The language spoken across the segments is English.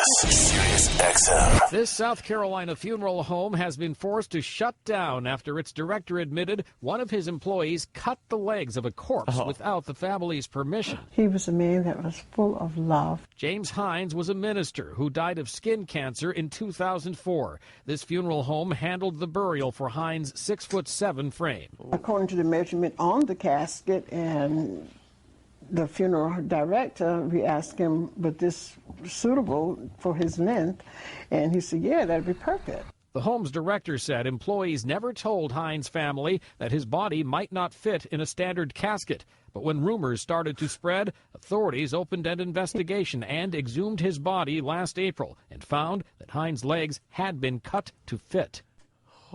Sirius XM. This South Carolina funeral home has been forced to shut down after its director admitted one of his employees cut the legs of a corpse without the family's permission. He was a man that was full of love. James Hines was a minister who died of skin cancer in 2004. This funeral home handled the burial for Hines' 6'7" frame. According to the measurement on the casket and the funeral director, we asked him, was this suitable for his length? And he said, yeah, that'd be perfect. The home's director said employees never told Hines' family that his body might not fit in a standard casket. But when rumors started to spread, authorities opened an investigation and exhumed his body last April and found that Hines' legs had been cut to fit.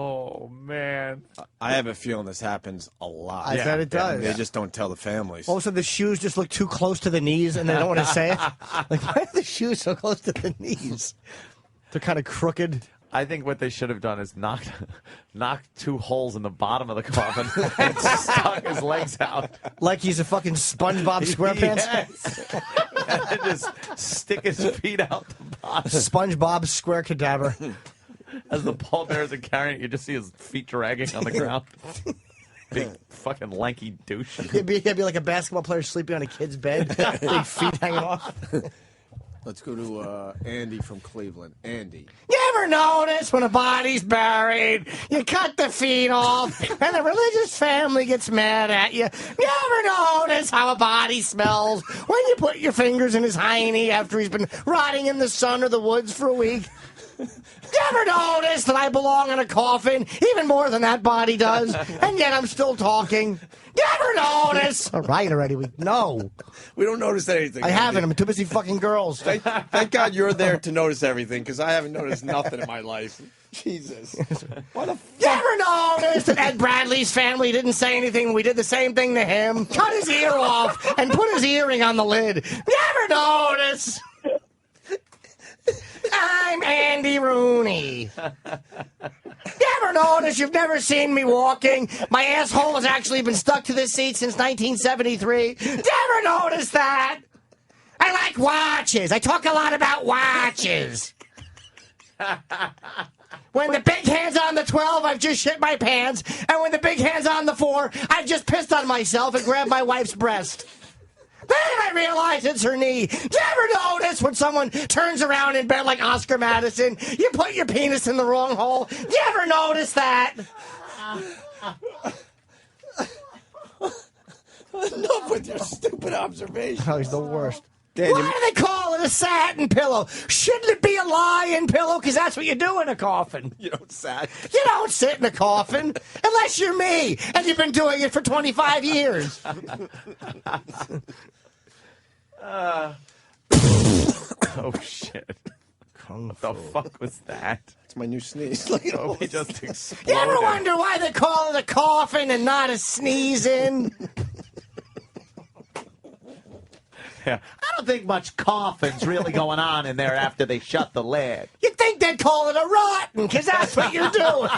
Oh, man. I have a feeling this happens a lot. I bet it does. They just don't tell the families. Also, the shoes just look too close to the knees, and they don't want to say it. Like, why are the shoes so close to the knees? They're kind of crooked. I think what they should have done is knocked 2 holes in the bottom of the coffin and stuck his legs out. Like he's a fucking SpongeBob SquarePants? Yes. And then just stick his feet out the bottom. SpongeBob Square Cadaver. As the pallbearers are carrying it, you just see his feet dragging on the ground. Big fucking lanky douche. He'd be like a basketball player sleeping on a kid's bed. Big feet hanging off. Let's go to Andy from Cleveland. Andy. You ever notice when a body's buried, you cut the feet off, and the religious family gets mad at you? You ever notice how a body smells when you put your fingers in his hiney after he's been rotting in the sun or the woods for a week? You ever notice that I belong in a coffin even more than that body does, and yet I'm still talking? You ever notice? All right, already. No. We don't notice anything. I haven't. I'm too busy fucking girls. Thank God you're there to notice everything, because I haven't noticed nothing in my life. Jesus. What the fuck? You ever notice that Ed Bradley's family didn't say anything? We did the same thing to him. Cut his ear off and put his earring on the lid. You ever notice? I'm Andy Rooney. You ever notice you've never seen me walking? My asshole has actually been stuck to this seat since 1973. You ever notice that? I like watches. I talk a lot about watches. When the big hand's on the 12, I've just shit my pants. And when the big hand's on the 4, I've just pissed on myself and grabbed my wife's breast. Then I realize it's her knee. Do you ever notice when someone turns around in bed like Oscar Madison, you put your penis in the wrong hole? Do you ever notice that? Enough with your stupid observation. Oh, he's the worst. Dan, Why do they call it a satin pillow? Shouldn't it be a lion pillow? Because that's what you do in a coffin. You don't sat. You don't sit in a coffin unless you're me, and you've been doing it for 25 years. Oh, shit. What the fuck was that? It's my new sneeze. Look at Opie it. just exploded. You ever wonder why they call it a coffin and not a sneeze in? Yeah. I don't think much coughing's really going on in there after they shut the lid. You'd think they'd call it a rotten, because that's what you're doing.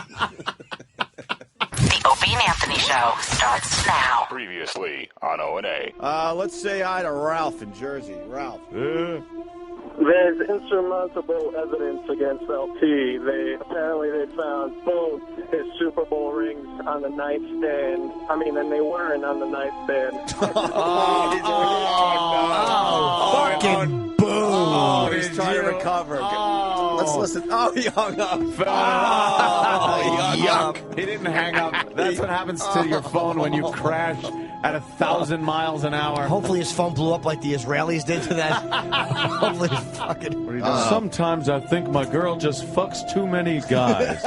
The Opie and Anthony Show starts now. Previously on O&A. Let's say hi to Ralph in Jersey. Ralph. There's insurmountable evidence against LT. Apparently they found both his Super Bowl rings on the nightstand. And they weren't on the nightstand. Fucking boom. Oh, he's trying to recover. Let's listen. Oh, he hung up. Yuck. He didn't hang up. That's what happens to your phone when you crash at 1,000 miles an hour. Hopefully his phone blew up like the Israelis did to that. Hopefully fucking... Sometimes I think my girl just fucks too many guys.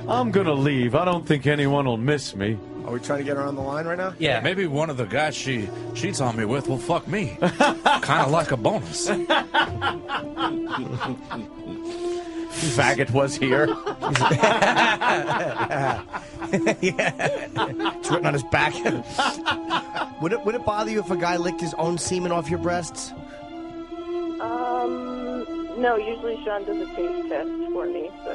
I'm gonna leave. I don't think anyone will miss me. Are we trying to get her on the line right now? Yeah. Maybe one of the guys she cheats on me with will fuck me. Kind of like a bonus. Faggot was here. Yeah. It's written on his back. Would it bother you if a guy licked his own semen off your breasts? No, usually Sean does a taste test for me, so.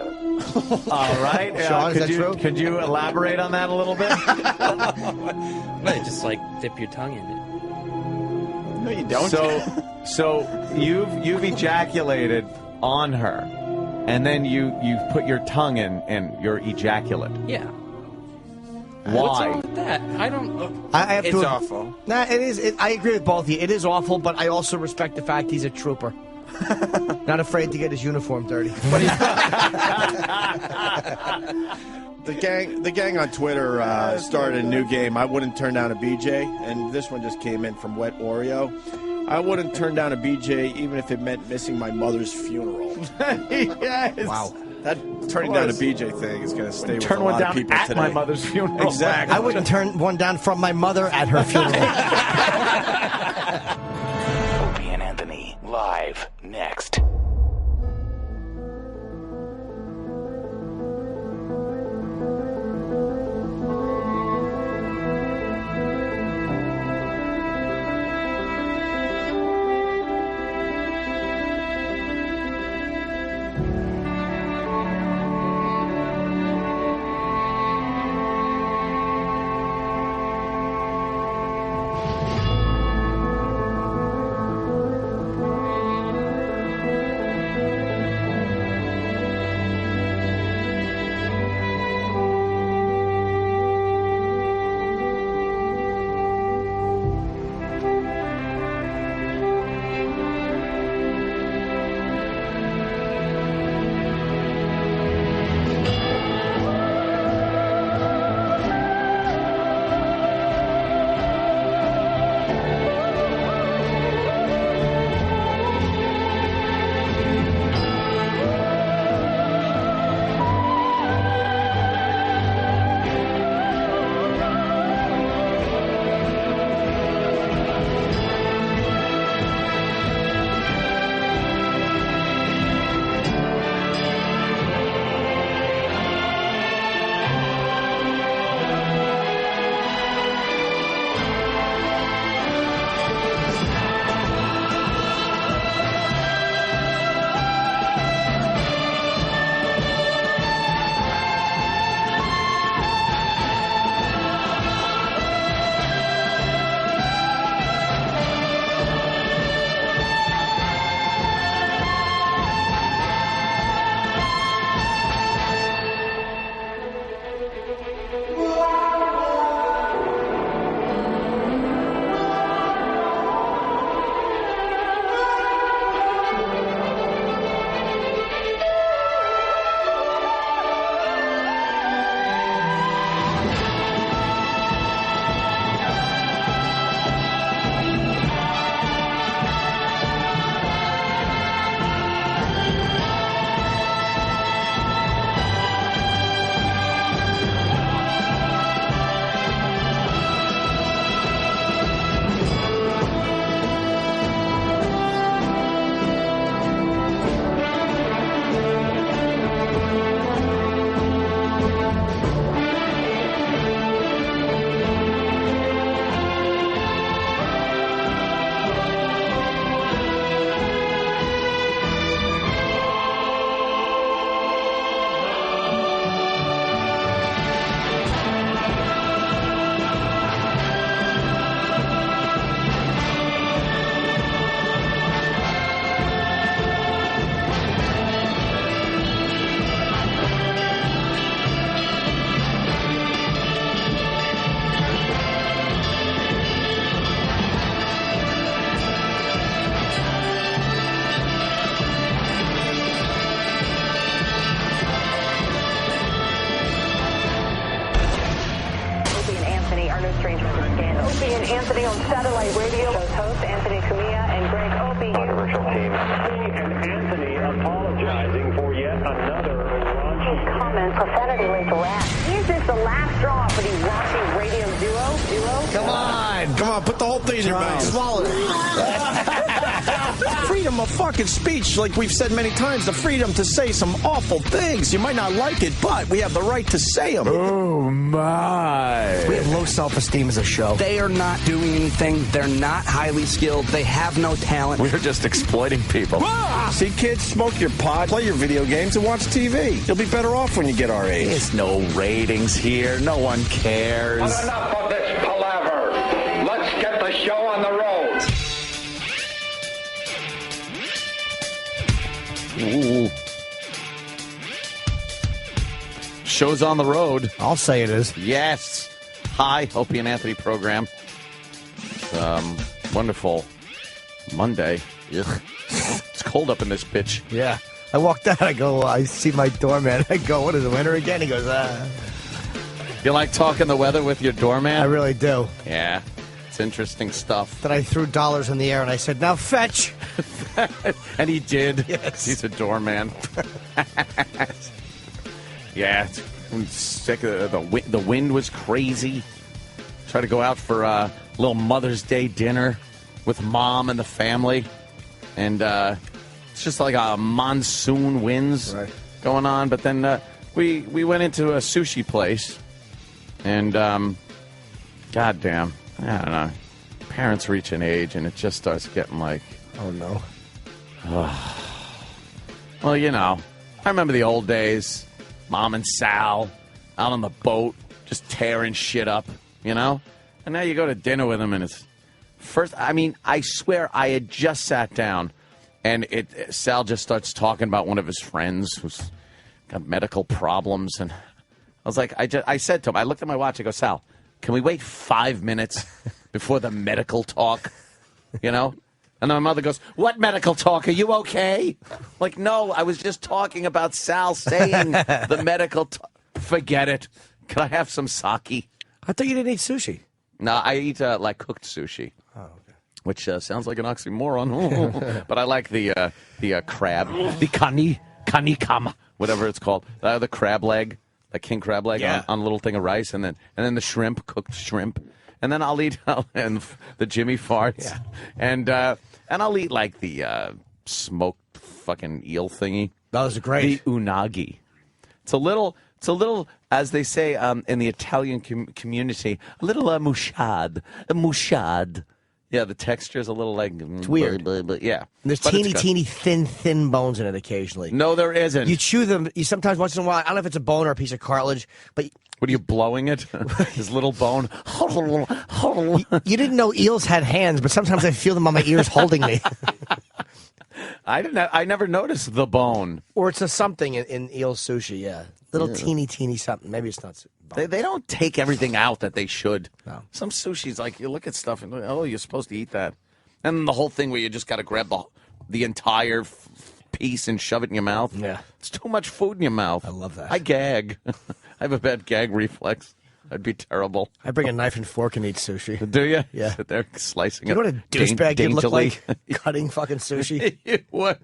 All right. Sean, is that true? Could you elaborate on that a little bit? Right, just like dip your tongue in it. No, you don't. So you've ejaculated on her, and then you put your tongue in your ejaculate. Yeah. Why? What's wrong with that? I don't. I have It's to, awful. Nah, it is. I agree with both of you. It is awful, but I also respect the fact he's a trooper. Not afraid to get his uniform dirty. The gang on Twitter started a new game. I wouldn't turn down a BJ, and this one just came in from Wet Oreo. I wouldn't turn down a BJ even if it meant missing my mother's funeral. Yes. Wow. That turning down a BJ thing is going to stay with a Turn one lot down of people at today. my mother's funeral. Exactly. I wouldn't turn one down from my mother at her funeral. Opie and Anthony, live next. Opie and Anthony on satellite radio. Host Anthony Cumia and Greg Opie. Controversial team. Opie and Anthony apologizing for yet another raunchy comment profanity linked rap. Is this the last straw for the raunchy radio duo? Come on, put the whole thing in your mouth. Swallow it. Freedom of fucking speech, like we've said many times, the freedom to say some awful things. You might not like it, but we have the right to say them. Oh, my. We have low self-esteem as a show. They are not doing anything. They're not highly skilled. They have no talent. We're just exploiting people. See, kids, smoke your pot, play your video games, and watch TV. You'll be better off when you get our age. There's no ratings here. No one cares. Enough of this palaver. Let's get the show on the road. Show's on the road. I'll say it is. Yes. Hi, Opie and Anthony program. Wonderful Monday. Ugh. It's cold up in this bitch. Yeah. I walked out. I go, I see my doorman. I go, what is it, winter again? He goes, You like talking the weather with your doorman? I really do. Yeah. It's interesting stuff. Then I threw dollars in the air and I said, now fetch. And he did. Yes. He's a doorman. Yeah. I'm sick of the wind was crazy. Tried to go out for a little Mother's Day dinner with Mom and the family. And it's just like a monsoon winds going on. But then we went into a sushi place. And, goddamn, I don't know. Parents reach an age, and it just starts getting like... Oh, no. Well, you know, I remember the old days. Mom and Sal out on the boat, just tearing shit up, you know? And now you go to dinner with them, and it's... First, I mean, I swear I had just sat down, and Sal just starts talking about one of his friends who's got medical problems, and... I was like, I said to him, I looked at my watch, I go, Sal, can we wait 5 minutes before the medical talk? You know? And then my mother goes, what medical talk? Are you okay? Like, no, I was just talking about Sal saying the medical talk. Forget it. Can I have some sake? I thought you didn't eat sushi. No, I eat, like, cooked sushi. Oh, okay. Which sounds like an oxymoron. But I like the crab, the kanikama, whatever it's called, the crab leg. A king crab leg on a little thing of rice, and then the shrimp, cooked shrimp, and then I'll eat and the Jimmy farts, and I'll eat like the smoked fucking eel thingy. Those are great. The unagi. It's a little, as they say in the Italian community, a little mushad. Yeah, the texture is a little like... It's weird. Yeah. There's teeny, thin bones in it occasionally. No, there isn't. You chew them, you sometimes, once in a while, I don't know if it's a bone or a piece of cartilage, but... What are you blowing it? His little bone? You didn't know eels had hands, but sometimes I feel them on my ears holding me. I never noticed the bone. Or it's a something in eel sushi, yeah. Little teeny something. Maybe it's not... They don't take everything out that they should. No. Some sushi's like, you look at stuff and, oh, you're supposed to eat that. And the whole thing where you just got to grab the entire piece and shove it in your mouth. Yeah. It's too much food in your mouth. I love that. I gag. I have a bad gag reflex. That'd be terrible. I bring a knife and fork and eat sushi. Do you? Yeah. Sit there slicing you know it. what a douchebag you'd look daintily. like? Cutting fucking sushi. You would.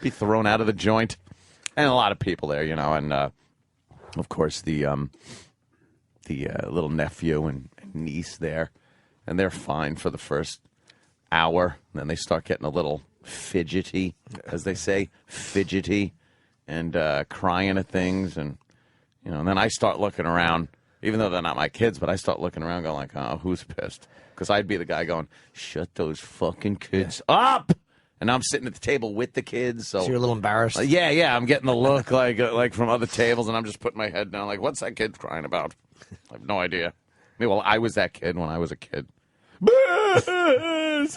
Be thrown out of the joint. And a lot of people there, you know, and of course the little nephew and niece there, and they're fine for the first hour. And then they start getting a little fidgety, as they say, and crying at things, and you know. And then I start looking around, even though they're not my kids, but I start looking around, going like, "Oh, who's pissed?" Because I'd be the guy going, "Shut those fucking kids up!" And I'm sitting at the table with the kids, so you're a little embarrassed. Yeah, I'm getting the look like from other tables, and I'm just putting my head down, like, "What's that kid crying about?" I have no idea. Well, I was that kid when I was a kid. Sushi,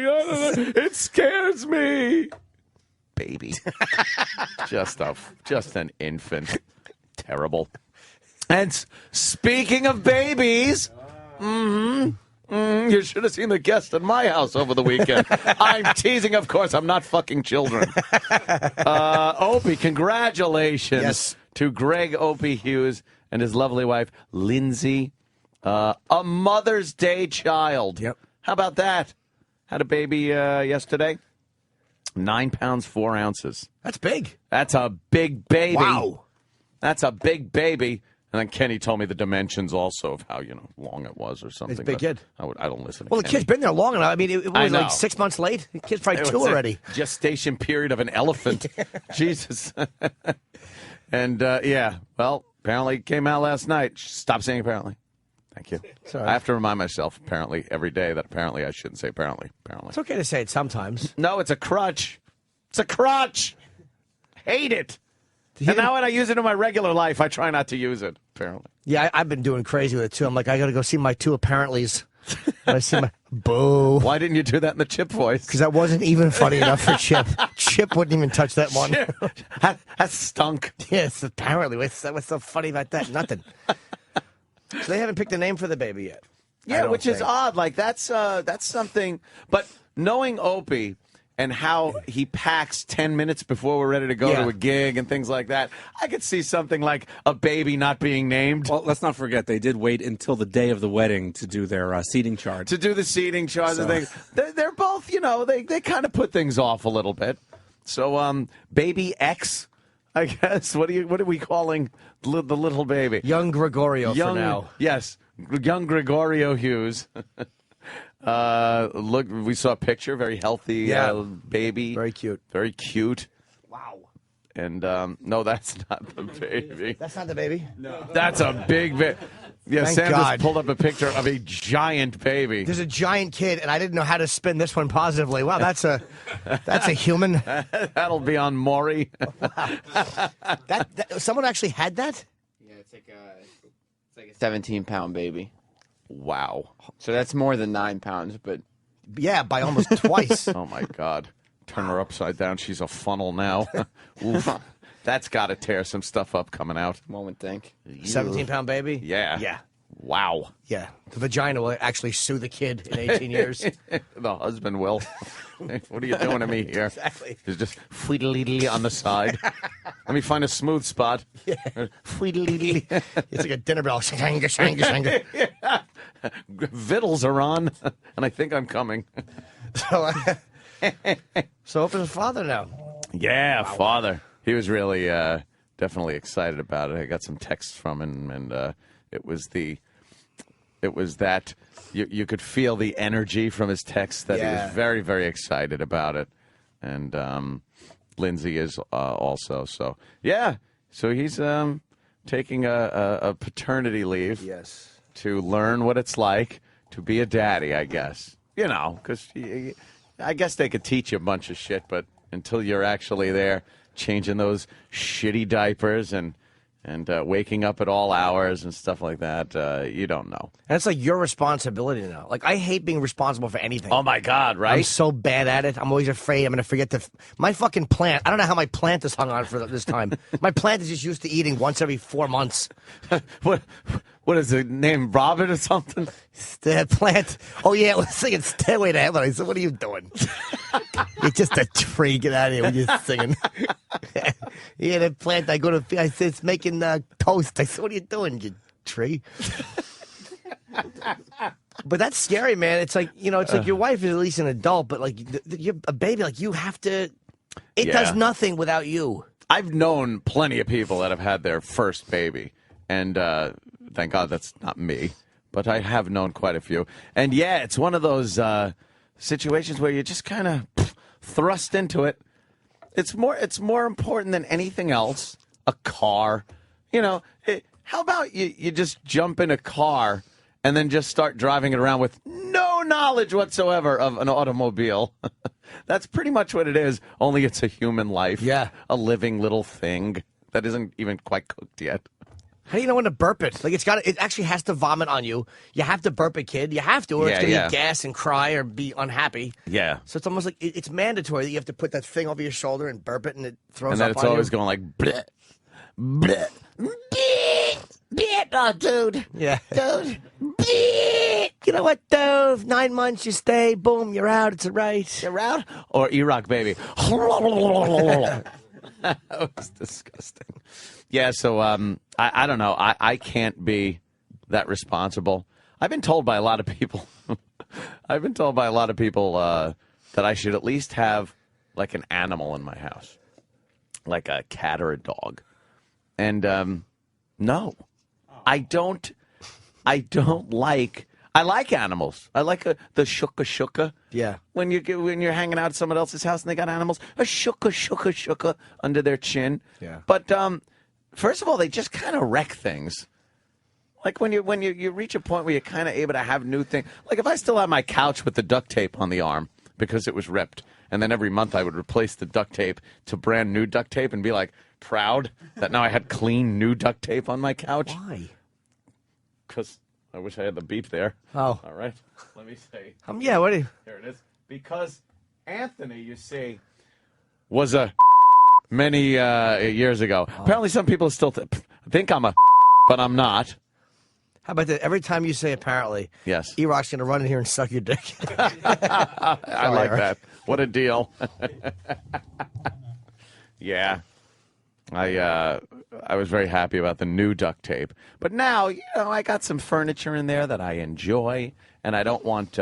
I don't know. It scares me. Baby. just an infant. Terrible. And speaking of babies, you should have seen the guest at my house over the weekend. I'm teasing, of course. I'm not fucking children. Opie, congratulations to Greg Opie Hughes and his lovely wife, Lindsay. A Mother's Day child. Yep. How about that? Had a baby yesterday. 9 pounds, 4 ounces. That's big. That's a big baby. Wow. That's a big baby. And then Kenny told me the dimensions also of how, long it was or something. It's a big kid. I don't listen to Well, Kenny. the kid's been there long enough. I mean, it was like 6 months late. The kid's probably 2 already. Gestation period of an elephant. Jesus. And, well, apparently it came out last night. Stop saying apparently. Thank you. Sorry. I have to remind myself, apparently, every day that apparently I shouldn't say apparently. It's okay to say it sometimes. No, it's a crutch. It's a crutch. Hate it. And now when I use it in my regular life, I try not to use it, apparently. Yeah, I've been doing crazy with it, too. I'm like, I got to go see my 2 apparentlys. I see Boo. Why didn't you do that in the Chip voice? Because that wasn't even funny enough for Chip. Chip wouldn't even touch that one. That stunk. Yes, apparently. What's so funny about that? Nothing. So they haven't picked a name for the baby yet. Yeah, which is odd. Like, that's something. But knowing Opie and how he packs 10 minutes before we're ready to go to a gig and things like that, I could see something like a baby not being named. Well, let's not forget, they did wait until the day of the wedding to do their seating chart. To do the seating chart and things. They're both, they kind of put things off a little bit. So, baby X, I guess. What are we calling the little baby? Young Gregorio for now. Yes, young Gregorio Hughes. Look, we saw a picture, very healthy baby. Very cute. Very cute. Wow. And no, that's not the baby. That's not the baby? No. That's a big baby. Yeah, Thank Sam God. just pulled up a picture of a giant baby. There's a giant kid, and I didn't know how to spin this one positively. Wow, that's a human. That'll be on Maury. that someone actually had that? Yeah, it's like a 17-pound baby. Wow. So that's more than 9 pounds, but yeah, by almost twice. Oh my God. Turn her upside down. She's a funnel now. Oof. That's got to tear some stuff up coming out. One would think. 17-pound baby? Yeah. Yeah. Wow. Yeah. The vagina will actually sue the kid in 18 years. The husband will. What are you doing to me here? Exactly. He's just fweedly on the side. Let me find a smooth spot. Yeah. Fweedly. It's like a dinner bell. Shanga, shanga, shanga. Yeah. Vittles are on, and I think I'm coming. So Opie's a father now. Yeah, wow. Father. He was really definitely excited about it. I got some texts from him, and it was that you could feel the energy from his text that he was very, very excited about it. And Lindsay is also. So, yeah. So he's taking a paternity leave to learn what it's like to be a daddy, I guess. You know, because I guess they could teach you a bunch of shit, but until you're actually there changing those shitty diapers and waking up at all hours and stuff like that, you don't know. And it's like your responsibility now. Like, I hate being responsible for anything. Oh, my God, right? I'm so bad at it. I'm always afraid I'm going to forget my fucking plant. I don't know how my plant is hung on for this time. My plant is just used to eating once every 4 months. What is it, named Robin or something? The plant. Oh, yeah, we're singing Stairway to Heaven. I said, what are you doing? You're just a tree. Get out of here when you're singing. Yeah, the plant, I said, it's making toast. I said, what are you doing, you tree? But that's scary, man. It's like, it's like your wife is at least an adult, but like you're a baby, like you have to, it does nothing without you. I've known plenty of people that have had their first baby, and thank God that's not me, but I have known quite a few. And yeah, it's one of those situations where you're just kind of thrust into it. It's more important than anything else. A car, how about you just jump in a car and then just start driving it around with no knowledge whatsoever of an automobile? That's pretty much what it is, only it's a human life. Yeah. A living little thing that isn't even quite cooked yet. How do you know when to burp it? Like, it actually has to vomit on you. You have to burp it, kid. You have to, or it's going to eat gas and cry or be unhappy. Yeah. So it's almost like it's mandatory that you have to put that thing over your shoulder and burp it, and it throws and then up it's on always you. going like, bleh, bleh, bleh. Oh, dude. Yeah. Dude. You know what, dude? 9 months, you stay. Boom, you're out. It's all right. You're out? Or E-Rock, baby. That was disgusting. Yeah, so I don't know. I can't be that responsible. I've been told by a lot of people. That I should at least have like an animal in my house, like a cat or a dog. And no, I don't like. I like animals. I like the shuka. Yeah. When you're hanging out at someone else's house and they got animals, a shuka under their chin. Yeah. But first of all, they just kind of wreck things. Like when you reach a point where you're kind of able to have new things. Like if I still have my couch with the duct tape on the arm because it was ripped, and then every month I would replace the duct tape to brand new duct tape and be like proud that now I had clean new duct tape on my couch. Why? Because I wish I had the beep there. Oh. All right. Let me see. Yeah, what do you... Here it is. Because Anthony, you see, was a many years ago. Apparently some people still think I'm a but I'm not. How about that? Every time you say apparently, yes, E-Rock's going to run in here and suck your dick. I like that. What a deal. Yeah. I was very happy about the new duct tape. But now, I got some furniture in there that I enjoy, and I don't want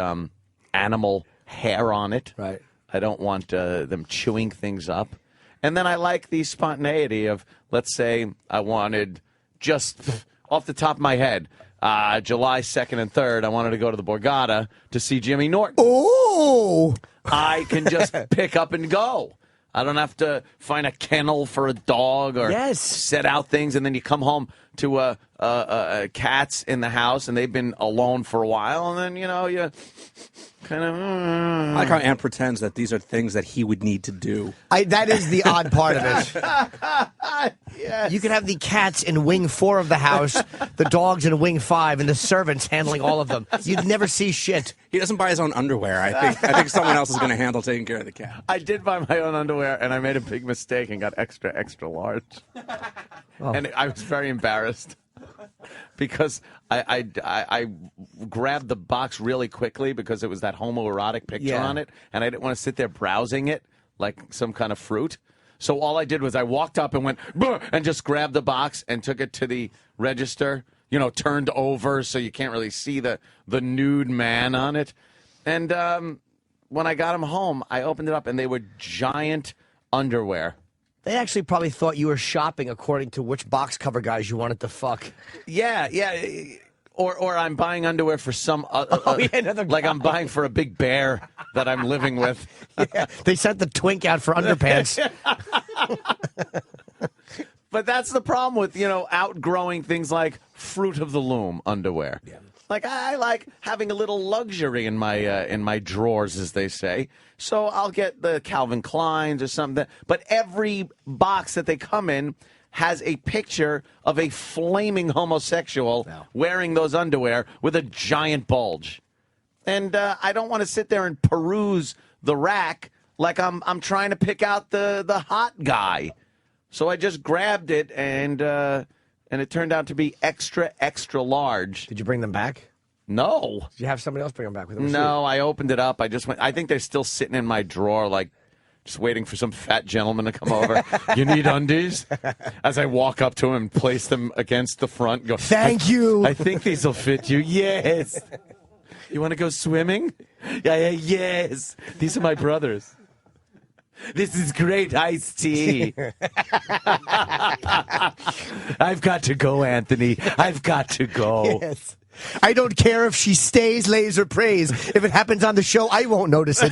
animal hair on it. Right. I don't want them chewing things up. And then I like the spontaneity of, let's say, I wanted just off the top of my head, July 2nd and 3rd, I wanted to go to the Borgata to see Jimmy Norton. Oh! I can just pick up and go. I don't have to find a kennel for a dog or set out things, and then you come home to cats in the house, and they've been alone for a while, and then, you kind of... I like how Ann pretends that these are things that he would need to do. That is the odd part of it. Yes. You could have the cats in wing 4 of the house, the dogs in wing 5, and the servants handling all of them. You'd never see shit. He doesn't buy his own underwear. I think someone else is going to handle taking care of the cat. I did buy my own underwear, and I made a big mistake and got extra, extra large. Oh. And I was very embarrassed because I grabbed the box really quickly because it was that homoerotic picture on it, and I didn't want to sit there browsing it like some kind of fruit. So all I did was I walked up and went, "Bruh," and just grabbed the box and took it to the register, turned over so you can't really see the nude man on it. And when I got him home, I opened it up, and they were giant underwear. They actually probably thought you were shopping according to which box cover guys you wanted to fuck. Yeah. Or I'm buying underwear for some like I'm buying for a big bear that I'm living with. Yeah, they sent the twink out for underpants. But that's the problem with, outgrowing things like Fruit of the Loom underwear. Yeah. Like I like having a little luxury in my drawers, as they say. So I'll get the Calvin Kleins or something. But every box that they come in has a picture of a flaming homosexual wearing those underwear with a giant bulge. And I don't want to sit there and peruse the rack like I'm trying to pick out the hot guy. So I just grabbed it, and it turned out to be extra, extra large. Did you bring them back? No. Did you have somebody else bring them back with them? No, I opened it up. I think they're still sitting in my drawer, like, just waiting for some fat gentleman to come over. You need undies? As I walk up to him and place them against the front. Go, Thank you. I think these will fit you. Yes. You want to go swimming? Yeah, yes. These are my brothers. This is great iced tea. I've got to go, Anthony. I've got to go. Yes. I don't care if she stays, lays, or prays. If it happens on the show, I won't notice it.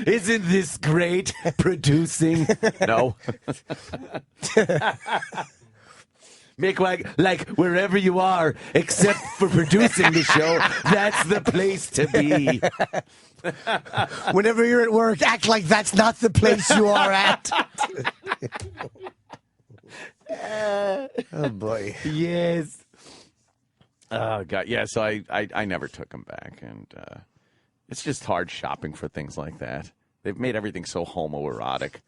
Isn't this great producing? No. Make like wherever you are, except for producing the show, that's the place to be. Whenever you're at work, act like that's not the place you are at. Oh, boy. Yes. Oh, God. Yeah, so I never took them back. And it's just hard shopping for things like that. They've made everything so homoerotic.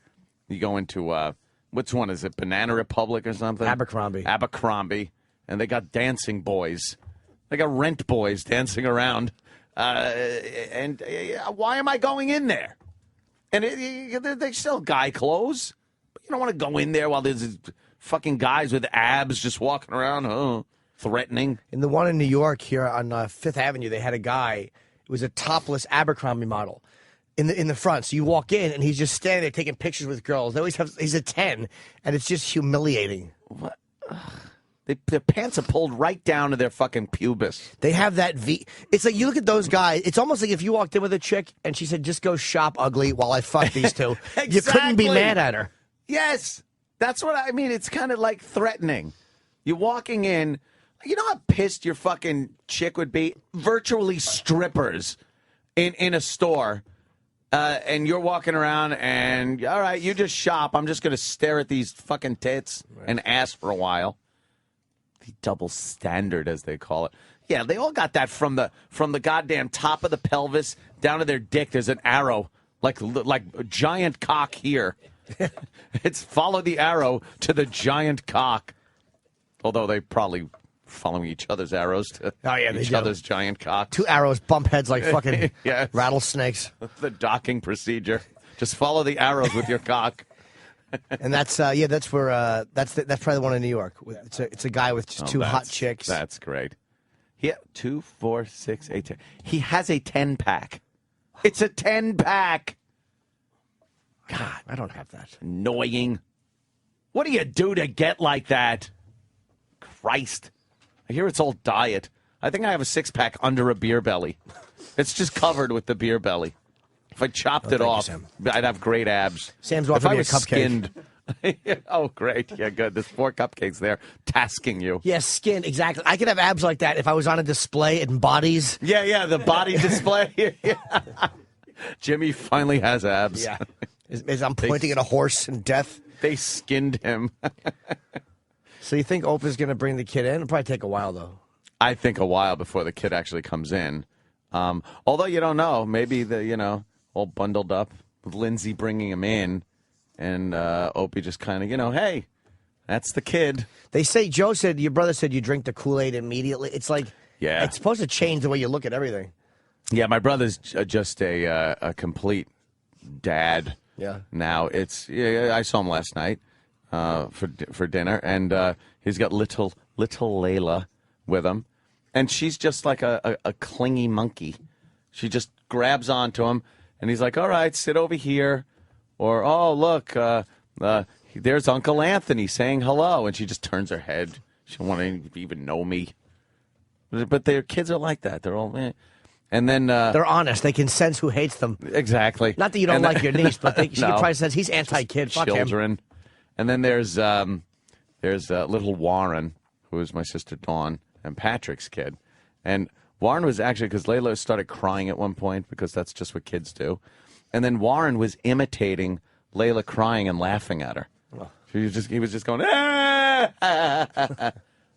You go into, which one is it, Banana Republic or something? Abercrombie. And they got dancing boys. They got rent boys dancing around. And why am I going in there? And they sell guy clothes. But you don't want to go in there while there's fucking guys with abs just walking around, threatening. In the one in New York here on Fifth Avenue, they had a guy. It was a topless Abercrombie model in the front. So you walk in, and he's just standing there taking pictures with girls. They always have. He's a 10, and it's just humiliating. What? Their pants are pulled right down to their fucking pubis. They have that V. It's like you look at those guys. It's almost like if you walked in with a chick and she said, "Just go shop ugly while I fuck these two." Exactly. You couldn't be mad at her. Yes, that's what I mean. It's kind of like threatening. You're walking in. You know how pissed your fucking chick would be? Virtually strippers in a store. And you're walking around and, all right, you just shop. I'm just going to stare at these fucking tits and ass for a while. double standard, as they call it. Yeah, they all got that from the goddamn top of the pelvis down to their dick. There's an arrow, like a giant cock here. It's follow the arrow to the giant cock. Although they probably following each other's arrows to each other's giant cocks. 2 arrows bump heads like fucking Yes. rattlesnakes. The docking procedure. Just follow the arrows with your cock. And that's that's where that's probably the one in New York. It's a guy with just 2 hot chicks. That's great. Yeah, 2, 4, 6, 8, 10. He has a 10-pack. It's a 10-pack. God, I don't have that. Annoying. What do you do to get like that? Christ. I hear it's all diet. I think I have a 6-pack under a beer belly. It's just covered with the beer belly. If I chopped it off, I'd have great abs. Sam's if offering I me a was cupcake. skinned. Oh, great. Yeah, good. There's 4 cupcakes there tasking you. Yeah, skin, exactly. I could have abs like that if I was on a display in bodies. Yeah, the body display. Jimmy finally has abs. Yeah. As I'm pointing at a horse in death. They skinned him. So you think Opa's going to bring the kid in? It'll probably take a while, though. I think a while before the kid actually comes in. Although you don't know. Maybe all bundled up with Lindsay bringing him in. And Opie just kind of, hey, that's the kid. They say, your brother said you drink the Kool-Aid immediately. It's like, it's supposed to change the way you look at everything. Yeah, my brother's just a complete dad. Yeah. Now I saw him last night for dinner, and he's got little Layla with him, and she's just like a clingy monkey. She just grabs onto him, and he's like, "All right, sit over here." Or, oh, look, there's Uncle Anthony saying hello. And she just turns her head. She don't want to even know me. But their kids are like that. They're all, And then... they're honest. They can sense who hates them. Exactly. Not that you don't like your niece, but she can probably sense he's anti-kid. Fuck children. him. And then there's little Warren, who is my sister Dawn, and Patrick's kid. And Warren was actually, because Layla started crying at one point, because that's just what kids do. And then Warren was imitating Layla crying and laughing at her. He was just going,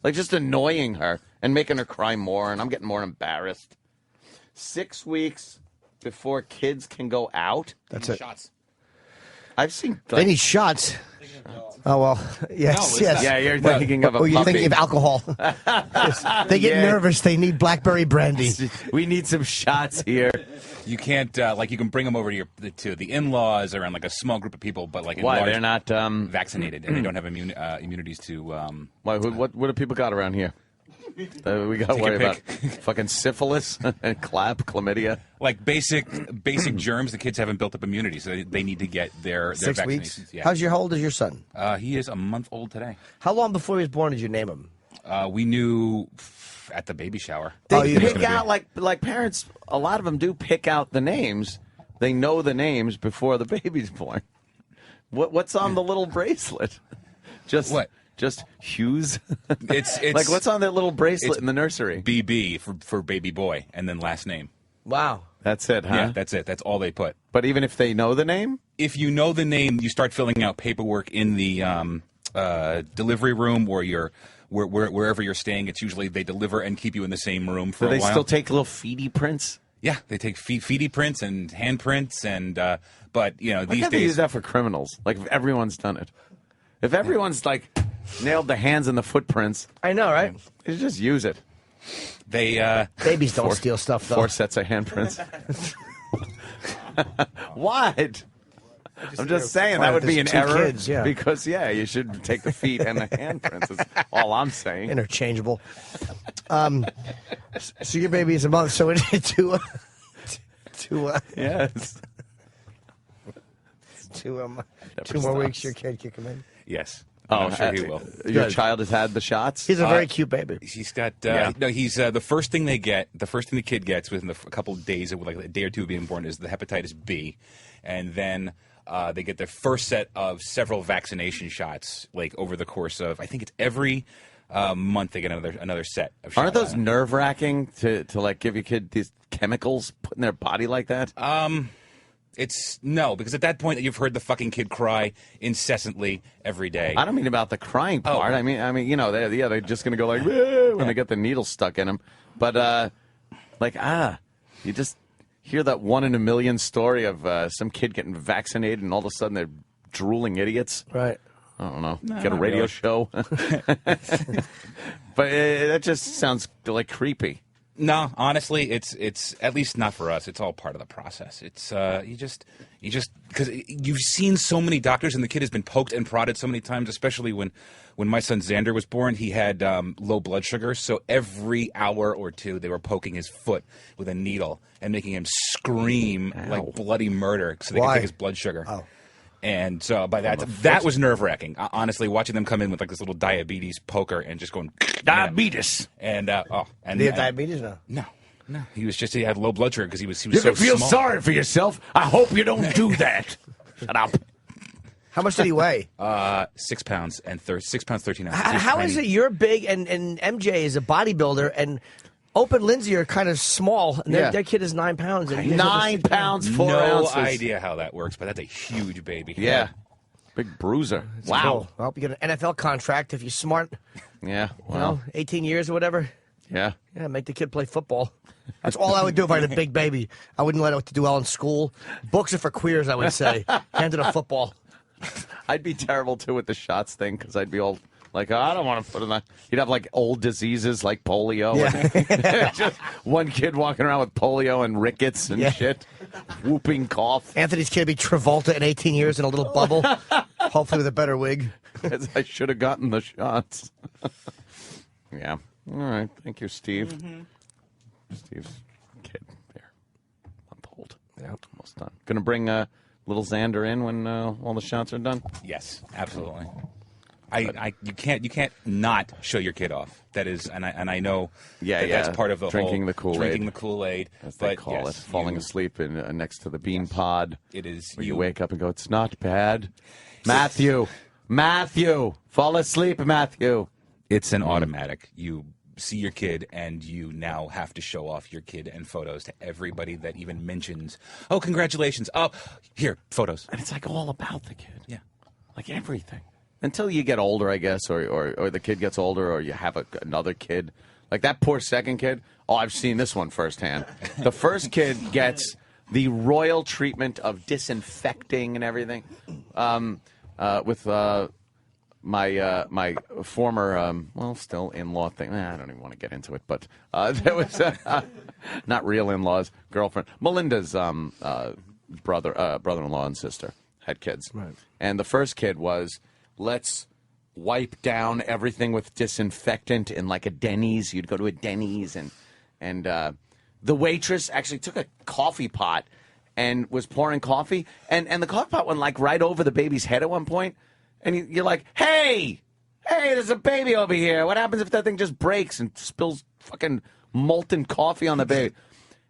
like just annoying her and making her cry more. And I'm getting more embarrassed. 6 weeks before kids can go out. That's it. Shots. I've seen. They need shots. Oh, well, yes, No, yes. Yeah, you're thinking of a Or you're puppy. thinking of alcohol. They get nervous. They need blackberry brandy. We need some shots here. You can't, you can bring them over to the in-laws around like a small group of people, but like in Why? large, They're not vaccinated and they don't have immunities to. Why? What do people got around here? We got to Take worry your about fucking syphilis and chlamydia. Like basic germs, the kids haven't built up immunity, so they need to get their 6 vaccinations. weeks. Yeah. How old is your son? He is a month old today. How long before he was born did you name him? We knew at the baby shower. They pick out like parents. A lot of them do pick out the names. They know the names before the baby's born. What's on the little bracelet? Just what? Just Hughes. It's like what's on that little bracelet in the nursery? BB for baby boy, and then last name. Wow. That's it, huh? Yeah, that's it. That's all they put. But even if they know the name? If you know the name, you start filling out paperwork in the delivery room or wherever you're staying. It's usually they deliver and keep you in the same room for a while. Do they still take little feety prints? Yeah, they take feety prints and hand prints, and but these Why can't they days use that for criminals? Like if everyone's done it. If everyone's like nailed the hands and the footprints. I know, right? You just use it. They babies don't steal stuff though. 4 sets of handprints. What? I'm just saying that would be an error. Kids, yeah. Because you should take the feet and the handprints. Is all I'm saying. Interchangeable. So your baby is a month. So yes. 2 more weeks, your kid can come in. Yes. Oh, I'm sure he will. Your child has had the shots? He's a very cute baby. He's got no. He's the first thing the kid gets within a couple of days, like a day or two of being born, is the hepatitis B, and then they get their first set of several vaccination shots, like over the course of I think it's every month they get another set of shots. Aren't those nerve wracking to like give your kid these chemicals put in their body like that? It's no, because at that point you've heard the fucking kid cry incessantly every day. I don't mean about the crying part. I mean, you know, they're just gonna go like when they get the needle stuck in them. But you just hear that 1 in a million story of some kid getting vaccinated, and all of a sudden they're drooling idiots. Right. I don't know. No, Get a not radio really. show. But that just sounds like creepy. No, honestly, it's at least not for us. It's all part of the process. It's you just because you've seen so many doctors, and the kid has been poked and prodded so many times. Especially when my son Xander was born, he had low blood sugar, so every hour or two they were poking his foot with a needle and making him scream like bloody murder so they could Why? take his blood sugar. Oh. And so by that was nerve-wracking. Honestly, watching them come in with like this little diabetes poker and just going diabetes. And Do you have diabetes now? No, he had low blood sugar because he was You so can feel small. sorry for yourself. I hope you don't do that. Shut up. How much did he weigh? 6 pounds and 6 pounds 13 ounces. How is it you're big and MJ is a bodybuilder and Ope and Lindsay are kind of small and their kid is 9 pounds. And 9 pounds, 4 ounces. No idea how that works, but that's a huge baby. Yeah. Big bruiser. It's Wow. cool. I hope you get an NFL contract if you're smart. Yeah. You know, 18 years or whatever. Yeah. Yeah, make the kid play football. That's all I would do if I had a big baby. I wouldn't let it do well in school. Books are for queers, I would say. Hand it a football. I'd be terrible, too, with the shots thing, because I'd be all like, I don't want to put in that. He'd have, like, old diseases like polio. Yeah. Just one kid walking around with polio and rickets and shit. Whooping cough. Anthony's kid would be Travolta in 18 years in a little bubble. Hopefully with a better wig. I should have gotten the shots. Yeah. All right. Thank you, Steve. Steve's kid there. Month old. Yeah. Almost done. Going to bring little Xander in when all the shots are done? Yes, absolutely. You can't not show your kid off. That is, and I know that's part of the drinking whole the Kool-Aid. drinking the Kool-Aid, as they but call yes, it, falling asleep next to the bean pod. It is. Where you wake up and go, it's not bad. Matthew, fall asleep, Matthew. It's an automatic. You see your kid, and you now have to show off your kid and photos to everybody that even mentions, oh, congratulations. Oh, here, photos. And it's like all about the kid. Yeah. Like everything. Until you get older, I guess, or the kid gets older, or you have another kid. Like that poor second kid. Oh, I've seen this one firsthand. The first kid gets the royal treatment of disinfecting and everything. With my former, still in-law thing. I don't even want to get into it, but there was not real in-laws, girlfriend. Melinda's brother-in-law and sister had kids. Right. And the first kid was, let's wipe down everything with disinfectant in like a Denny's. You'd go to a Denny's and the waitress actually took a coffee pot and was pouring coffee. And the coffee pot went like right over the baby's head at one point. And you're like, hey, there's a baby over here. What happens if that thing just breaks and spills fucking molten coffee on the baby?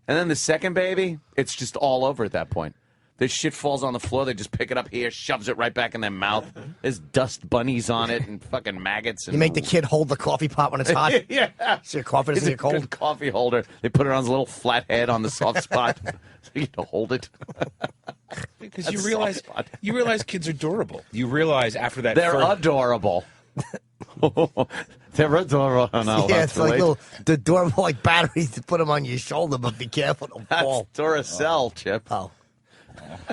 And then the second baby, it's just all over at that point. This shit falls on the floor. They just pick it up here, shoves it right back in their mouth. There's dust bunnies on it and fucking maggots. And You make the kid hold the coffee pot when it's hot. Yeah. So your coffee doesn't It's a get cold. good coffee holder. They put it on his little flat head on the soft spot so you get to hold it. Because That's you realize kids are durable. You realize after that They're adorable. They're adorable. Oh, no, Yeah, it's like the adorable like batteries to put them on your shoulder, but be careful, don't fall. Duracell, Chip. Oh.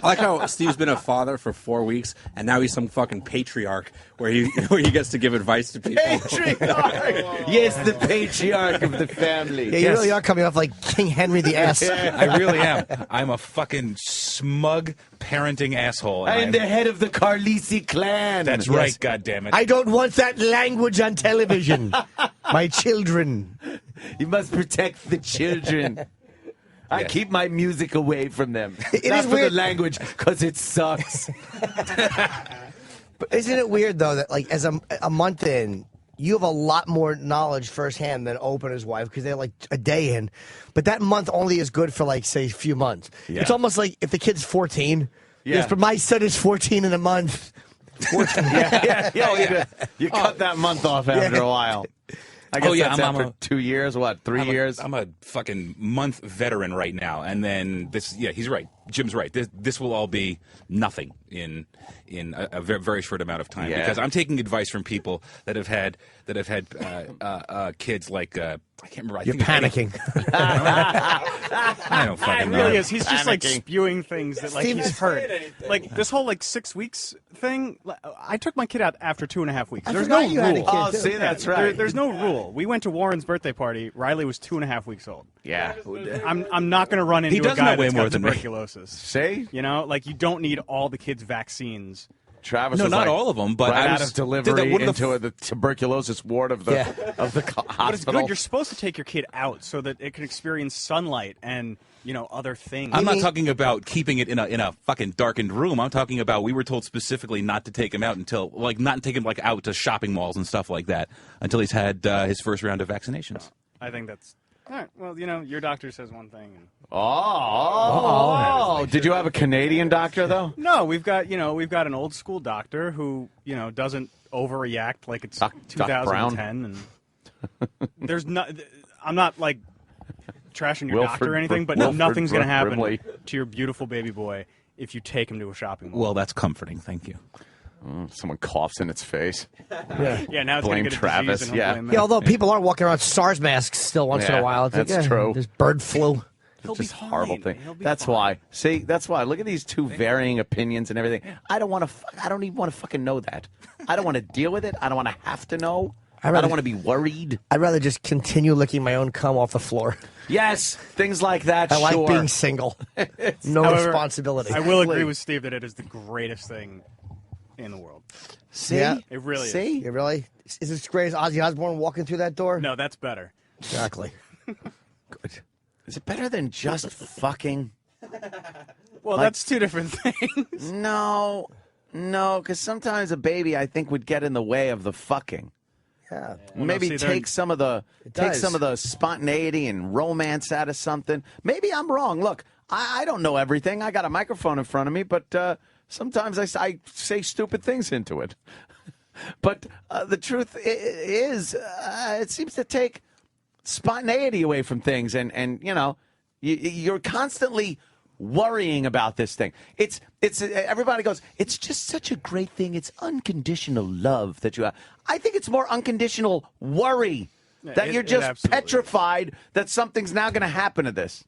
I like how Steve's been a father for 4 weeks, and now he's some fucking patriarch where he gets to give advice to people. Patriarch! Yes, the patriarch of the family. Yeah, you really are coming off like King Henry the ass. I really am. I'm a fucking smug parenting asshole. and I'm the head of the Carlisi clan. That's Yes. right, goddammit. I don't want that language on television. My children. You must protect the children. I keep my music away from them. It Not is for weird. the language, because it sucks. But isn't it weird, though, that like as a month in, you have a lot more knowledge firsthand than Ope and his wife because they're like a day in. But that month only is good for like, say, a few months. Yeah. It's almost like if the kid's 14. Yeah. Yes, but my son is 14 in a month. You cut that month off after a while. I guess yeah, that's after 2 years, 3 years? I'm a fucking month veteran right now, and then this. Yeah, he's right. Jim's right. This will all be nothing in a very, very short amount of time because I'm taking advice from people that have had kids like I can't remember. You're panicking. I don't fucking know. It really is. He's just like spewing things that like he's heard. Like this whole like 6 weeks thing. I took my kid out after 2.5 weeks. There's no rule. Oh, see, that's right. There's no rule. We went to Warren's birthday party. Riley was 2.5 weeks old. Yeah. I'm not going to run into a guy that's got tuberculosis. See? You know, like you don't need all the kids' vaccines. Travis No, was not like, all of them, but right I out was of delivery into the tuberculosis ward of the hospital. But it's good. You're supposed to take your kid out so that it can experience sunlight and other things. I'm not talking about keeping it in a fucking darkened room. I'm talking about we were told specifically not to take him out until not take him out to shopping malls and stuff like that until he's had his first round of vaccinations. I think that's all right. Well, your doctor says one thing. Did you have a Canadian doctor though? No, we've got an old school doctor who doesn't overreact like it's 2010 and there's not. I'm not like trashing your doctor or anything, but nothing's going to happen to your beautiful baby boy if you take him to a shopping mall. Well, that's comforting. Thank you. Someone coughs in its face. Yeah, now it's blame get a Travis. disease and Yeah. Yeah, although people are walking around with SARS masks still once in a while. It's that's like, true. There's bird flu. It's just a horrible thing. That's why. See, that's why. Look at these two varying opinions and everything. I don't want to. I don't even want to fucking know that. I don't want to deal with it. I don't want to have to know. I don't want to be worried. I'd rather just continue licking my own cum off the floor. Yes, things like that. I like being single. No responsibility. I will agree with Steve that it is the greatest thing in the world. See? Yeah, it really is. See? It really? Is this great as Ozzy Osbourne walking through that door? No, that's better. Exactly. Good. Is it better than just fucking? Well, that's two different things. No, because sometimes a baby, I think, would get in the way of the fucking. Yeah. Maybe take some of the spontaneity and romance out of something. Maybe I'm wrong. Look, I don't know everything. I got a microphone in front of me, but sometimes I say stupid things into it. But the truth is, it seems to take spontaneity away from things, and you're constantly worrying about this thing. It's everybody goes, it's just such a great thing. It's unconditional love that you have. I think it's more unconditional worry that you're just petrified that something's now going to happen to this.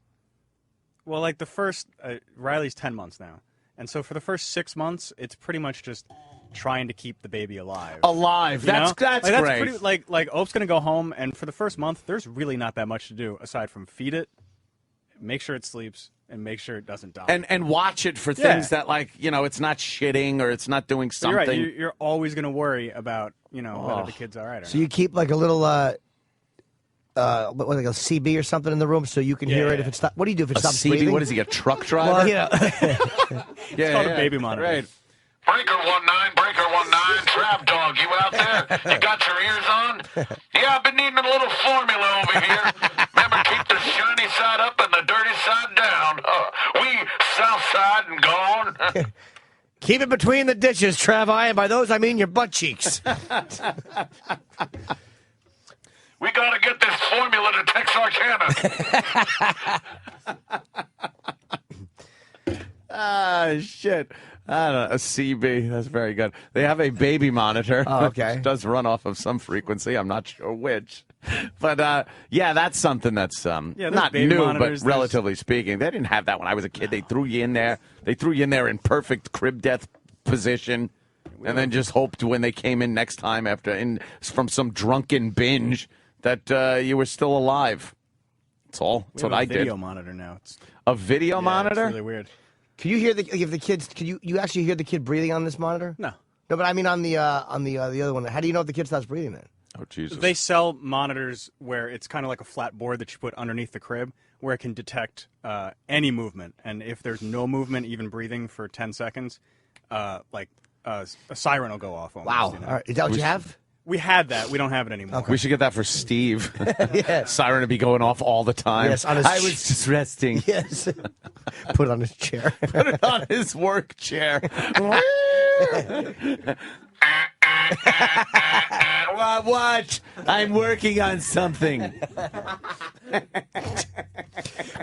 Well, like the first, Riley's 10 months now. And so for the first 6 months, it's pretty much just trying to keep the baby alive. Alive. That's great. Pretty, like Ope's going to go home, and for the first month, there's really not that much to do aside from feed it, make sure it sleeps, and make sure it doesn't die. And watch it for things that, it's not shitting or it's not doing something. You're right. You're always going to worry about, whether the kid's all right or not. So you keep like a little, like a CB or something in the room so you can hear it if it stops. What do you do if it stops CB? breathing? What is he, a truck driver? Well, It's called a baby monitor. Right. Breaker 19, Breaker 19, Trap Dog, you out there? You got your ears on? Yeah, I've been needing a little formula over here. Remember, keep the shiny side up and the dirty side down. We south side and gone. Keep it between the dishes, Travi, and by those I mean your butt cheeks. We gotta get this formula to Texarkana. Shit. I don't know. A CB. That's very good. They have a baby monitor. Oh, okay. Which does run off of some frequency. I'm not sure which. But, that's something that's not new, but relatively speaking. They didn't have that when I was a kid. They threw you in there. They threw you in there in perfect crib death position. And then just hoped when they came in next time from some drunken binge that you were still alive. That's all. That's what I did. We have a video monitor now. A video monitor? It's really weird. Can you hear the kids? Can you actually hear the kid breathing on this monitor? No. No, but I mean on the other one. How do you know if the kid stops breathing then? Oh, Jesus. They sell monitors where it's kind of like a flat board that you put underneath the crib where it can detect any movement. And if there's no movement, even breathing for 10 seconds, a siren will go off. Almost, Wow. All right. Is that what you have? We had that. We don't have it anymore. We should get that for Steve. Yeah. Siren to be going off all the time. Yes, I was just resting. Yes. Put it on his chair. Put it on his work chair. What? I'm working on something.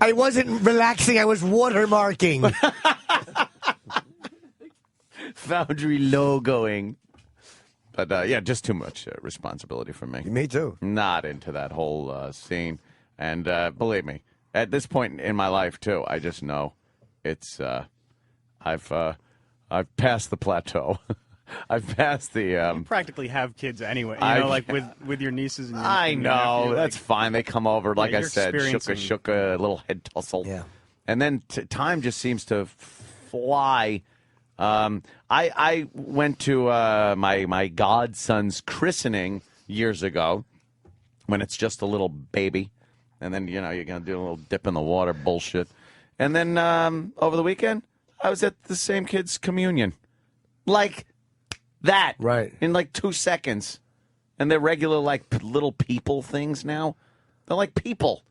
I wasn't relaxing. I was watermarking. Foundry logoing. But, yeah, just too much responsibility for me. Me too. Not into that whole scene. And believe me, at this point in my life, too, I just know it's I've passed the plateau. I've passed the. You practically have kids anyway. You know, like with your nieces and your I and your know. nephew, That's fine. They come over, like I you're said, shook a little head tussle. Yeah. And then time just seems to fly. I went to my godson's christening years ago when it's just a little baby. And then, you're going to do a little dip in the water bullshit. And then over the weekend, I was at the same kid's communion. Like that. Right. In like 2 seconds. And they're regular, like, little people things now. They're like people.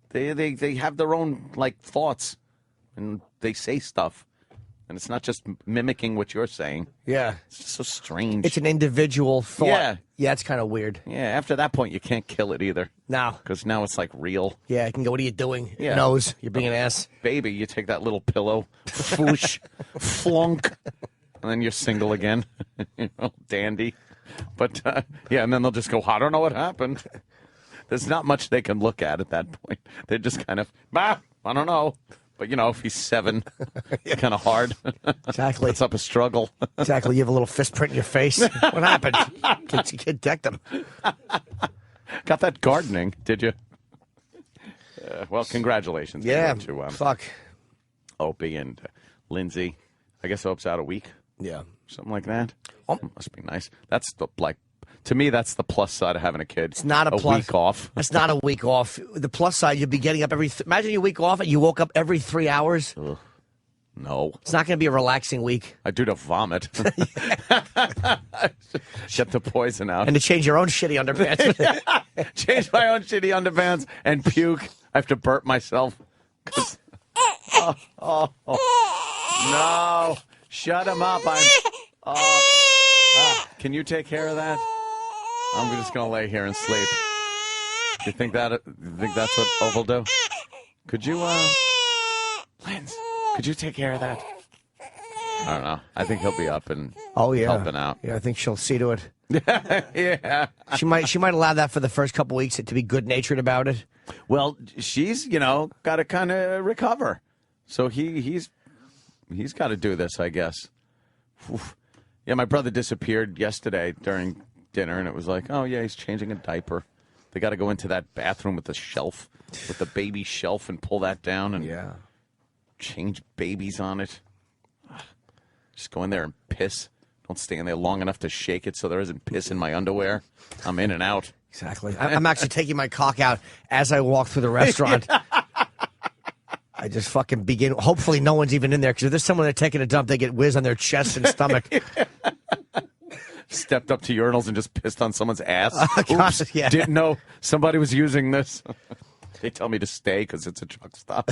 They have their own, like, thoughts. And they say stuff. And it's not just mimicking what you're saying. Yeah. It's just so strange. It's an individual thought. Yeah. Yeah, it's kind of weird. Yeah, after that point, you can't kill it either. No. Because now it's like real. Yeah, I can go, what are you doing? Yeah. Nose, you're being an ass. Baby, you take that little pillow, foosh, flunk, and then you're single again. Dandy. But, yeah, and then they'll just go, I don't know what happened. There's not much they can look at that point. They're just kind of, I don't know. But, if he's 7, it's kind of hard. Exactly. It's up a struggle. Exactly. You have a little fist print in your face. What happened? Kid decked him. Got that gardening, did you? Well, congratulations. Yeah. To, fuck. Opie and Lindsay. I guess Ope's out a week. Yeah. Something like that. Must be nice. That's to me, that's the plus side of having a kid. It's not a plus. Week off. It's not a week off. The plus side, you'd be getting up imagine your week off and you woke up every 3 hours. Ugh. No. It's not going to be a relaxing week. I do to vomit. Get the poison out. And to change your own shitty underpants. Change my own shitty underpants and puke. I have to burp myself. No. Shut him up. Can you take care of that? I'm just going to lay here and sleep. You think that's what Ope will do? Could you, Linz, could you take care of that? I don't know. I think he'll be up and helping out. Yeah, I think she'll see to it. Yeah. She might allow that for the first couple weeks to be good-natured about it. Well, she's, got to kind of recover. So he's got to do this, I guess. Oof. Yeah, my brother disappeared yesterday during dinner, and it was like, oh, yeah, he's changing a diaper. They got to go into that bathroom with the shelf, with the baby shelf, and pull that down and change babies on it. Just go in there and piss. Don't stay in there long enough to shake it so there isn't piss in my underwear. I'm in and out. Exactly. I'm actually taking my cock out as I walk through the restaurant. I just fucking begin. Hopefully no one's even in there, because if there's someone that's taking a dump, they get whiz on their chest and stomach. Stepped up to urinals and just pissed on someone's ass. God, Oops, yeah. Didn't know somebody was using this. They tell me to stay because it's a truck stop.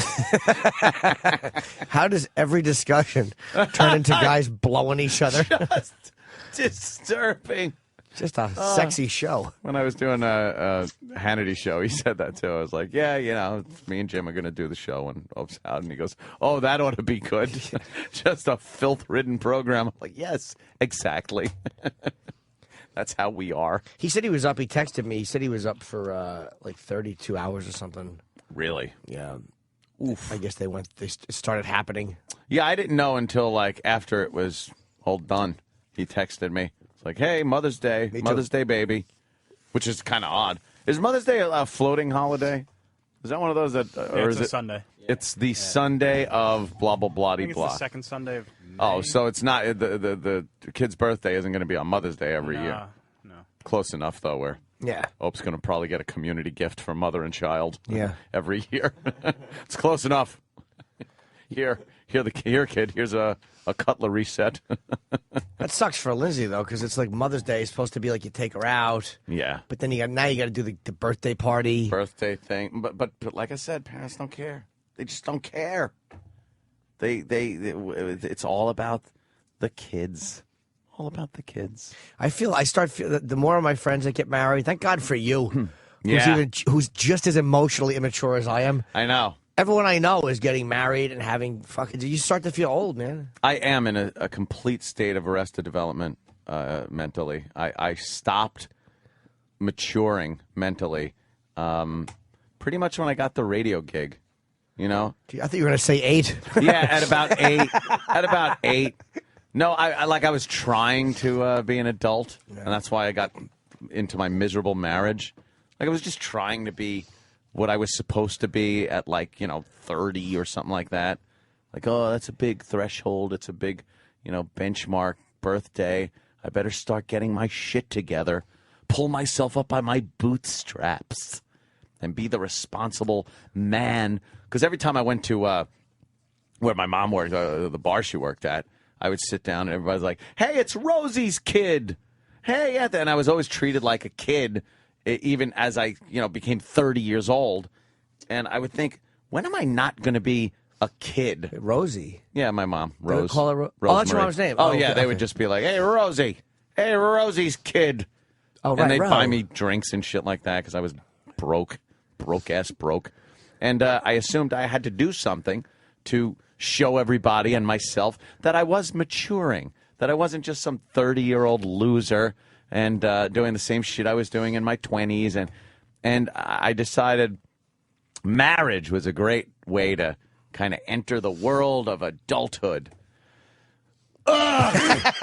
How does every discussion turn into guys blowing each other? Just disturbing. Just a sexy show. When I was doing a Hannity show, he said that too. I was like, yeah, it's me and Jim are going to do the show, and Ope's out. And he goes, oh, that ought to be good. Just a filth-ridden program. I'm like, yes, exactly. That's how we are. He said he was up. He texted me. He said he was up for like 32 hours or something. Really? Yeah. Oof. I guess they started happening. Yeah, I didn't know until like after it was all done. He texted me. It's like, hey, Mother's Day. Mother's Day, baby. Which is kind of odd. Is Mother's Day a floating holiday? Is that one of those that... or it's is a it Sunday. It's the Sunday of blah, blah, blah, I think it's blah. the second Sunday of May. Oh, so it's not... The kid's birthday isn't going to be on Mother's Day every year. No. Close enough, though, where... Yeah. Ope's going to probably get a community gift for mother and child. Yeah. Every year. It's close enough. Here, kid. Here's a cutlery set. That sucks for Lindsay, though, because it's like Mother's Day is supposed to be like you take her out. Yeah. But then now you got to do the birthday party. Birthday thing. But like I said, parents don't care. They just don't care. It's all about the kids. all about the kids. I start feeling the more of my friends that get married, thank God for you. Yeah. Who's just as emotionally immature as I am. I know. Everyone I know is getting married and having fucking. You start to feel old, man. I am in a complete state of arrested development mentally. I stopped maturing mentally pretty much when I got the radio gig. You know? I thought you were going to say 8. Yeah, at about 8. At about 8. No, I was trying to be an adult, and that's why I got into my miserable marriage. Like, I was just trying to be what I was supposed to be at, 30 or something like that. Like, oh, that's a big threshold. It's a big, benchmark birthday. I better start getting my shit together, pull myself up by my bootstraps, and be the responsible man. Because every time I went to where my mom worked, the bar she worked at, I would sit down and everybody's like, hey, it's Rosie's kid. Hey, yeah. And I was always treated like a kid, even as I, became 30 years old. And I would think, when am I not going to be a kid? Rosie. Yeah, my mom, They would Rose. call her Rosemary. Oh, that's your mom's name. Oh, Oh, yeah, okay, they would okay. just be like, hey, Rosie. Hey, Rosie's kid. Oh, and they'd Ro. buy me drinks and shit like that because I was broke. And I assumed I had to do something to show everybody and myself that I was maturing, that I wasn't just some 30-year-old loser and doing the same shit I was doing in my 20s. And I decided marriage was a great way to kind of enter the world of adulthood. Ugh!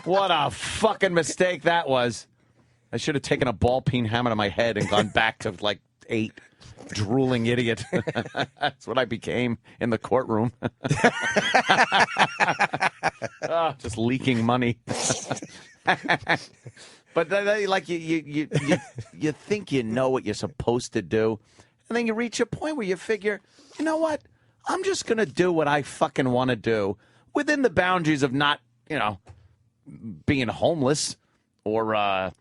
What a fucking mistake that was. I should have taken a ball-peen hammer to my head and gone back to 8. Drooling idiot. That's what I became in the courtroom. Just leaking money. But you think you know what you're supposed to do, and then you reach a point where you figure, you know what? I'm just gonna do what I fucking want to do within the boundaries of not, being homeless or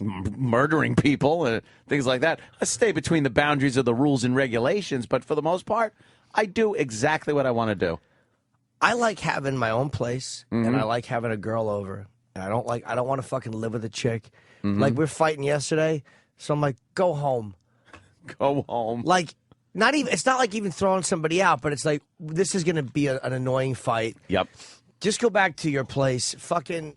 murdering people and things like that. I stay between the boundaries of the rules and regulations, but for the most part, I do exactly what I want to do. I like having my own place, Mm-hmm. and I like having a girl over. And I don't want to fucking live with a chick. Mm-hmm. Like, we're fighting yesterday, so I'm like, go home. Go home. Like, it's not like even throwing somebody out, but it's like, this is going to be an annoying fight. Yep. Just go back to your place. Fucking,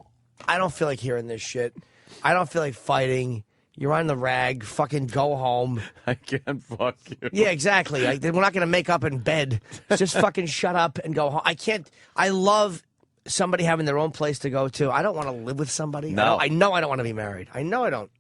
I don't feel like hearing this shit. I don't feel like fighting. You're on the rag. Fucking go home. I can't fuck you. Yeah, exactly. We're not going to make up in bed. Just fucking shut up and go home. I love somebody having their own place to go to. I don't want to live with somebody. No. I know I don't want to be married. I know I don't.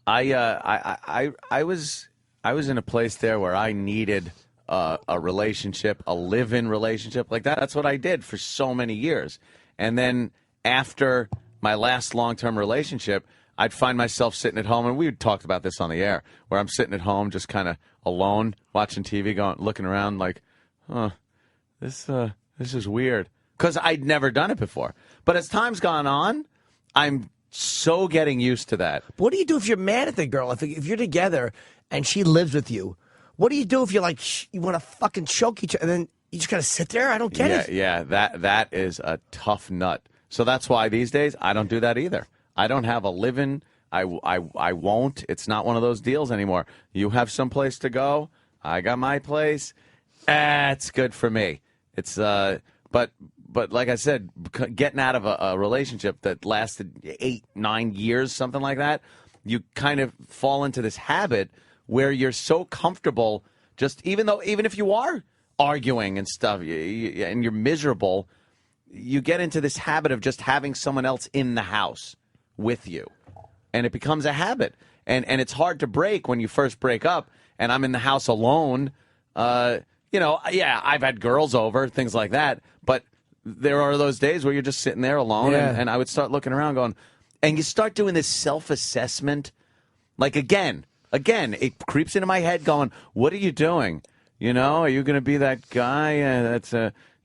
I was in a place there where I needed a relationship, a live-in relationship like that. That's what I did for so many years. And then after my last long-term relationship, I'd find myself sitting at home, and we talked about this on the air, where I'm sitting at home just kind of alone, watching TV, looking around like, this is weird. Because I'd never done it before. But as time's gone on, I'm so getting used to that. What do you do if you're mad at the girl? If you're together and she lives with you, what do you do if you're like, you want to fucking choke each other, and then you just got to sit there? I don't get it. Yeah, that is a tough nut. So that's why these days I don't do that either. I don't have a live-in. I won't. It's not one of those deals anymore. You have some place to go. I got my place. It's good for me. It's but like I said, getting out of a relationship that lasted 8-9 years, something like that, you kind of fall into this habit where you're so comfortable. Even if you are arguing and stuff, and you're miserable, you get into this habit of just having someone else in the house with you, and it becomes a habit, and it's hard to break when you first break up. And I'm in the house alone. I've had girls over, things like that, but there are those days where you're just sitting there alone, and I would start looking around, going, and you start doing this self-assessment, like again, it creeps into my head, going, what are you doing? Are you going to be that guy that's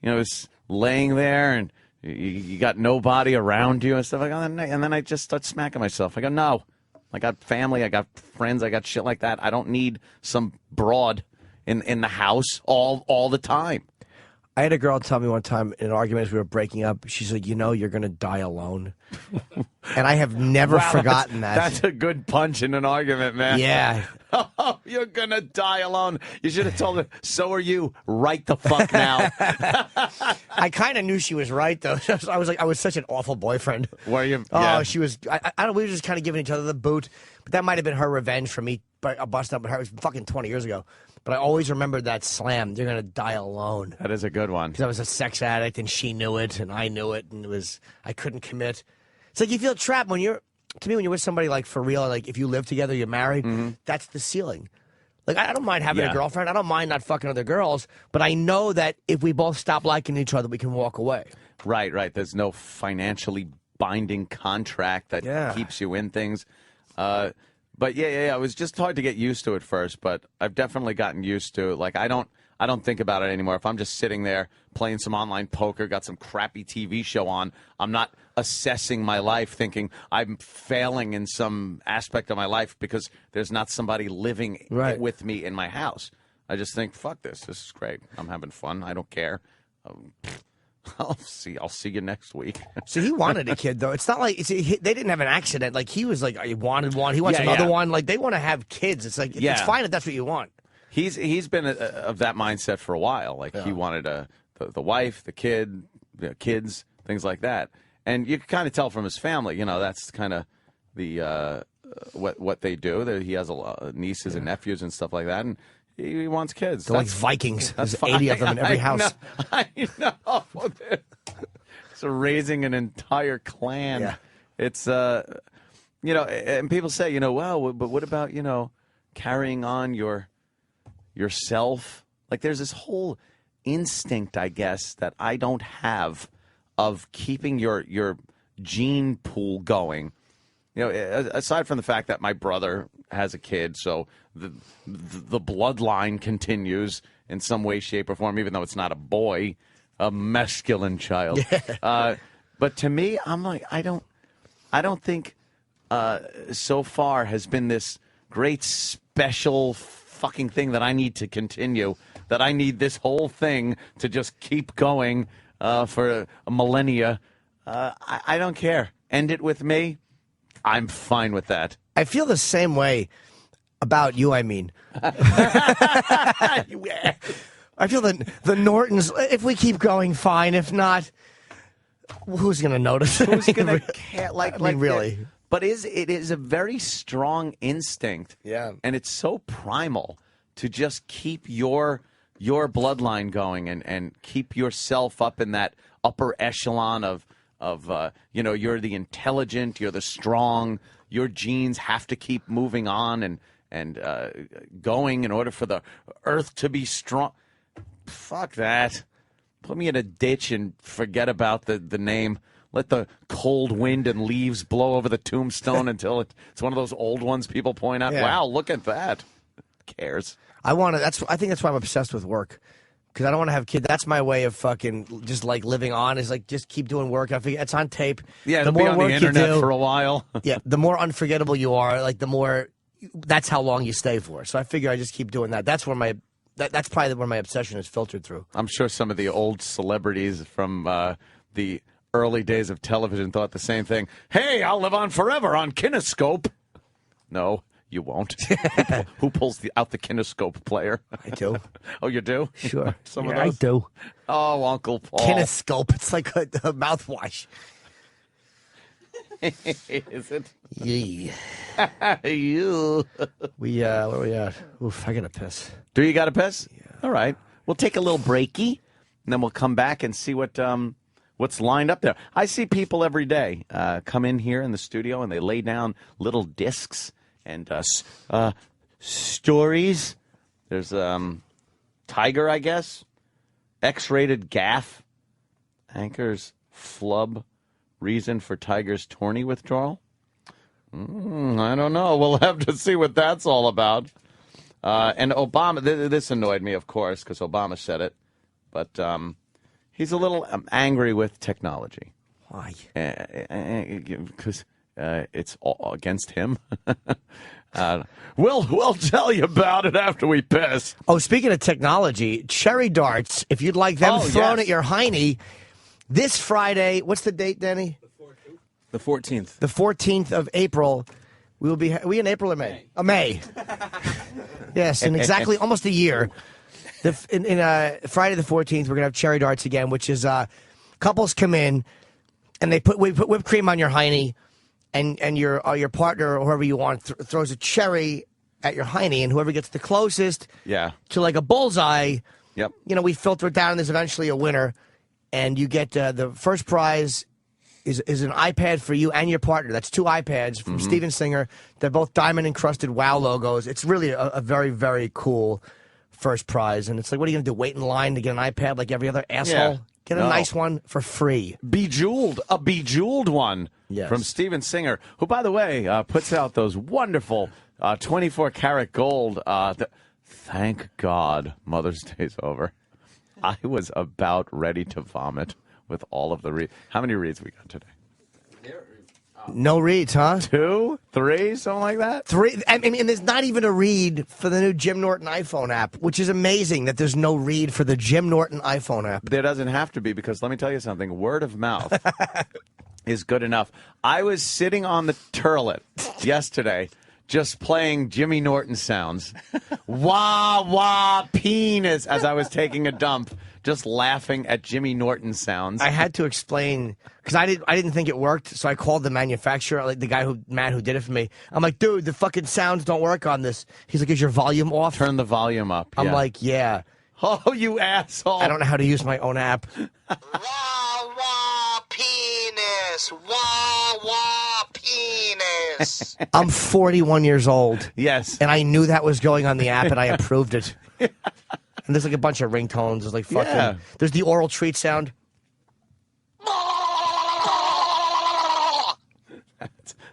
is laying there and you got nobody around you and stuff like that? And then I just start smacking myself. I go, no, I got family, I got friends, I got shit like that. I don't need some broad in the house all the time. I had a girl tell me one time in an argument as we were breaking up, she's like, you're going to die alone. And I have never forgotten that. That's a good punch in an argument, man. Yeah. Oh, you're going to die alone. You should have told her, so are you. Right the fuck now. I kind of knew she was right, though. I was like, I was such an awful boyfriend. Were you? Oh, Yeah. she was. I don't. We were just kind of giving each other the boot. But that might have been her revenge for me busting up with her. It was fucking 20 years ago. But I always remembered that slam. You're gonna die alone. That is a good one. Because I was a sex addict, and she knew it, and I knew it, and I couldn't commit. It's like you feel trapped when you're. To me, when you're with somebody like for real, like if you live together, you're married. That's the ceiling. Like I don't mind having a girlfriend. I don't mind not fucking other girls. But I know that if we both stop liking each other, we can walk away. Right. There's no financially binding contract that keeps you in things. But yeah, it was just hard to get used to at first, but I've definitely gotten used to it. Like I don't think about it anymore. If I'm just sitting there playing some online poker, got some crappy TV show on, I'm not assessing my life thinking I'm failing in some aspect of my life because there's not somebody living with me in my house. I just think, fuck this. This is great. I'm having fun. I don't care. I'll see you next week. So he wanted a kid, though. It's not like they didn't have an accident. Like he was like, he wanted one. He wants another one. Like they want to have kids. It's like it's fine if that's what you want. He's been of that mindset for a while. Like he wanted the wife, the kid, the kids, things like that. And you can kind of tell from his family. That's kind of the what they do. He has a lot of nieces and nephews and stuff like that. And he wants kids. They're like Vikings. There's 80 of them in every house. I know. It's raising an entire clan. Yeah. It's, and people say, well, but what about, carrying on yourself? Like there's this whole instinct, I guess, that I don't have of keeping your gene pool going. Aside from the fact that my brother has a kid, so the bloodline continues in some way, shape, or form, even though it's not a boy, a masculine child. But to me, I'm like, I don't think so far has been this great special fucking thing that I need to continue, that I need this whole thing to just keep going for a millennia. I don't care. End it with me. I'm fine with that. I feel the same way about you, I mean. I feel that the Nortons, if we keep going, fine. If not, who's going to notice? Who's going to care? Really. But it is a very strong instinct. Yeah. And it's so primal to just keep your bloodline going and keep yourself up in that upper echelon of you're the intelligent, you're the strong, your genes have to keep moving on and going in order for the earth to be strong. Fuck that. Put me in a ditch and forget about the name. Let the cold wind and leaves blow over the tombstone until it's one of those old ones people point out. Yeah. Wow, look at that. Who cares? I think that's why I'm obsessed with work. Because I don't want to have kids. That's my way of fucking just like living on. Is like just keep doing work. I figure it's on tape. Yeah, it'll be on the internet for a while. Yeah, the more unforgettable you are, like the more. That's how long you stay for. So I figure I just keep doing that. That's where that's probably where my obsession is filtered through. I'm sure some of the old celebrities from the early days of television thought the same thing. Hey, I'll live on forever on Kinescope. No. You won't. Who pulls out the kinescope player? I do. Oh, you do? Sure. Some of those? I do. Oh, Uncle Paul. Kinescope. It's like a mouthwash. Is it? Yeah. You. Where are we at? Oof, I got to piss. Do you got to piss? Yeah. All right. We'll take a little breaky, and then we'll come back and see what's lined up there. I see people every day come in here in the studio, and they lay down little discs and stories. There's Tiger, I guess. X-rated gaff. Anchor's flub. Reason for Tiger's tourney withdrawal. I don't know. We'll have to see what that's all about. And Obama, this annoyed me, of course, because Obama said it. But he's a little angry with technology. Why? Because it's all against him. We'll tell you about it after we piss. Oh, speaking of technology, cherry darts, if you'd like them thrown at your hiney, this Friday, what's the date, Denny? The 14th. The 14th of April. We will be. Are we in April or May? May. Yes, in exactly almost a year. Friday the 14th, we're gonna have cherry darts again, which is couples come in and we put whipped cream on your hiney, and your partner or whoever you want throws a cherry at your hiney, and whoever gets the closest to like a bullseye, we filter it down, and there's eventually a winner, and you get the first prize. Is an iPad for you and your partner. That's 2 iPads from Steven Singer. They're both diamond-encrusted WOW logos. It's really a very, very cool first prize. And it's like, what are you going to do, wait in line to get an iPad like every other asshole? Yeah. Get a nice one for free. A bejeweled one from Steven Singer, who, by the way, puts out those wonderful 24-karat gold. Thank God Mother's Day's over. I was about ready to vomit. With all of the reads. How many reads we got today? No reads, huh? 2, 3, something like that? 3. I mean, and there's not even a read for the new Jim Norton iPhone app, which is amazing that there's no read for the Jim Norton iPhone app. There doesn't have to be, because let me tell you something. Word of mouth is good enough. I was sitting on the turlet yesterday just playing Jimmy Norton sounds. Wah, wah, penis, as I was taking a dump. Just laughing at Jimmy Norton sounds. I had to explain because I didn't think it worked, so I called the manufacturer, like the guy Matt who did it for me. I'm like, dude, the fucking sounds don't work on this. He's like, is your volume off? Turn the volume up. I'm like, yeah. Oh, you asshole! I don't know how to use my own app. Wah, wah, penis. Wah, wah, penis. I'm 41 years old. Yes, and I knew that was going on the app, and I approved it. And there's like a bunch of ringtones. There's like fucking. Yeah. There's the oral treat sound.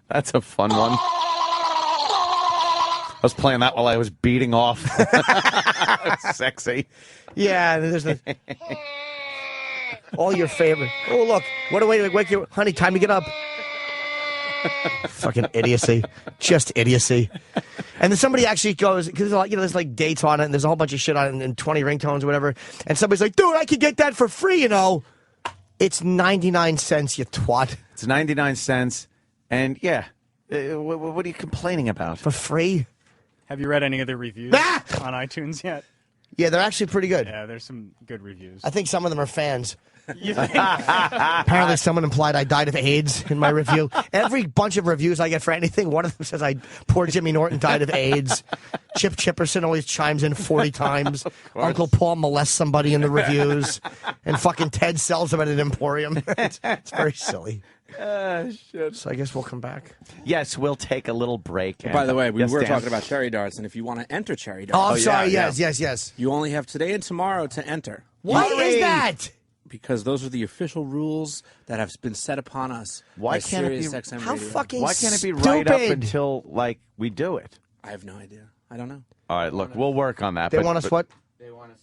That's a fun one. I was playing that while I was beating off. Sexy. Yeah, and there's the. All your favorite. Oh, look. What a way to wake your. Honey, time to get up. Fucking idiocy. Just idiocy. And then somebody actually goes, because there's like dates on it, and there's a whole bunch of shit on it, and 20 ringtones or whatever. And somebody's like, dude, I could get that for free, It's 99 cents, you twat. It's 99 cents. And yeah, what are you complaining about? For free? Have you read any of the reviews on iTunes yet? Yeah, they're actually pretty good. Yeah, there's some good reviews. I think some of them are fans. You think? Apparently someone implied I died of AIDS in my review. Every bunch of reviews I get for anything, one of them says poor Jimmy Norton died of AIDS. Chip Chipperson always chimes in 40 times. Uncle Paul molests somebody in the reviews. And fucking Ted sells them at an emporium. It's very silly. Shit. So I guess we'll come back. Yes, we'll take a little break. By the way, we were Dan. talking about cherry darts, and if you want to enter cherry darts... Oh, I'm sorry. Yes. You only have today and tomorrow to enter. Why is that? Because those are the official rules that have been set upon us. Why by can't it be? Sirius XM How Radio. fucking Why can't it be stupid. right up until we do it? I have no idea. I don't know. All right, look, we'll work on that. They want us what? They want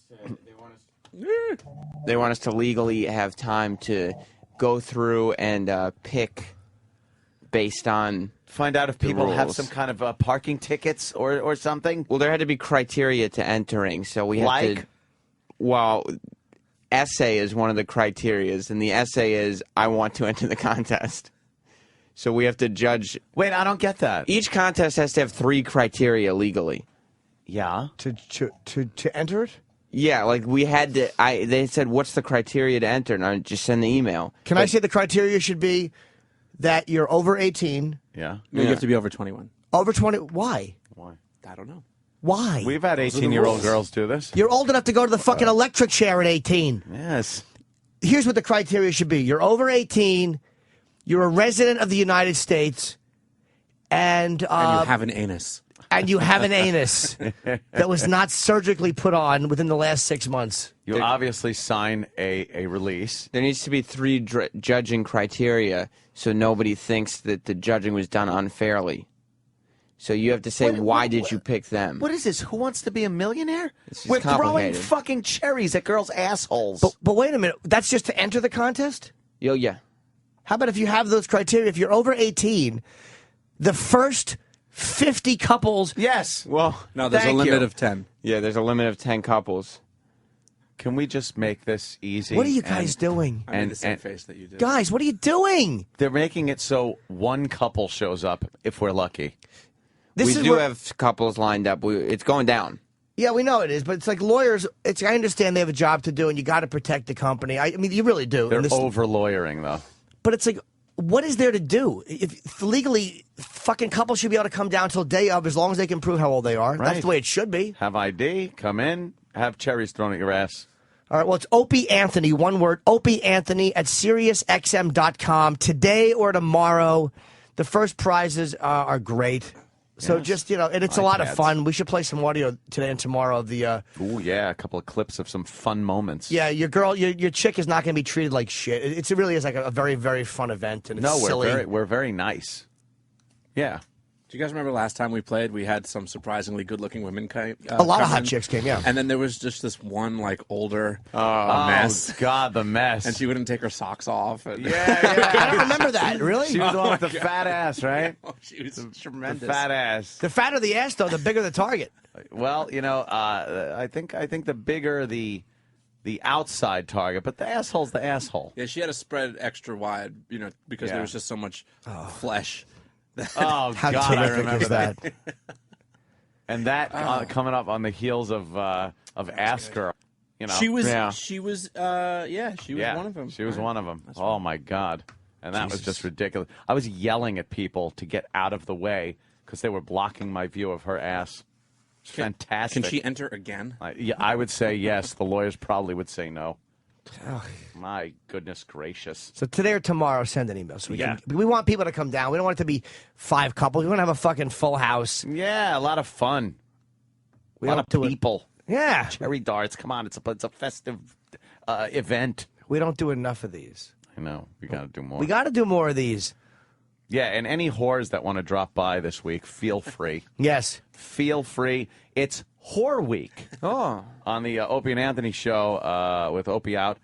us to legally have time to go through and pick based on find out if people have rules. some kind of parking tickets or something. Well, there had to be criteria to entering, so we had to. Well, essay is one of the criterias, and the essay is I want to enter the contest. So we have to judge. Wait, I don't get that. Each contest has to have 3 criteria legally. Yeah. To enter it? Yeah, like we had to. They said, "What's the criteria to enter?" And I just send the email. Can I say the criteria should be that you're over 18? Yeah. No, you have to be over 21. Over 20? Why? I don't know. Why? We've had 18-year-old girls do this. You're old enough to go to the fucking electric chair at 18. Yes. Here's what the criteria should be. You're over 18. You're a resident of the United States. And you have an anus. And you have an anus that was not surgically put on within the last 6 months. You obviously sign a release. There needs to be 3 judging criteria so nobody thinks that the judging was done unfairly. So you have to say, why did you pick them? What is this? Who Wants to Be a Millionaire? We're throwing fucking cherries at girls' assholes. But wait a minute. That's just to enter the contest? Yeah. How about if you have those criteria? If you're over 18, the first 50 couples. Yes. Well, no, there's a limit of 10. Yeah, there's a limit of 10 couples. Can we just make this easy? What are you guys doing? I made the same face that you did. Guys, what are you doing? They're making it so one couple shows up if we're lucky. We do have couples lined up. It's going down. Yeah, we know it is, but it's like lawyers. I understand they have a job to do, and you got to protect the company. I mean, you really do. They're over-lawyering, though. But it's like, what is there to do? If legally, fucking couples should be able to come down till day of as long as they can prove how old they are. Right. That's the way it should be. Have ID, come in, have cherries thrown at your ass. All right, well, it's Opie Anthony, one word, Opie Anthony at SiriusXM.com. Today or tomorrow, the first prizes are great. So just, and it's a lot of fun. We should play some audio today and tomorrow of the... Ooh, yeah, a couple of clips of some fun moments. Yeah, your girl, your chick is not going to be treated like shit. It really is like a very, very fun event, and it's silly. We're very nice. Yeah. Do you guys remember last time we played? We had some surprisingly good-looking women a lot of hot chicks came, yeah. And then there was just this one, older mess. Oh, God, the mess. And she wouldn't take her socks off. And I don't remember that, really? She was the one with the fat ass, right? She was tremendous. The fat ass. The fatter the ass, though, the bigger the target. Well, I think the bigger the outside target, but the asshole's the asshole. Yeah, she had to spread extra wide, because there was just so much flesh. Oh, How God, I terrific remember is that? And that coming up on the heels of Ask Girl. She was one of them. She was one of them. Oh, my God. And that was just ridiculous. I was yelling at people to get out of the way because they were blocking my view of her ass. It's fantastic. Can she enter again? Yeah, I would say yes. The lawyers probably would say no. My goodness gracious. So today or tomorrow, send an email. So we want people to come down. We don't want it to be 5 couples. We want to have a fucking full house. Yeah, a lot of fun. A lot of people. Yeah. Cherry darts. Come on, it's a festive event. We don't do enough of these. I know. We got to do more. We got to do more of these. Yeah, and any whores that want to drop by this week, feel free. Yes. Feel free. It's Whore Week. On the Opie and Anthony show with Opie out,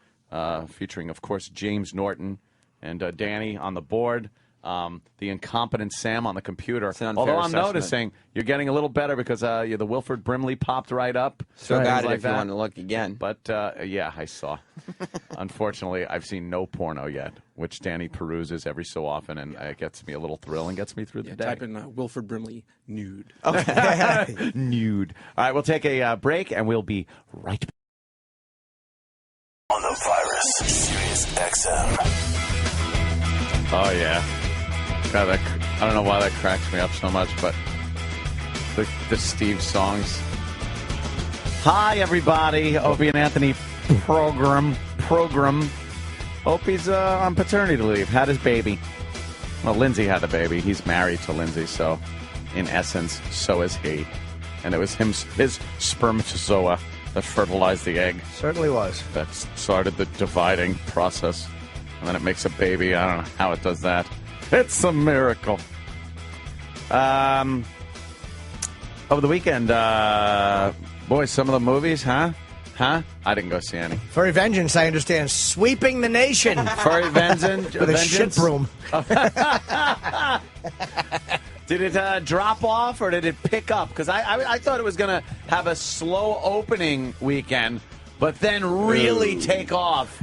featuring, of course, James Norton and Danny on the board. The incompetent Sam on the computer. Although I'm noticing you're getting a little better because the Wilford Brimley popped right up. So got it if you want to look again. But, yeah, I saw. Unfortunately, I've seen no porno yet, which Danny peruses every so often, and it gets me a little thrill and gets me through the day. Type in Wilford Brimley nude. Okay. Nude. All right, we'll take a break, and we'll be right back. On the virus, Sirius XM. Oh, yeah. God, I don't know why that cracks me up so much, but the Steve songs. Hi, everybody. Opie and Anthony program. Opie's on paternity leave. Had his baby. Well, Lindsay had a baby. He's married to Lindsay, so in essence, so is he. And it was his spermatozoa that fertilized the egg. Certainly was. That started the dividing process. And then it makes a baby. I don't know how it does that. It's a miracle. Over the weekend, boy, some of the movies, huh? I didn't go see any. Furry Vengeance, I understand, sweeping the nation. Furry Vengeance? With a shit broom. Did it drop off or did it pick up? Because I thought it was going to have a slow opening weekend, but then really take off.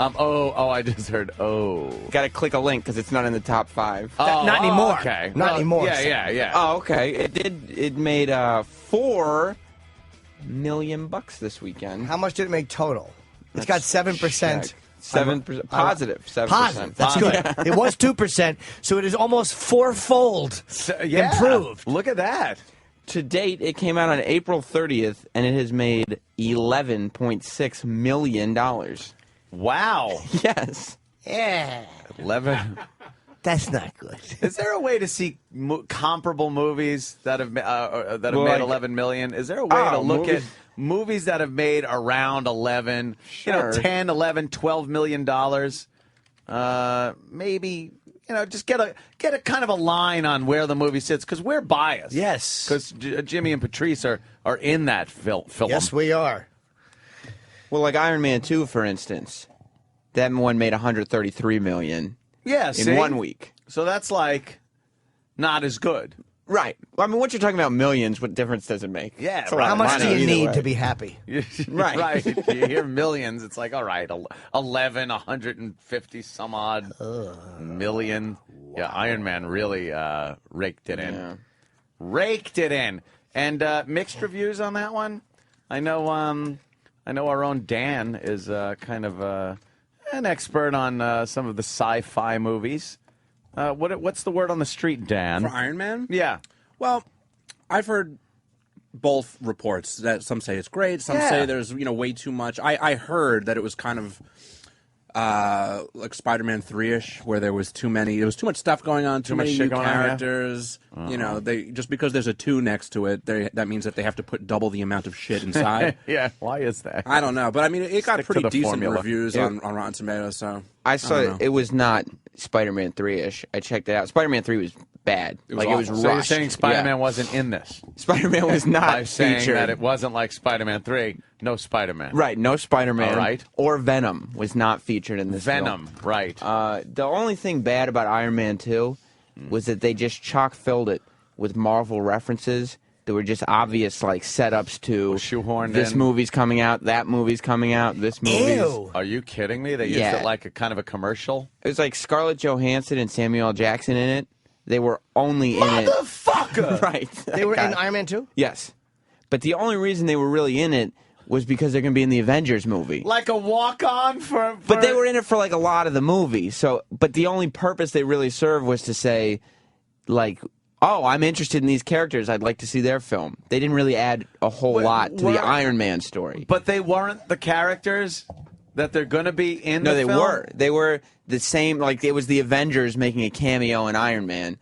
I just heard, Got to click a link because it's not in the top 5. Not anymore. Okay. Not anymore. Yeah. Oh, okay. It made $4 million this weekend. How much did it make total? It's got 7%. 7% positive. 7%. Positive. That's good. It was 2%, so it is almost fourfold improved. Look at that. To date, it came out on April 30th, and it has made $11.6 million. Wow. Yes. Yeah. 11. That's not good. Is there a way to see comparable movies that have made 11 million? Is there a way to look at movies that have made around 11, Sure. 10, 11, 12 million dollars? Maybe, just get a kind of a line on where the movie sits because we're biased. Yes. Because Jimmy and Patrice are in that film. Yes, we are. Well, like Iron Man 2, for instance. That one made $133 million. Yeah, in 1 week. So that's like not as good. Right. Well, I mean, once you're talking about millions, what difference does it make? Yeah. It's a lot How of much do money you either need way. to be happy? Right. You hear millions, it's like, all right, 11, 150 some odd million. Wow. Yeah, Iron Man really raked it in. Yeah. Raked it in. And mixed reviews on that one. I know our own Dan is kind of an expert on some of the sci-fi movies. What's the word on the street, Dan? For Iron Man? Yeah. Well, I've heard both reports that some say it's great, some say there's way too much. I heard that it was kind of like Spider-Man 3-ish, where there was too much stuff going on, too many new characters. They just because there's a 2 next to it, that means that they have to put double the amount of shit inside. Yeah, why is that? I don't know, but I mean, it got pretty decent formula. reviews on Rotten Tomatoes. So I saw it was not Spider-Man 3-ish. I checked it out. Spider-Man 3 was bad. It was rushed. So you're saying Spider-Man wasn't in this? Spider-Man was not By saying featured. that it wasn't like Spider-Man 3, no Spider-Man. Right, no Spider-Man. All right. Or Venom was not featured in this Venom, film. right. The only thing bad about Iron Man 2 was that they just chock-filled it with Marvel references that were just obvious, like, setups to shoehorned this in. movie's coming out, that movie's coming out, this movie's... Ew. Are you kidding me? They used it like a kind of a commercial? It was like Scarlett Johansson and Samuel L. Jackson in it. They were only in it... Motherfucker! Right. They were in Iron Man 2? Yes. But the only reason they were really in it was because they're going to be in the Avengers movie. Like a walk-on for... But they were in it for like a lot of the movie. So, but the only purpose they really served was to say, like, oh, I'm interested in these characters. I'd like to see their film. They didn't really add a whole lot to the Iron Man story. But they weren't the characters that they're going to be in No, the they film? were. They were the same. Like, it was the Avengers making a cameo in Iron Man.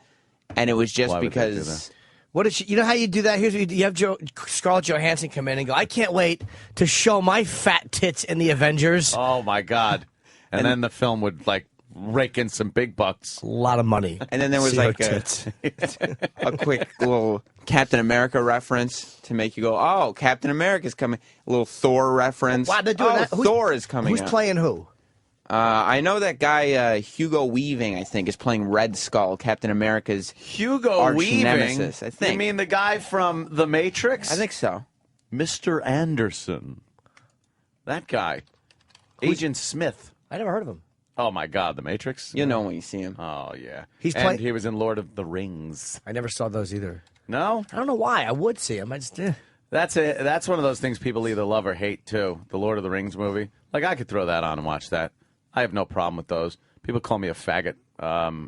And it was just Why would they do because... that? What is you know how you do that? Here's what you have Scarlett Johansson come in and go, I can't wait to show my fat tits in the Avengers. Oh, my God. And then the film would, like, rake in some big bucks. A lot of money. And then there was See like her a, tits. a quick little Captain America reference to make you go, oh, Captain America's coming. A little Thor reference. Wow, they're doing that? Thor is coming Who's out. playing who? I know that guy Hugo Weaving, I think, is playing Red Skull, Captain America's Hugo arch Weaving? nemesis. I think. You mean the guy from The Matrix? I think so. Mr. Anderson. That guy. Agent Smith. I never heard of him. Oh, my God, The Matrix? You know when you see him. Oh, yeah. He's he was in Lord of the Rings. I never saw those either. No? I don't know why. I would see him. I just... That's one of those things people either love or hate, too. The Lord of the Rings movie. Like, I could throw that on and watch that. I have no problem with those. People call me a faggot.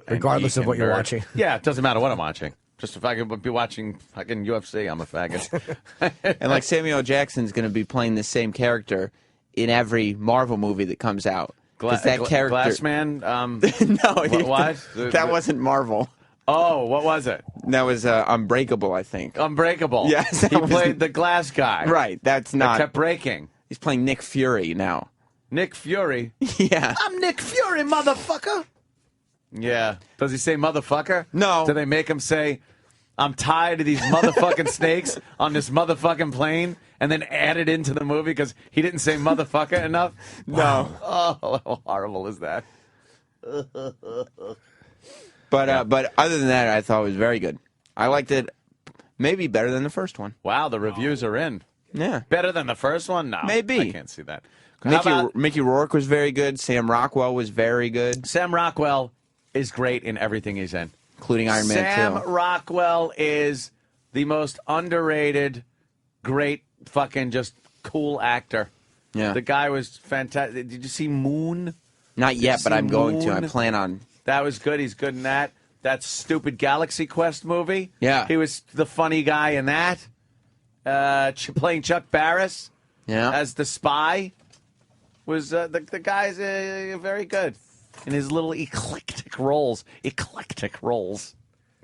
Regardless of what you're watching. Yeah, it doesn't matter what I'm watching. Just if I could be watching fucking UFC, I'm a faggot. And like Samuel L. Jackson's going to be playing the same character in every Marvel movie that comes out. That character... Glassman? No, what? That wasn't Marvel. Oh, what was it? That was Unbreakable, I think. Unbreakable. Yes. He played the glass guy. Right, that's not... That kept breaking. He's playing Nick Fury now. Nick Fury? Yeah. I'm Nick Fury, motherfucker. Yeah. Does he say motherfucker? No. Do they make him say, I'm tired of these motherfucking snakes on this motherfucking plane, and then add it into the movie because he didn't say motherfucker enough? No. Oh, how horrible is that? But other than that, I thought it was very good. I liked it maybe better than the first one. Wow, the reviews are in. Yeah. Better than the first one? No. Maybe. I can't see that. How about- Mickey Rourke was very good. Sam Rockwell was very good. Sam Rockwell is great in everything he's in. Including Iron Man 2. Sam Rockwell is the most underrated, great, fucking just cool actor. Yeah. The guy was fantastic. Did you see Moon? Not yet, but I'm going to. I Moon? plan on. That was good. He's good in that. That stupid Galaxy Quest movie. Yeah. He was the funny guy in that. Playing Chuck Barris as the spy. Was the guy's very good in his little eclectic roles.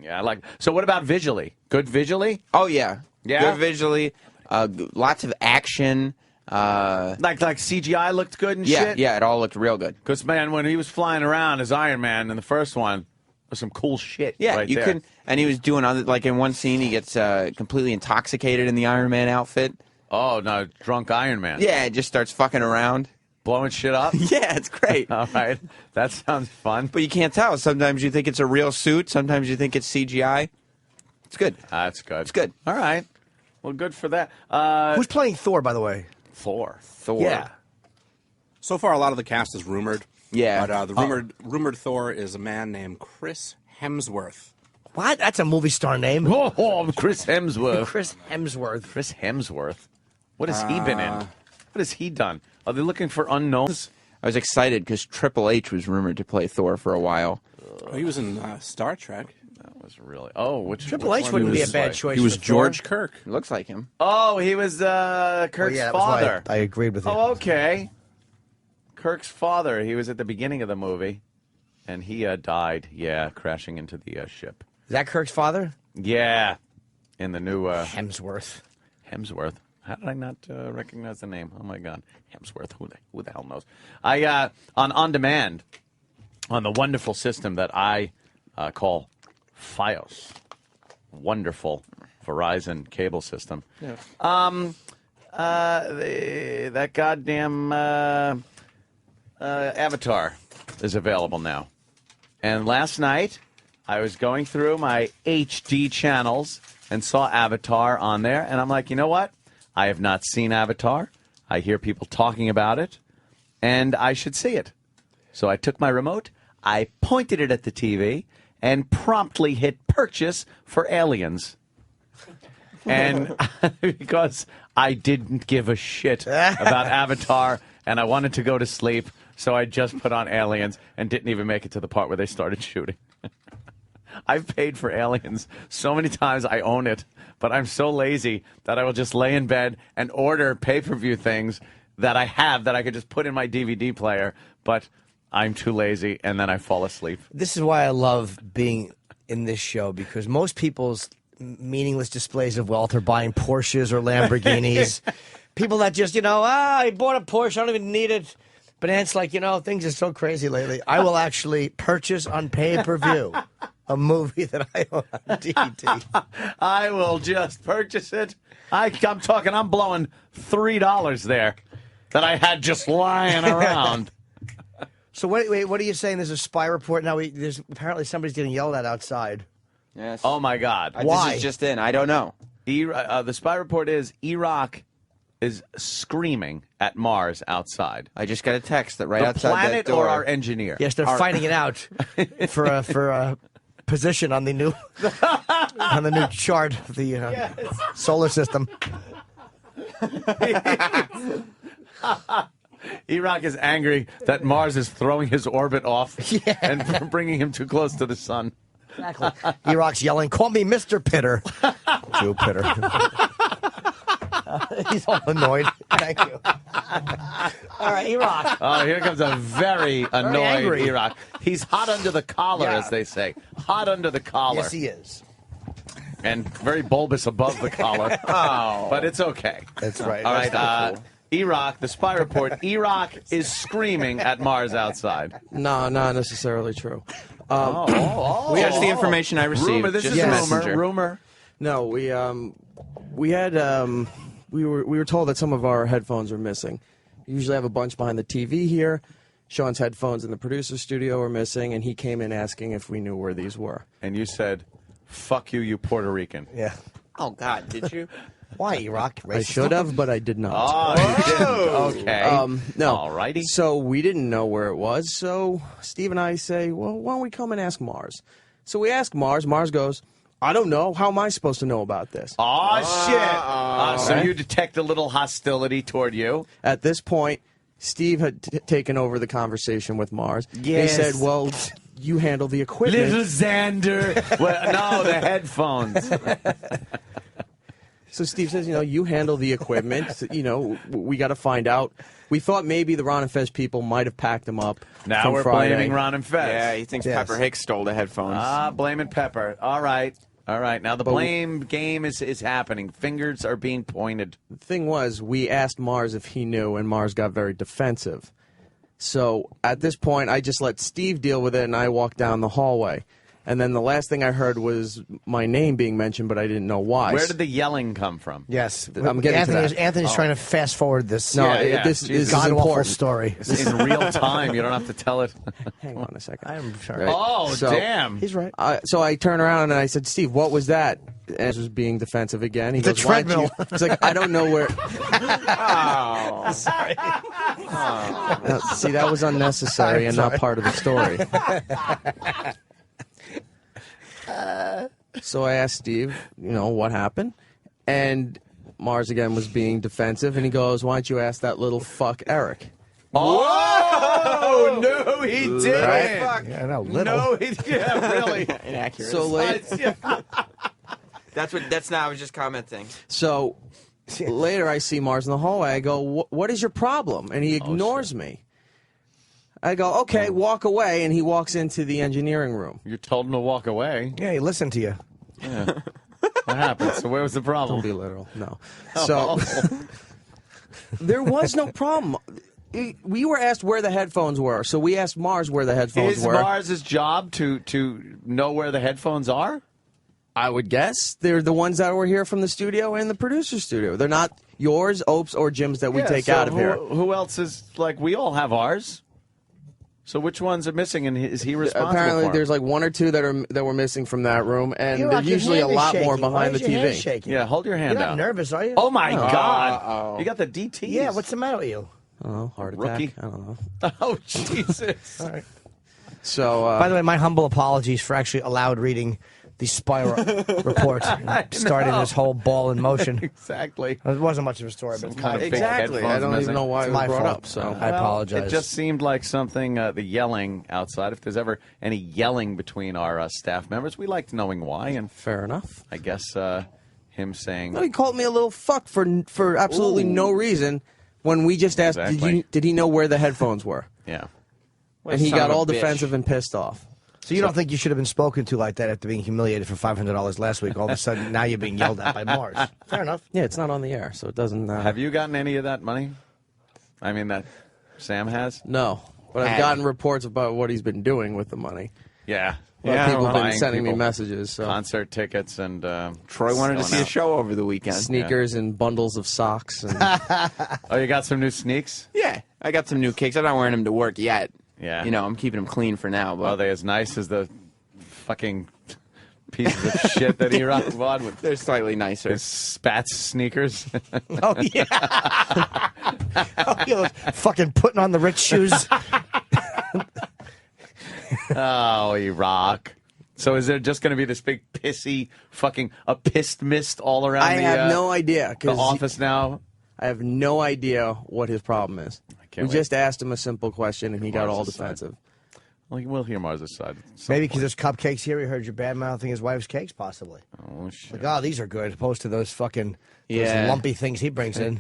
Yeah, I like. So what about visually? Good visually? Oh yeah, Yeah? Good visually. Lots of action. Like CGI looked good and Yeah, shit? yeah, it all looked real good. Because, man, when he was flying around as Iron Man in the first one, was some cool shit. Yeah, right you there. could. And he was doing other, like in one scene, he gets completely intoxicated in the Iron Man outfit. Oh no, drunk Iron Man. Yeah, it just starts fucking around. Blowing shit up? Yeah, it's great. All right. That sounds fun. But you can't tell. Sometimes you think it's a real suit. Sometimes you think it's CGI. It's good. That's good. It's good. All right. Well, good for that. Who's playing Thor, by the way? Thor. Yeah. So far, a lot of the cast is rumored. Yeah. But the rumored Thor is a man named Chris Hemsworth. What? That's a movie star name. Oh, Chris Hemsworth. Chris Hemsworth. Chris Hemsworth. What has he been in? What has he done? Are they looking for unknowns? I was excited because Triple H was rumored to play Thor for a while. He was in Star Trek. That was really... Oh, which Triple H wouldn't be a bad choice. He was for George Thor. Kirk. Looks like him. Oh, he was Kirk's That father. was why I agreed with you. Oh, okay. Kirk's father. He was at the beginning of the movie, and he died, crashing into the ship. Is that Kirk's father? Yeah, in the new... Hemsworth. Hemsworth. How did I not recognize the name? Oh, my God. Hemsworth. Who the hell knows? I on demand, on the wonderful system that I call Fios. Wonderful Verizon cable system. Yeah. That goddamn Avatar is available now. And last night, I was going through my HD channels and saw Avatar on there, and I'm like, you know what? I have not seen Avatar. I hear people talking about it, and I should see it. So I took my remote, I pointed it at the TV, and promptly hit purchase for Aliens. And because I didn't give a shit about Avatar, and I wanted to go to sleep, so I just put on Aliens and didn't even make it to the part where they started shooting. I've paid for Aliens so many times I own it, but I'm so lazy that I will just lay in bed and order pay-per-view things that I have that I could just put in my DVD player, but I'm too lazy, and then I fall asleep. This is why I love being in this show, because most people's meaningless displays of wealth are buying Porsches or Lamborghinis. People that just, I bought a Porsche, I don't even need it. But it's like, things are so crazy lately. I will actually purchase on pay-per-view a movie that I own on DVD. I will just purchase it. I'm blowing $3 there that I had just lying around. So wait, what are you saying? There's a spy report now. There's apparently somebody's getting yelled at outside. Yes. Oh my God! Why? This is just in. I don't know. The spy report is Iraq is screaming at Mars outside. I just got a text that outside that planet door. or our engineer. Yes, they're fighting it out for a position on the new chart of the solar system. Iraq is angry that Mars is throwing his orbit off and bringing him too close to the sun. Exactly. Iraq's yelling, "Call me Mr. Pitter." Joe Pitter. He's all annoyed. Thank you. All right, Iraq. Oh, here comes a very annoyed Iraq. He's hot under the collar, as they say. Hot under the collar. Yes, he is. And very bulbous above the collar. Oh. But it's okay. That's right. All That's right. cool. Iraq, the spy report, Iraq is screaming at Mars outside. No, not necessarily true. That's the information I received. Rumor. This just is messenger. rumor. No, we were told that some of our headphones are missing. We usually have a bunch behind the TV here. Sean's headphones in the producer's studio are missing, and he came in asking if we knew where these were. And you said, "Fuck you, you Puerto Rican." Yeah. Oh God, did you? Why, Iraq? I should have, but I did not. Oh, you didn't. Okay. No. Alrighty. So we didn't know where it was. So Steve and I say, well, why don't we come and ask Mars? So we ask Mars. Mars goes, I don't know. How am I supposed to know about this? Oh, shit. So you detect a little hostility toward you? At this point, Steve had taken over the conversation with Mars. Yes. He said, well, you handle the equipment. Little Xander. Well, no, the headphones. So Steve says, you handle the equipment. We got to find out. We thought maybe the Ron and Fez people might have packed them up. Now from we're Friday. blaming Ron and Fez. Yeah, he thinks Pepper Hicks stole the headphones. Blaming Pepper. All right. Now the blame game is happening. Fingers are being pointed. The thing was, we asked Mars if he knew, and Mars got very defensive. So at this point, I just let Steve deal with it, and I walked down the hallway. And then the last thing I heard was my name being mentioned, but I didn't know why. Where did the yelling come from? Yes, I'm getting to that. Anthony's trying to fast forward this. No, this is god-awful important. story. This is in real time. You don't have to tell it. Hang on a second. I'm sorry. Right. Oh, So- damn. He's right. So I turn around and I said, Steve, what was that? And he was being defensive again. He The goes, "Why'd treadmill." you-" It's like, I don't know where. Oh. Sorry. See, that was unnecessary and not part of the story. So I asked Steve, what happened? And Mars again was being defensive, and he goes, "Why don't you ask that little fuck Eric?" Oh, no, he didn't. Right? Yeah, no, little. No, yeah, really. Inaccurate. So late. That's not. I was just commenting. So later, I see Mars in the hallway. I go, "What is your problem?" And he ignores me. I go, "Okay, walk away." And he walks into the engineering room. You told him to walk away. Yeah, he listened to you. Yeah. What happened? So where was the problem? Don't be literal. No. So there was no problem. We were asked where the headphones were, so we asked Mars where the headphones Is were. Mars' job to know where the headphones are? I would guess they're the ones that were here from the studio and the producer studio. They're not yours, Opes, or Jim's that we take out of here. Who else is we all have ours? So which ones are missing, and is he responsible Apparently, for there's like one or two that were missing from that room, and You're there's like, your usually a hand is lot more shaking. behind Why the is your hand TV. shaking? Yeah, hold your hand You're not out. nervous, are you? Oh my Oh. God! You got the DTs. Yeah, what's the matter with you? Oh, heart attack. Rookie? I don't know. Oh Jesus! All right. So, By the way, my humble apologies for actually allowed reading the Spyro report and starting this whole ball in motion. Exactly. It wasn't much of a story, but it's kind of my big fault. exactly. I headphones don't missing. even know why It's it my was brought fault. up. So I apologize. It just seemed like something, the yelling outside. If there's ever any yelling between our staff members, we liked knowing why. And fair enough. I guess him saying, No, he called me a little fuck for absolutely no reason when we just asked, Exactly. did he know where the headphones were? yeah. And he son got of a all bitch. defensive and pissed off. So you don't think you should have been spoken to like that after being humiliated for $500 last week? All of a sudden, now you're being yelled at by Mars. Fair enough. Yeah, it's not on the air, so it doesn't. Have you gotten any of that money? I mean, that Sam has? No, but I've gotten reports about what he's been doing with the money. Yeah. A lot of people have been Buying sending me people messages. So. concert tickets and Troy wanted to see a show over the weekend. Sneakers and bundles of socks. And Oh, you got some new sneaks? Yeah, I got some new kicks. I'm not wearing them to work yet. Yeah. You know, I'm keeping them clean for now. But Are they as nice as the fucking pieces of shit that he bought with they're slightly nicer. his Spats sneakers? Oh, yeah. Oh, yeah, fucking putting on the rich shoes. Oh, you rock. So is there just going to be this big pissy fucking a pissed mist all around I the have no idea. the 'Cause office now? I have no idea what his problem is. can't We wait. just asked him a simple question, and he got all Mars' side. defensive. Well, we'll hear Mars' side. at some Maybe because point. there's cupcakes here, he heard you bad-mouthing his wife's cakes, possibly. Oh, shit. Like, oh, these are good, opposed to those fucking Yeah. those lumpy things he brings in.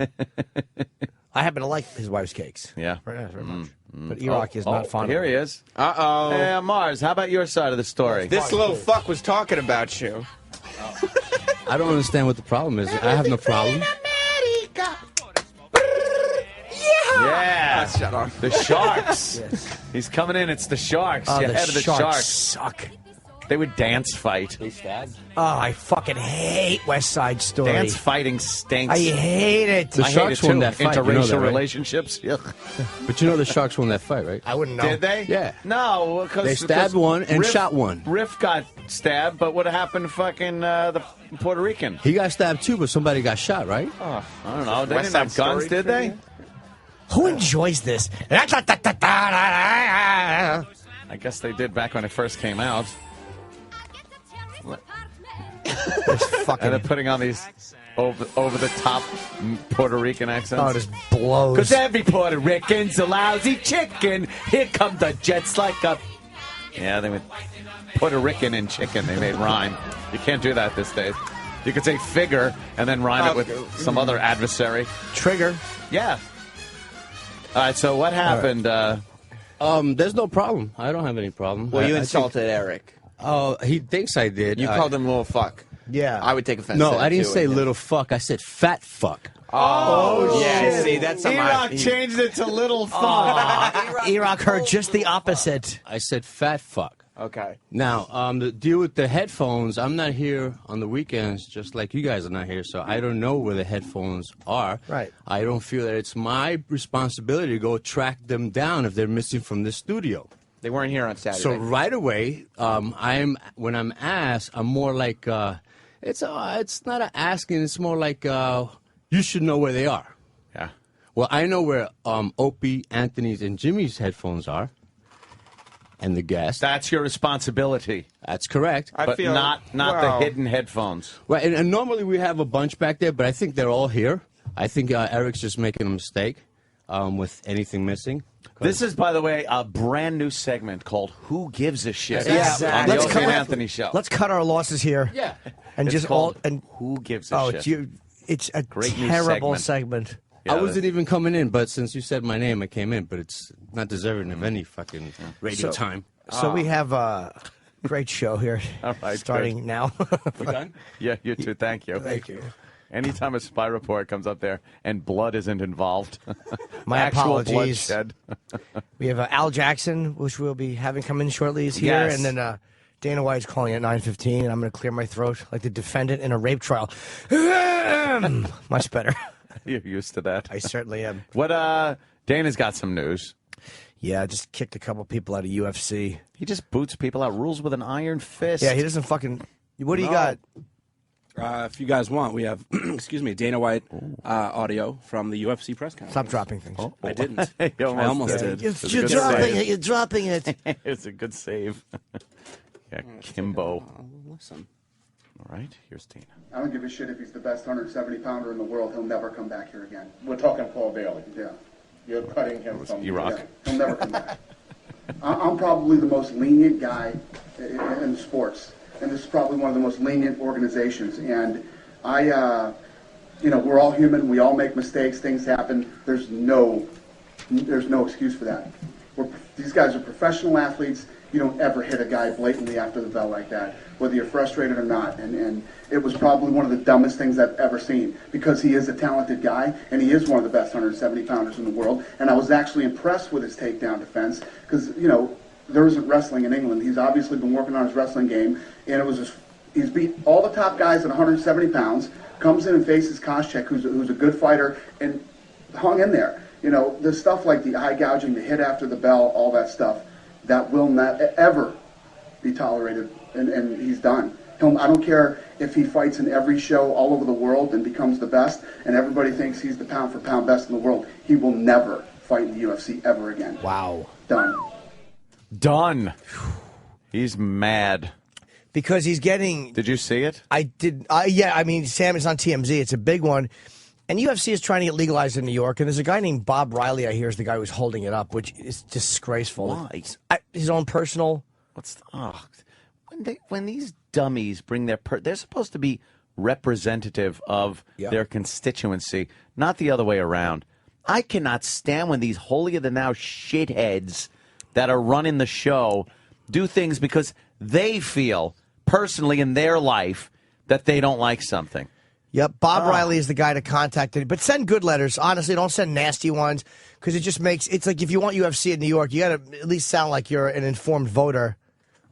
I happen to like his wife's cakes. Yeah. Very much. But Iraq is not fond Here of he them. is. Uh-oh. Hey, Mars, how about your side of the story? This little fuck was talking about you. I don't understand what the problem is. I have no problem. Yeah. Shut up. The Sharks. He's coming in. It's the Sharks. Oh, You're the ahead of the Sharks Sharks. suck. They would dance fight. Oh, I fucking hate West Side Story. Dance fighting stinks. I hate it. The I Sharks hate it won too. that fight. Interracial You know that, right? relationships. Ugh. But you know the Sharks won that fight, right? I wouldn't know. Did they? Yeah. No, because They stabbed one and shot one. Riff got stabbed, but what happened to fucking the Puerto Rican? He got stabbed too, but somebody got shot, right? Oh, I don't know. They West didn't have Side guns, Story did they? trivia? Who enjoys this? I guess they did back when it first came out. And they're putting on these over the top Puerto Rican accents. Oh, it just blows. Because every Puerto Rican's a lousy chicken. Here come the Jets like a... Yeah, they went Puerto Rican and chicken. They made rhyme. You can't do that these days. You could say figure and then rhyme it with some other adversary. Trigger. Yeah. All right, so what happened? There's no problem. I don't have any problem. Well, you I insulted Eric. Oh, he thinks I did. You called him little fuck. Yeah. I would take offense No, to that, I didn't too, say and- little fuck. I said fat fuck. Oh, yeah. shit. See, that's something Iraq changed it to little fun. Iraq heard just the opposite. I said fat fuck. Okay. Now, the deal with the headphones, I'm not here on the weekends, just like you guys are not here, so I don't know where the headphones are. Right. I don't feel that it's my responsibility to go track them down if they're missing from the studio. They weren't here on Saturday. So right away, when I'm asked, I'm more like, it's not an asking, it's more like, you should know where they are. Yeah. Well, I know where Opie, Anthony's, and Jimmy's headphones are. And the guest. That's your responsibility. That's correct. But not the hidden headphones. Right, and normally we have a bunch back there, but I think they're all here. I think Eric's just making a mistake with anything missing. This is, by the way, a brand new segment called "Who Gives a Shit" Yeah. on the Opie and Anthony Show. Let's cut our losses here. Yeah. And It's just called all and "Who Gives a Shit." It's a Great new terrible segment. segment. Yeah, I wasn't even coming in, but since you said my name, I came in. But it's not deserving of any fucking radio time. So we have a great show here. All right, starting good. now. We done? Yeah, you too. Thank you. Thank you. Anytime a spy report comes up there and blood isn't involved, My actual apologies. bloodshed. We have Al Jackson, which we'll be having come in shortly, is here. Yes. And then Dana White's calling at 9:15, and I'm going to clear my throat like the defendant in a rape trial. Much better. You're used to that. I certainly am. What? Dana's got some news. Yeah, I just kicked a couple people out of UFC. He just boots people out, rules with an iron fist. Yeah, he doesn't fucking. What do you got? If you guys want, we have, excuse me, Dana White audio from the UFC press conference. Stop dropping things. I didn't. You I almost did. You're dropping it. You're dropping it. It's a good save. Yeah, Kimbo. Listen. All right, here's Dana. I don't give a shit if he's the best 170-pounder in the world. He'll never come back here again. We're talking Paul Bailey. Yeah. You're cutting him from Iraq. Yeah, he'll never come back. I'm probably the most lenient guy in sports, and this is probably one of the most lenient organizations. And we're all human. We all make mistakes. Things happen. There's no excuse for that. These guys are professional athletes. You don't ever hit a guy blatantly after the bell like that, whether you're frustrated or not. And it was probably one of the dumbest things I've ever seen, because he is a talented guy, and he is one of the best 170-pounders in the world. And I was actually impressed with his takedown defense, because, there isn't wrestling in England. He's obviously been working on his wrestling game, and he's beat all the top guys at 170 pounds, comes in and faces Koscheck, who's a good fighter, and hung in there. The stuff like the eye gouging, the hit after the bell, all that stuff, that will not ever be tolerated, and he's done. I don't care if he fights in every show all over the world and becomes the best, and everybody thinks he's the pound-for-pound best in the world. He will never fight in the UFC ever again. Wow. Done. He's mad. Because he's getting... Did you see it? I did. Yeah, I mean, Sam, it's on TMZ. It's a big one. And UFC is trying to get legalized in New York. And there's a guy named Bob Riley, I hear, is the guy who's holding it up, which is disgraceful. Why? His own personal... When these dummies bring they're supposed to be representative of their constituency, not the other way around. I cannot stand when these holier-than-thou shitheads that are running the show do things because they feel personally in their life that they don't like something. Yep, Bob Riley is the guy to contact. But send good letters. Honestly, don't send nasty ones, because it just makes... It's like if you want UFC in New York, you got to at least sound like you're an informed voter.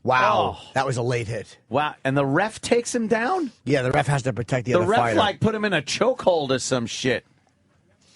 Wow, that was a late hit. Wow, and the ref takes him down? Yeah, the ref has to protect the other fighter. The ref, put him in a chokehold or some shit.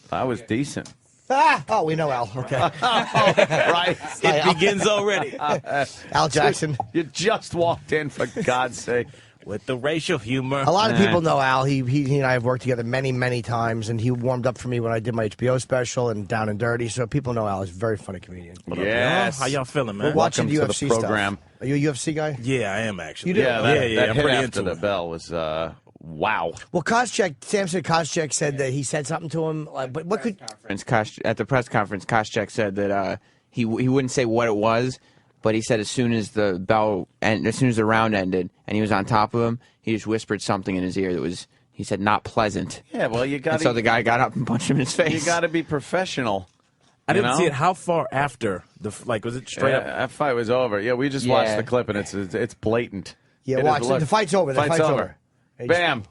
That was decent. Oh, we know Al. Okay. Right. It begins already. Al Jackson. You just walked in, for God's sake. With the racial humor. A lot of people know Al. He and I have worked together many, many times, and he warmed up for me when I did my HBO special and Down and Dirty. So people know Al is a very funny comedian. Yes. How y'all feeling, man? We're watching Welcome UFC to the program. stuff. Are you a UFC guy? Yeah, I am actually. You do? Yeah, I'm hit pretty after into the it. bell was wow. Well, Samson Koscheck said that he said something to him. But what could... At the press conference, Koscheck said that he wouldn't say what it was, but he said as soon as the bell and as soon as the round ended and he was on top of him, he just whispered something in his ear that was, he said, not pleasant. Yeah, well, you got. And so the guy got up and punched him in his face. You got to be professional. I didn't see it. How far after was it straight up? That fight was over. Yeah, we just watched the clip and it's blatant. Yeah, watch it. The fight's over. The fight's over. Bam,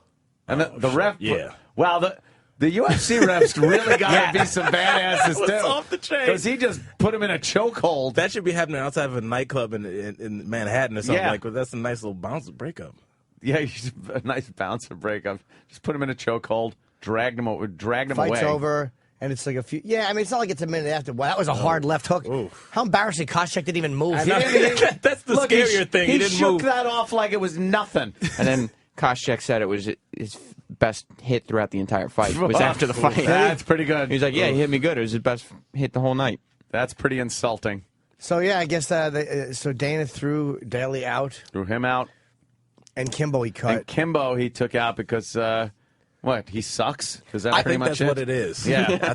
and the ref. Yeah. Wow. The UFC refs really got to be some badasses, That was too. off the chain. Because he just put him in a chokehold. That should be happening outside of a nightclub in Manhattan or something. Yeah. Like, well, that's a nice little bounce breakup. Yeah, he's a nice bouncer breakup. Just put him in a chokehold, dragged him away. Fight's over, and it's like a few. Yeah, I mean, it's not like it's a minute after. Wow, that was a hard left hook. How embarrassing! Koscheck didn't even move. That's the scarier thing. He didn't shook move. that off like it was nothing. And then Koscheck said it was his best hit throughout the entire fight. It was after the fight. That's pretty good. He's like, yeah, he hit me good. It was his best hit the whole night. That's pretty insulting. So yeah, I guess so Dana threw Daly out. Threw him out. And Kimbo he cut. And Kimbo he took out because, what, he sucks? Is that I pretty think much that's it? what it is. Yeah.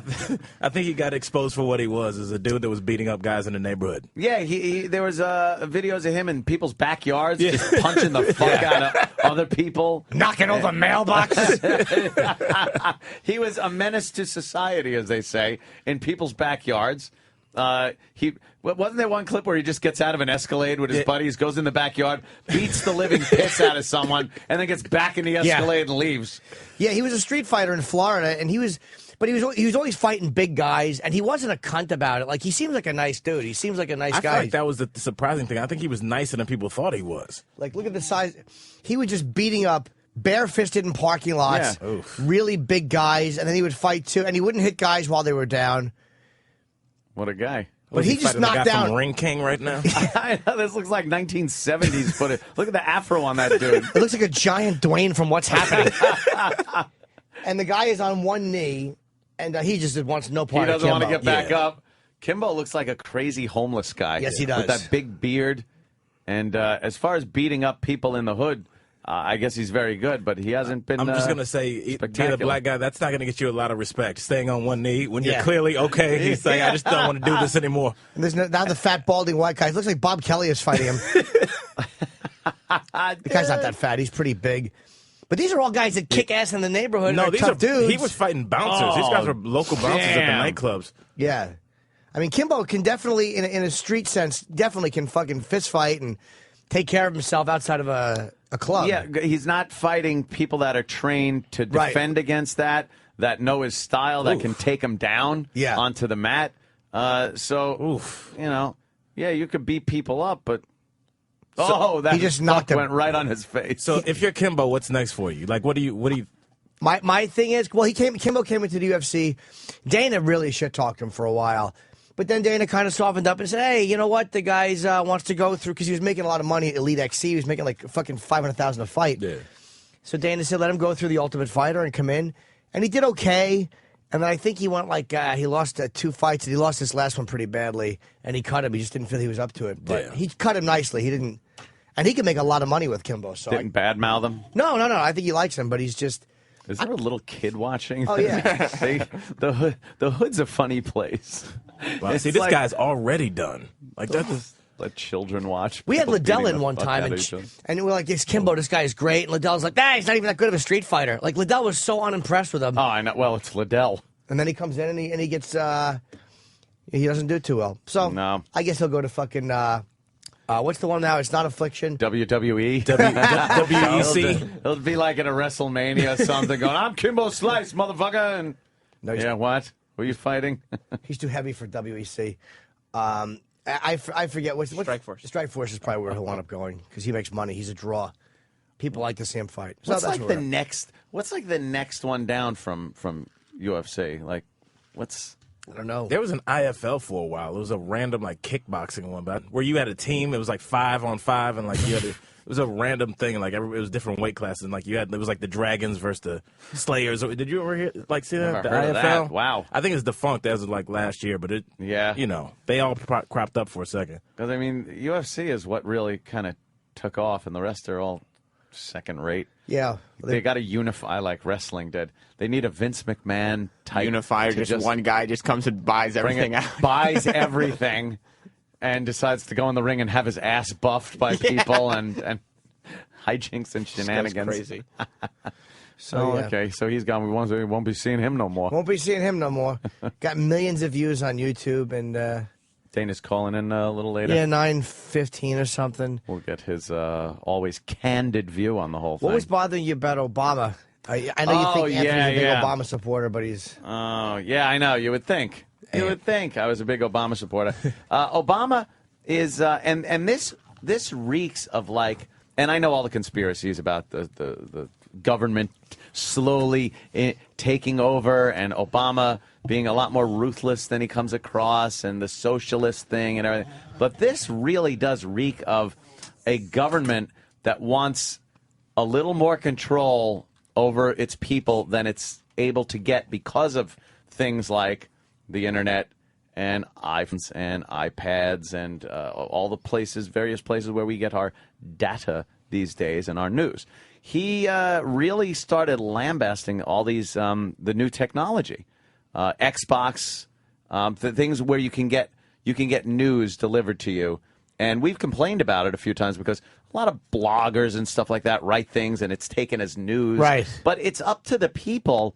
I think he got exposed for what he was, as a dude that was beating up guys in the neighborhood. Yeah, there was videos of him in people's backyards just punching the fuck out of other people. Knocking over mailboxes. He was a menace to society, as they say, in people's backyards. Wasn't there one clip where he just gets out of an Escalade with his buddies, goes in the backyard, beats the living piss out of someone, and then gets back in the Escalade and leaves? Yeah, he was a street fighter in Florida, and he was always fighting big guys, and he wasn't a cunt about it. Like, he seems like a nice dude. He seems like a nice I guy. feel like that was the surprising thing. I think he was nicer than people thought he was. Like, look at the size. He was just beating up bare-fisted in parking lots, really big guys, and then he would fight too, and he wouldn't hit guys while they were down. What a guy. But he just knocked down from Ring King right now. I know, this looks like 1970s footage. Look at the afro on that dude. It looks like a giant Dwayne from What's Happening. And the guy is on one knee, and he just wants no part of Kimbo. He doesn't want to get back up. Kimbo looks like a crazy homeless guy. Yes, he does. With that big beard. And as far as beating up people in the hood, I guess he's very good, but he hasn't been I'm just going to say, being a black guy, that's not going to get you a lot of respect. Staying on one knee when you're clearly okay. He's saying, I just don't want to do this anymore. And there's now the fat, balding white guy. It looks like Bob Kelly is fighting him. The guy's not that fat. He's pretty big. But these are all guys that kick ass in the neighborhood. No, these are tough dudes. He was fighting bouncers. These guys were local bouncers at the nightclubs. Yeah. I mean, Kimbo can definitely, in a street sense, definitely can fucking fist fight and take care of himself outside of a club. Yeah, he's not fighting people that are trained to defend against that know his style, that can take him down onto the mat. So, you know, you could beat people up, but that he just knocked him. Went right on his face. So if you're Kimbo, what's next for you? Like, what do you? My thing is, well, Kimbo came into the UFC. Dana really shit talked him for a while. But then Dana kind of softened up and said, hey, you know what? The guy's wants to go through, because he was making a lot of money at Elite XC. He was making like fucking $500,000 a fight. Yeah. So Dana said, let him go through the Ultimate Fighter and come in. And he did okay. And then I think he went like, he lost 2 fights, and he lost this last one pretty badly. And he cut him. He just didn't feel he was up to it. But he cut him nicely. He didn't. And he can make a lot of money with Kimbo. So didn't badmouth him? No. I think he likes him, but he's just. Is there a little kid watching? Oh, yeah. The hood's a funny place. Well, see, this guy's already done. Like, that's let children watch. We had Liddell in one time, and we're like, this Kimbo, this guy is great. And Liddell's like, he's not even that good of a street fighter. Like, Liddell was so unimpressed with him. Oh, I know. Well, it's Liddell. And then he comes in, and he gets, he doesn't do too well. So, no. I guess he'll go to fucking, what's the one now? It's not Affliction. WWE. WEC. He'll be like at a WrestleMania or something going, I'm Kimbo Slice, motherfucker. And what? Who are you fighting? He's too heavy for WEC. I forget. What's Strike Force. Strike Force is probably where he'll wind up going, because he makes money. He's a draw. People like to see him fight. So What's like the next one down from UFC? Like, I don't know. There was an IFL for a while. It was a random like kickboxing one, but where you had a team. It was like 5-on-5, and like you had it was a random thing, and like it was different weight classes. And like it was like the Dragons versus the Slayers. Did you ever see that? The heard IFL? of that. Wow. I think it's defunct as of like last year, but they all cropped up for a second. Because I mean, UFC is what really kind of took off, and the rest are all second rate. Yeah. They got to unify like wrestling did. They need a Vince McMahon type unifier. Just one guy just comes and buys everything out. Buys everything and decides to go in the ring and have his ass buffed by people and hijinks and shenanigans. That's crazy. Okay. So he's gone. We won't be seeing him no more. Won't be seeing him no more. Got millions of views on YouTube, and Dana's calling in a little later. Yeah, 9:15 or something. We'll get his always candid view on the whole thing. What was bothering you about Obama? I know you think Anthony's a big Obama supporter, but he's... Oh, yeah, I know. You would think. You would think I was a big Obama supporter. Obama is, and this reeks of like, and I know all the conspiracies about the government slowly taking over and Obama being a lot more ruthless than he comes across and the socialist thing and everything. But this really does reek of a government that wants a little more control over its people than it's able to get because of things like the internet and iPhones and iPads and all the places, various places where we get our data these days and our news. He really started lambasting all these the new technology, Xbox, the things where you can get news delivered to you. And we've complained about it a few times because a lot of bloggers and stuff like that write things and it's taken as news. Right. But it's up to the people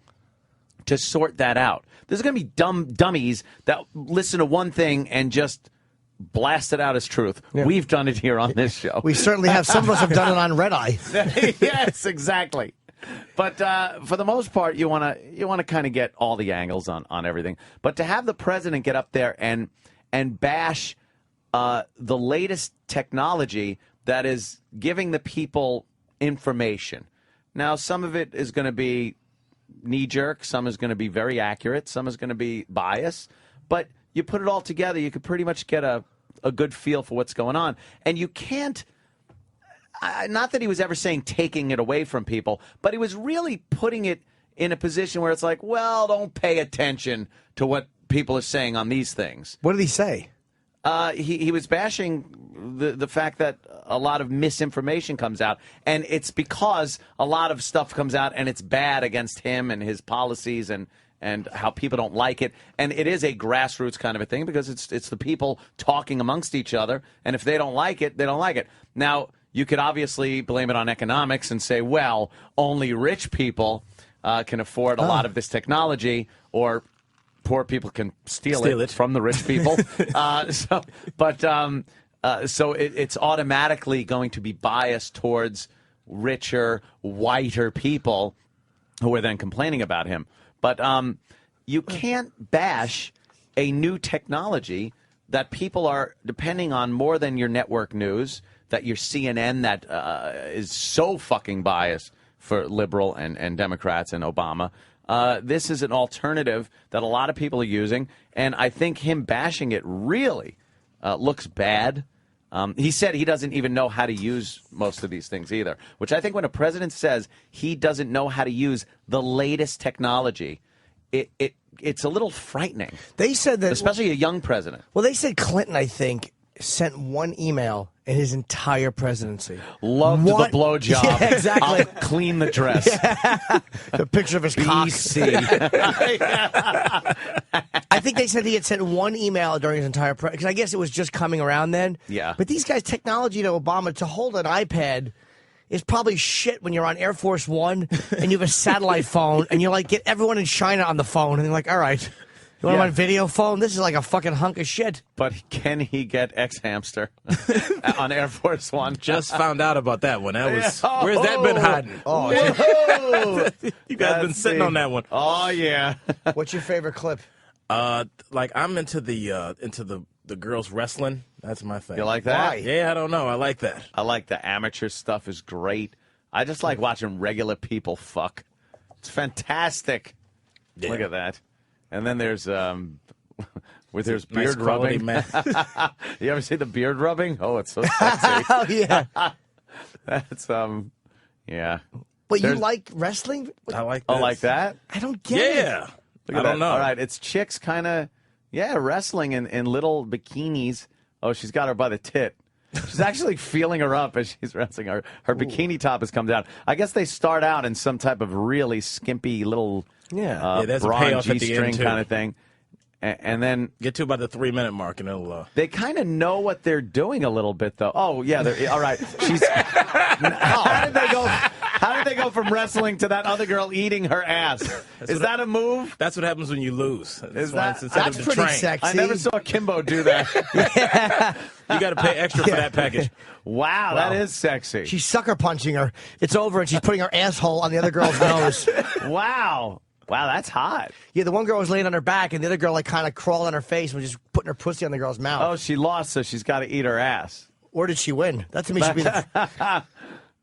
to sort that out. There's going to be dummies that listen to one thing and just blast it out as truth. Yeah. We've done it here on this show. We certainly have. Some of us have done it on Red Eye. Yes, exactly. But for the most part, you want to kind of get all the angles on everything. But to have the president get up there and bash the latest technology that is giving the people information. Now, some of it is going to be knee-jerk, some is going to be very accurate, some is going to be biased, but you put it all together, you could pretty much get a good feel for what's going on. And you can't, not that he was ever saying taking it away from people, but he was really putting it in a position where it's like, well, don't pay attention to what people are saying on these things. What did he say? He was bashing the fact that a lot of misinformation comes out, and it's because a lot of stuff comes out and it's bad against him and his policies and how people don't like it. And it is a grassroots kind of a thing because it's the people talking amongst each other, and if they don't like it, they don't like it. Now, you could obviously blame it on economics and say, well, only rich people can afford a lot of this technology, or poor people can steal it from the rich people. So it's automatically going to be biased towards richer, whiter people who are then complaining about him. But you can't bash a new technology that people are depending on more than your network news, that your CNN that is so fucking biased for liberal and Democrats and Obama. This is an alternative that a lot of people are using, and I think him bashing it really looks bad. He said he doesn't even know how to use most of these things either, which I think when a president says he doesn't know how to use the latest technology, it's a little frightening. They said that, especially a young president. Well, they said Clinton, I think, sent one email in his entire presidency. Loved the blowjob. Yeah, exactly. I'll clean the dress. Yeah. The picture of his cock. I think they said he had sent one email during his entire because I guess it was just coming around then. Yeah. But these guys' technology to Obama to hold an iPad is probably shit when you're on Air Force One and you have a satellite phone and you like get everyone in China on the phone and they're like, all right. You want him on video phone? This is like a fucking hunk of shit. But can he get X-Hamster on Air Force One? Just found out about that one. That was where's that been hiding? Oh, you guys been sitting on that one. Oh yeah. What's your favorite clip? Like I'm into the girls wrestling. That's my thing. You like that? Why? Yeah, I don't know. I like that. I like the amateur stuff is great. I just like watching regular people fuck. It's fantastic. Yeah. Look at that. And then there's where there's beard rubbing. You ever see the beard rubbing? Oh, it's so sexy. Oh yeah. That's yeah. But you like wrestling? I like this. Oh, like that? I don't get it. Yeah. I don't know. All right, it's chicks kind of wrestling in little bikinis. Oh, she's got her by the tit. She's actually feeling her up as she's wrestling. Her bikini top has come down. I guess they start out in some type of really skimpy little there's bra a payoff and at the G-string end, too. kind of thing. And then get to about the 3-minute mark, and it'll. They kind of know what they're doing a little bit, though. Oh yeah, all right. She's. How did they go? How did they go from wrestling to that other girl eating her ass? Is that a move? That's what happens when you lose. That's pretty sexy. I never saw Kimbo do that. You got to pay extra for that package. Wow, that is sexy. She's sucker punching her. It's over, and she's putting her asshole on the other girl's nose. Wow. Wow, that's hot. Yeah, the one girl was laying on her back, and the other girl like kind of crawled on her face and was just putting her pussy on the girl's mouth. Oh, she lost, so she's got to eat her ass. Or did she win? That to me should be the...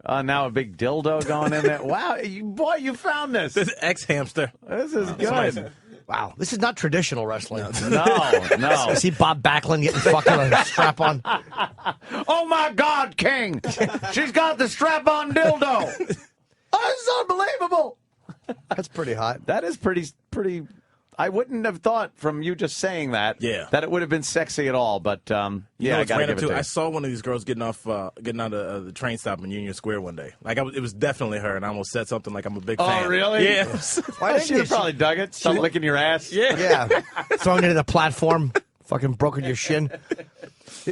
Now a big dildo going in there. Wow, you found this. This ex-hamster. This is good. Wow, this is not traditional wrestling. No. I see Bob Backlund getting fucking a strap on. Oh my God, King! She's got the strap on dildo. Oh, it's unbelievable. That's pretty hot. That is pretty. I wouldn't have thought from you just saying that. Yeah. That it would have been sexy at all. But yeah, I gotta give it to you. I saw one of these girls getting out of the train stop in Union Square one day. Like it was definitely her, and I almost said something like I'm a big fan. Oh really? Yeah. Why didn't you probably dug it? Stop licking your ass. Yeah. Thrown into the platform, fucking broken your shin.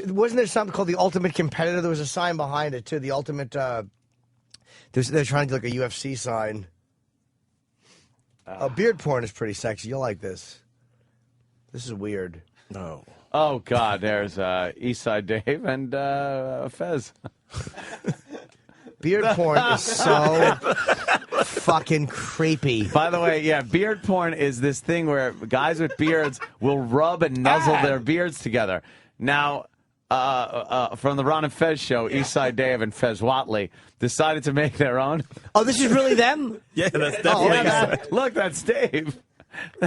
Wasn't there something called the Ultimate Competitor? There was a sign behind it too. The Ultimate. They're trying to do like a UFC sign. Beard porn is pretty sexy. You'll like this. This is weird. No. Oh God, there's Eastside Dave and Fez. Beard porn is so fucking creepy. By the way, yeah, beard porn is this thing where guys with beards will rub and nuzzle their beards together. Now, from the Ron and Fez show, Eastside Dave and Fez Watley decided to make their own. Oh, this is really them? Yeah, that's definitely. Look, that's Dave.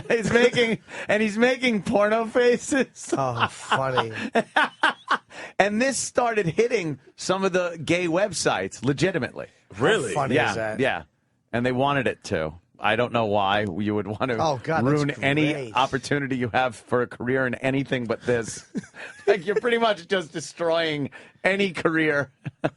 He's making porno faces. Oh, funny. And this started hitting some of the gay websites legitimately. Really? How funny Yeah, is that? yeah. And they wanted it to. I don't know why you would want to ruin that's any great. opportunity you have for a career in anything but this. Like you're pretty much just destroying any career.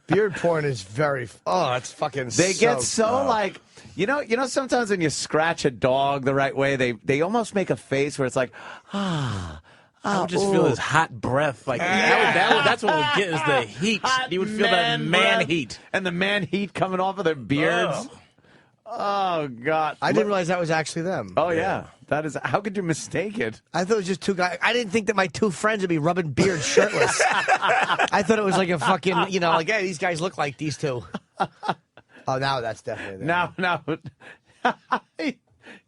Beard porn is very. Oh, it's fucking. They get so like, you know. Sometimes when you scratch a dog the right way, they almost make a face where it's like, ah. I would just feel his hot breath. Like that's what would get is the heat. You would feel that man heat. And the man heat coming off of their beards. Oh, God. I didn't realize that was actually them. Oh, yeah. That is. How could you mistake it? I thought it was just two guys. I didn't think that my two friends would be rubbing beards shirtless. I thought it was like a fucking, like, hey, these guys look like these two. Oh, now that's definitely them. Now.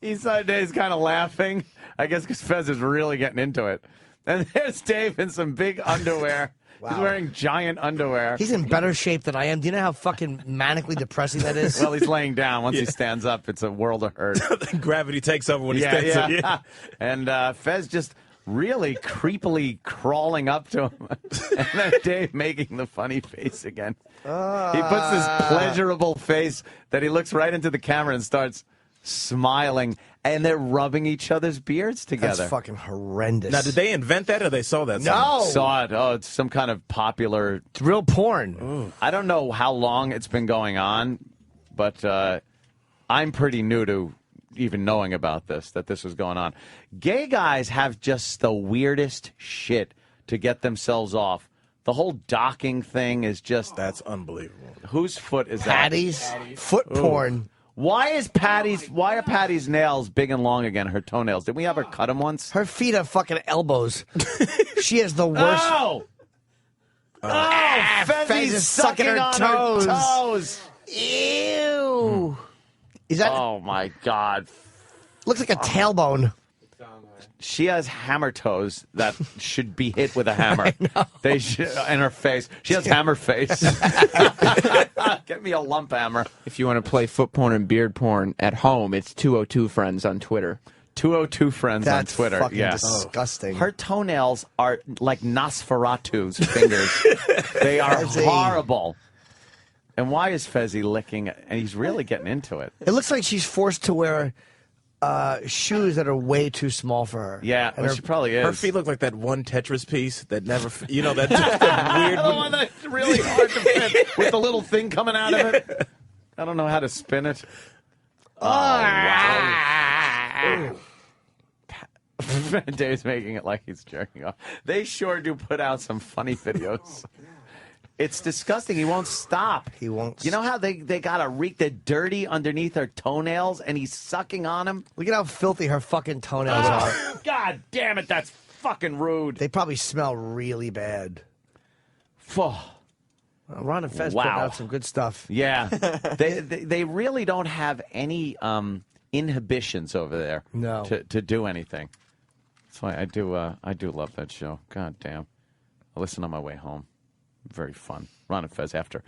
Eastside Dave's kind of laughing. I guess because Fez is really getting into it. And there's Dave in some big underwear. Wow. He's wearing giant underwear. He's in better shape than I am. Do you know how fucking manically depressing that is? Well, he's laying down. Once he stands up, it's a world of hurt. Gravity takes over when he stands up. Yeah. And Fez just really creepily crawling up to him. And then Dave making the funny face again. He puts this pleasurable face that he looks right into the camera and starts smiling, and they're rubbing each other's beards together. That's fucking horrendous. Now, did they invent that, or they saw that? No, saw it. Oh, it's some kind of popular. It's real porn. Ooh. I don't know how long it's been going on, but I'm pretty new to even knowing about this. That this was going on. Gay guys have just the weirdest shit to get themselves off. The whole docking thing is just—that's unbelievable. Whose foot is Patty's that? Foot porn. Why are Patty's nails big and long again? Her toenails. Didn't we have her cut them once? Her feet have fucking elbows. She has the worst. Oh, Fez is sucking her toes. Ew. Is that? Oh my God. Looks like a tailbone. She has hammer toes that should be hit with a hammer. They should, in her face. She has hammer face. Get me a lump hammer. If you want to play foot porn and beard porn at home, it's 202 Friends on Twitter. 202 Friends on Twitter. Fucking Yeah. disgusting. Her toenails are like Nosferatu's fingers. They are horrible. And why is Fezzi licking it? And he's really getting into it. It looks like she's forced to wear shoes that are way too small for her. Yeah, and she probably is. Her feet look like that one Tetris piece that never, that weird the one that's really hard to fit with the little thing coming out of it. I don't know how to spin it. Oh, wow. Dave's making it like he's jerking off. They sure do put out some funny videos. It's disgusting. He won't stop. He won't. You know how they got to reek the dirty underneath her toenails, and he's sucking on them? Look at how filthy her fucking toenails are. God damn it, that's fucking rude. They probably smell really bad. Ron and Fez put out some good stuff. Yeah. they really don't have any inhibitions over there to do anything. That's why I do love that show. God damn. I listen on my way home. Very fun. Ron and Fez after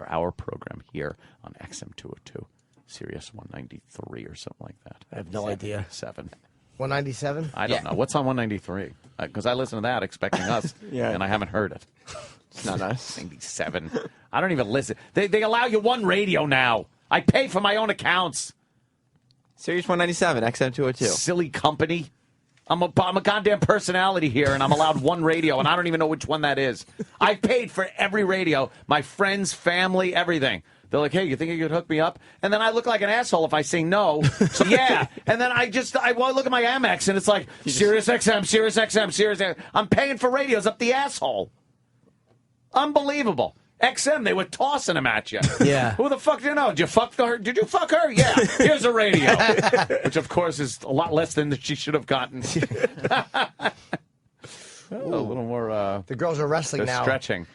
our program here on XM 202, Sirius 193 or something like that. I have no idea. 7. 197? I don't know. What's on 193? Because I listen to that expecting us, and I haven't heard it. It's not us. 97. I don't even listen. They allow you one radio now. I pay for my own accounts. Sirius 197, XM 202. Silly company. I'm a goddamn personality here, and I'm allowed one radio, and I don't even know which one that is. I paid for every radio, my friends, family, everything. They're like, hey, you think you could hook me up? And then I look like an asshole if I say no. So, yeah. And then I look at my Amex, and it's like, Sirius XM, Sirius XM, Sirius XM. I'm paying for radios up the asshole. Unbelievable. XM, they were tossing them at you. Yeah. Who the fuck do you know? Did you fuck her? Did you fuck her? Yeah. Here's a radio. Which, of course, is a lot less than she should have gotten. A little more. The girls are wrestling now. Stretching.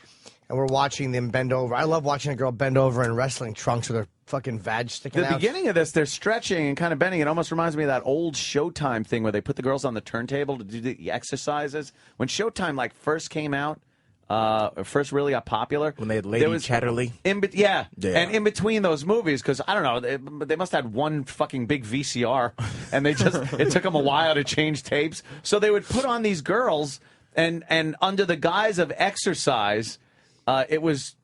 And we're watching them bend over. I love watching a girl bend over in wrestling trunks with her fucking vag sticking out. The beginning of this, they're stretching and kind of bending. It almost reminds me of that old Showtime thing where they put the girls on the turntable to do the exercises. When Showtime first came out, first really got popular. When they had Lady Chatterley. Yeah. And in between those movies, because, I don't know, they must have had one fucking big VCR, and it took them a while to change tapes. So they would put on these girls, and under the guise of exercise, it was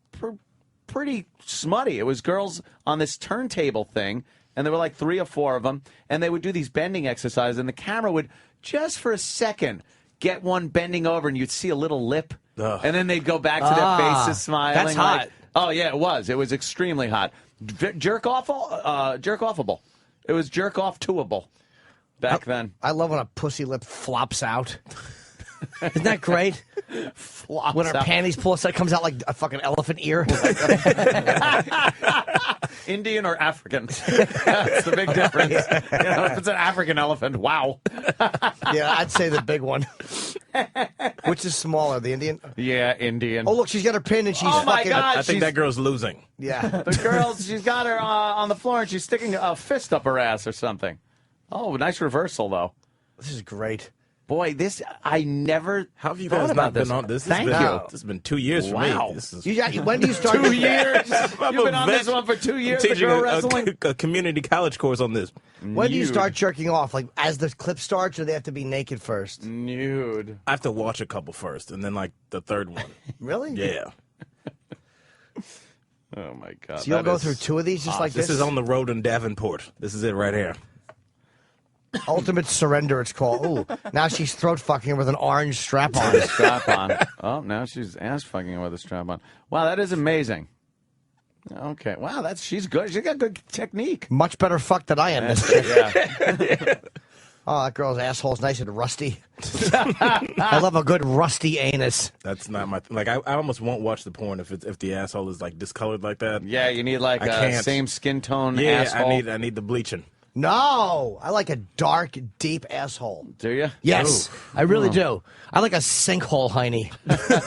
pretty smutty. It was girls on this turntable thing, and there were like 3 or 4 of them, and they would do these bending exercises, and the camera would, just for a second, get one bending over, and you'd see a little lip. Ugh. And then they'd go back to their faces smiling. That's hot. Oh, yeah, it was. It was extremely hot. Jerk-offable. It was jerk-off-toable back then. I love when a pussy lip flops out. Isn't that great? Flops when her out. panties pull aside, comes out like a fucking elephant ear. Indian or African? That's the big difference. You know, if it's an African elephant, wow. Yeah, I'd say the big one. Which is smaller, the Indian? Yeah, Indian. Oh, look, she's got her pin and she's Oh, my fucking... God. I think that girl's losing. Yeah. The girl, she's got her on the floor and she's sticking a fist up her ass or something. Oh, nice reversal, though. This is great. Boy, I never How have you thought guys about not been this. on this? Thank This you. has been 2 years for Wow. me. This is When do you start? 2 years? I'm You've a been on vet. this one for 2 years, I'm the teaching girl wrestling? a community college course on this. When do you Nude. start jerking off? Like, as the clip starts, or they have to be naked first? Nude. I have to watch a couple first, and then the third one. Really? Yeah. Oh, my God. So you'll that go is through 2 of these just like this? This is on the road in Davenport. This is it right here. Ultimate Surrender, it's called. Ooh, now she's throat fucking her with an orange strap on. Strap on. Oh, now she's ass fucking her with a strap on. Wow, that is amazing. Okay. Wow, she's good. She's got good technique. Much better fuck than I am, this chick. Yeah. Oh, that girl's asshole's nice and rusty. I love a good rusty anus. That's not my like. I almost won't watch the porn if the asshole is discolored like that. Yeah, you need I a can't. same skin tone Yeah, asshole. I need the bleaching. No, I like a dark, deep asshole. Do you? Yes, I really do. I like a sinkhole hiney.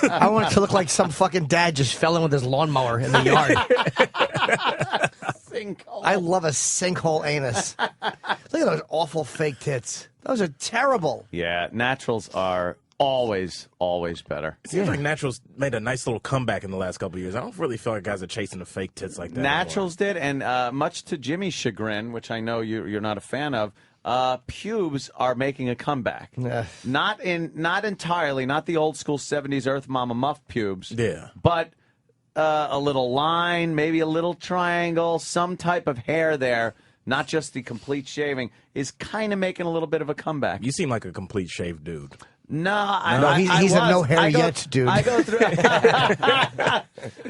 I want it to look like some fucking dad just fell in with his lawnmower in the yard. Sinkhole. I love a sinkhole anus. Look at those awful fake tits. Those are terrible. Yeah, naturals are always better. It seems like naturals made a nice little comeback in the last couple of years. I don't really feel like guys are chasing the fake tits like that. Naturals did, and much to Jimmy's chagrin, which I know you're not a fan of, pubes are making a comeback. Not entirely, not the old school 70s Earth Mama Muff pubes. Yeah. But a little line, maybe a little triangle, some type of hair there, not just the complete shaving, is kind of making a little bit of a comeback. You seem like a complete shaved dude. No, he's a no hair yet, dude. I go through.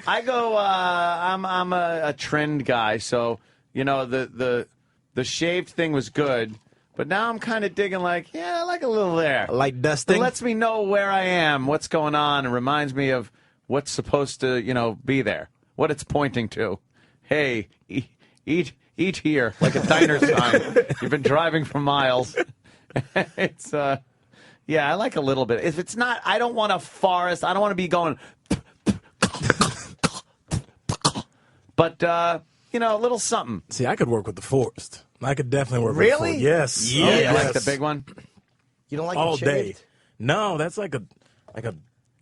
I'm a trend guy, so the shaved thing was good, but now I'm kind of digging I like a little there, like dusting. It lets me know where I am, what's going on, and reminds me of what's supposed to, be there, what it's pointing to. Hey, eat here, like a diner sign. You've been driving for miles. It's, I like a little bit. If it's not, I don't want a forest. I don't want to be going, but, a little something. See, I could work with the forest. I could definitely work really? with the forest. Yes. Yeah. Yes. Like the big one? You don't like all it day. shaved? No, that's like a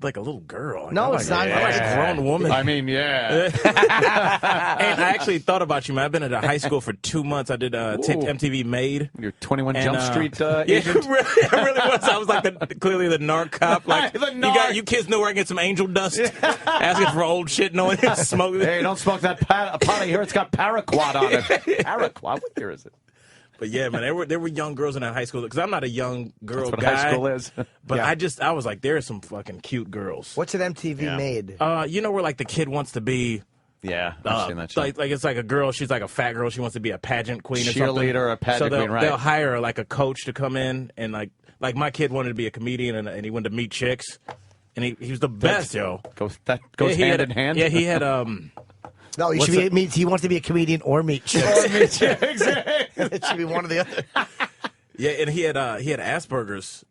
little girl. No, it's not. I'm like a grown woman. I mean, yeah. And I actually thought about you, man. I've been at a high school for 2 months. I did MTV Made. You're 21 Jump Street agent? Yeah, I really was. I was like clearly the narc cop. Like, The narc. You kids know where I get some angel dust. Asking for old shit, knowing it's smoke. Hey, don't smoke that pot. I hear it's got paraquat on it. Paraquat? What year is it? But yeah, man, there were young girls in that high school because I'm not a young girl That's what guy. high school is. But I was like, there are some fucking cute girls. What's an MTV Made? Where like the kid wants to be. Yeah, I've seen that show. Like it's like a girl. She's like a fat girl. She wants to be a pageant queen or something. Cheerleader or a pageant queen, right? They'll hire like a coach to come in and like my kid wanted to be a comedian and he wanted to meet chicks, and he was the best, yo. That goes hand in hand. Yeah, he had No, he should be. He wants to be a comedian or meet chicks. Exactly. It should be one or the other. Yeah, and he had Asperger's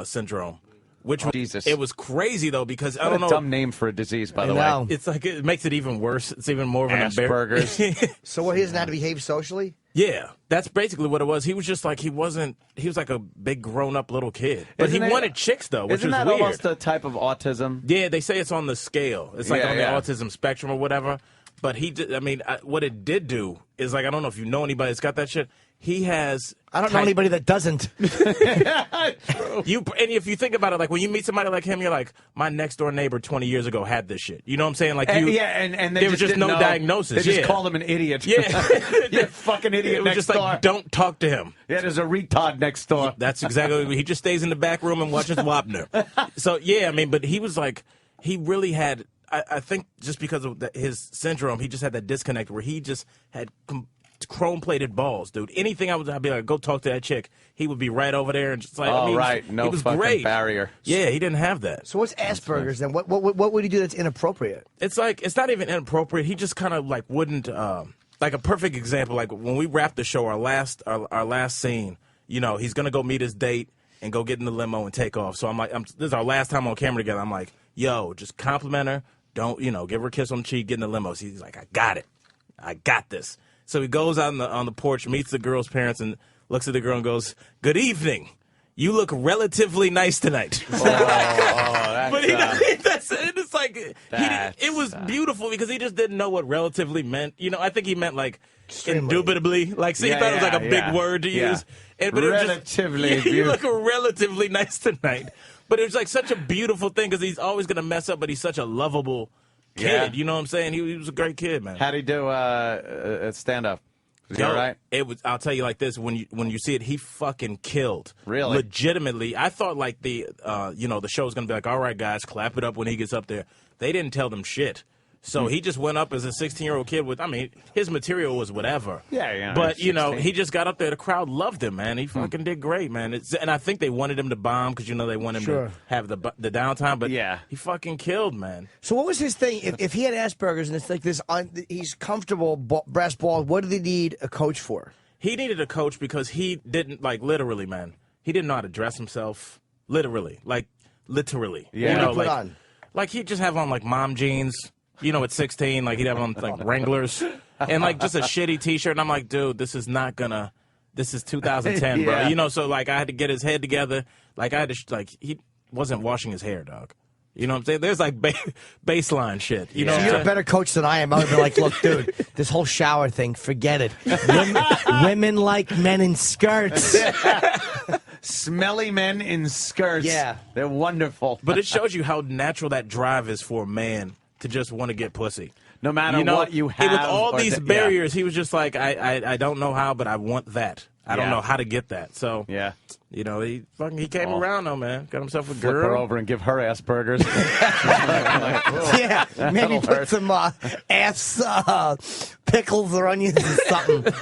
syndrome, which Jesus. It was crazy though because I What don't know. a dumb name for a disease, by the way. It's like it makes it even worse. It's even more of an Asperger's. So what? He doesn't know how to behave socially. Yeah, that's basically what it was. He was just like he was like a big grown up little kid, but he wanted chicks though, which Isn't was that weird. almost a type of autism? Yeah, they say it's on the scale. It's like Yeah, on yeah. the autism spectrum or whatever. But he did. I mean, what it did do is like I don't know if you know anybody that's got that shit. He has. I don't know anybody that doesn't. And if you think about it, like when you meet somebody like him, you're like, my next door neighbor 20 years ago had this shit. You know what I'm saying? Like you, and they there was just no didn't know. diagnosis. They just called him an idiot. Yeah, You're a fucking idiot. It was next just door. like, don't talk to him. Yeah, there's a retard next door. That's exactly. He just stays in the back room and watches Wapner. So yeah, I mean, but he was like, he really had. I think just because of his syndrome, he just had that disconnect where he just had chrome-plated balls, dude. Anything I'd be like, go talk to that chick. He would be right over there and just like, I mean, right, no he was fucking great. barrier. Yeah, he didn't have that. So what's Asperger's then? What would he do that's inappropriate? It's like it's not even inappropriate. He just kind of like wouldn't. Like a perfect example, like when we wrapped the show, our last scene. You know, he's gonna go meet his date and go get in the limo and take off. So I'm like, this is our last time on camera together. I'm like, yo, just compliment her. Don't, give her a kiss on the cheek, get in the limo. So he's like, I got it. I got this. So he goes out on the porch, meets the girl's parents, and looks at the girl and goes, good evening. You look relatively nice tonight. But it's like, it was beautiful because he just didn't know what relatively meant. I think he meant like indubitably. Like, see, he thought it was like a big word to use. But Relatively you look relatively nice tonight. But it was like such a beautiful thing because he's always going to mess up, but he's such a lovable kid. Yeah. You know what I'm saying? He was a great kid, man. How'd he do stand up? Was he all right? It was. I'll tell you like this: when you see it, he fucking killed. Really? Legitimately, I thought like the show was gonna be like, all right, guys, clap it up when he gets up there. They didn't tell them shit. So he just went up as a 16-year-old kid with. I mean, his material was whatever. Yeah. But he just got up there. The crowd loved him, man. He fucking did great, man. And I think they wanted him to bomb because they want him to have the downtime. But he fucking killed, man. So what was his thing? If he had Asperger's and it's like this, he's comfortable, breast ball. What did he need a coach for? He needed a coach because he didn't literally, man. He didn't know how to dress himself. Literally. Yeah. Like he'd just have on like mom jeans. At 16, like he'd have on like Wranglers and like just a shitty T-shirt. And I'm like, dude, this is 2010, bro. So like I had to get his head together. Like I had to, he wasn't washing his hair, dog. You know what I'm saying? There's like baseline shit. You know, so you're a better coach than I am. I would be like, look, dude, this whole shower thing, forget it. Women like men in skirts. Smelly men in skirts. Yeah. They're wonderful. But it shows you how natural that drive is for a man to just want to get pussy. No matter what you have. With all these barriers, he was just like, I don't know how, but I want that. I don't know how to get that. So, he came around though, man. Got himself a Flip girl. her over and give her Asperger's. Maybe put some ass pickles or onions or something.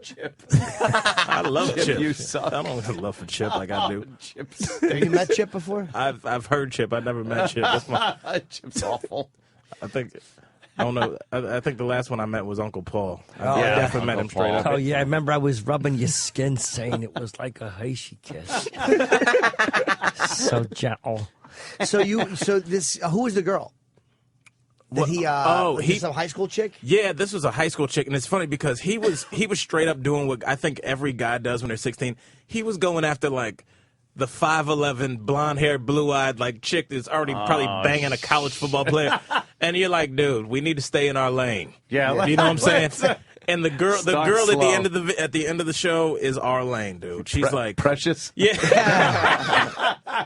Chip. I love Chip. You suck. I don't have love for Chip like I do. Chip's Have you met Chip before? I've heard Chip. I never met Chip. That's my. Chip's awful. I think. I don't know. I think the last one I met was Uncle Paul. Oh, I yeah. definitely met him straight up. Oh, yeah, I remember I was rubbing your skin saying it was like a Hershey kiss. So gentle. So who was the girl? Did he? Was he some high school chick? Yeah, this was a high school chick, and it's funny because he was straight up doing what I think every guy does when they're 16. He was going after like the 5'11", blonde-haired, blue-eyed like chick that's already probably banging a college football player, and you're like, dude, we need to stay in our lane. Yeah, you know what I'm saying. And the girl Start at slow. the end of the show is our lane, dude. She's like Precious. Yeah.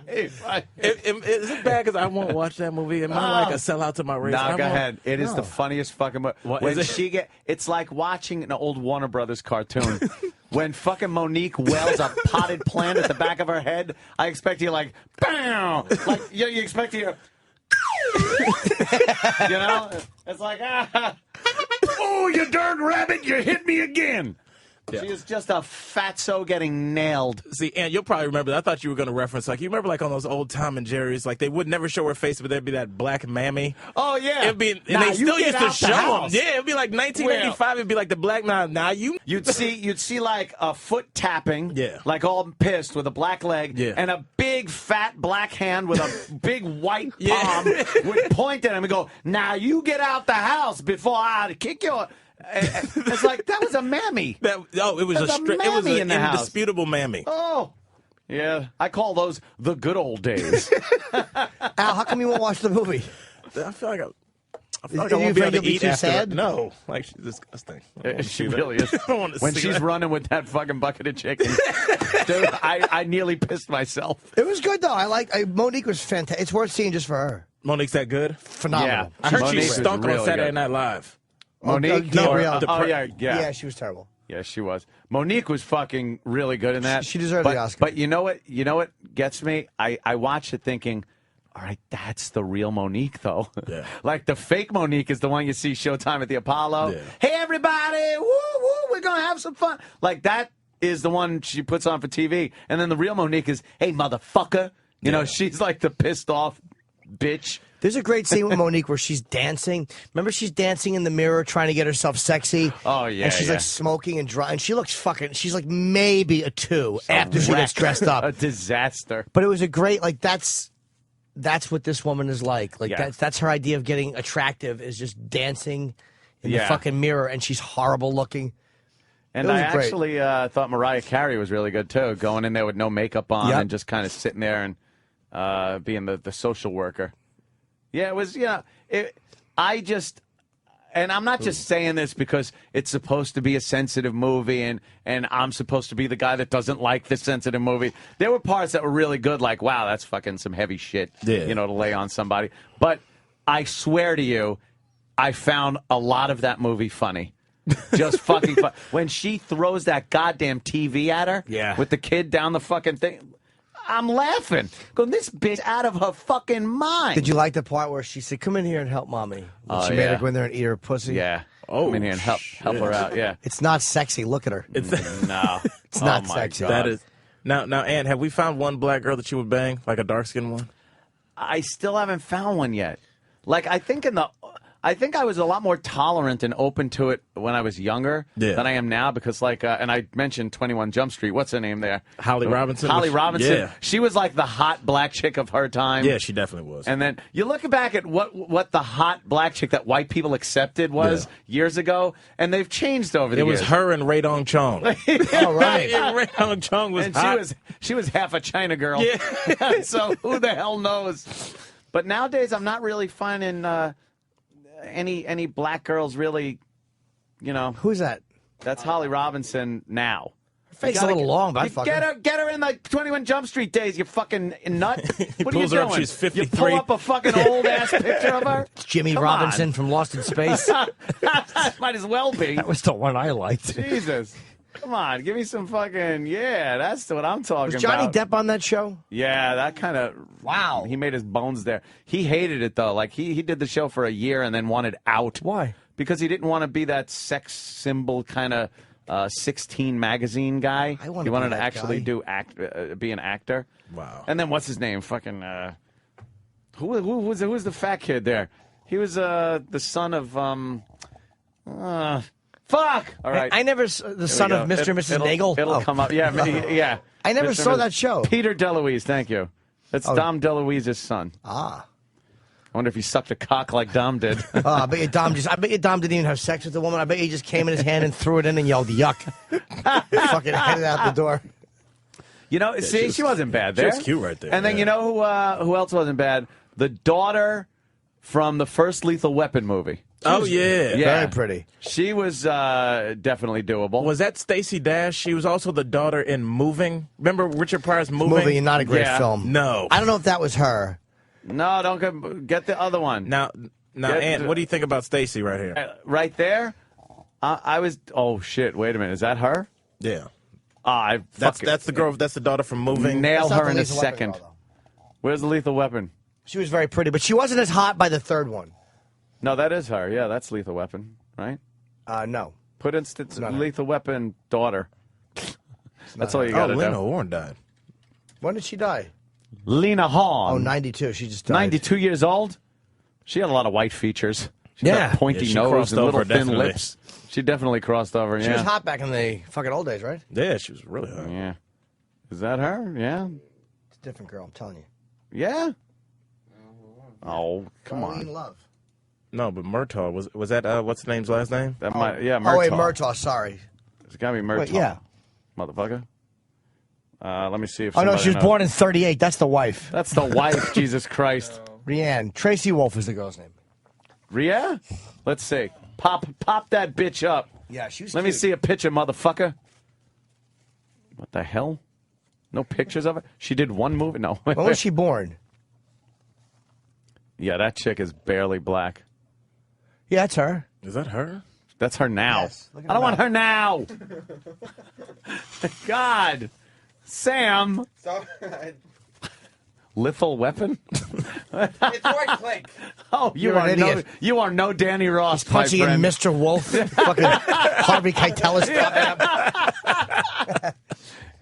Is it bad because I won't watch that movie? Am I like a sellout to my race? No, go ahead. It is the funniest fucking movie. When is it? It's like watching an old Warner Brothers cartoon. When fucking Monique wells a potted plant at the back of her head, I expect you like, bam! Like, you expect you you know? It's like, oh, you darn rabbit, you hit me again. Yeah. She is just a fatso getting nailed. See, and you'll probably remember. I thought you were going to reference, like, you remember, like, on those old Tom and Jerry's, like, they would never show her face, but there'd be that black mammy. Oh, yeah. It'd be, and Nah, they you still get used to out the show them. house. Yeah, it'd be like 1985. It'd be like the black you. You'd see like a foot tapping, Yeah. like all pissed with a black leg, Yeah. and a big fat black hand with a big white palm would point at him and go, "Now you get out the house before I kick your." It's like that was a mammy. It was it was an indisputable mammy. Oh, yeah. I call those the good old days. Al, how come you won't watch the movie? I feel like I You won't be able afraid to you'll be eat too after sad? that. No, like she's disgusting. I don't wanna She see that. really is. I don't want to When see she's that. running with that fucking bucket of chicken, dude, I nearly pissed myself. It was good though. Monique was fantastic. It's worth seeing just for her. Monique's that good? Phenomenal. I heard Monique she was stunk really on Saturday good. Night Live. Monique? Gabrielle. Yeah, she was terrible. Yeah, she was. Monique was fucking really good in that. She deserved but, the Oscar. But you know what? You know what gets me? I watched it thinking, all right, that's the real Monique, though. Yeah. Like the fake Monique is the one you see Showtime at the Apollo. Yeah. Hey, everybody! Woo, woo! We're gonna have some fun. Like that is the one she puts on for TV, and then the real Monique is, hey, motherfucker. You know, she's like the pissed off bitch. There's a great scene with Monique where she's dancing. Remember, she's dancing in the mirror trying to get herself sexy. Oh, yeah, and she's like smoking and dry, and she looks fucking. She's like maybe a 2 after she gets dressed up. A disaster. But it was a great that's what this woman is like. Like that's her idea of getting attractive is just dancing in the fucking mirror, and she's horrible looking. And I actually thought Mariah Carey was really good too, going in there with no makeup on and just kind of sitting there and being the social worker. Yeah, it was. Yeah, and I'm not just saying this because it's supposed to be a sensitive movie, and I'm supposed to be the guy that doesn't like this sensitive movie. There were parts that were really good, like wow, that's fucking some heavy shit, you know, to lay on somebody. But I swear to you, I found a lot of that movie funny. Just fucking fun. When she throws that goddamn TV at her, with the kid down the fucking thing. I'm laughing. Going, this bitch out of her fucking mind. Did you like the part where she said, "Come in here and help mommy"? When she made her go in there and eat her pussy. Yeah. Come in here and help her out. Yeah. It's not sexy. Look at her. No. It's not my sexy. God. That is now, Ann, have we found one black girl that you would bang, like a dark skinned one? I still haven't found one yet. Like I think I was a lot more tolerant and open to it when I was younger than I am now because, like, and I mentioned 21 Jump Street. What's her name there? Holly Robinson. Holly Robinson. Yeah. She was like the hot black chick of her time. Yeah, she definitely was. And then you look back at what the hot black chick that white people accepted was years ago, and they've changed over the years. It was her and Ray Dong Chong. All right. Yeah, Ray Dong Chong was and hot. she was half a China girl. Yeah. So who the hell knows? But nowadays, I'm not really finding any black girls really, you know. Who's that? That's Holly Robinson now. Her face a little long, but I you fuck get her in the 21 Jump Street days, you fucking nut. What are you pulls her doing? up, she's 53. You pull up a fucking old-ass picture of her? It's Jimmy Come Robinson on. from Lost in Space. Might as well be. That was the one I liked. Jesus. Come on, give me some fucking, that's what I'm talking Was Johnny about. Depp on that show? Yeah, that kind of, wow. He made his bones there. He hated it, though. Like, he did the show for a year and then wanted out. Why? Because he didn't want to be that sex symbol kind of 16 magazine guy. I wanna He wanted be to that actually guy. be an actor. Wow. And then what's his name? Fucking who was the fat kid there? He was the son of fuck. All right. I never the son of Mr. and Mrs. Nagel. It'll come up. Yeah, yeah. I never Mr. saw and that show. Peter DeLuise. Thank you. That's Dom DeLuise's son. Ah. I wonder if he sucked a cock like Dom did. I bet you Dom didn't even have sex with the woman. I bet he just came in his hand and threw it in and yelled, yuck. Fucking headed out the door. You know, see, she wasn't bad there. She was cute right there. And then you know who else wasn't bad? The daughter from the first Lethal Weapon movie. Oh, yeah. Very pretty. She was definitely doable. Was that Stacey Dash? She was also the daughter in Moving. Remember Richard Pryor's Moving? Moving, not a great film. No. I don't know if that was her. No, don't get the other one. Now, Ant, what do you think about Stacey right here? Right there? I was... Oh, shit. Wait a minute. Is that her? Yeah. That's the girl. That's the daughter from Moving. Nail That's not her the in a Lethal Weapon second. girl, though. Where's the Lethal Weapon? She was very pretty, but she wasn't as hot by the third one. No, that is her. Yeah, that's Lethal Weapon, right? No. Put instance not her. Lethal Weapon daughter. That's all you got to do. Lena Warren died. When did she die? Lena Horne. Oh, 92. She just died. 92 years old? She had a lot of white features. She had Yeah. a pointy Yeah, she nose crossed and little over, thin definitely. lips. She definitely crossed over, She yeah. was hot back in the fucking old days, right? Yeah, she was really hot. Yeah. Is that her? Yeah. It's a different girl, I'm telling you. Yeah? Oh, come Darlene on. Love. No, but Murtaugh was that what's the name's last name? That might, yeah, Murtaugh. Oh, wait, Murtaugh, sorry. It's got to be Murtaugh. Wait, yeah. Motherfucker. Let me see if Oh, no, somebody she was knows. born in 38. That's the wife. That's the wife, Jesus Christ. Rianne. Tracy Wolf is the girl's name. Rhea? Let's see. Pop that bitch up. Yeah, she was Let me cute. see a picture, motherfucker. What the hell? No pictures of her? She did one movie? No. When was she born? Yeah, that chick is barely black. Yeah, that's her. Is that her? That's her now. Yes, look at I don't her want her now. God. Sam. Lethal Weapon? It's right click. Oh, You're an idiot. You are no Danny Ross, He's punching my in friend. Mr. Wolf. Fucking Harvey Keitel is stopping him.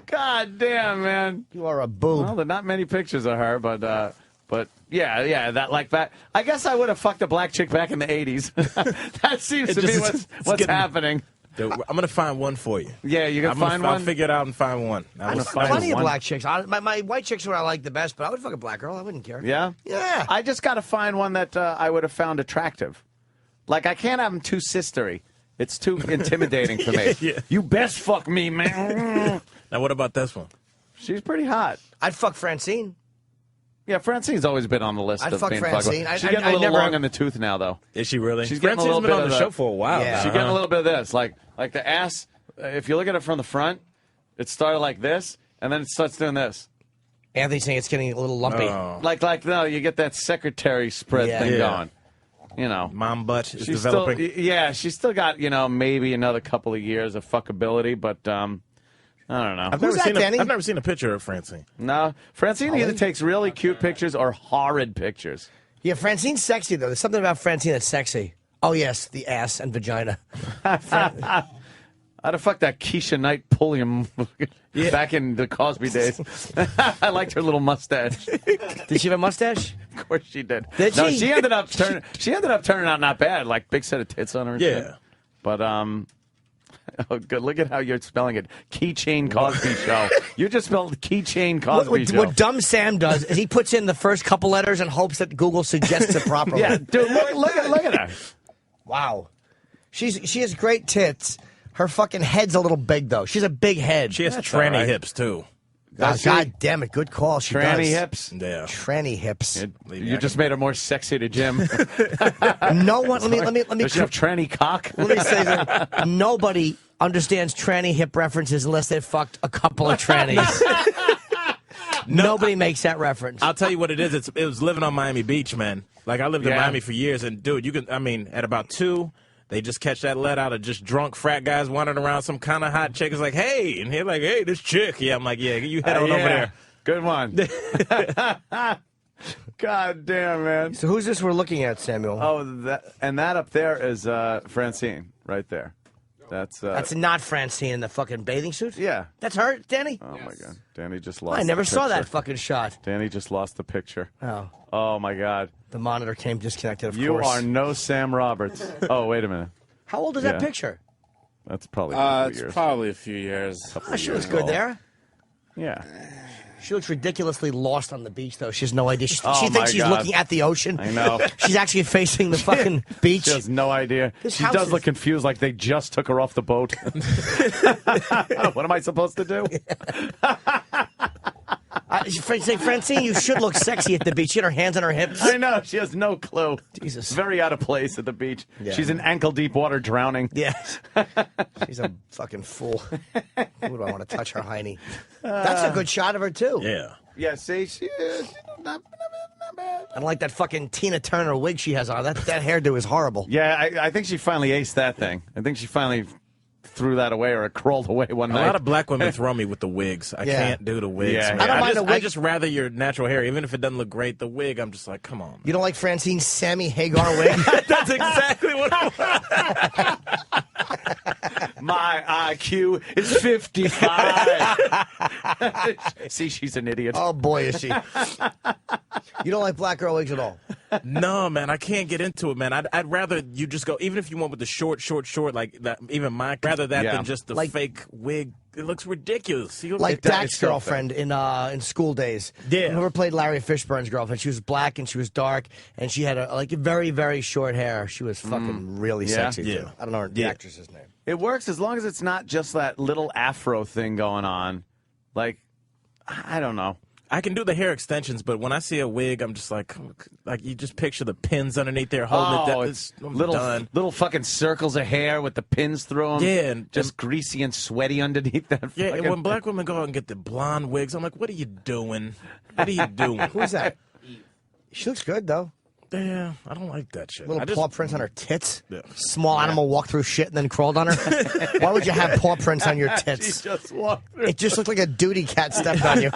God damn, man. You are a boob. Well, there are not many pictures of her, but yeah, that like that. I guess I would have fucked a black chick back in the 80s. That seems to be what's happening. Dude, I'm gonna find one for you. Yeah, you can find one? I'll figure it out and find one. Plenty of black chicks. My white chicks are what I like the best, but I would fuck a black girl. I wouldn't care. Yeah? Yeah. I just got to find one that I would have found attractive. Like, I can't have them too sistery. It's too intimidating for me. Yeah. You best fuck me, man. Now, what about this one? She's pretty hot. I'd fuck Francine. Yeah, Francine's always been on the list I'd of fuck being Francine. fuckable. She's I getting a little never- long in the tooth now, though. Is she really? She's getting a Francine's little been bit on the of show for a while. Yeah. now, She's getting huh? a little bit of this, like the ass. If you look at it from the front, it started like this, and then it starts doing this. Anthony's saying it's getting a little lumpy. Oh. Like no, you get that secretary spread Yeah. thing Yeah. going. You know, Mom butt is she's developing. still, yeah, she's still got maybe another couple of years of fuckability, but I don't know. I've Who's that, Danny? I've never seen a picture of Francine. No, Francine either takes really cute pictures or horrid pictures. Yeah, Francine's sexy, though. There's something about Francine that's sexy. Oh, yes, the ass and vagina. I'd have fucked that Keisha Knight Pulliam back in the Cosby days. I liked her little mustache. Did she have a mustache? Of course she did. Did No, she? she ended up turning out not bad. Like big set of tits on her. And Yeah. shit. But oh, good. Look at how you're spelling it. Keychain Cosby Show. You just spelled Keychain Cosby Show. What dumb Sam does is he puts in the first couple letters and hopes that Google suggests it properly. Yeah, dude. Look at her. Wow. She has great tits. Her fucking head's a little big, though. She's a big head. She has That's tranny all right. hips too. Does she? God damn it. Good call. She Tranny does. hips. Yeah. Tranny hips. You just made her more sexy to Jim. No one. Let me. Does she have tranny cock? Let me say that nobody understands tranny hip references unless they've fucked a couple of trannies. Nobody makes that reference. I'll tell you what it is. It was living on Miami Beach, man. Like I lived in Yeah. Miami for years, and dude, at about 2, they just catch that let out of just drunk frat guys wandering around some kind of hot chick. Is like, hey, and they're like, hey, this chick. Yeah, I'm like, yeah, you head on over there. Good one. God damn, man. So who's this we're looking at, Samuel? Oh, that up there is Francine, right there. That's not Francine in the fucking bathing suit? Yeah. That's her, Danny? Oh, my God. Danny just lost I never the saw picture. that fucking shot. Danny just lost the picture. Oh. Oh, my God. The monitor came disconnected, of You course. are no Sam Roberts. Oh, wait a minute. How old is that picture? That's probably a few It's years. probably a few years. She looks good there. Yeah. She looks ridiculously lost on the beach, though. She has no idea. She Oh, thinks my she's God. looking at the ocean. I know. She's actually facing the fucking beach. She has no idea. This She house does is- look confused, like they just took her off the boat. What am I supposed to do? Say, Francine, you should look sexy at the beach. She had her hands on her hips. I know. She has no clue. Jesus. Very out of place at the beach. Yeah. She's in ankle-deep water drowning. Yes. She's a fucking fool. Who do I want to touch her hiney? That's a good shot of her, too. Yeah. Yeah, see, she is. I don't like that fucking Tina Turner wig she has on. That hairdo is horrible. Yeah, I think she finally aced that thing. I think she finally threw that away or it crawled away one A night. lot of black women throw me with the wigs. I Yeah. can't do the wigs. Yeah, man. I don't mind a wig. I just rather your natural hair, even if it doesn't look great. The wig, I'm just like, come on. You don't like Francine's Sammy Hagar wig? That's exactly what I want. My IQ is 55. See, she's an idiot. Oh, boy, is she. You don't like black girl wigs at all? No, man, I can't get into it, man. I'd rather you just go, even if you went with the short, like that, even my, rather that than just the Like- fake wig. It looks ridiculous. You Like that Dak's is so girlfriend in School Days. Yeah. Whoever played Larry Fishburne's girlfriend. She was black and she was dark and she had very, very short hair. She was fucking really Yeah? sexy, Yeah. too. I don't know the actress's name. It works as long as it's not just that little afro thing going on. Like, I don't know. I can do the hair extensions, but when I see a wig, I'm just like you just picture the pins underneath there holding it. It's I'm little done. little fucking circles of hair with the pins through them. Yeah, and just greasy and sweaty underneath that. Yeah, and fucking- when black women go out and get the blonde wigs, I'm like, what are you doing? What are you doing? Who's that? She looks good, though. Yeah, I don't like that shit. Little I just- paw prints on her tits. Yeah. Small animal walked through shit and then crawled on her. Why would you have paw prints on your She tits? just walked through. It just looked like a duty cat stepped on you.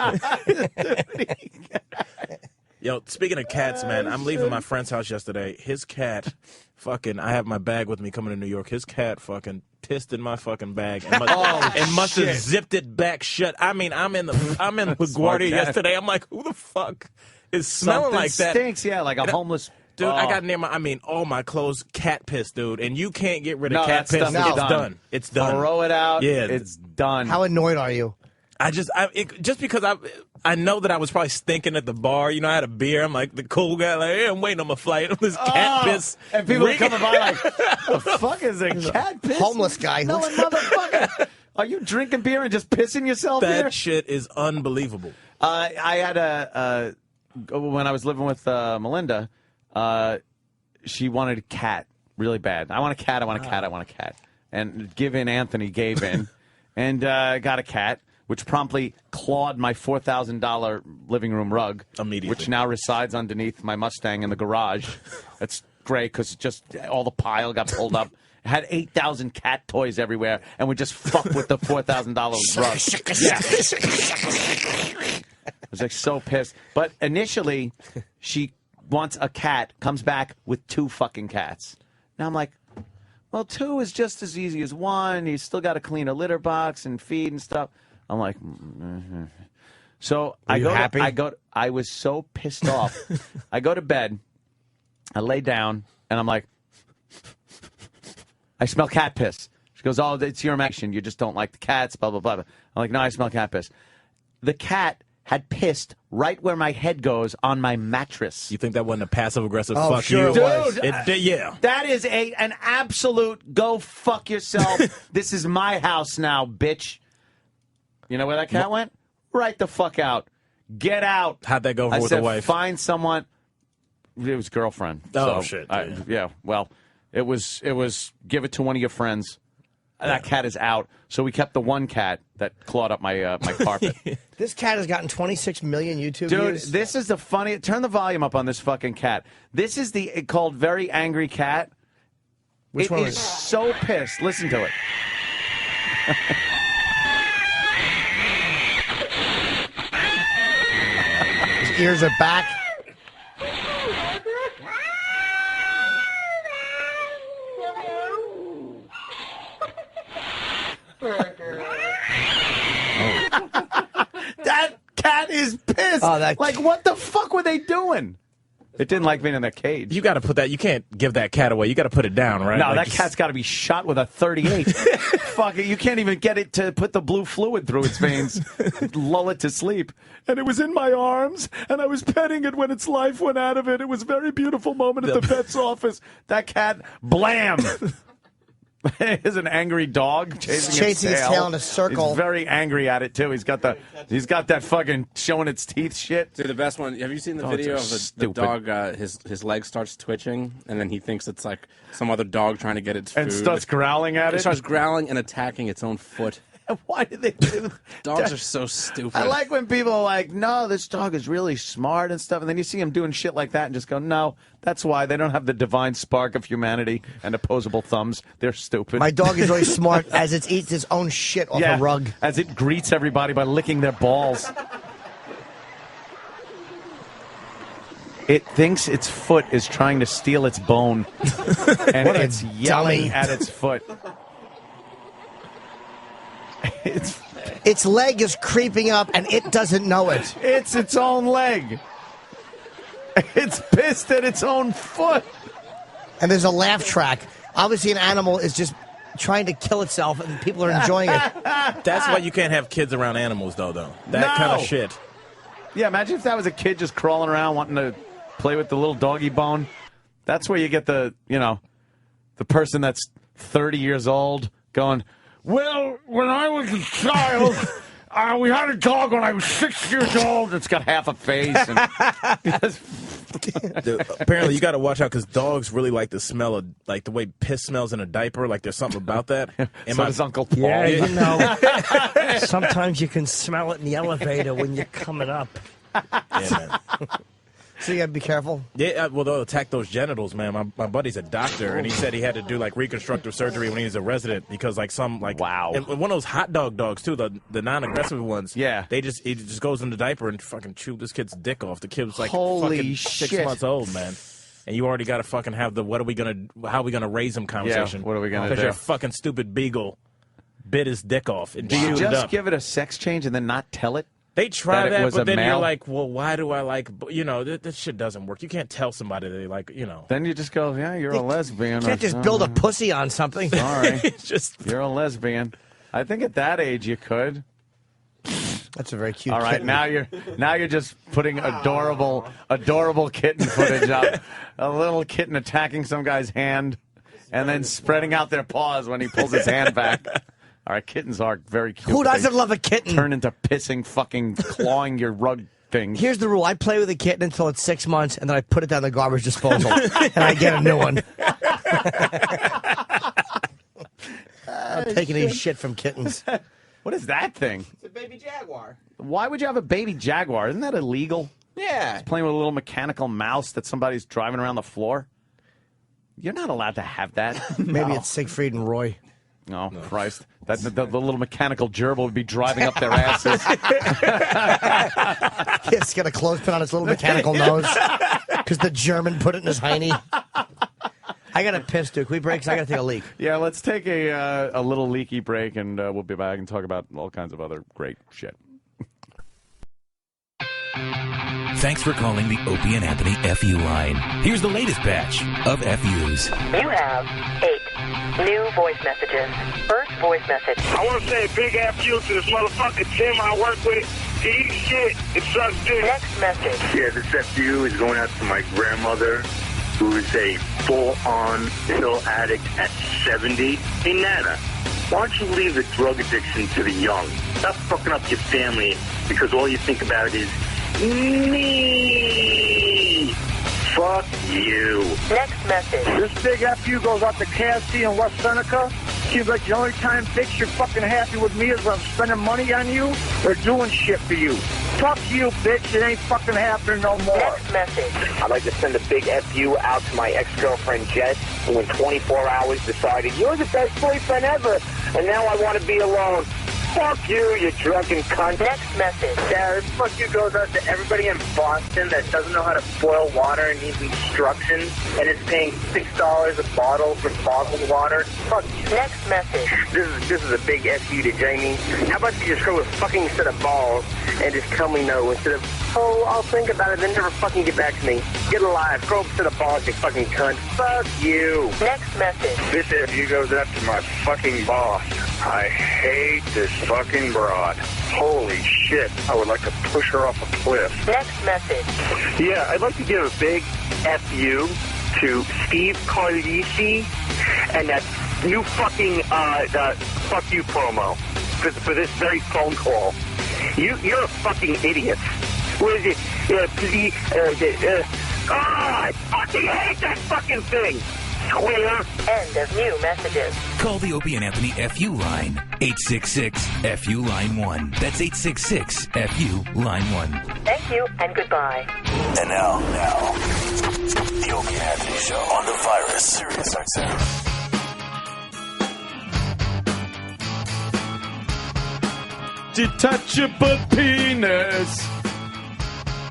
Yo, speaking of cats, man, I'm leaving my friend's house yesterday. His cat, I have my bag with me coming to New York. His cat fucking pissed in my fucking bag and must have zipped it back shut. I mean, I'm in LaGuardia cat. yesterday. I'm like, who the fuck is smelling Something like that? stinks, yeah, like a homeless. Dude, I Oh. got near all my clothes cat piss, dude. And you can't get rid of No, cat that piss. stuff It's is done. It's done. Throw it out. Yeah. It's done. How annoyed are you? Just because I know that I was probably stinking at the bar. You know, I had a beer. I'm like the cool guy, like, hey, I'm waiting on my flight. This cat piss. And people are reeking. coming by like, the fuck is a cat piss? Homeless guy. No, motherfucker. Are you drinking beer and just pissing yourself That here? shit is unbelievable. I had when I was living with Melinda, she wanted a cat really bad. I want a cat, I want a cat, I want a cat. And Anthony gave in and got a cat, which promptly clawed my $4,000 living room rug, Immediately. which now resides underneath my Mustang in the garage. That's great because just all the pile got pulled up. It had 8,000 cat toys everywhere, and we just fuck with the $4,000 rug. I was like so pissed. But initially, she wants a cat, comes back with 2 fucking cats. Now I'm like, well, 2 is just as easy as 1. You still got to clean a litter box and feed and stuff. I'm like, so Were you happy? I was so pissed off. I go to bed, I lay down, and I'm like, I smell cat piss. She goes, oh, it's your imagination. You just don't like the cats, blah, blah, blah. I'm like, no, I smell cat piss. The cat had pissed right where my head goes on my mattress. You think that wasn't a passive-aggressive Oh, fuck sure you? it was. Yeah. That is an absolute go fuck yourself. This is my house now, bitch. You know where that cat went? Right the fuck out. Get out. How'd that go over I with said, the wife? Find someone. It was girlfriend. Oh, So, shit. yeah, well, it was give it to one of your friends. That cat is out. So we kept the one cat that clawed up my my carpet. This cat has gotten 26 million YouTube Dude, views. this is the funny. Turn the volume up on this fucking cat. This is called Very Angry Cat. Which It one is so pissed. Listen to it. His ears are back. this? Like, what the fuck were they doing? It didn't like being in that cage. You got to put that. You can't give that cat away. You got to put it down, right? No, Like, that cat's got to be shot with a 38. Fuck it. You can't even get it to put the blue fluid through its veins, lull it to sleep. And it was in my arms, and I was petting it when its life went out of it. It was a very beautiful moment at the vet's office. That cat, blam. Is an angry dog chasing its tail in a circle. He's very angry at it too. He's got that fucking showing its teeth shit. Dude, the best one. Have you seen the Dogs video are of the stupid. dog? His leg starts twitching, and then he thinks it's like some other dog trying to get its food. And starts growling at it? It starts growling and attacking its own foot. Why did they do that? Dogs are so stupid. I like when people are like, no, this dog is really smart and stuff. And then you see them doing shit like that and just go, no, that's why. They don't have the divine spark of humanity and opposable thumbs. They're stupid. My dog is really smart as it eats its own shit off a rug. As it greets everybody by licking their balls. It thinks its foot is trying to steal its bone. And it's yelling at its foot. Its leg is creeping up, and it doesn't know it. It's its own leg. It's pissed at its own foot. And there's a laugh track. Obviously, an animal is just trying to kill itself, and people are enjoying it. That's why you can't have kids around animals, though. That kind of shit. Yeah, imagine if that was a kid just crawling around wanting to play with the little doggy bone. That's where you get the person that's 30 years old going, well, when I was a child, we had a dog when I was 6 years old. It's got half a face. And apparently, you got to watch out because dogs really like the smell of, like, the way piss smells in a diaper. Like, there's something about that. So does Uncle Paul. Yeah, you know. Sometimes you can smell it in the elevator when you're coming up. Yeah, man. So you got to be careful. Yeah, well, they'll attack those genitals, man. My buddy's a doctor, and he said he had to do, like, reconstructive surgery when he was a resident because, like, wow. And one of those hot dog dogs, too, the non-aggressive ones. Yeah. It just goes in the diaper and fucking chew this kid's dick off. The kid was, like, fucking 6 months old, man. And you already got to fucking have the how are we going to raise him conversation. Yeah, what are we going to do? Because your fucking stupid beagle bit his dick off and Do you chewed it just up. give it a sex change and then not tell it? They try that, but then you're like, well, why do I like, this shit doesn't work. You can't tell somebody they like, Then you just go, yeah, you're a lesbian. You can't just build a pussy on something. Sorry. You're a lesbian. I think at that age you could. That's a very cute All right, kitten. now you're just putting adorable kitten footage up. A little kitten attacking some guy's hand and then spreading out their paws when he pulls his hand back. All right, kittens are very cute. Who doesn't love a kitten? Turn into pissing, fucking clawing your rug things. Here's the rule. I play with a kitten until it's 6 months, and then I put it down the garbage disposal, and I get a new one. I'm taking any shit from kittens. What is that thing? It's a baby jaguar. Why would you have a baby jaguar? Isn't that illegal? Yeah. It's playing with a little mechanical mouse that somebody's driving around the floor. You're not allowed to have that. Maybe it's Siegfried and Roy. Oh, no. Christ. The little mechanical gerbil would be driving up their asses. It's got a clothespin on its little mechanical nose because the German put it in his hiney. I got to piss, Duke. We break, so I got to take a leak. Yeah, let's take a little leaky break, and we'll be back and talk about all kinds of other great shit. Thanks for calling the Opie and Anthony FU line. Here's the latest batch of FUs. You have 8 new voice messages. First voice message. I want to say a big FU to this motherfucker Tim I work with. He eats shit. It sucks dick. Next message. Yeah, this FU is going out to my grandmother, who is a full-on pill addict at 70. Hey, Nana, why don't you leave the drug addiction to the young? Stop fucking up your family because all you think about is me. Fuck you. Next message. This big FU goes out to KFC in West Seneca. Seems like the only time, bitch, you're fucking happy with me is when I'm spending money on you or doing shit for you. Fuck you, bitch. It ain't fucking happening no more. Next message. I'd like to send a big FU out to my ex-girlfriend, Jess, who in 24 hours decided, you're the best boyfriend ever, and now I want to be alone. Fuck you drunken cunt. Next message. Yeah, this fuck you goes out to everybody in Boston that doesn't know how to boil water and needs instructions and is paying $6 a bottle for bottled water. Fuck you. Next message. This is a big F you to Jamie. How about you just grow a fucking set of balls and just tell me no instead of, oh, I'll think about it, then never fucking get back to me. Get alive. Grow a set of balls, you fucking cunt. Fuck you. Next message. This F you goes up to my fucking boss. I hate this fucking broad. Holy shit. I would like to push her off a cliff. Next message. Yeah, I'd like to give a big F you to Steve Carlisi and that new fucking fuck you promo for this very phone call. You're a fucking idiot. What is it? I fucking hate that fucking thing. Square. End of new messages. Call the Opie and Anthony FU line. 866-FU line 1. That's 866-FU line 1. Thank you and goodbye. And now, the Opie and Anthony Show on the virus, Sirius XM. Detachable penis.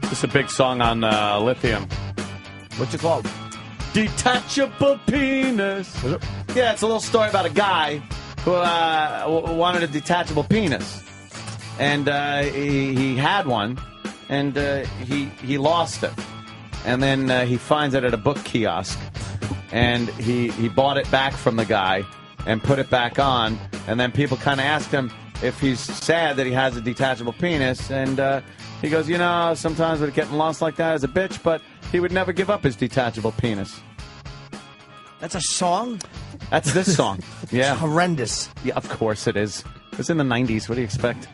This is a big song on Lithium. What's it called? Detachable penis. Yeah, it's a little story about a guy who wanted a detachable penis. And he had one, and he lost it. And then he finds it at a book kiosk. And he bought it back from the guy and put it back on. And then people kind of asked him if he's sad that he has a detachable penis. And he goes, sometimes with getting lost like that is a bitch, but he would never give up his detachable penis. That's a song? That's this song. Yeah. It's horrendous. Yeah, of course it is. It's in the 90s. What do you expect?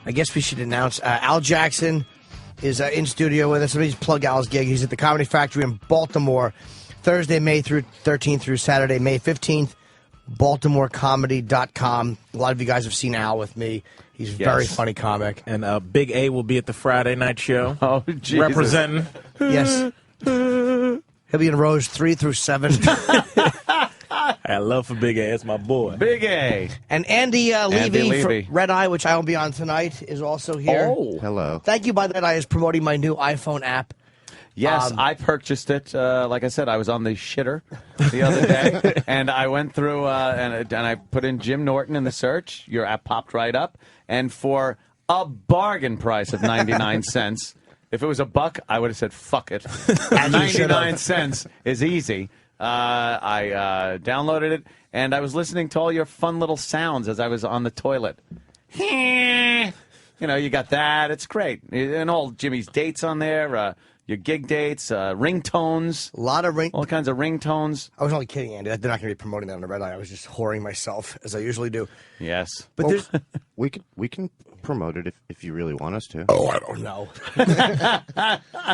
I guess we should announce Al Jackson is in studio with us. Let me just plug Al's gig. He's at the Comedy Factory in Baltimore, Thursday, May 13th through Saturday, May 15th. BaltimoreComedy.com. A lot of you guys have seen Al with me. He's a very funny comic. And Big A will be at the Friday night show. Oh, Jesus. Representing. Yes. He'll be in rows 3 through 7. I love for Big A. It's my boy. Big A. And Andy Levy from Red Eye, which I will be on tonight, is also here. Oh. Hello. Thank you, by the way. Red Eye is promoting my new iPhone app. Yes, I purchased it. Like I said, I was on the shitter the other day, and I went through and I put in Jim Norton in the search. Your app popped right up, and for a bargain price of 99 cents, if it was $1, I would have said fuck it. 99 cents is easy. I downloaded it, and I was listening to all your fun little sounds as I was on the toilet. You got that. It's great. And all Jimmy's dates on there. Your gig dates, ringtones. A lot of all kinds of ringtones. I was only kidding, Andy. They're not going to be promoting that on the Red Eye. I was just whoring myself, as I usually do. Yes. But there's... we can promote it if you really want us to. Oh, I don't know.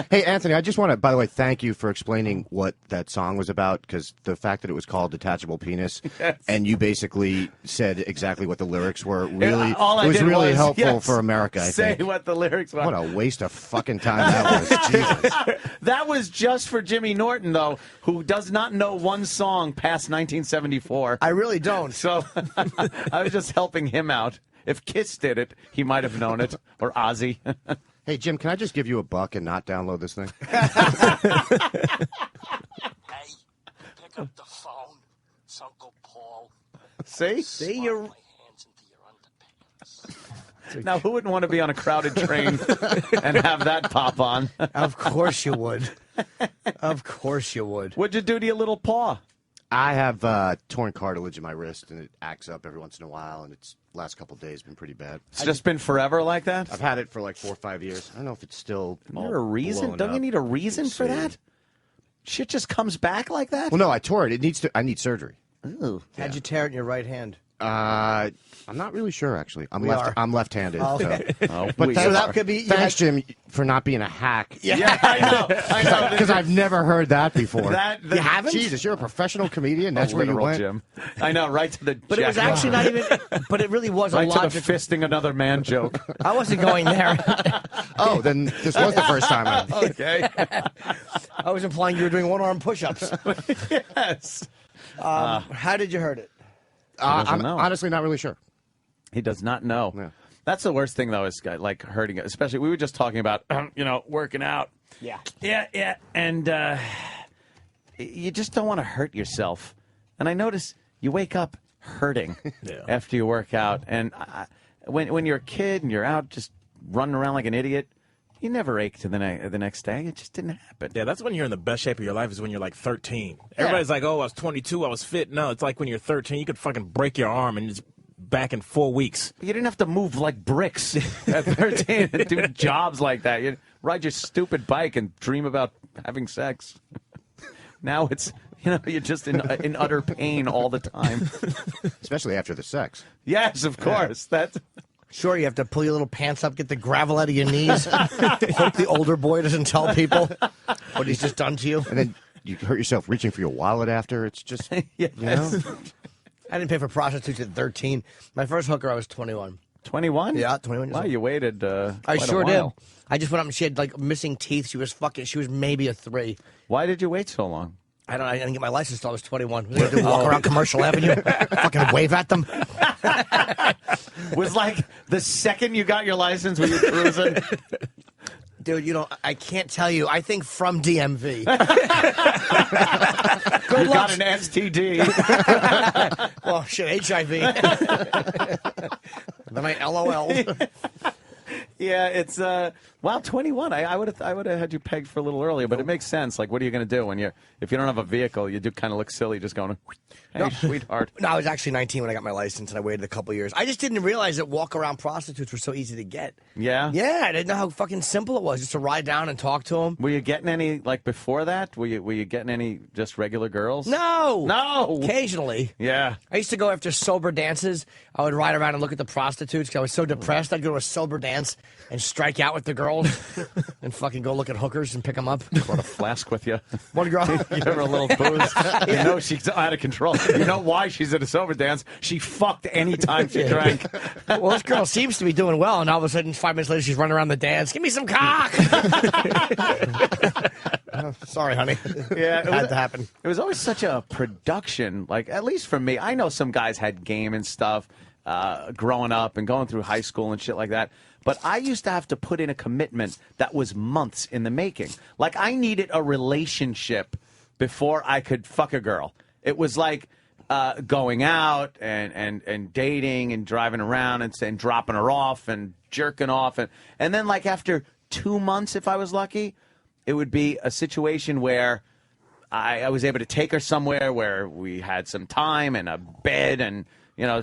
Hey, Anthony, I just want to, by the way, thank you for explaining what that song was about, because the fact that it was called Detachable Penis, and you basically said exactly what the lyrics were, really, all I it was did really was, helpful for America, I say think. what the lyrics were. What a waste of fucking time that was. Jesus. That was just for Jimmy Norton, though, who does not know one song past 1974. I really don't. So I was just helping him out. If Kiss did it, he might have known it, or Ozzy. Hey, Jim, can I just give you $1 and not download this thing? Hey, pick up the phone. It's Uncle Paul. See, you're. Now, who wouldn't want to be on a crowded train and have that pop on? Of course you would. Of course you would. What'd you do to your little paw? I have torn cartilage in my wrist, and it acts up every once in a while, and it's last couple of days been pretty bad. It's just been forever like that? I've had it for like 4 or 5 years. I don't know if it's still Is there a reason? Don't you need a reason for that? Shit just comes back like that? Well, no, I tore it. I need surgery. Ooh. How'd you tear it in your right hand? I'm not really sure, actually. I'm left-handed. Oh, okay. So. But so that could be. Thanks, Jim, for not being a hack. Yeah, I know. Because I've never heard that before. You haven't? Jesus, you're a professional comedian. That's where you went. Jim. I know, right to the. But it was actually not even. But it really was right a to logical. the fisting another man joke. I wasn't going there. Oh, then this was the first time. Okay. I was implying you were doing one-arm push-ups. Yes. How did you hurt it? I'm honestly not really sure. He does not know. Yeah. That's the worst thing, though, is like hurting it. Especially, we were just talking about, working out. Yeah. Yeah. And you just don't want to hurt yourself. And I notice you wake up hurting after you work out. And when you're a kid and you're out just running around like an idiot, you never ache to the next day. It just didn't happen. Yeah, that's when you're in the best shape of your life is when you're like 13. Everybody's like, oh, I was 22, I was fit. No, it's like when you're 13, you could fucking break your arm and it's back in 4 weeks. You didn't have to move like bricks at 13 and do jobs like that. You ride your stupid bike and dream about having sex. Now it's, you're just in utter pain all the time. Especially after the sex. Yes, of course. That's... Sure, you have to pull your little pants up, get the gravel out of your knees. Hope the older boy doesn't tell people what he's just done to you. And then you hurt yourself reaching for your wallet after. It's just, yes. I didn't pay for prostitutes at 13. My first hooker, I was 21. 21? Yeah, 21 years old. Wow, you waited I sure did. I just went up and she had, like, missing teeth. She was maybe a 3. Why did you wait so long? I don't know. I didn't get my license until I was 21. Was I going to walk around Commercial Avenue, fucking wave at them? Was like the second you got your license when you were cruising? Dude, I can't tell you. I think from DMV. You got an STD. Well, shit, HIV. Then I LOL'd. Yeah, it's 21. I would have had you pegged for a little earlier, but it makes sense. Like, what are you going to do if you don't have a vehicle? You do kind of look silly just going, hey, sweetheart. No, I was actually 19 when I got my license, and I waited a couple years. I just didn't realize that walk-around prostitutes were so easy to get. Yeah? Yeah, I didn't know how fucking simple it was just to ride down and talk to them. Were you getting any, like, before that? Were you getting any just regular girls? No! Occasionally. Yeah. I used to go after sober dances. I would ride around and look at the prostitutes because I was so depressed. I'd go to a sober dance and strike out with the girls and fucking go look at hookers and pick them up. Brought a flask with you. One girl. Give her a little booze. You know she's out of control. You know why she's at a sober dance? She fucked any time she drank. Well, this girl seems to be doing well, and all of a sudden, 5 minutes later, she's running around the dance. Give me some cock! Sorry, honey. Yeah, it had to happen. It was always such a production, like, at least for me. I know some guys had game and stuff growing up and going through high school and shit like that. But I used to have to put in a commitment that was months in the making. Like, I needed a relationship before I could fuck a girl. It was like going out and dating and driving around and dropping her off and jerking off. And then, like, after 2 months, if I was lucky, it would be a situation where I was able to take her somewhere where we had some time and a bed and,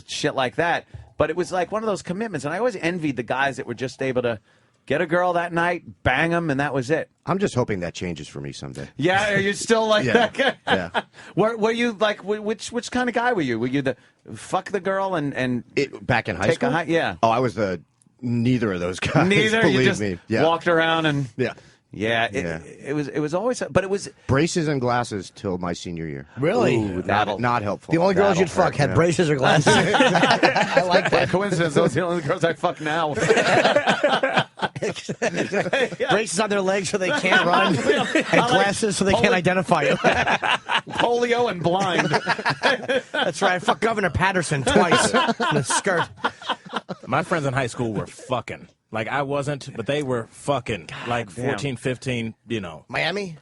shit like that. But it was like one of those commitments, and I always envied the guys that were just able to get a girl that night, bang them, and that was it. I'm just hoping that changes for me someday. Yeah, are you still like that guy? Yeah. Were you like which kind of guy were you? Were you the fuck the girl and back in high school? Yeah. Oh, I was neither of those guys. Neither. Believe You just me. Yeah. walked around and Yeah, it was always, but it was braces and glasses till my senior year. Really? Ooh, not helpful. The only girls you'd fuck had braces or glasses. I like that. Coincidence. Those are the only girls I fuck now. Braces on their legs so they can't run, and glasses so they can't identify you. Polio and blind. That's right. I fucked Governor Patterson twice in a skirt. My friends in high school were fucking. Like, I wasn't, but they were fucking. Like, 14, 15, Miami?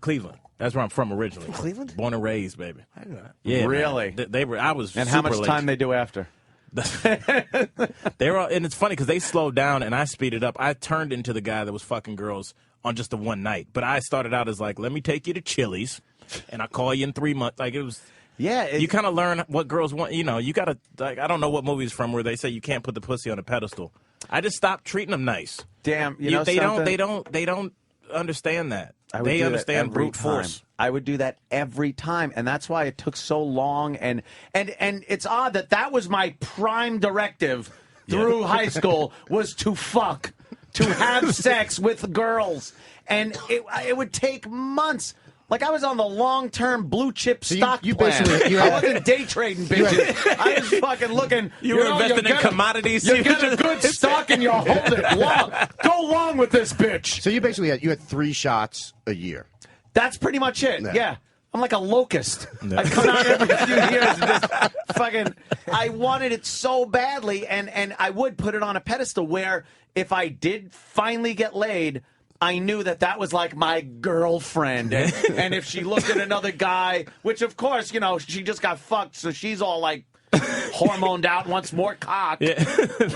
Cleveland. That's where I'm from originally. Cleveland? Born and raised, baby. I didn't know that. Yeah, really? Man. They were. I was. And super how much late. time they do after? They were, and it's funny because they slowed down and I speeded up. I turned into the guy that was fucking girls on just the one night. But I started out as like, let me take you to Chili's, and I'll call you in 3 months. Like, it was. Yeah, you kind of learn what girls want. You gotta. Like, I don't know what movie's from where they say you can't put the pussy on a pedestal. I just stopped treating them nice. Damn, they don't understand that. They understand brute force. I would do that every time, and that's why it took so long. And it's odd that was my prime directive through high school was to fuck, to have sex with girls, and it would take months. Like, I was on the long-term blue-chip stock plan. I wasn't day trading bitches. I was fucking looking. You were investing in commodities. You get a good stock and you hold it long. Go long with this bitch. So you basically had 3 shots a year. That's pretty much it. Yeah. I'm like a locust. I come out every few years and just fucking. I wanted it so badly, and I would put it on a pedestal where if I did finally get laid, I knew that was like my girlfriend. And if she looked at another guy, which of course, you know, she just got fucked, so she's all like hormoned out, wants more cock. Yeah.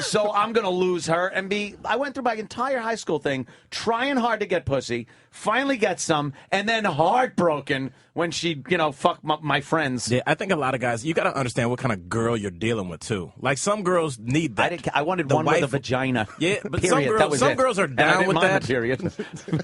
So I'm going to lose her and I went through my entire high school thing trying hard to get pussy, finally get some, and then heartbroken when she, you know, fucked my friends. Yeah, I think a lot of guys, you got to understand what kind of girl you're dealing with, too. Like, some girls need that. I wanted one with a vagina. Yeah, but period. some girls are down with that. Period.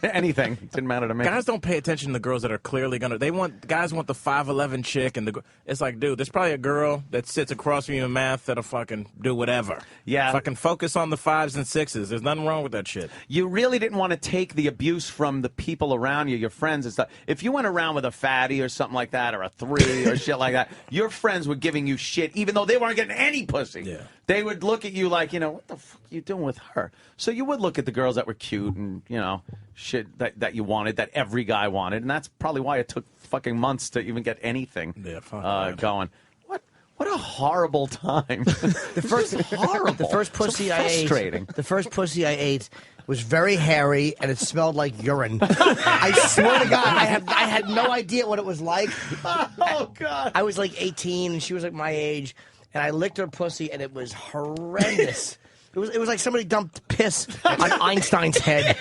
Anything. Didn't matter to me. Guys don't pay attention to girls that are clearly going to... Guys want the 5'11" chick, and it's like, dude, there's probably a girl that sits across from you in math that'll fucking do whatever. Yeah. Fucking focus on the 5s and 6s. There's nothing wrong with that shit. You really didn't want to take the abuse from the people around you, your friends and stuff. If you went around with a fatty or something like that, or a 3 or shit like that, your friends were giving you shit even though they weren't getting any pussy. Yeah. They would look at you like, you know, what the fuck are you doing with her? So you would look at the girls that were cute and, you know, shit that you wanted, that every guy wanted, and that's probably why it took fucking months to even get anything going. What a horrible time. The first pussy I ate. The first pussy I ate was very hairy and it smelled like urine. I swear to God, I had no idea what it was like. Oh God! I was like 18 and she was like my age, and I licked her pussy and it was horrendous. It was like somebody dumped piss on Einstein's head,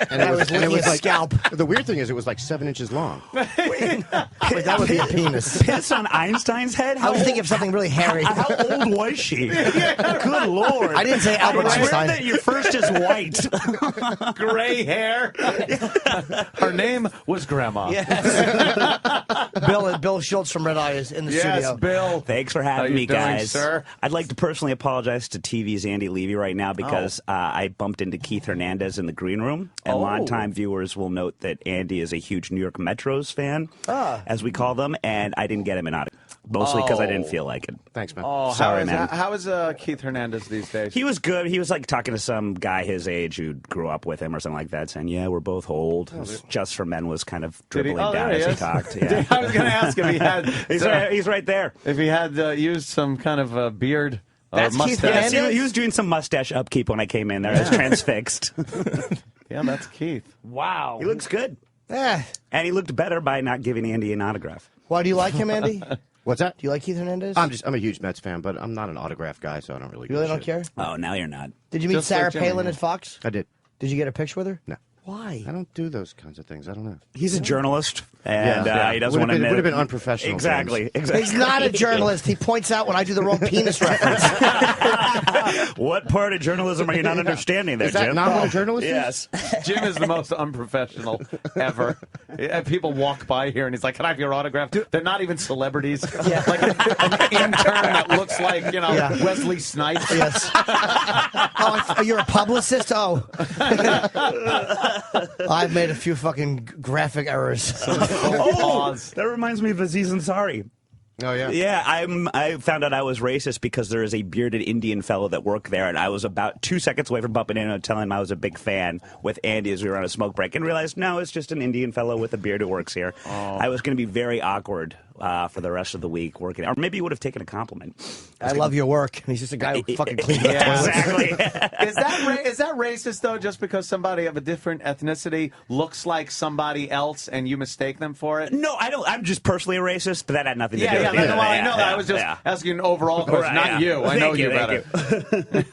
and I was licking his scalp. The weird thing is, it was like 7 inches long. Wait, that would be a penis. Piss on Einstein's head? I was thinking of something really hairy. How old was she? Good Lord! I didn't say Albert Einstein. That your first is white, gray hair. Her name was Grandma. Yes. Bill Schultz from Red Eye is in the studio. Yes, Bill. Thanks for having me, doing, guys. Sir? I'd like to personally apologize to TV's Andy Levy right now because I bumped into Keith Hernandez in the green room, and longtime viewers will note that Andy is a huge New York Metros fan, as we call them, and I didn't get him an autograph. Mostly because I didn't feel like it. Thanks, man. Oh, sorry, man. How is Keith Hernandez these days? He was good. He was like talking to some guy his age who grew up with him or something like that, saying, "Yeah, we're both old." Just for Men was kind of dribbling down as he talked. Yeah. I was going to ask if he had. He's right there. If he had used some kind of beard. That's Keith Hernandez? Yes, he was doing some mustache upkeep when I came in there. I was transfixed. Yeah, that's Keith. Wow. He looks good. Yeah. And he looked better by not giving Andy an autograph. Why do you like him, Andy? What's that? Do you like Keith Hernandez? I'm a huge Mets fan, but I'm not an autograph guy, so I don't really. You really don't care? Oh, now you're not. Did you meet Sarah Palin at Fox? I did. Did you get a picture with her? No. Why? I don't do those kinds of things. I don't know. He's a journalist, and he doesn't want to. It would have been unprofessional. Exactly. He's not a journalist. He points out when I do the wrong penis reference. What part of journalism are you not understanding there, Is that Jim? not what a journalist is? Yes. Jim is the most unprofessional ever. People walk by here and he's like, "Can I have your autograph?" They're not even celebrities. Yeah. Like an intern that looks like, you know, Wesley Snipes. Yes. You're a publicist? Oh. I've made a few fucking graphic errors. That reminds me of Aziz Ansari. Oh, yeah? Yeah, I found out I was racist because there is a bearded Indian fellow that worked there, and I was about 2 seconds away from bumping in and telling him I was a big fan with Andy as we were on a smoke break, and realized, no, it's just an Indian fellow with a beard who works here. I was going to be very awkward for the rest of the week working. Or maybe he would have taken a compliment. I love your work. And he's just a guy who fucking cleans up toilets. Exactly. Is that racist, though, just because somebody of a different ethnicity looks like somebody else and you mistake them for it? No, I don't. I'm just personally a racist, but that had nothing to do with it. I know that. I was just asking an overall question, not you. I know you better. If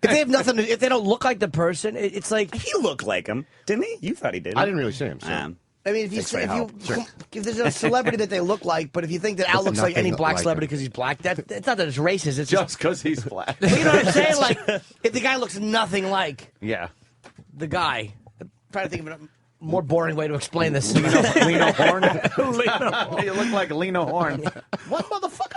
they have nothing if they don't look like the person, it's like... He looked like him, didn't he? You thought he did. I didn't really see him, so... I mean, if there's a celebrity that they look like, but if you think that Al looks like any black celebrity because he's black, it's not that it's racist. It's just because he's black. You know what I'm saying? Like, if the guy looks nothing like the guy. I'm trying to think of a more boring way to explain this. Lena Horne? You look like Lena Horne. What, motherfucker?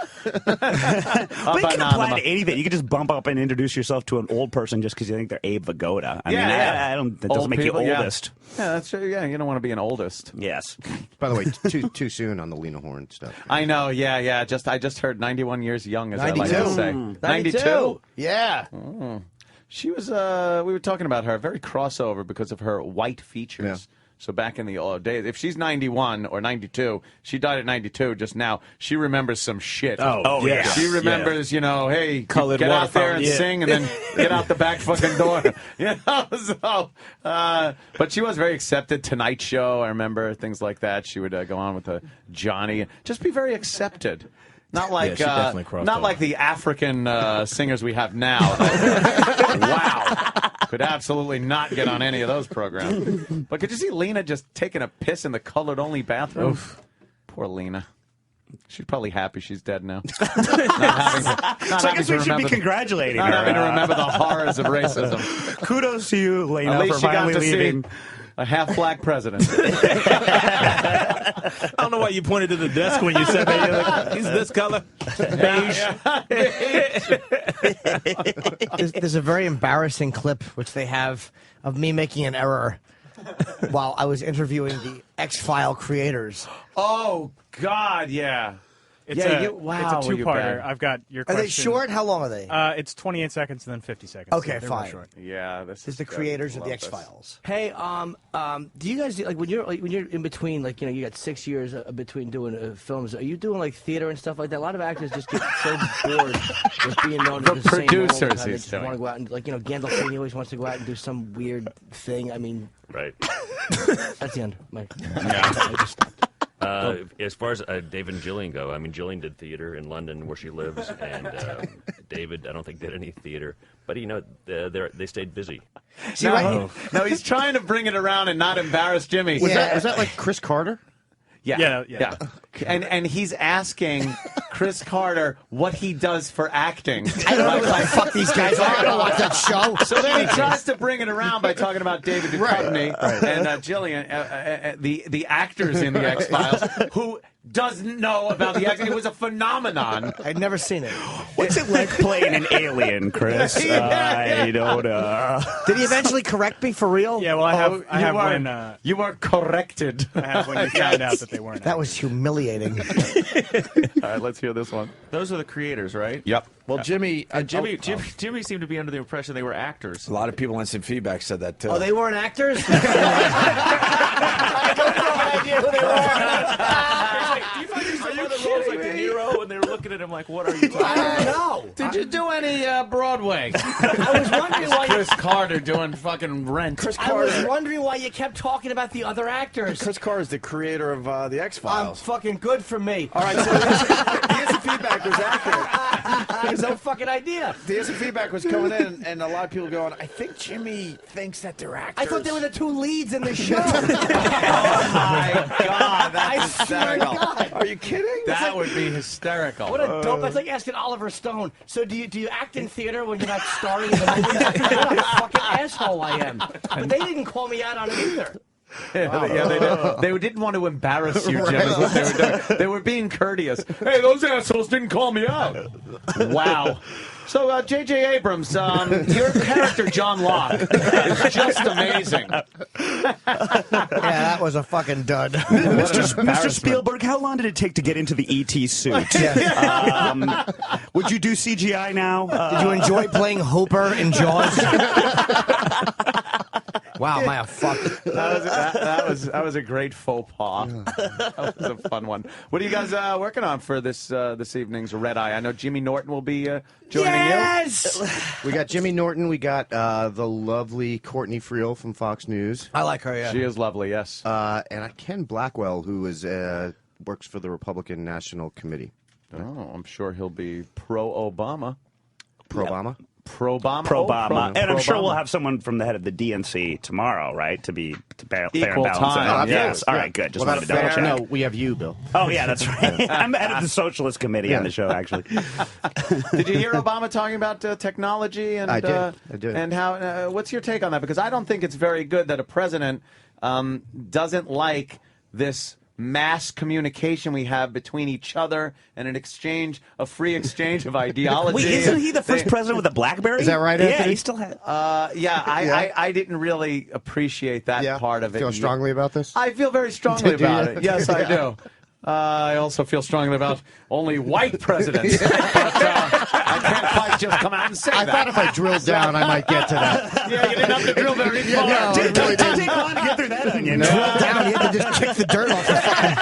But you can apply to anything. You can just bump up and introduce yourself to an old person just because you think they're Abe Vigoda. I mean, I don't. That doesn't make you oldest. Yeah, that's true. Yeah, you don't want to be an oldest. Yes. By the way, too soon on the Lena Horne stuff. I know. Yeah. I just heard 91 years young, as 92. I like to say. 92. Yeah. She was. We were talking about her. Very crossover because of her white features. So back in the old days, if she's 91 or 92, she died at 92 just now, she remembers some shit. Oh yeah. She remembers, hey, Colored get out there and waterfountain, sing and then get out the back fucking door. So, but she was very accepted. Tonight Show, I remember, things like that. She would go on with Johnny. Just be very accepted. Not like not like the African singers we have now. Wow. Could absolutely not get on any of those programs. But could you see Lena just taking a piss in the colored-only bathroom? Oof. Poor Lena. She's probably happy she's dead now. So I guess we should be congratulating her. Not having to remember the horrors of racism. Kudos to you, Lena, At least for she got finally to leaving. see a half-black president. I don't know why you pointed to the desk when you said that. You're like, he's this color. Beige. There's a very embarrassing clip which they have of me making an error while I was interviewing the X-File creators. Oh, God, yeah. It's Yeah, a wow, it's a were you two-parter. bad? Are Are they short? How long are they? It's 28 seconds and then 50 seconds. Okay, They're fine. short. Yeah, this is the creators of the X-Files. Hey, do you guys when you're in between, you got 6 years between doing films? Are you doing theater and stuff like that? A lot of actors just get so bored with being known The as the same role all the producers time. They he's just doing. want to go out and Gandolfini always wants to go out and do some weird thing. I mean, Right. that's the end. As far as Dave and Jillian go, I mean, Jillian did theater in London where she lives, and David, I don't think, did any theater. But, they stayed busy. No, he's trying to bring it around and not embarrass Jimmy. Was that like Chris Carter? Yeah. And he's asking Chris Carter what he does for acting. I don't know what the fuck these guys are. I don't watch that show. So then he tries to bring it around by talking about David Duchovny and Jillian, the actors in the X-Files, who doesn't know about the acting. It was a phenomenon. I'd never seen it. What's it like playing an alien, Chris? I don't know. Did he eventually correct me for real? Yeah, well, I have when you were corrected. I have when you found out that they weren't. That was humiliating. All right, let's hear this one. Those are the creators, right? Yep. Well, Jimmy seemed to be under the impression they were actors. A lot of people on Instant Feedback said that too. Oh, they weren't actors? I have no idea who they were. Do you find yourself other roles like De Niro, and they were looking at him like, "What are you talking about?" I don't know. Did you do any Broadway? I was wondering why Chris Carter doing fucking Rent. I was wondering why you kept talking about the other actors. Chris Carter is the creator of the X-Files. Fucking good for me. All right, so the Instant Feedback was accurate. I have no fucking idea. The Instant Feedback was coming in, and a lot of people going, I think Jimmy thinks that they're actors. I thought they were the two leads in the show. Oh my God, that's hysterical. Are you kidding? That would be hysterical. What a dope. That's like asking Oliver Stone. So do you act in theater when you're not starring in the movie? What a fucking asshole I am. But they didn't call me out on it either. They didn't want to embarrass you, Jim, is what they were doing. They were being courteous. Hey, those assholes didn't call me out. Wow. So, J.J. Abrams, your character, John Locke, is just amazing. Yeah, that was a fucking dud. Mr. Spielberg, how long did it take to get into the E.T. suit? Would you do CGI now? Did you enjoy playing Hooper in Jaws? Wow, am I a fuck? That was a great faux pas. That was a fun one. What are you guys working on for this evening's Red Eye? I know Jimmy Norton will be joining you. We got Jimmy Norton. We got the lovely Courtney Friel from Fox News. I like her, yeah. She is lovely, yes. And Ken Blackwell, who is works for the Republican National Committee. Oh, I'm sure he'll be pro-Obama. Pro-Obama? Pro-Obama. And I'm sure we'll have someone from the head of the DNC tomorrow, right? To fair and Equal balance. time, Yes. yeah. All right, good. Just What wanted about to double check. No, we have you, Bill. Oh, yeah, that's right. I'm head of the Socialist Committee on the show, actually. Did you hear Obama talking about technology? And, I did. And how? What's your take on that? Because I don't think it's very good that a president doesn't like this mass communication we have between each other and a free exchange of ideology. Wait, isn't he the first president with a BlackBerry? Is that right, Yeah, Anthony? he still has. I didn't really apprate that part of it. Feel strongly about this? I feel very strongly about it. Yes, I do. I also feel strongly about only white presidents. But I can't quite just come out and say that. I thought if I drilled down, I might get to that. Yeah, you didn't have to drill very far. No, it really didn't. Take long to get through that onion. Drill down, you had to just kick the dirt off the fucking...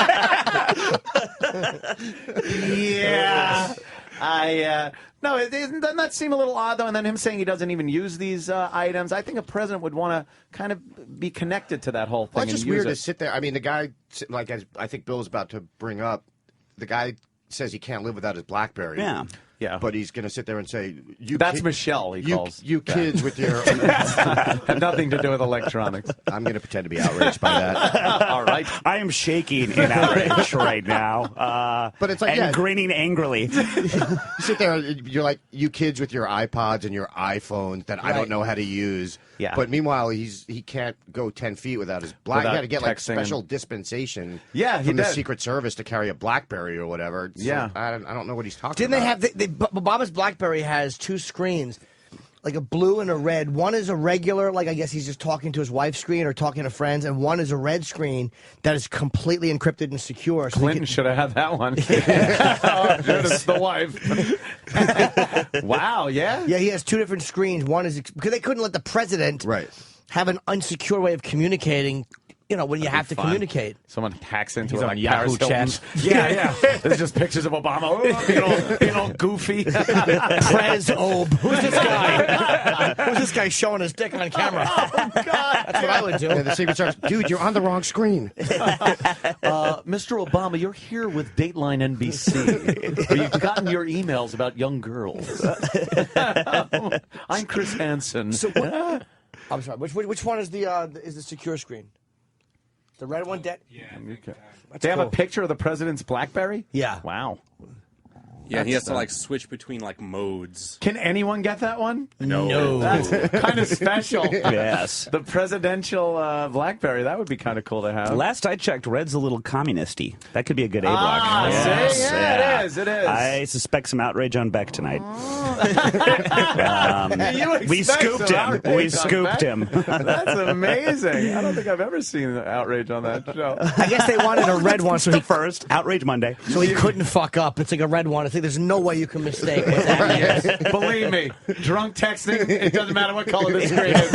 Yeah. No, doesn't that seem a little odd, though? And then him saying he doesn't even use these items. I think a president would want to kind of be connected to that whole thing. Well, it's and just use weird it. to sit there. I mean, the guy, like as I think Bill's about to bring up, the guy says he can't live without his BlackBerry. Yeah. But he's going to sit there and say, That's Michelle, he calls. You kids with your... Had nothing to do with electronics. I'm going to pretend to be outraged by that. All right. I am shaking in outrage right now. But it's like, and grinning angrily. You sit there, you're like, you kids with your iPods and your iPhones that I don't know how to use. Yeah. But meanwhile, he can't go 10 feet without his Black. He Without had to get like texting special and- dispensation he from the did. Secret Service to carry a BlackBerry or whatever. So Yeah. I don't know what he's talking Didn't about. they have... Obama's BlackBerry has two screens, like a blue and a red. One is a regular, like I guess he's just talking to his wife's screen or talking to friends, and one is a red screen that is completely encrypted and secure. So Clinton should have had that one. It's the wife. Wow, yeah? Yeah, he has two different screens. One is... Because they couldn't let the president have an unsecure way of communicating, you know, when you have to communicate. Someone hacks into He's it on like Yahoo Paris Chat. Hilton. Yeah. There's just pictures of Obama. Oh, being all goofy. Prez Ob. Who's this guy? Who's this guy showing his dick on camera? Oh, God. That's what I would do. Yeah, the Secret Service, dude, you're on the wrong screen. Mr. Obama, you're here with Dateline NBC. Where you've gotten your emails about young girls. I'm Chris Hansen. So I'm sorry. Which one is the secure screen? The red one, Dead? Yeah. That's They have a cool. picture of the president's BlackBerry? Yeah. Wow. Yeah, and he has to That's, like switch between like modes. Can anyone get that one? No. That's kind of special. Yes. The presidential BlackBerry, that would be kind of cool to have. Last I checked, red's a little communisty. That could be a good A block. Ah, Yes. see? Yeah, it is, it is. I suspect some outrage on Beck tonight. You We expect scooped some him. outrage We on scooped Beck? him. That's amazing. I don't think I've ever seen outrage on that show. I guess they wanted a red one, so he first Outrage Monday. So he couldn't fuck up. It's like a red one. I think there's no way you can mistake what that is. Believe me, drunk texting, it doesn't matter what color the screen is.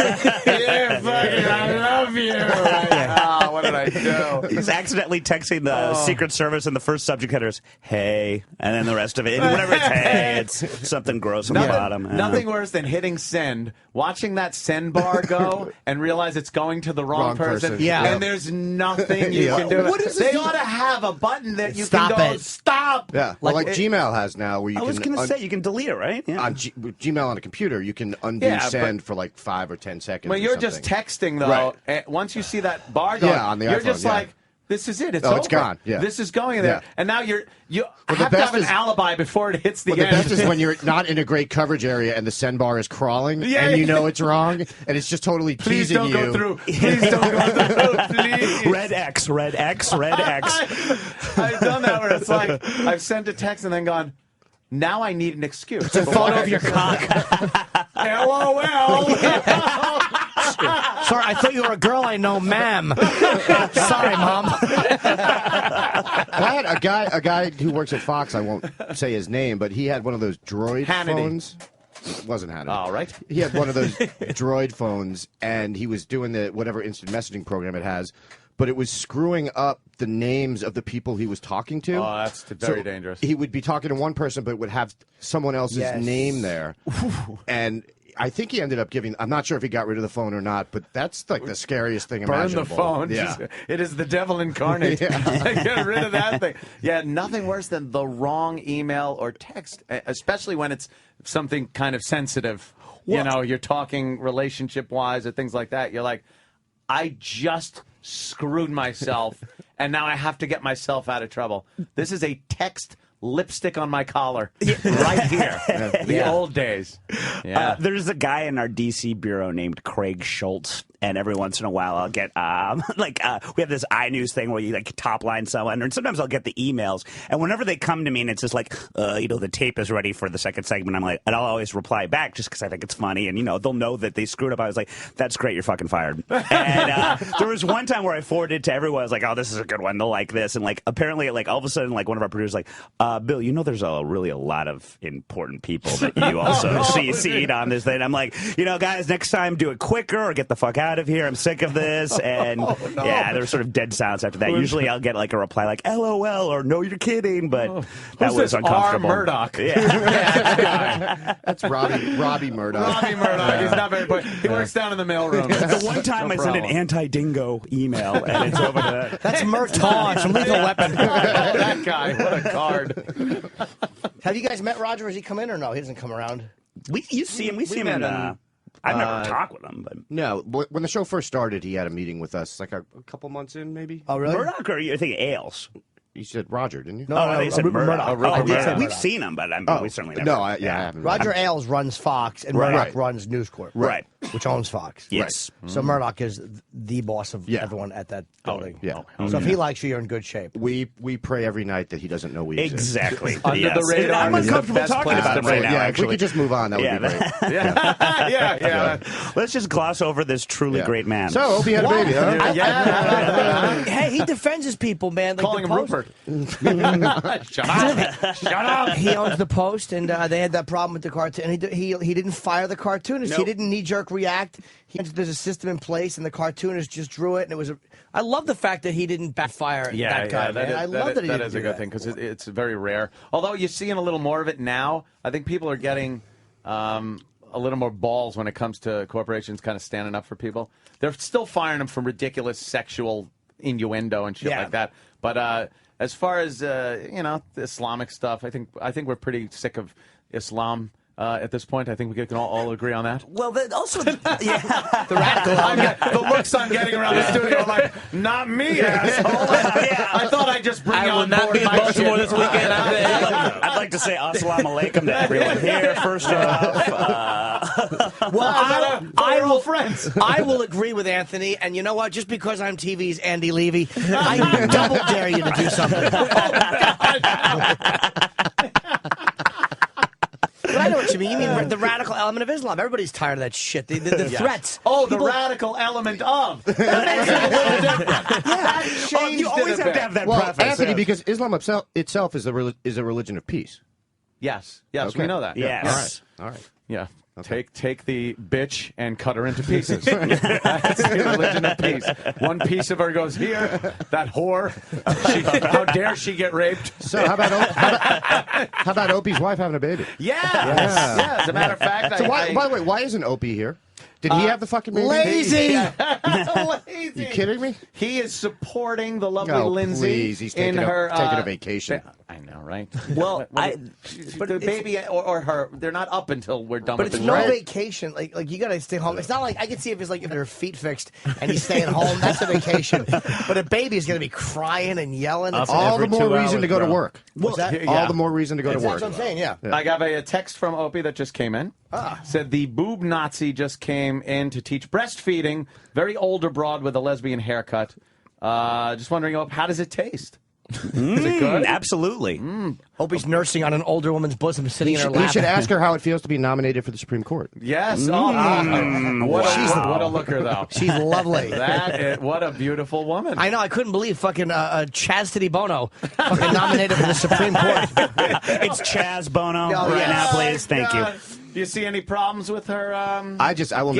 Yeah, fucking, I love you. Oh, what did I do? He's accidentally texting the Secret Service, and the first subject header is "Hey," and then the rest of it, whenever it's "Hey," it's something gross on the bottom. Nothing worse than hitting send, watching that send bar go, and realize it's going to the wrong person. Yeah. And there's nothing you can do. What is They this? ought to have a button that you Stop can go, it. stop. Yeah, well, like it- Gmail has now, where you I was can going to say you can delete it, right? Yeah. on with Gmail on a computer, you can undo Yeah, but- send for like 5 or 10 seconds. When or you're just something. texting, though, Right. once you see that bar going, Yeah, on the you're iPhone, just yeah. like, this is it. It's Oh, over. it's gone, yeah. This is going there. Yeah. And now you the have to best have an is- alibi before it hits the Well, the end. best is when you're not in a great coverage area and the send bar is crawling Yeah. and you know it's wrong and it's just totally Please teasing don't you. go through. Please don't go through. Please. Red X, red X, red X. I've done that where it's like, I've sent a text and then gone, now I need an excuse. It's a photo of your cock. LOL. Sorry, I thought you were a girl I know, ma'am. Sorry, Mom. I had a guy who works at Fox, I won't say his name, but he had one of those droid Hannity. phones. It wasn't Hannity. All right. He had one of those droid phones, and he was doing the whatever instant messaging program it has, but it was screwing up the names of the people he was talking to. Oh, that's very dangerous. He would be talking to one person, but would have someone else's Yes. name there. And I think he ended up giving, I'm not sure if he got rid of the phone or not, but that's like the scariest thing Burn imaginable. the phone. Yeah. It is the devil incarnate. Yeah. Get rid of that thing. Yeah, nothing worse than the wrong email or text, especially when it's something kind of sensitive. You know, you're talking relationship-wise or things like that. You're like, I just screwed myself, and now I have to get myself out of trouble. This is a text lipstick on my collar, right here. The old days. Yeah. There's a guy in our D.C. bureau named Craig Schultz, and every once in a while I'll get we have this iNews thing where you like top line someone, and sometimes I'll get the emails, and whenever they come to me and it's just like, the tape is ready for the second segment, I'm like, and I'll always reply back just because I think it's funny, and they'll know that they screwed up. I was like, that's great, you're fucking fired. And there was one time where I forwarded it to everyone. I was like, oh, this is a good one. They'll like this, and like apparently, like all of a sudden, like one of our producers like, Bill, there's really a lot of important people that you also CC'd on this thing. I'm like, guys, next time do it quicker or get the fuck out of here. I'm sick of this. And yeah, there was sort of dead silence after that. Usually I'll get like a reply like LOL or no, you're kidding, but that was uncomfortable. Murdoch? Yeah. That's Robbie Murdoch. Robbie Murdoch. He's not very important. He works down in the mailroom. The one time I sent an anti-dingo email, and it's over to That's Murtaugh from Lethal Weapon. That guy, what a card. Have you guys met Roger? Has he come in or no? He doesn't come around. You see him. We see him in. I've never talked with him, but no. When the show first started, he had a meeting with us, like a couple months in, maybe. Oh, really? Murdoch, or you're thinking Ailes? You said Roger, didn't you? No, they said Murdoch. We've Murdoch. seen him, but we certainly never. No, I haven't. Roger Ailes runs Fox, and Murdoch runs News Corp, right? Which owns Fox. Yes. Right. So Murdoch is the boss of everyone at that building. Yeah. So if he likes you, you're in good shape. We pray every night that he doesn't know we exist. Exactly. Under the radar. I'm uncomfortable talking about it right now. Yeah, actually, if we could just move on. That would be great. Yeah. Let's just gloss over this truly great man. So Opie had a baby, huh? Hey, he defends his people, man. Like Calling him Rupert. Shut up! He owns the Post, and they had that problem with the cartoon. And he didn't fire the cartoonist. He didn't knee-jerk react. There's a system in place, and the cartoonist just drew it. And it was I love the fact that he didn't backfire that guy. I love that he didn't is do a good thing because it's very rare. Although you're seeing a little more of it now. I think people are getting a little more balls when it comes to corporations kind of standing up for people. They're still firing them for ridiculous sexual innuendo and shit like that. But as far as the Islamic stuff, I think we're pretty sick of Islam at this point. I think we can all agree on that. Well, also, the radical. The looks I'm getting around the studio, I'm like, not me, asshole. I thought I'd just bring you on board. Be in Baltimore this weekend. I'd like to say assalamu alaikum to everyone here. First off, well, I will agree with Anthony, and you know what? Just because I'm TV's Andy Levy, I double dare you to do something. But I know what you mean. You mean the radical element of Islam. Everybody's tired of that shit. The threats. Oh, the radical element of. That makes it a little different. Yeah. You always have to have that preface. Anthony, because Islam itself is a religion of peace. Yes, we know that. Yes. All right. Yeah. Okay. Take the bitch and cut her into pieces. That's the religion of peace. One piece of her goes here. That whore. How dare she get raped? So how about Opie's wife having a baby? Yeah. As a matter of fact, so by the way, why isn't Opie here? Did he have the fucking baby? Lazy. Lazy. You kidding me? He is supporting the lovely Oh, Lindsay please. He's taking her taking a vacation. I know, right? Well, but the baby or her, they're not up until we're done. But with it's the no right? vacation. Like you gotta stay home. It's not like I can see if it's like if their feet fixed and he's staying home. That's a vacation. But a baby is gonna be crying and yelling. It's All the more reason to go to work. What's that? All the more reason to go to work. That's what I'm saying. Yeah. I got a text from Opie that just came in. Said the boob Nazi just came in to teach breastfeeding. Very older broad with a lesbian haircut. Just wondering, how does it taste? Is it good? Absolutely. Opie's nursing on an older woman's bosom, sitting in her lap. You should ask her how it feels to be nominated for the Supreme Court. Yes. What a looker, though. She's lovely. What a beautiful woman. I know. I couldn't believe fucking Chastity Bono fucking nominated for the Supreme Court. It's Chaz Bono Oh, right yes. now, please. Thank you. Do you see any problems with her? I will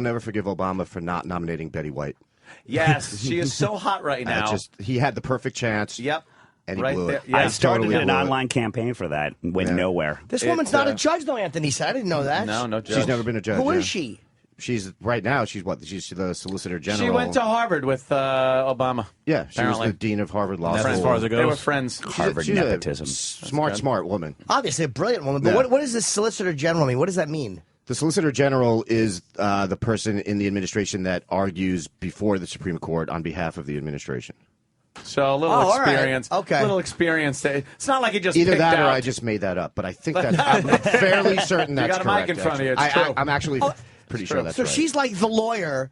never forgive Obama for not nominating Betty White. Yes, she is so hot right now. He had the perfect chance. Yep. And he blew it. I started an online campaign for that and went nowhere. This woman's not a judge, though, Anthony said. I didn't know that. No judge. She's never been a judge. Who is she? She's right now. She's what? She's the Solicitor General. She went to Harvard with Obama. Yeah, she apparently. was the dean of Harvard Law School. As far as it goes. They were friends. Harvard she's nepotism. Smart woman. Obviously a brilliant woman. But what does the Solicitor General mean? What does that mean? The Solicitor General is the person in the administration that argues before the Supreme Court on behalf of the administration. So a little all right. experience. Okay. A little experience. It's not like he just Either picked that or out. I just made that up, but I think that I'm fairly certain that's You got a correct. mic in front of you. It's actually. true. I'm actually pretty sure that's so right. she's like the lawyer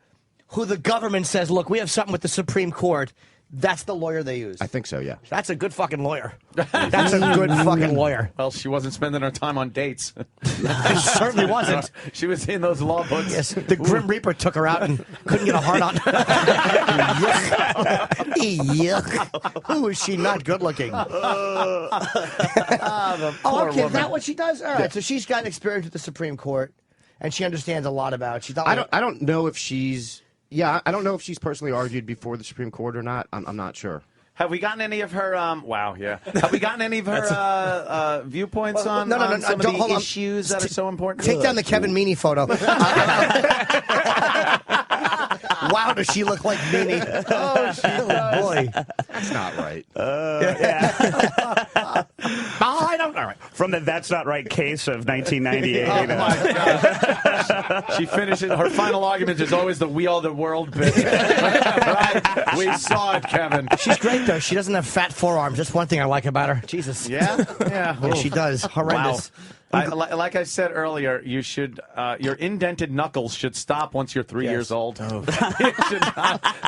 who the government says, look, we have something with the Supreme Court. That's the lawyer they use. I think so, yeah. That's a good fucking lawyer. That's a good fucking lawyer. Well, she wasn't spending her time on dates. She certainly wasn't. She was in those law books. Yes, the Grim Reaper took her out and couldn't get a hard on. Yuck. Who is she not good looking? The Oh, okay, is woman. that what she does? All right, so she's got experience with the Supreme Court, and she understands a lot about it. She's not I don't know if she's. Yeah, I don't know if she's personally argued before the Supreme Court or not. I'm not sure. Have we gotten any of her? Wow, yeah. Have we gotten any of her viewpoints on some of the issues that are so important? Take down the Kevin Meaney photo. Wow, does she look like Meaney? Oh, she does. Boy. That's not right. I don't know. From the That's Not Right case of 1998. Oh, my God. She finishes, her final argument is always the we are the world bit. Right? We saw it, Kevin. She's great, though. She doesn't have fat forearms. That's one thing I like about her. Jesus. Yeah? Yeah. Yeah, she does. Horrendous. Wow. Like I said earlier, you should your indented knuckles should stop once you're 3 years old. Oh.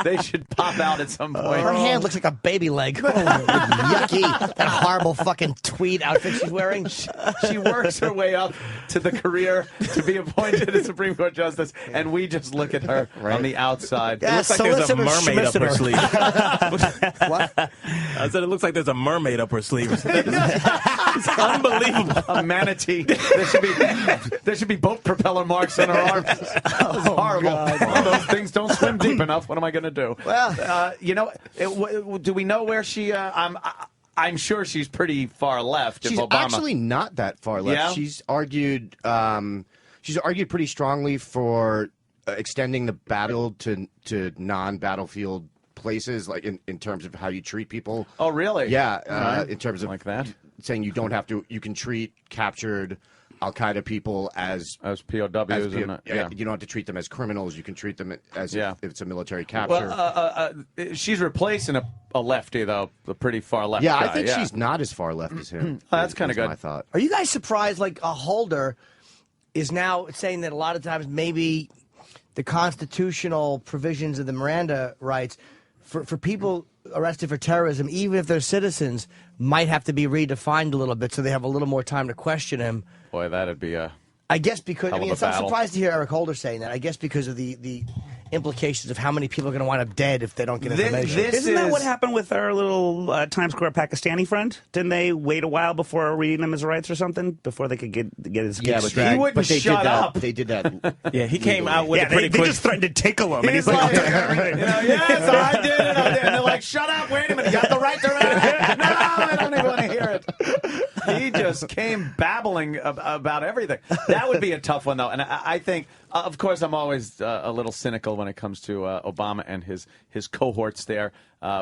They should pop out at some point. Her hand looks like a baby leg. Oh, yucky. That horrible fucking tweed outfit she's wearing. She works her way up to the career to be appointed a Supreme Court justice, and we just look at her on the outside. It looks like there's a mermaid up her sleeve. What? I said it looks like there's a mermaid up her sleeve. It's unbelievable. A manatee. There should be boat propeller marks on her arms. That was horrible. Well, those things don't swim deep enough. What am I going to do? Well, do we know where she? I'm sure she's pretty far left. She's of Obama. actually not that far left. Yeah? She's argued pretty strongly for extending the battle to non-battlefield places, like in terms of how you treat people. Oh, really? Yeah, in terms of like that, saying you don't have to. You can treat captured Al Qaeda people as POWs. You don't have to treat them as criminals. You can treat them as if it's a military capture. Well, she's replacing a lefty, though, a pretty far left. Yeah, guy. I think she's not as far left as him. That's kind of good. My thought. Are you guys surprised? Like a Holder is now saying that a lot of times maybe the constitutional provisions of the Miranda rights for people arrested for terrorism, even if they're citizens, might have to be redefined a little bit so they have a little more time to question him. Boy, that'd be a. I guess because hell of a I'm battle. surprised to hear Eric Holder saying that. I guess because of the implications of how many people are going to wind up dead if they don't get information. Isn't that what happened with our little Times Square Pakistani friend? Didn't they wait a while before reading him his rights or something before they could get his Yeah, but straight? he wouldn't shut up. They did that. Yeah, he came out with it pretty they quick. just threatened to tickle him, and He's he's like, yes, I did it. And they're like, shut up, wait a minute, you got the right to read. No, I don't even want to hear it. He just came babbling about everything. That would be a tough one, though. And I think, of course, I'm always a little cynical when it comes to Obama and his cohorts there.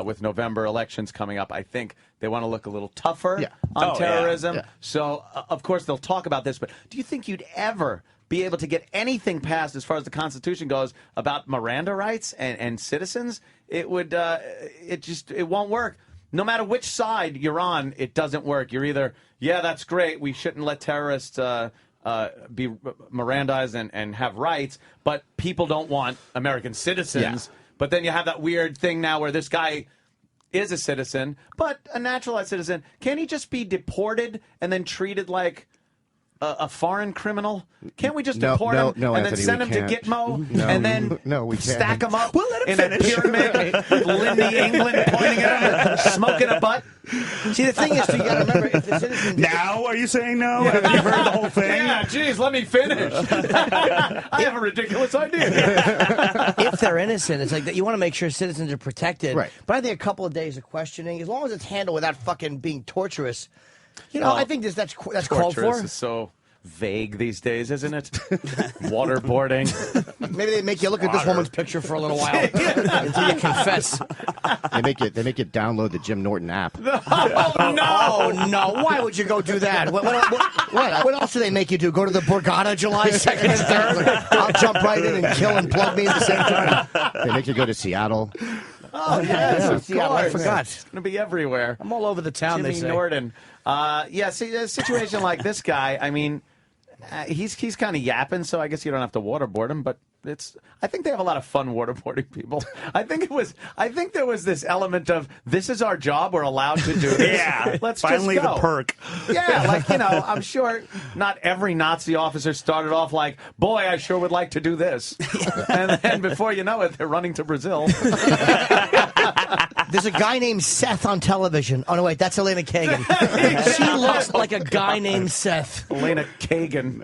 With November elections coming up, I think they want to look a little tougher on terrorism. Yeah. So, of course, they'll talk about this. But do you think you'd ever be able to get anything passed as far as the Constitution goes about Miranda rights and citizens? It would. It won't work. No matter which side you're on, it doesn't work. You're either, yeah, that's great, we shouldn't let terrorists be Mirandized and have rights, but people don't want American citizens. Yeah. But then you have that weird thing now where this guy is a citizen, but a naturalized citizen. Can he just be deported and then treated like a foreign criminal? Can't we just deport him and Anthony, then send him can't. to Gitmo and then we can't. stack him up We'll let him in finish. a pyramid with Lindy England pointing at him, smoking a butt? See, the thing is, you got to remember, if the citizen... now are you saying no? Have you heard the whole thing? Yeah, geez, let me finish. I have a ridiculous idea. If they're innocent, it's like that. You want to make sure citizens are protected. Right. But I think a couple of days of questioning, as long as it's handled without fucking being torturous, I think that's called Torturous for. is so vague these days, isn't it? Waterboarding. Maybe they make you look at this woman's picture for a little while until you confess. They make you download the Jim Norton app. Oh, no! Oh, no. Why would you go do that? What else do they make you do? Go to the Borgata July 2nd and 3rd? I'll jump right in and kill and plug me at the same time. They make you go to Seattle. Oh, yes, of Yeah, I course. forgot. It's going to be everywhere. I'm all over the town, Jimmy they say. Norton. Yeah, see, a situation like this guy, I mean, he's kind of yapping, so I guess you don't have to waterboard him, but I think they have a lot of fun waterboarding people. I think there was this element of, this is our job, we're allowed to do this. Yeah, let's finally just go. the perk. Yeah, like, I'm sure not every Nazi officer started off like, boy, I sure would like to do this. And then before you know it, they're running to Brazil. There's a guy named Seth on television. Oh, no, wait, that's Elena Kagan. She looks like a guy named Seth. Elena Kagan.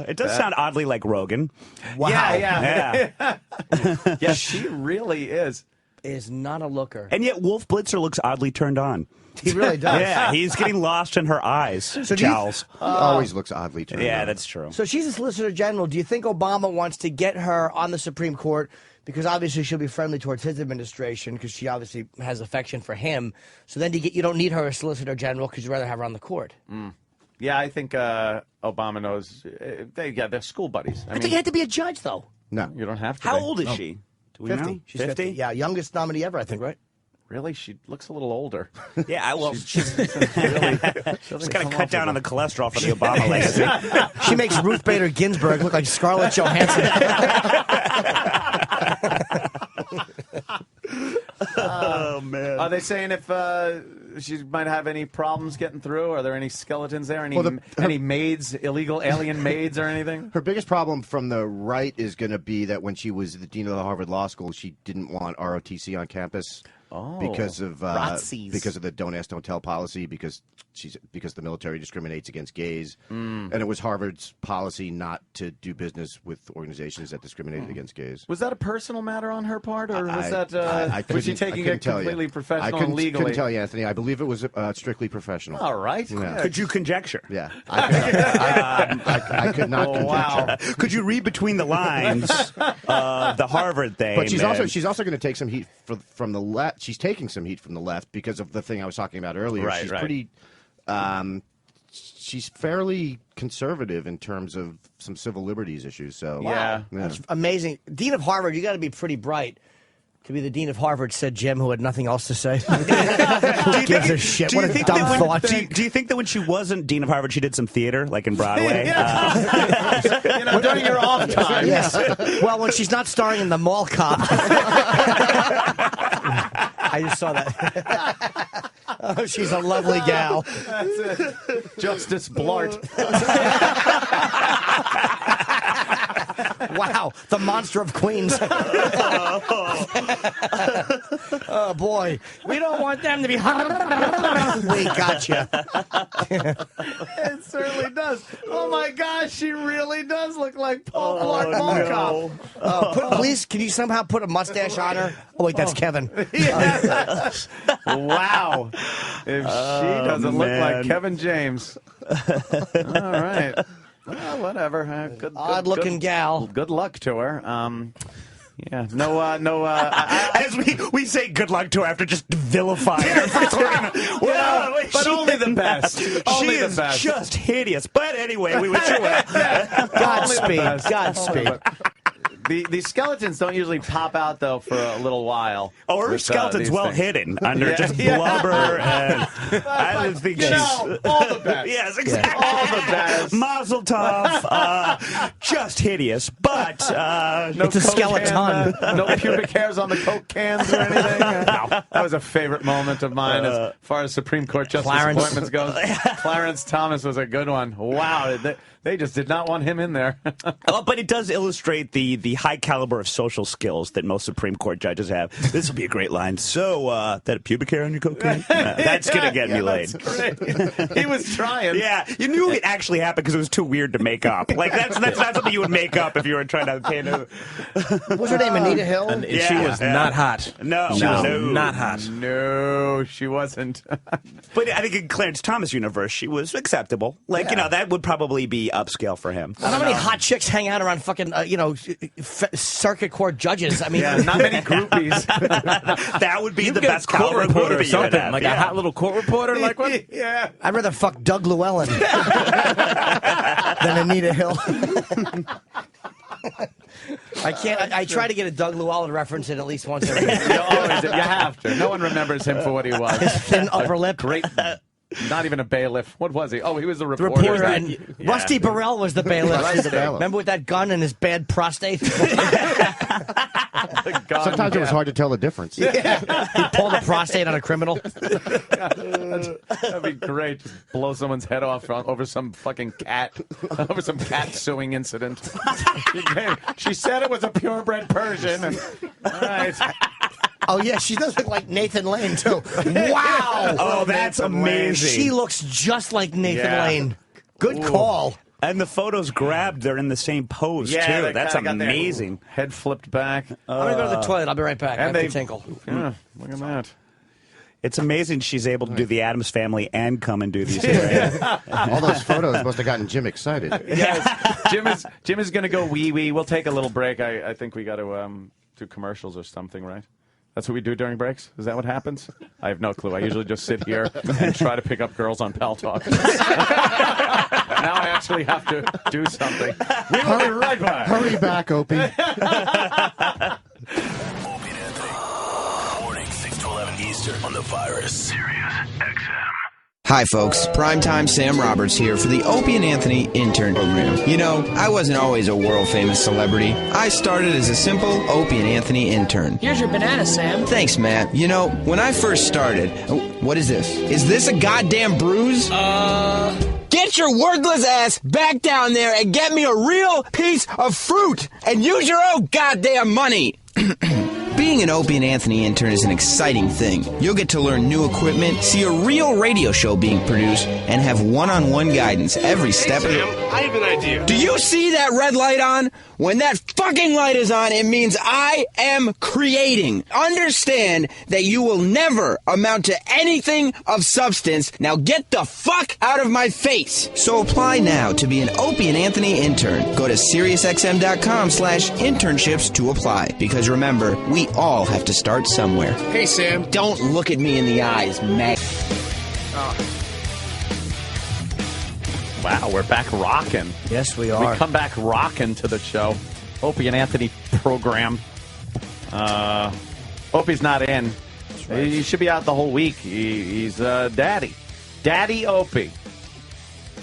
It does sound oddly like Rogan. Wow. Yeah. Yeah, she really is. Is not a looker. And yet Wolf Blitzer looks oddly turned on. He really does. Yeah, he's getting lost in her eyes. So Jowls. He always looks oddly turned Yeah, on. that's true. So she's a Solicitor General. Do you think Obama wants to get her on the Supreme Court? Because obviously she'll be friendly towards his administration because she obviously has affection for him. So then you don't need her as Solicitor General because you'd rather have her on the court. Yeah, I think Obama knows. They're school buddies. I think you had to be a judge, though. No, you don't have to. How be. old is No. she? Do we 50. know? She's 50? Yeah, youngest nominee ever, I think, right? Really? She looks a little older. Yeah, well, she's really, got to cut down on the cholesterol for the Obama legacy. She makes Ruth Bader Ginsburg look like Scarlett Johansson. Oh, man. Are they saying if she might have any problems getting through? Are there any skeletons there? Any maids, illegal alien maids or anything? Her biggest problem from the right is going to be that when she was the dean of the Harvard Law School, she didn't want ROTC on campus. Because of the don't ask, don't tell policy, because the military discriminates against gays, and it was Harvard's policy not to do business with organizations that discriminated against gays. Was that a personal matter on her part, or was was she taking couldn't it tell you. completely professional I and legally? couldn't tell you, Anthony. I believe it was strictly professional. All right. Yeah. Could you conjecture? Yeah, I could not conjecture. Wow. Could you read between the lines of the Harvard thing? But she's also going to take some heat from the left. She's taking some heat from the left because of the thing I was talking about earlier. Right, she's right. pretty. She's fairly conservative in terms of some civil liberties issues. So Yeah. That's amazing. Dean of Harvard, you got to be pretty bright to be the dean of Harvard, said Jim, who had nothing else to say. Who gives a shit? What a dumb thought. Do you think that when she wasn't dean of Harvard, she did some theater, like in Broadway? During your off time. Yes. Well, when she's not starring in The Mall Cop. I just saw that. Oh, she's a lovely gal. That's it. Justice Blart. Wow, the monster of Queens. Oh, boy. We don't want them to be... We gotcha. It certainly does. Oh, my gosh, she really does look like Paul Blart Mall Cop. Please, can you somehow put a mustache on her? Oh, wait, that's Kevin. Wow. If she doesn't look like Kevin James. All right. Well, whatever. Odd-looking gal. Good luck to her. Yeah. As we say good luck to her after just vilifying her. But only the best. She Only the is best. just hideous. But anyway, we wish her well. Godspeed. Godspeed. The skeletons don't usually pop out, though, for a little while. Oh, her with, skeleton's these well things. hidden under just blubber and I don't think she's all the best. Yes, exactly. All the best. Mazel tov. Just hideous, but No it's a Coke skeleton. can, no pubic hairs on the Coke cans or anything. No. That was a favorite moment of mine as far as Supreme Court justice appointments goes. Clarence Thomas was a good one. Wow, they just did not want him in there. But it does illustrate the high caliber of social skills that most Supreme Court judges have. This will be a great line. So, that pubic hair on your cocaine? That's going to get me laid. That's great. He was trying. Yeah, you knew it actually happened because it was too weird to make up. Like, that's not something you would make up if you were trying to pay no... What's her name, Anita Hill? And she was not hot. No. She was not hot. No, she wasn't. But I think in Clarence Thomas' universe, she was acceptable. Like, that would probably be upscale for him. How many hot chicks hang out around fucking, circuit court judges? I mean, not many groupies. That would be the get best a court caliber reporter or groupie something, you'd have. like a hot little court reporter. Like what? Yeah. I'd rather fuck Doug Llewellyn than Anita Hill. I can't. I try to get a Doug Llewellyn reference in at least once every year. You have to. No one remembers him for what he was. His thin upper lip. Great. Not even a bailiff. What was he? Oh, he was the The reporter. reporter and Rusty Burrell was the bailiff. Remember with that gun and his bad prostate? Sometimes it was hard to tell the difference. Yeah. He pulled a prostate on a criminal. That'd be great. Just blow someone's head off over some fucking cat, over some cat suing incident. She said it was a purebred Persian. And, all right. Oh, yeah, she does look like Nathan Lane, too. Wow! Oh, that's amazing. She looks just like Nathan Yeah. Lane. Good call. And the photos grabbed, they're in the same pose, Yeah, too. they That's kinda got their amazing. Head flipped back. I'm going to go to the toilet. I'll be right back. And I have they to tinkle. Yeah, look at that. It's amazing she's able to do the Addams Family and come and do these things. All those photos must have gotten Jim excited. Yes, Jim is going to go wee-wee. We'll take a little break. I think we got to do commercials or something, right? That's what we do during breaks? Is that what happens? I have no clue. I usually just sit here and try to pick up girls on Pal Talk. Now I actually have to do something. We will be right back. Hurry back, Opie. Morning 6 to 11 Eastern on the Virus. Sirius XM. Hi, folks. Primetime Sam Roberts here for the Opie and Anthony intern program. You know, I wasn't always a world-famous celebrity. I started as a simple Opie and Anthony intern. Here's your banana, Sam. Thanks, Matt. You know, when I first started... Oh, what is this? Is this a goddamn bruise? Get your worthless ass back down there and get me a real piece of fruit and use your own goddamn money. Being an Opie and Anthony intern is an exciting thing. You'll get to learn new equipment, see a real radio show being produced, and have one-on-one guidance every step of the way. I have an idea. Do you see that red light on? When that fucking light is on, it means I am creating. Understand that you will never amount to anything of substance. Now get the fuck out of my face. So apply now to be an Opie and Anthony intern. Go to SiriusXM.com/internships to apply. Because remember, we all have to start somewhere. Hey, Sam. Don't look at me in the eyes, Matt. Wow, we're back rocking. Yes, we are. We come back rocking to the show. Opie and Anthony program. Opie's not in. Right. He should be out the whole week. He's daddy. Daddy Opie.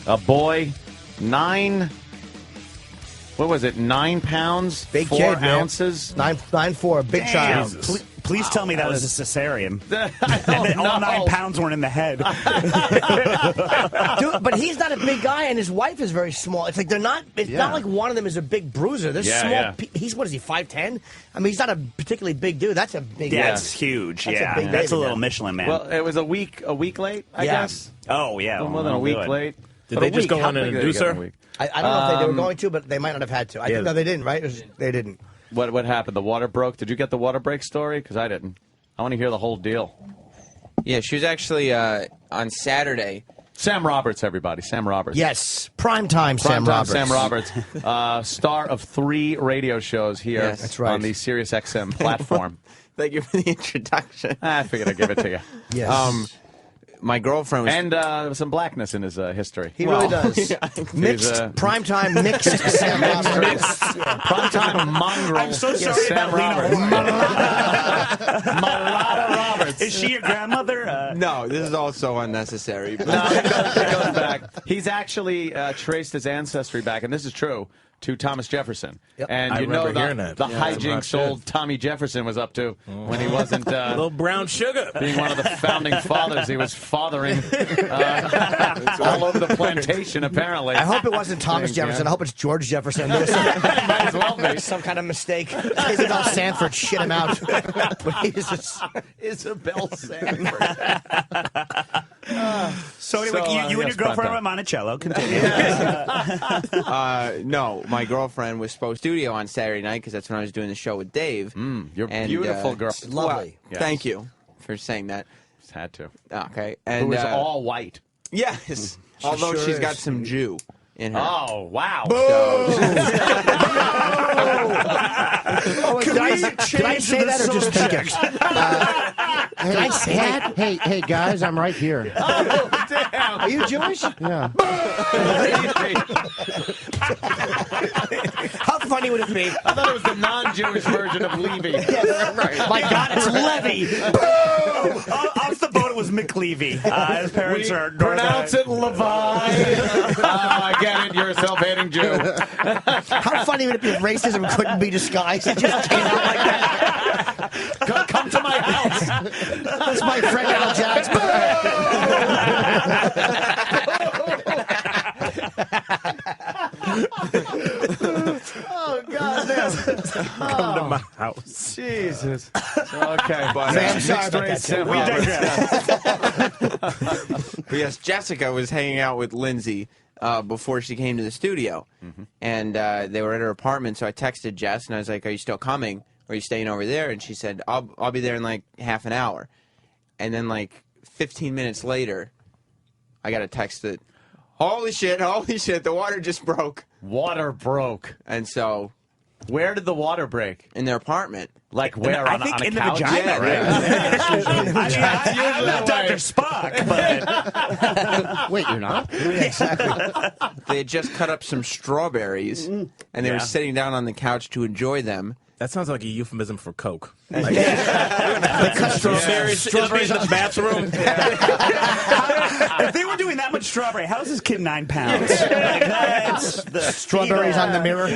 A boy, 9 pounds? Big 4 kid, man. ounces? 9'4", big child. Please tell me that was a cesarean. And then all 9 pounds weren't in the head. Dude, but he's not a big guy, and his wife is very small. It's like they're not. It's not like one of them is a big bruiser. They're small. He's what is he? 5'10"? I mean, he's not a particularly big dude. That's a big. Yeah, it's huge. That's yeah, a big that's baby, a little man. Michelin man. Well, it was a week late, I guess. Oh, yeah. A little more than a week late. Did they just go on an inducer? I don't know if they were going to, but they might not have had to. I think no, they didn't. Right? They didn't. What happened? The water broke? Did you get the water break story? Because I didn't. I want to hear the whole deal. Yeah, she was actually on Saturday. Sam Roberts, everybody. Sam Roberts. Yes, primetime Sam Roberts. Sam Roberts, star of 3 radio shows here That's on the Sirius XM platform. Thank you for the introduction. I figured I'd give it to you. Yes. My girlfriend was... And some blackness in his history. He really does. Mixed, primetime mixed Sam Roberts. Primetime mongrel. I'm so sorry Sam about Roberts. Malata Roberts. Is she your grandmother? No, this is also unnecessary. But... No, it goes back. He's actually traced his ancestry back, and this is true, to Thomas Jefferson. Yep. And I you know remember the hearing that. hijinks old Tommy Jefferson was up to when he wasn't little brown sugar. being one of the founding fathers. He was fathering all over the plantation, apparently. I hope it wasn't Thomas Jefferson. I hope it's George Jefferson. Might as well be. Some kind of mistake. Isabel Sanford shit him out. But he's just Isabel Sanford. So anyway, you and your girlfriend are at Monticello. Continue. No, my girlfriend was supposed to studio on Saturday night because that's when I was doing the show with Dave. You're a beautiful girl. lovely. Well, thank you for saying that. Just had to. Okay. And Who was all white. Yes. Although sure she's is. got some Jew in her. Oh, wow. Did I say that or just think it? Did I say that? Hey, guys, I'm right here. Oh, damn. Are you Jewish? Yeah. How funny would it be? I thought it was the non-Jewish version of Levy. Yes. Right. My God, it's Levy. Off the boat, it was McLevy. His parents are pronounce it Levi. I get it. You're a self-hating Jew. How funny would it be if racism couldn't be disguised? It just came out like that. Come to my house. That's my friend Al Jackson. Oh, God damn. Come to my house. Jesus. Okay, but I'm sorry about that, Tim. But yes, Jessica was hanging out with Lindsay before she came to the studio. And they were at her apartment, so I texted Jess, and I was like, are you still coming? Or are you staying over there? And she said, I'll be there in like half an hour. And then like 15 minutes later, I got a text that, holy shit, the water just broke. Water broke. And so... Where did the water break? In their apartment. Like where? I on think a in the couch? vagina, Yeah, right? I'm not Dr. Spock, but... Wait, you're not? Exactly. They had just cut up some strawberries, and they were sitting down on the couch to enjoy them. That sounds like a euphemism for Coke. They cut Strawberries in the bathroom. If they were doing that much strawberry, how's this kid 9 pounds? Strawberries on the mirror.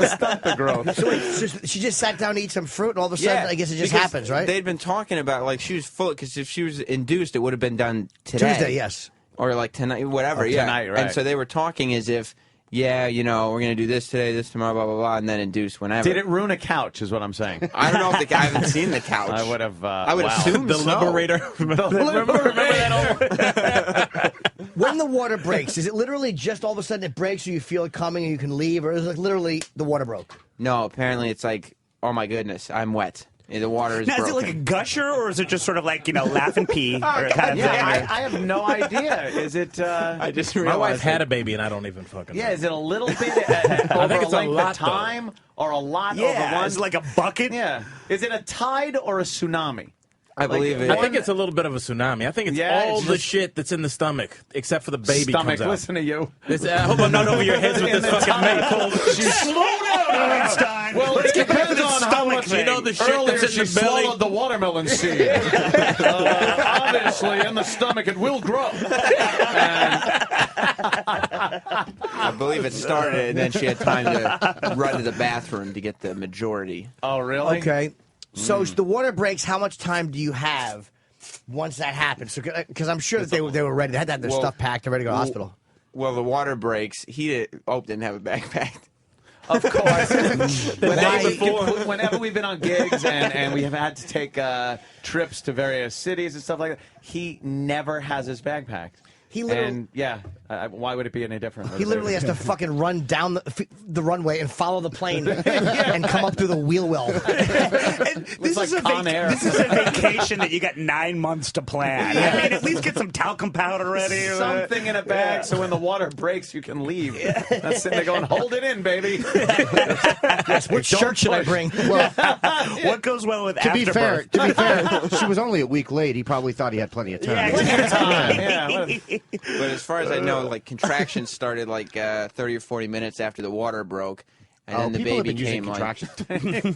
Stop the growth. So wait, she just sat down to eat some fruit, and all of a sudden, I guess it just happens, right? They'd been talking about, like, she was full, because if she was induced, it would have been done today. Tuesday, yes. Or, like, tonight, whatever, tonight, right. And so they were talking as if, yeah, you know, we're going to do this today, this tomorrow, blah, blah, blah, and then induce whenever. Did it ruin a couch, is what I'm saying. I don't know if I haven't seen the couch. I would have. I would assume The so. Liberator. Remember that old... When the water breaks, is it literally just all of a sudden it breaks, or you feel it coming and you can leave, or is it like literally the water broke? No, apparently it's like, oh my goodness, I'm wet. The water is now, broken. is it like a gusher, or is it just sort of like, you know, laugh and pee? Or kind of I have no idea. Is it? I just My realized wife had a baby, and I don't even fucking know. Yeah, is it a little bit over a length of time, or a lot over one? It's like a bucket. Yeah. Is it a tide or a tsunami? I believe it. I think it's a little bit of a tsunami. I think it's all it's the just- shit that's in the stomach, except for the baby Stomach, comes out. listen to you. I hope I'm not over your heads with this fucking medical. Slow down, Einstein. Well, it depends the on how stomach much thing. you know the shit Earlier that's she in the belly. swallowed the watermelon seed. Obviously, in the stomach, it will grow. I believe it started, and then she had time to run to the bathroom to get the majority. Oh, really? Okay. So the water breaks. How much time do you have once that happens? Because I'm sure that they were ready. They had to have their stuff packed and ready to go to the hospital. Well, the water breaks. Didn't have a bag packed. Of course. Whenever we've been on gigs and we have had to take trips to various cities and stuff like that, he never has his bag packed. He literally, and why would it be any different? He literally has to fucking run down the runway and follow the plane and come up through the wheel well. This is a vacation that you got 9 months to plan. I mean, at least get some talcum powder ready. Something in a bag so when the water breaks, you can leave. That's sitting there going, hold it in, baby. Yes, which shirt should I bring? Well, what goes well with to be fair, she was only a week late. He probably thought he had plenty of time. But as far as I know, like contractions started like 30 or 40 minutes after the water broke, and then the people baby have been came using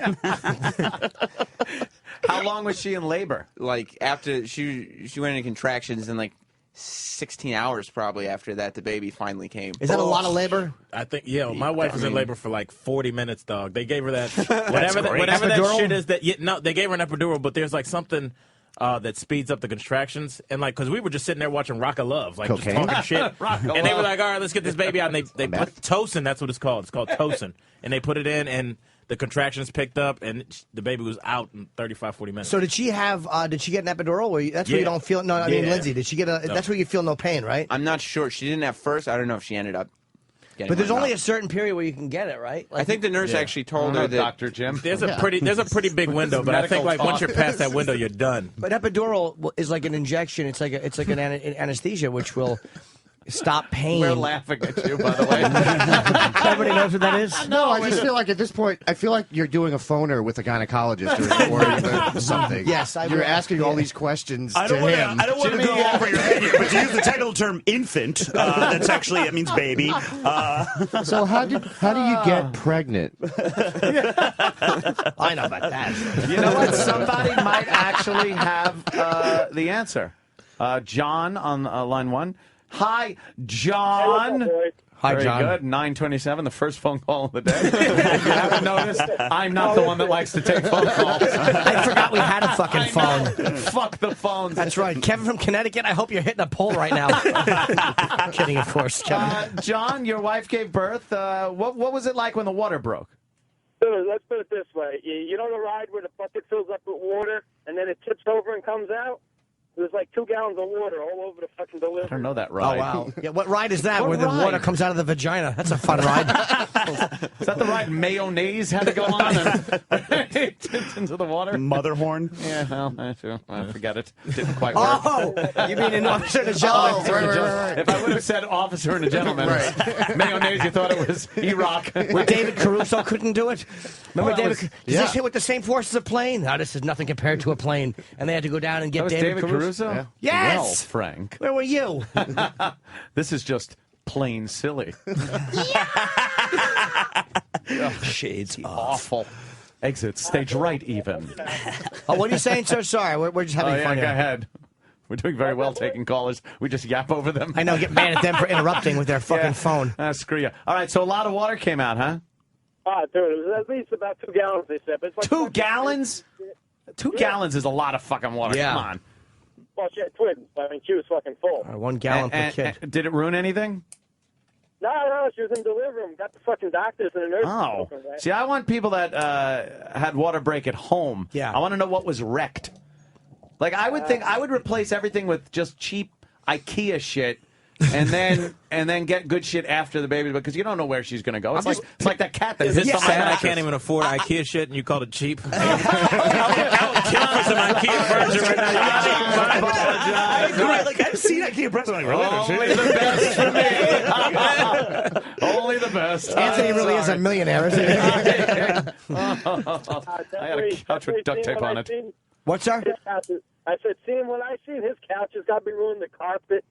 How long was she in labor? Like after she went into contractions, and like 16 hours probably after that, the baby finally came. Is that a lot of labor? I think, my wife was in labor for like 40 minutes, dog. They gave her that, whatever Epidural? that shit is that, no, they gave her an epidural, but there's like something that speeds up the contractions. And like, because we were just sitting there watching Rock of Love, like Cocaine? just talking shit. And they were like, all right, let's get this baby out. And they put Tocin, that's what it's called. It's called Tocin. And they put it in, and the contractions picked up, and the baby was out in 35, 40 minutes. So did she have? Did she get an epidural? That's where you don't feel. No, I mean Lindsay. Did she get a? No. That's where you feel no pain, right? I'm not sure. She didn't have first. I don't know if she ended up getting But there's one or only not. a certain period where you can get it, right? Like, I think the nurse actually told her that. Dr. Jim. There's a pretty big window, but I think like once you're past that window, you're done. But epidural is like an injection. It's like an anesthesia, which will Stop pain. We're laughing at you, by the way. Everybody knows what that is? No, I just feel like at this point, I feel like you're doing a phoner with a gynecologist or something. Yes, you're asking all these questions I to don't wanna, him. I don't want to go over your head here, but to use the technical term infant, that's actually, it means baby. So how do you get pregnant? I know about that. You know what? Somebody might actually have the answer. John on line 1. Hi, John. Hi, Very John. good. 9:27, the first phone call of the day. If you haven't noticed, I'm not the one that likes to take phone calls. I forgot we had a fucking phone. Fuck the phones. That's right. Kevin from Connecticut, I hope you're hitting a pole right now. I'm kidding, of course, Kevin. John, your wife gave birth. What was it like when the water broke? So let's put it this way. You know the ride where the bucket fills up with water and then it tips over and comes out? There's like 2 gallons of water all over the fucking delivery. I don't know that ride. Oh, wow. Yeah, what ride is that What where the ride? water comes out of the vagina? That's a fun ride. Is that the ride mayonnaise had to go on and tipped into the water? Motherhorn? Yeah, well, I forget it. Didn't quite work. Oh, you mean an officer and a gentleman? right. If I would have said officer and a gentleman, mayonnaise, you thought it was Iraq. Where David Caruso couldn't do it? Remember Oh, that David? was- Does this hit with the same force as a plane? No, this is nothing compared to a plane. And they had to go down and get That was David Caruso? Yeah. Well, Yes! Frank. Where were you? This is just plain silly. Shades Awful. Exit stage right even. Oh, what are you saying, sir? Sorry, we're just having fun Go here. ahead. We're doing very well taking callers. We just yap over them. I know, get mad at them for interrupting with their fucking phone. Screw you. All right, so a lot of water came out, huh? Dude, it was at least about 2 gallons, they said. But it's like 2 gallons? 2 gallons is a lot of fucking water. Yeah. Come on. Well, she had twins. I mean, she was fucking full. 1 gallon per kid. Did it ruin anything? No, she was in delivery room. Got the fucking doctors and the nurses. Oh. smoking, right? See, I want people that had water break at home. Yeah. I want to know what was wrecked. Like, I would think I would replace everything with just cheap IKEA shit. And then get good shit after the baby because you don't know where she's going to go. It's like that cat that Is it hits sad something. I can't even afford IKEA shit and you called it cheap? I'll kill for some IKEA furniture right now. I apologize. Like, I've seen IKEA furniture. Like, really? Only the best for me. Only the best. Anthony really is a millionaire, isn't he? I had a couch with duct tape on it. What's that? I said, seeing what I seen, his couch has got to be ruined, the carpet.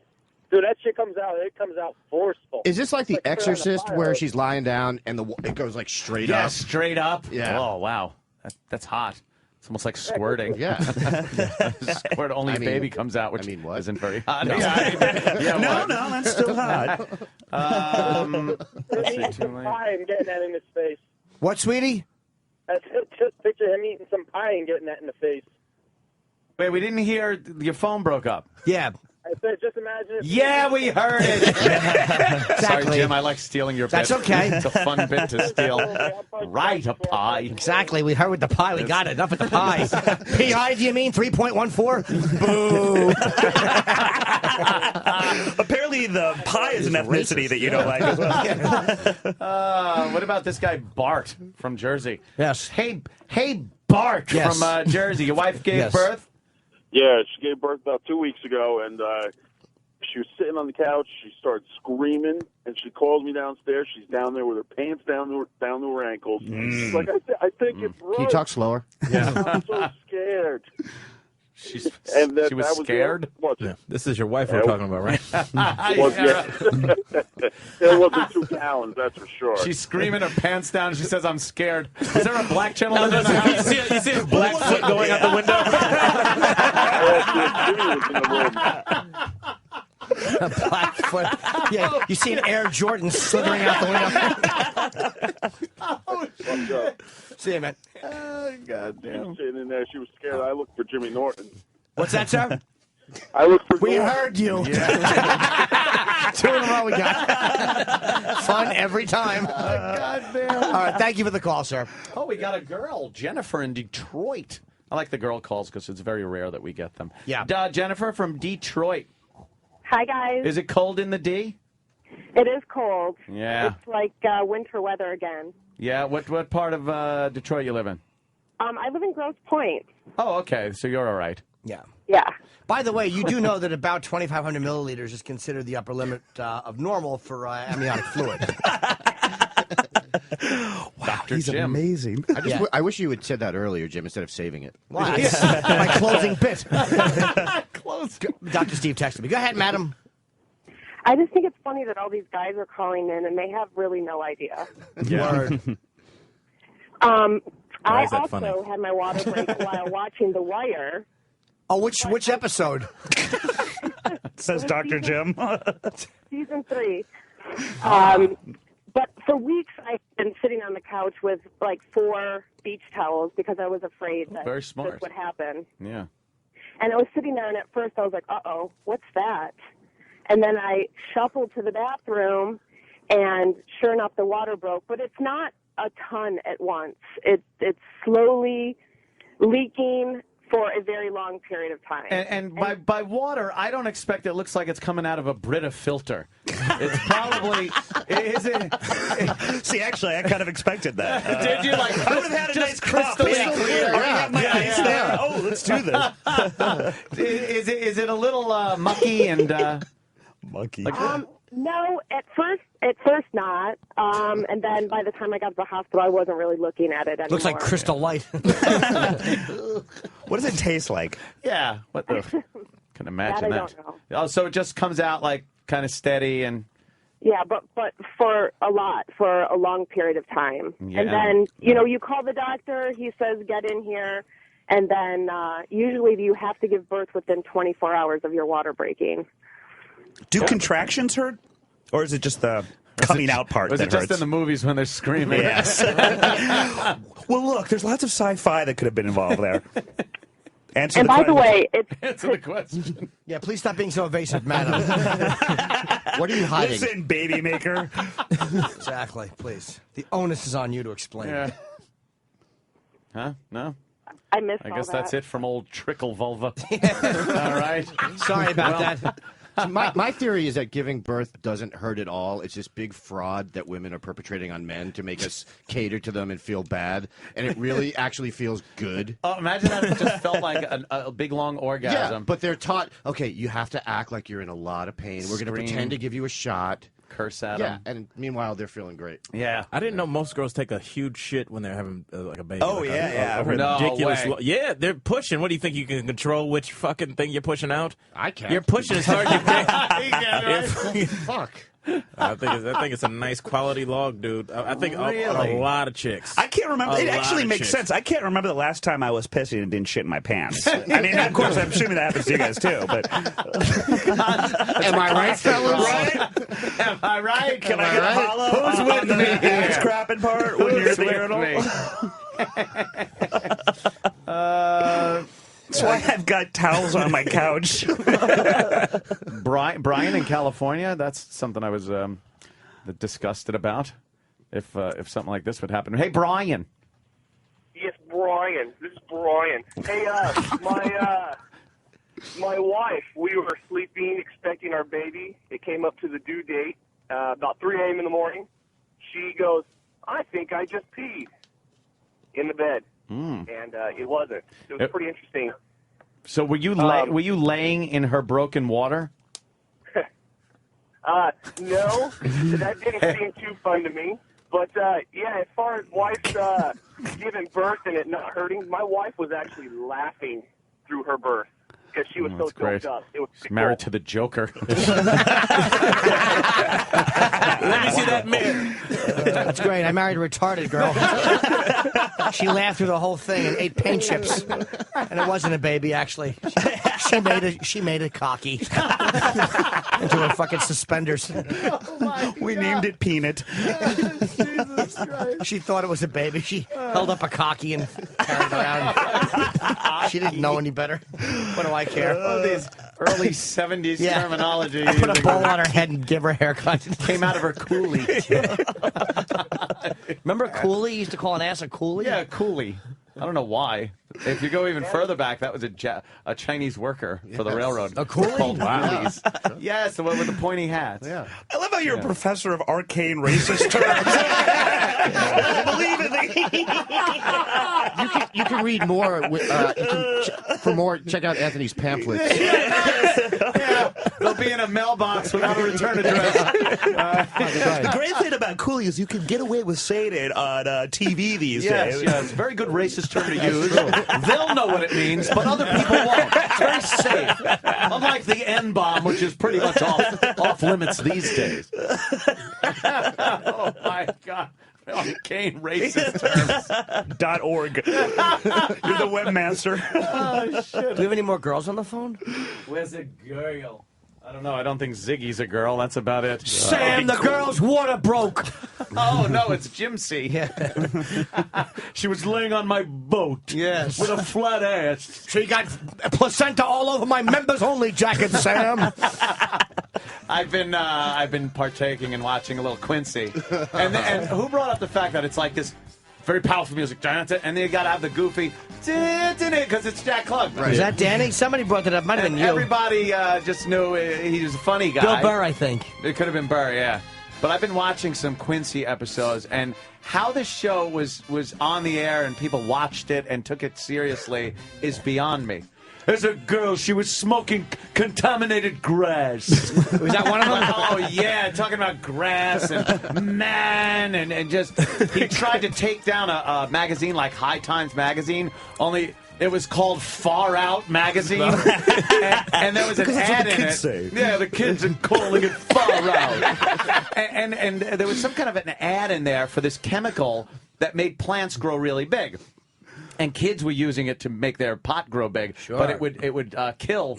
Dude, that shit comes out. It comes out forceful. Is this like The It's like put it on the Exorcist fire. where she's lying down and it goes like straight Yeah, up? straight up. Yeah. Oh, wow. That's hot. It's almost like squirting. Yeah. Squirt only I a mean, baby comes out, which I mean, what? isn't very hot. No. Yeah, No, that's still hot. Let's see, Eating some pie and getting that in his face. What, sweetie? I said, just picture him eating some pie and getting that in the face. Wait, we didn't hear your phone broke up. Yeah. I said, just imagine if... Yeah, we heard it. Exactly. Sorry, Jim, I like stealing your That's bit. okay. It's a fun bit to steal. Right, a pie. Exactly. We heard with the pie. We got it. Enough with the pie. PI, do you mean 3.14? Boo. Apparently, the pie is an ethnicity that you don't like as well. What about this guy, Bart from Jersey? Yes. Hey, Bart Yes. from Jersey. Your wife gave Yes. birth? Yeah, she gave birth about 2 weeks ago, and she was sitting on the couch. She started screaming, and she calls me downstairs. She's down there with her pants down to her ankles. She's like, I think it broke. Can you talk slower? I'm so scared. She was scared? This is your wife we're talking about, right? It wasn't 2 gallons, that's for sure. She's screaming her pants down. She says, I'm scared. Is there a black gentleman in the You house? see his black foot going out the window? A Blackfoot. Yeah, you see an Air Jordan slithering out the window. See you, man. Oh, She goddamn. was sitting in there. She was scared. I looked for Jimmy Norton. What's that, sir? I looked for We Norton. heard you. 2 in a row we got. Fun every time. Goddamn. All right, thank you for the call, sir. Oh, we got a girl, Jennifer in Detroit. I like the girl calls because it's very rare that we get them. Yeah. Jennifer from Detroit. Hi, guys. Is it cold in the D? It is cold. Yeah. It's like winter weather again. Yeah. What part of Detroit you live in? I live in Grosse Pointe. Oh, okay. So you're all right. Yeah. Yeah. By the way, you do know that about 2,500 milliliters is considered the upper limit of normal for amniotic fluid. Dr. he's Jim. amazing. I wish you had said that earlier, Jim, instead of saving it. Why? My closing bit. Dr. Steve texted me. Go ahead, madam. I just think it's funny that all these guys are calling in and they have really no idea. Word. I is that also funny? had my water break while watching The Wire. Oh, which episode? Says Dr. Jim. Season 3. But for weeks, I've been sitting on the couch with like 4 beach towels because I was afraid that Very smart. this would happen. Yeah. And I was sitting there, and at first I was like, uh-oh, what's that? And then I shuffled to the bathroom, and sure enough, the water broke. But it's not a ton at once. It's slowly leaking for a very long period of time. And by water, I don't expect it looks like it's coming out of a Brita filter. It's probably is it? See, actually, I kind of expected that. Did you like? I would have had a nice cup. crystal Yeah. clear. I already have my ice there. Oh, let's do this. Is it a little mucky and monkey? No, at first not. And then by the time I got to the hospital, I wasn't really looking at it anymore. Looks like Crystal Light. What does it taste like? Yeah, what the? Can imagine That I that. don't know. Oh, so it just comes out like kind of steady and. Yeah, but for a long period of time. Yeah. And then, you call the doctor, he says, get in here, and then usually you have to give birth within 24 hours of your water breaking. Do contractions hurt? Or is it just the coming out part Was that it just hurts? in the movies when they're screaming? Yes. Well, look, there's lots of sci-fi that could have been involved there. Answer And the by the question. way, it's Answer the question. Yeah, please stop being so evasive, madam. What are you hiding? Listen, baby maker. Exactly, please. The onus is on you to explain. Yeah. Huh? No? I missed I all guess that. that's it from old Trickle Vulva. All right. Sorry about that. So my theory is that giving birth doesn't hurt at all. It's this big fraud that women are perpetrating on men to make us cater to them and feel bad. And it really actually feels good. Oh, imagine that it just felt like a big, long orgasm. Yeah, but they're taught, okay, you have to act like you're in a lot of pain. We're going to Scream. pretend to give you a shot. Curse at Yeah, them. and meanwhile, they're feeling great. Yeah. I didn't know most girls take a huge shit when they're having like a baby. Oh, Like yeah, a yeah. ridiculous. No way. Yeah, they're pushing. What do you think? You can control which fucking thing you're pushing out? I can't. You're pushing as hard as you can. Fuck. I think it's a nice quality log, dude. I think a lot of chicks. I can't remember. A It lot actually of makes chicks. sense. I can't remember the last time I was pissing and didn't shit in my pants. I mean, of course, I'm assuming that happens to you guys too. But Am I right, fellas? right? Am I right? Can I get a hollow? Who's on with the me? ass crapping part when you're at the urinal? That's why I've got towels on my couch. Brian in California, that's something I was disgusted about. If something like this would happen. Hey, Brian. Yes, Brian. This is Brian. Hey, my wife, we were sleeping, expecting our baby. It came up to the due date about 3 a.m. in the morning. She goes, I think I just peed in the bed. And it wasn't. It was pretty interesting. So were you laying in her broken water? No, that didn't seem too fun to me. But, yeah, as far as wife's giving birth and it not hurting, my wife was actually laughing through her birth because she was so doped up. It was She's married to the Joker. Let me see that man. That's great. I married a retarded girl. She laughed through the whole thing and ate paint chips. And it wasn't a baby, actually. She made it cocky into her fucking suspenders. We named it Peanut. She thought it was a baby. She held up a cocky and carried it around. She didn't know any better. What do I care? Oh, these early 70s terminology. I put a bowl on her head and give her a haircut. It came out of her coolie. Remember coolie? You used to call an ass a coolie? Yeah, coolie. I don't know why. If you go even further back, that was a Chinese worker for the railroad. A coolie? Called Wow. coolies. Yes, the one with the pointy hats. Yeah. I love how you're a professor of arcane racist terms. Believe it. You can read more. For more, check out Anthony's pamphlets. They'll be in a mailbox without a return address. The great thing about coolie is you can get away with saying it on TV these days. Yes, very good racist term to use. They'll know what it means, but other people won't. It's very safe. Unlike the N-bomb, which is pretty much off limits these days. Oh, my God. Arcane racist terms. .org. You're the webmaster. Oh, shit. Do we have any more girls on the phone? Where's the girl? I don't know. I don't think Ziggy's a girl. That's about it. Sam, the girl's water broke. Oh, no, it's Jim C. She was laying on my boat. Yes. With a flat ass. She got placenta all over my members-only jacket, Sam. I've been partaking and watching a little Quincy. And who brought up the fact that it's like this very powerful music, and then you got to have the goofy, because it's Jack Klugman. Right. Is that Danny? Somebody brought that up. Might have been you. Everybody just knew he was a funny guy. Bill Burr, I think. It could have been Burr, yeah. But I've been watching some Quincy episodes, and how this show was on the air and people watched it and took it seriously is beyond me. There's a girl, she was smoking contaminated grass. Was that one of them? Oh, yeah, talking about grass and man, and just, he tried to take down a magazine like High Times Magazine, only it was called Far Out Magazine, and there was an ad in it. Yeah, the kids are calling it Far Out. And there was some kind of an ad in there for this chemical that made plants grow really big. And kids were using it to make their pot grow big, but it would kill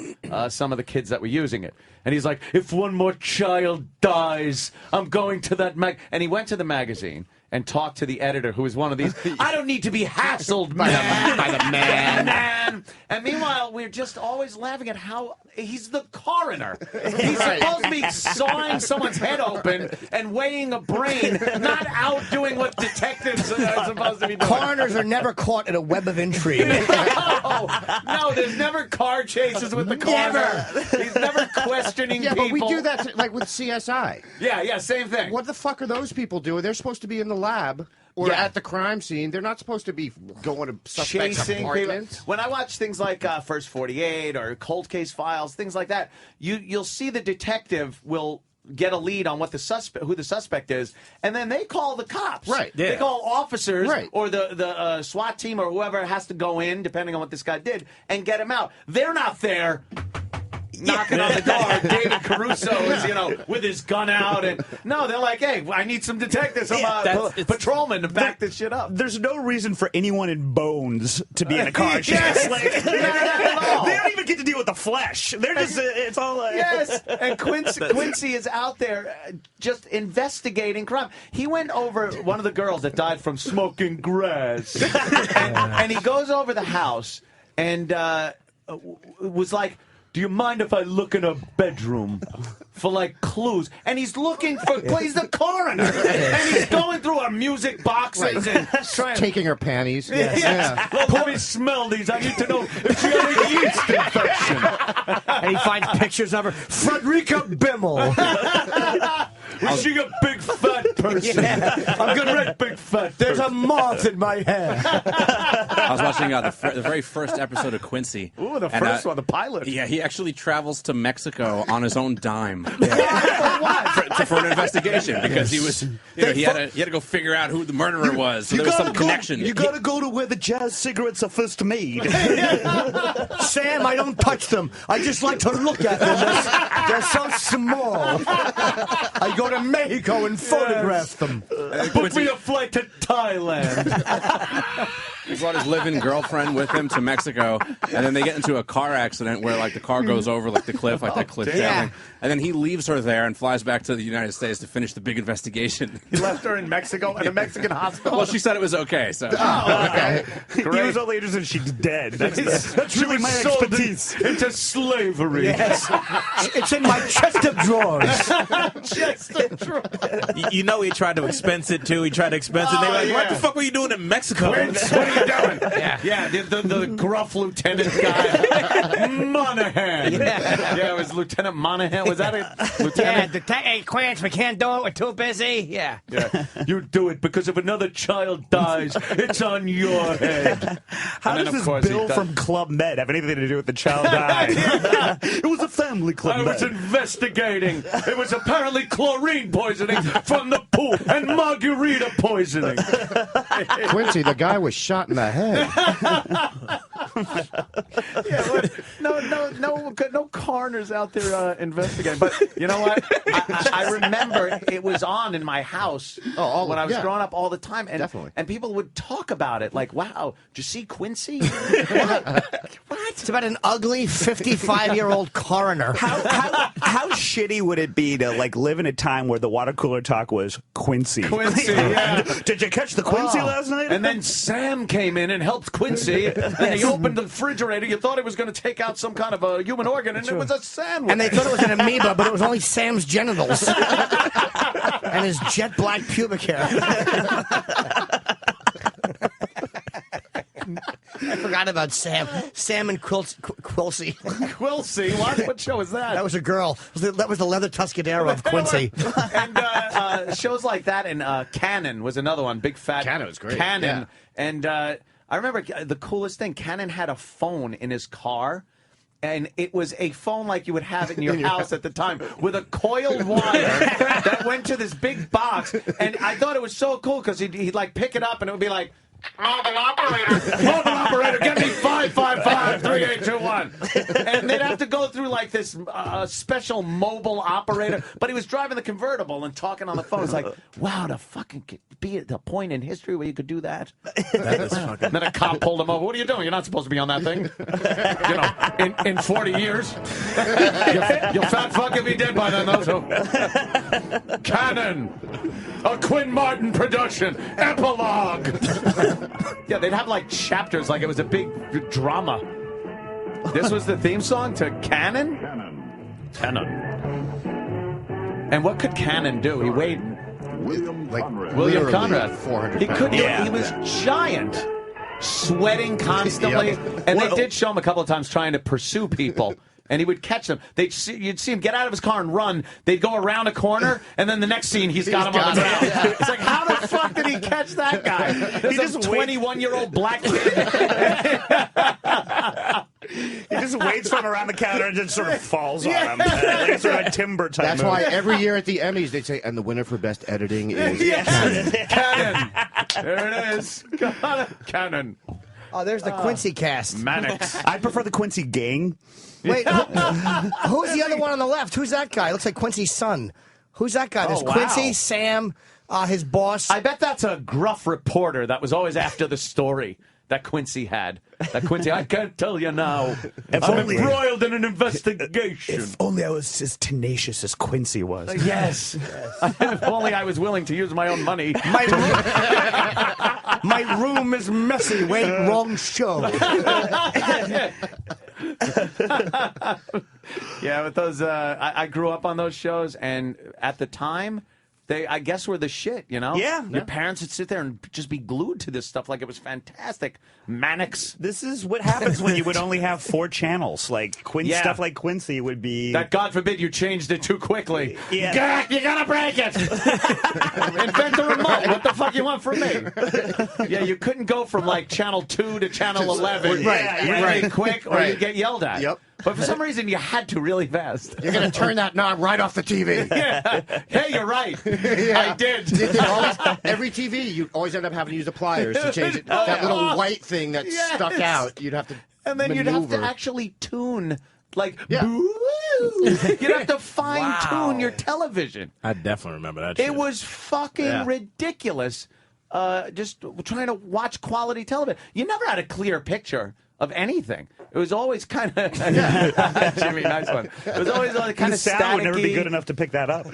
some of the kids that were using it. And he's like, if one more child dies, I'm going to that and he went to the magazine and talked to the editor, who was one of these. I don't need to be hassled by the man. And meanwhile, we're just always laughing at how he's the coroner. He's supposed to be sawing someone's head open and weighing a brain, not out doing what detectives are supposed to be doing. Coroners are never caught in a web of intrigue. No, there's never car chases with the coroner. He's never questioning people. Yeah, but we do that like with CSI. Yeah, same thing. What the fuck are those people doing? They're supposed to be in the lab or at the crime scene. They're not supposed to be going to suspects' chasing apartments. people. When I watch things like First 48 or Cold Case Files, things like that, you'll see the detective will get a lead on what who the suspect is, and then they call the cops. Right. Yeah. They call officers Right. or the SWAT team or whoever has to go in, depending on what this guy did, and get him out. They're not there knocking on the door. David Caruso is, with his gun out. And no, they're like, hey, I need some detectives, some patrolmen to back this shit up. There's no reason for anyone in bones to be in a car chase. Yes. Like, they don't even get to deal with the flesh. They're just, it's all like... Yes, and Quincy is out there just investigating crime. He went over one of the girls that died from smoking grass. and he goes over the house and was like, do you mind if I look in her bedroom for, like, clues? And he's looking for clues. He's the coroner. And he's going through her music boxes and trying... Taking her panties. Yes. Yeah. Well, let me smell these. I need to know if she had a yeast infection. And he finds pictures of her. Frederica Bimmel. Was she a big fat person? Yeah. I'm gonna write big fat. There's a moth in my hair. I was watching the very first episode of Quincy. Ooh, the first one, the pilot. Yeah, he actually travels to Mexico on his own dime for an investigation because he was, he had to go figure out who the murderer was. So there was some connection. You gotta go to where the jazz cigarettes are first made. Sam, I don't touch them. I just like to look at them. They're so small. I go to Mexico and photograph them. Book me a flight to Thailand. He brought his live-in girlfriend with him to Mexico, and then they get into a car accident where, like, the car goes over, like, the cliff, like that cliff sailing. And then he leaves her there and flies back to the United States to finish the big investigation. He left her in Mexico in a Mexican hospital. Well, she said it was okay. So. Oh, okay. He was only interested in she's dead. That's really my expertise. Into slavery. Yes. It's in my chest of drawers. Chest of drawers. He tried to expense it, too. He tried to expense it. They were like, what the fuck were you doing in Mexico? What are you doing? Yeah, the gruff lieutenant guy. Monahan. Yeah, it was Lieutenant Monahan. Was that it? Lieutenant? Hey, Quince, we can't do it. We're too busy. Yeah. You do it because if another child dies, it's on your head. How And does then, of this course, he bill does- from Club Med have anything to do with the child dying? It was a family Club I Med. was investigating. It was apparently chlorine poisoning from the pool and margarita poisoning. Quincy, the guy was shot in the head. No coroners out there investigating. But you know what? I remember it was on in my house when I was growing up all the time, and and people would talk about it like, "Wow, did you see Quincy?" It's about an ugly 55-year-old coroner. How shitty would it be to like live in a time where the water cooler talk was Quincy? Quincy, yeah. Did you catch the Quincy last night? And then Sam came in and helped Quincy, and he opened the refrigerator. You thought he was going to take out some kind of a human organ, and it was a sandwich. And they thought it was an amoeba, but it was only Sam's genitals and his jet black pubic hair. I forgot about Sam. Sam and Quilcy. Quilcy? What show was that? That was a girl. That was the leather Tuscadero of Quincy. And shows like that, and Cannon was another one. Big fat Cannon was great. Cannon. Yeah. And I remember the coolest thing. Cannon had a phone in his car. And it was a phone like you would have it in your house at the time, with a coiled wire that went to this big box. And I thought it was so cool because he'd like pick it up and it would be like, "Mobile operator, get me 555-3821." And they'd have to go through like this special mobile operator. But he was driving the convertible and talking on the phone. It's like, wow, to fucking be at the point in history where you could do that. That is fucking... Then a cop pulled him over. What are you doing? You're not supposed to be on that thing. You know, in 40 years. You'll fat fuck and be dead by then, though. So. Cannon. A Quinn Martin production. Epilogue. Yeah, they'd have like chapters, like it was a big drama. This was the theme song to Cannon? Cannon. And what could Cannon do? He weighed... William Conrad. 400 He could. pounds. He was giant, sweating constantly. And they did show him a couple of times trying to pursue people. And he would catch them. You'd see him get out of his car and run. They'd go around a corner, and then the next scene, he's got him on the ground. It's like, how the fuck did he catch that guy? There's a 21-year-old black kid. He just waits from around the counter and just sort of falls on him. Like sort of a timber type That's movie. why every year at the Emmys they say, and the winner for best editing is Cannon. There it is. Cannon. Oh, there's the Quincy cast. Mannix. I prefer the Quincy gang. Wait, who's the other one on the left? Who's that guy? Looks like Quincy's son. Who's that guy? There's wow. Quincy, Sam, his boss. I bet that's a gruff reporter that was always after the story that Quincy had. That Quincy, I can't tell you now. I'm embroiled in an investigation. If only I was as tenacious as Quincy was. Yes. If only I was willing to use my own money. My room is messy. Wait, wrong show. Yeah, with those, I grew up on those shows, and at the time, they, I guess, were the shit, you know? Yeah. Your parents would sit there and just be glued to this stuff like it was fantastic. Mannix. This is what happens when you would only have 4 channels. Like, stuff like Quincy would be... That, God forbid, you changed it too quickly. Yeah. You gotta break it! Invent a remote. What the fuck you want from me? Yeah, you couldn't go from, like, channel 2 to channel 11 really quick, or you'd get yelled at. Yep. But for some reason, you had to really fast. You're going to turn that knob right off the TV. Yeah. Hey, you're right. Yeah. I did. Every TV, you always end up having to use the pliers to change it. That little white thing that stuck out, you'd have to And then maneuver. you'd have to actually tune, like, you'd have to fine-tune your television. I definitely remember that shit. It was fucking ridiculous, just trying to watch quality television. You never had a clear picture of anything. It was always kind of Jimmy, nice one. It was always kind of the sound staticky. would never be good enough to pick that up.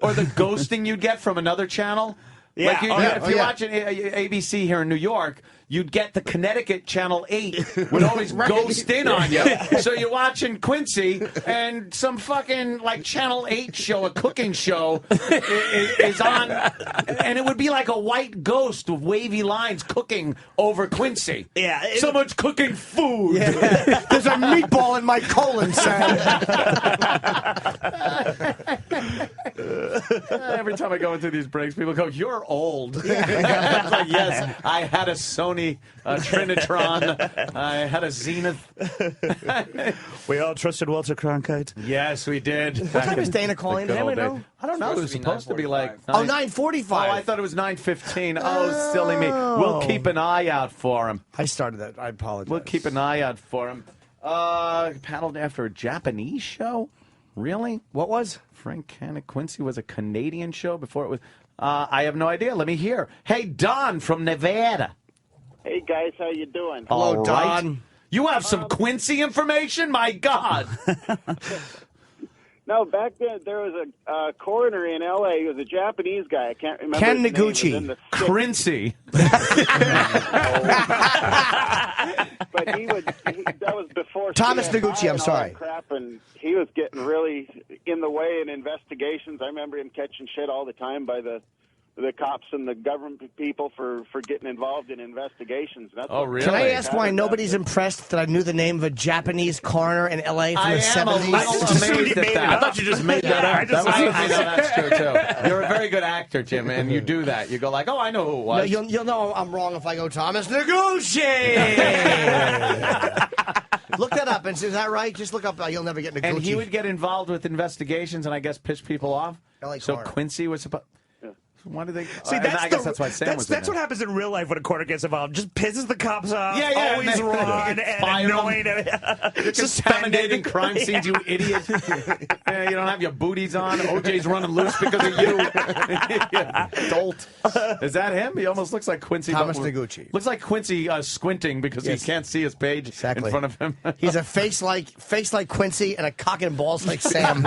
Or the ghosting you'd get from another channel. Yeah. Like if you're watching ABC here in New York, you'd get the Connecticut Channel 8 would always ghost in on you. So you're watching Quincy, and some fucking like Channel 8 show, a cooking show, is on, and it would be like a white ghost with wavy lines cooking over Quincy. Yeah, someone's cooking food. Yeah. There's a meatball in my colon, Sam. Every time I go into these breaks, people go, "You're old." It's like, yes, I had a Sony Trinitron. I had a Zenith. We all trusted Walter Cronkite. Yes, we did. What time is Dana calling? Does anybody know? I don't know. It was supposed to be like 9:45. Oh, I thought it was 9:15. Oh, silly me. We'll keep an eye out for him. I started that. I apologize. We'll keep an eye out for him. Paddled after a Japanese show? Really? What was? Frank Quincy was a Canadian show before it was. I have no idea. Let me hear. Hey, Don from Nevada. Hey, guys. How you doing? Hello, Don. You have some Quincy information? My God. No, back then there was a coroner in L.A. He was a Japanese guy. I can't remember Ken his Noguchi. name. Quincy. But that was before Thomas CSI Noguchi, I'm and all sorry. that crap, and he was getting really in the way in investigations. I remember him catching shit all the time by the cops and the government people for getting involved in investigations. That's really? Can I ask why nobody's impressed that I knew the name of a Japanese coroner in L.A. from the 70s? I am a little amazed at that. I thought you just made that up. That's true, too. You're a very good actor, Jim, and you do that. You go like, oh, I know who it was. No, you'll know I'm wrong if I go Thomas Noguchi. Look that up, and is that right? Just look up. You'll never get Noguchi. And he would get involved with investigations and I guess piss people off. So coroner. Quincy was supposed. Why do they? See, I guess that's why Sam was in That's it. what happens in real life when a coroner gets involved. Just pisses the cops off. Yeah, always wrong and annoying. You're contaminating crime scenes, you idiot. You don't have your booties on. OJ's running loose because of you. Dolt. Is that him? He almost looks like Quincy. Thomas Noguchi. Looks like Quincy squinting because he can't see his page in front of him. He's a face like Quincy and a cock and balls like Sam.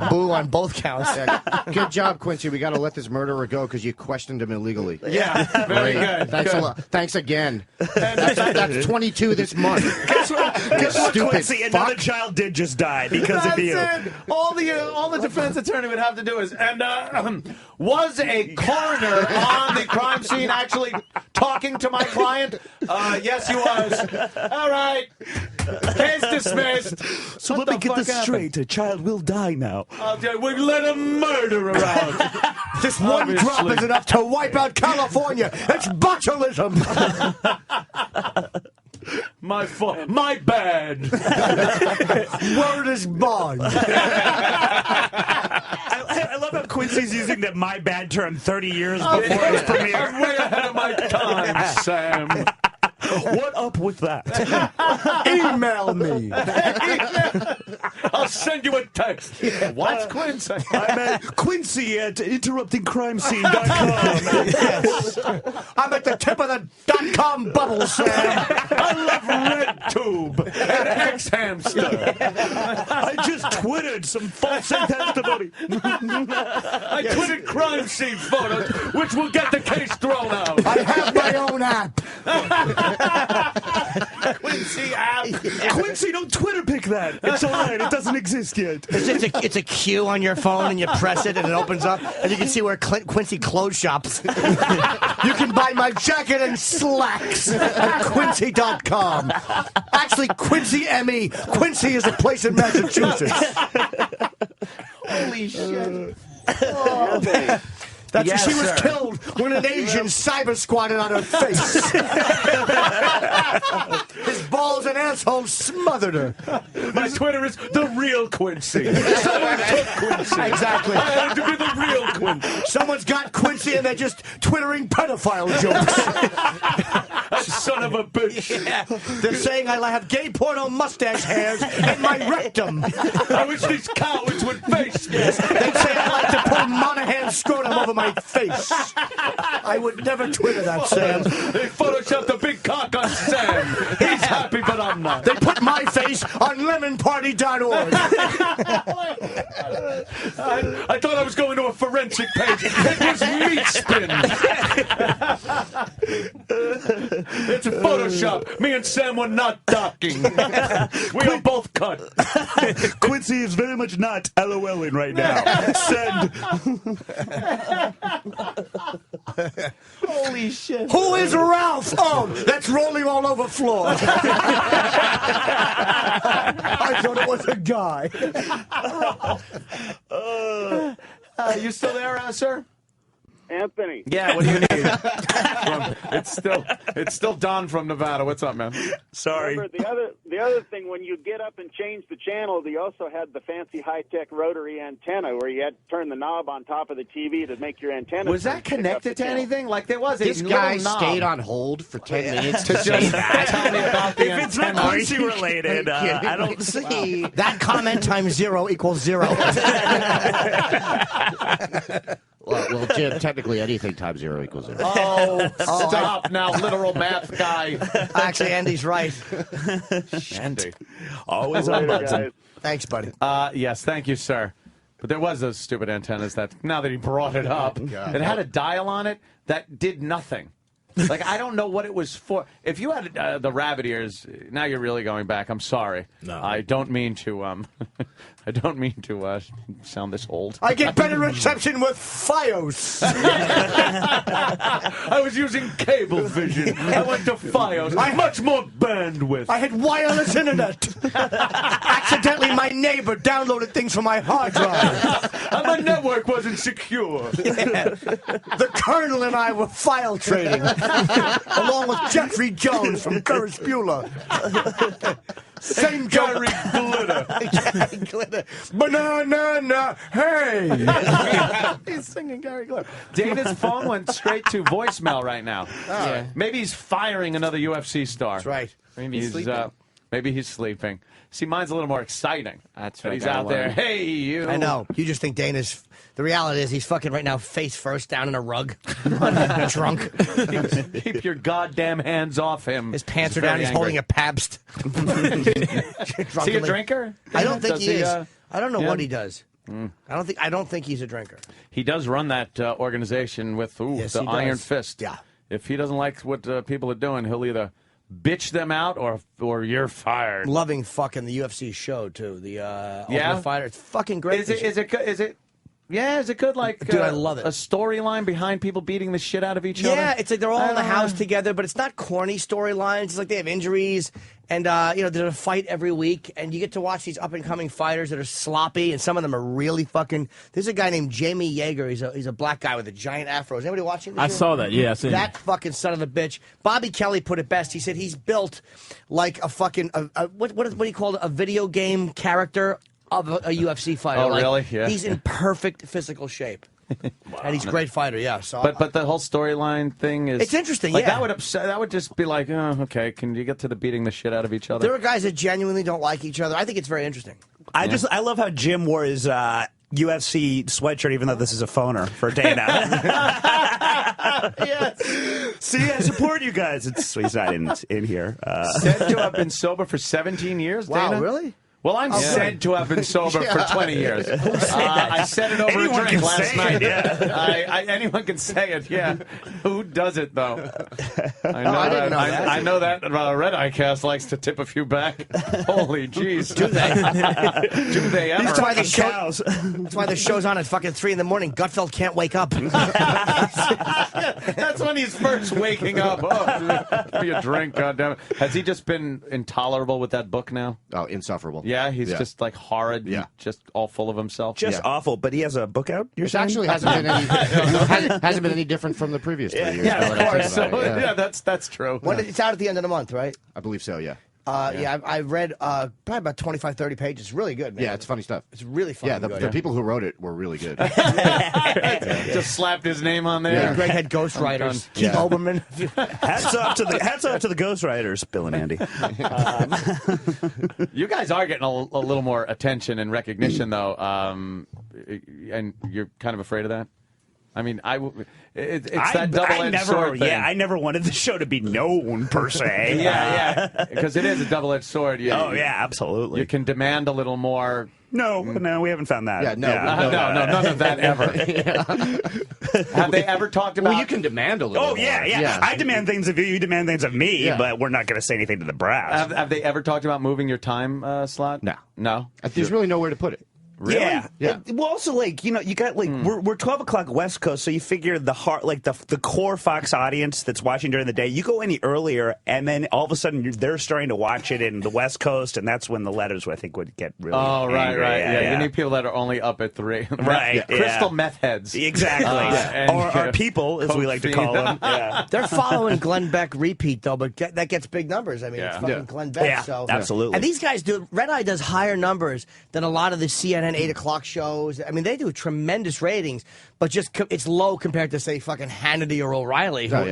Boo on both counts. Good job, Quincy. We got to let this murderer go because you questioned him illegally. Yeah, very good. Thanks a lot. Thanks again. That's 22 this month. Guess what, Stupid Quincy? fuck. Another child did just die because of you. It. All the defense attorney would have to do is, was a coroner on the crime scene actually talking to my client? Yes, he was. All right. Case dismissed. So let me get this straight. A child will die now. We let a murderer out. This one drop is enough to wipe out California. It's botulism. My fault. My bad. Word is bond. I love how Quincy's using that "my bad" term 30 years before his premiere. I'm way ahead of my time, Sam. What up with that? Email me. I'll send you a text. What's Quincy? I'm at Quincy at interruptingcrimescene.com. Yes. I'm at the tip of the .com bubble, Sam. I love RedTube and X-Hamster. I just twittered some false testimony. I tweeted crime scene photos, which will get the case thrown out. I have my own app. Quincy app. Quincy, don't Twitter pick that. It's all right. It doesn't exist yet. It's a cue on your phone, and you press it, and it opens up, and you can see where Quincy clothes shops. You can buy my jacket and slacks at Quincy.com. Actually, Quincy ME. Quincy is a place in Massachusetts. Holy shit. That's she was killed when an Asian cyber squatted on her face. His balls and asshole smothered her. My Twitter is the real Quincy. Someone took Quincy. Exactly. I had to be the real Quincy. Someone's got Quincy and they're just twittering pedophile jokes. Son of a bitch. Yeah. They're saying I have gay porno mustache hairs in my rectum. I wish these cowards would face me. They say I like to pull Monahan's scrotum over my face. I would never Twitter that, Sam. They photoshopped a big cock on Sam. He's happy, but I'm not. They put my face on lemonparty.org. I thought I was going to a forensic page. It was meat spin. It's a Photoshop. Me and Sam were not docking. We are both cut. Quincy is very much not LOLing right now. Send. Holy shit. Who is Ralph? Oh, that's rolling all over floor. I thought it was a guy. You still there, sir? Anthony. Yeah, what do you need? It's still Don from Nevada. What's up, man? Sorry. Remember, the other thing, when you get up and change the channel, they also had the fancy high-tech rotary antenna where you had to turn the knob on top of the TV to make your antenna. Was that connected to anything? Like there was a This guy stayed on hold for 10 minutes to To say just that. tell me about the If it's not antenna. Quincy related, I don't see. That comment times 0 equals 0. Well, Jim, technically anything times 0 equals 0. Oh, stop now, literal math guy. Actually, Andy's right. Andy. Always on button. Thanks, buddy. Yes, thank you, sir. But there was those stupid antennas that, now that he brought it up, it had a dial on it that did nothing. Like, I don't know what it was for. If you had the rabbit ears, now you're really going back. I'm sorry. No. I don't mean to, I don't mean to sound this old. I get better reception with Fios. I was using Cablevision. I went to Fios. Much more bandwidth. I had wireless internet. Accidentally, my neighbor downloaded things from my hard drive. And my network wasn't secure. Yeah. The Colonel and I were file trading, along with Jeffrey Jones from Ferris Bueller. Same Gary Glitter. Gary Glitter. Banana, hey. He's singing Gary Glitter. Dana's phone went straight to voicemail right now. Yeah. Maybe he's firing another UFC star. That's right. Maybe he's sleeping. See, mine's a little more exciting. That's right. right. He's out there. Hey, you. I know. You just think Dana's... The reality is he's fucking right now face first down in a rug. Drunk. Keep your goddamn hands off him. His pants are down. He's holding a Pabst. Is he a drinker? I don't think Does he is. I don't know yeah? what he does. I don't think he's a drinker. He does run that organization with Yes, the he iron does. fist. Yeah. If he doesn't like what people are doing, he'll either bitch them out or you're fired. Loving fucking the UFC show too. The Yeah? Ultimate Fighter. It's fucking great. Is it? Yeah, is it good? Like, Dude, I love it. A storyline behind people beating the shit out of each other. Yeah, it's like they're all in the house together, but it's not corny storylines. It's like they have injuries, and there's a fight every week, and you get to watch these up and coming fighters that are sloppy, and some of them are really fucking. There's a guy named Jamie Yeager. He's a black guy with a giant afro. Is anybody watching this? I saw that. Yeah, I seen that fucking son of a bitch. Bobby Kelly put it best. He said he's built like a fucking what do you call it? A video game character of a UFC fighter. Oh, like, really? Yeah. He's in perfect physical shape. And he's a great fighter, yeah. So But the whole storyline thing is... It's interesting, like, yeah. That would upset... That would just be like, oh, okay, can you get to the beating the shit out of each other? there are guys that genuinely don't like each other. I think it's very interesting. I love how Jim wore his UFC sweatshirt, even though this is a phoner for Dana. Yes. See, I support you guys. He's not in here. Said to have been sober for 17 years, Wow, Dana? really? Well, I'm said to have been sober for 20 years. Who said that? I said it over Anyone a drink can last say night. it, yeah. Anyone can say it, yeah. Who does it, though? I I didn't know that. I know that Red Eye Cast likes to tip a few back. Holy jeez. Do they? Do they ever? That's why the show's on at fucking 3 in the morning. Gutfeld can't wake up. That's when he's first waking up. Oh, give me a drink, goddammit. Has he just been intolerable with that book now? Oh, insufferable. Yeah, he's just like horrid. Yeah. Just all full of himself. Just awful. But he has a book out. Which actually hasn't been any hasn't been any different from the previous 3 years. Yeah, of course. About it, Yeah, that's true. It's out at the end of the month, right? I believe so. Yeah. I read probably about 25, 30 pages. It's really good, man. Yeah, it's funny stuff. It's really fun. Yeah, the people who wrote it were really good. Just slapped his name on there. Yeah. Great head ghostwriters. Keith Olbermann. Hats off to the ghostwriters, Bill and Andy. You guys are getting a little more attention and recognition, though, and you're kind of afraid of that. I mean, it's that double-edged sword thing. Yeah, I never wanted the show to be known, per se. Yeah, because it is a double-edged sword. Oh, yeah, absolutely. You can demand a little more No, we haven't found that. Yeah, no, none of that ever. Have they ever talked about? Well, you can demand a little. Oh, yeah. I demand things of you. You demand things of me. But we're not going to say anything to the brass. Have they ever talked about moving your time slot? No. There's really nowhere to put it. Really? Yeah. Well, also, like, you got, like, we're 12 o'clock West Coast, so you figure the core Fox audience that's watching during the day, you go any earlier, and then all of a sudden they're starting to watch it in the West Coast, and that's when the letters, I think, would get really angry. Right. Yeah, you need people that are only up at 3. Right. Crystal meth heads. Exactly. Or our people, as we like to call them. Yeah. They're following Glenn Beck repeat, though, but that gets big numbers. I mean, it's fucking Glenn Beck. Yeah, so. absolutely. And these guys Red Eye does higher numbers than a lot of the CNN 8 o'clock shows. I mean, they do tremendous ratings, but just it's low compared to, say, fucking Hannity or O'Reilly. Who, But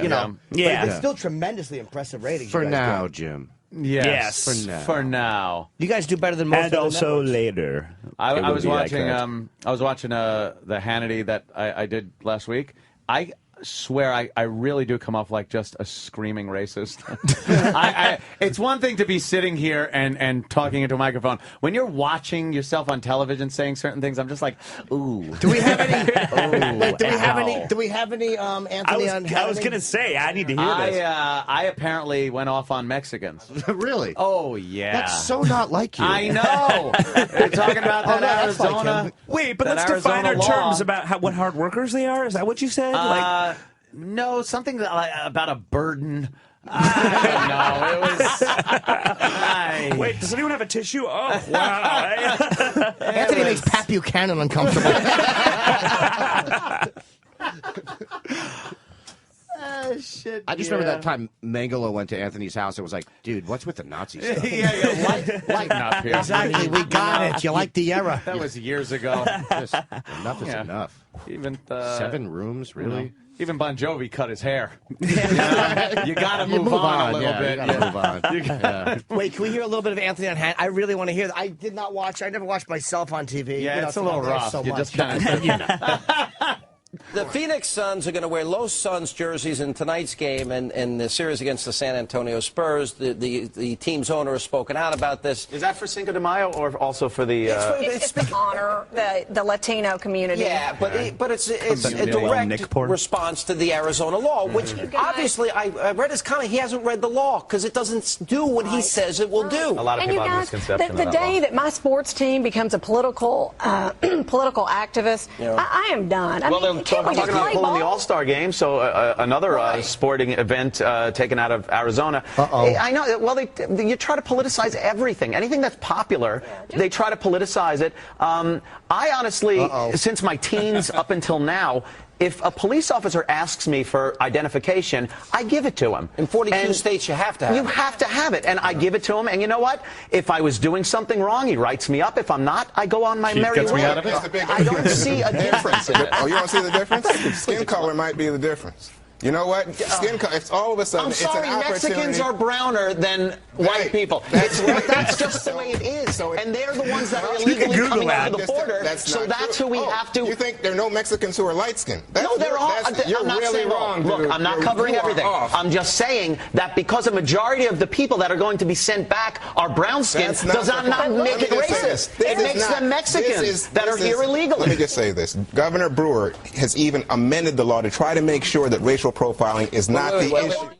it's still tremendously impressive ratings. For now, Jim. Yes. For now. You guys do better than most. And also later. I was watching. I was watching the Hannity that I did last week. I swear I really do come off like just a screaming racist. It's one thing to be sitting here and talking into a microphone. When you're watching yourself on television saying certain things, I'm just like, ooh. Do we have any? Do we have any? Anthony on. I was going to say I need to hear this. I apparently went off on Mexicans. Really? Oh yeah. That's so not like you. I know. They're talking about that Arizona. Like Wait, but let's define our terms about what hard workers they are. Is that what you said? No, something about a burden. I don't know. It was. Wait, does anyone have a tissue? Oh, wow. Anthony makes Pat Buchanan uncomfortable. Shit. I just remember that time Mangala went to Anthony's house and was like, dude, what's with the Nazi stuff? Lighten up here. Exactly, we got it. You like the era. That was years ago. Enough is enough. Even 7 rooms, really? Even Bon Jovi cut his hair. You got to move on a little bit. You gotta move on. Wait, can we hear a little bit of Anthony on hand? I really want to hear that. I did not watch. I never watched myself on TV. Yeah, it's a little rough. So you much. just kind of. The Phoenix Suns are going to wear Los Suns jerseys in tonight's game and in the series against the San Antonio Spurs. The team's owner has spoken out about this. Is that for Cinco de Mayo or also for the... It's to honor the Latino community. Yeah, but it's a direct response to the Arizona law, which obviously I read as kind of he hasn't read the law because it doesn't do what he says it will do. A lot of people have misconceptions. The day that my sports team becomes a political activist, I am done. Well, talking about pulling the All-Star game, so another sporting event taken out of Arizona. I know. Well, you try to politicize everything. Anything that's popular, they try to politicize it. I honestly, since my teens up until now, if a police officer asks me for identification, I give it to him. In 42 states, you have to have it. You have to have it, and I give it to him. And you know what? If I was doing something wrong, he writes me up. If I'm not, I go on my merry way. I don't see a difference in it. Oh, you don't see the difference? Skin color might be the difference. You know what? Skin color, it's all of a sudden, I'm sorry, it's an opportunity. Mexicans are browner than white people. That's just the way it is. And they're the ones that are illegally coming over the border. So that's who we have to... You think there are no Mexicans who are light-skinned? No, there are. You're really wrong, dude. Look, I'm not covering everything. I'm just saying that because a majority of the people that are going to be sent back are brown-skinned, does not make it racist. It makes them Mexicans that are here illegally. Let me just say this. Governor Brewer has even amended the law to try to make sure that racial profiling is not the issue.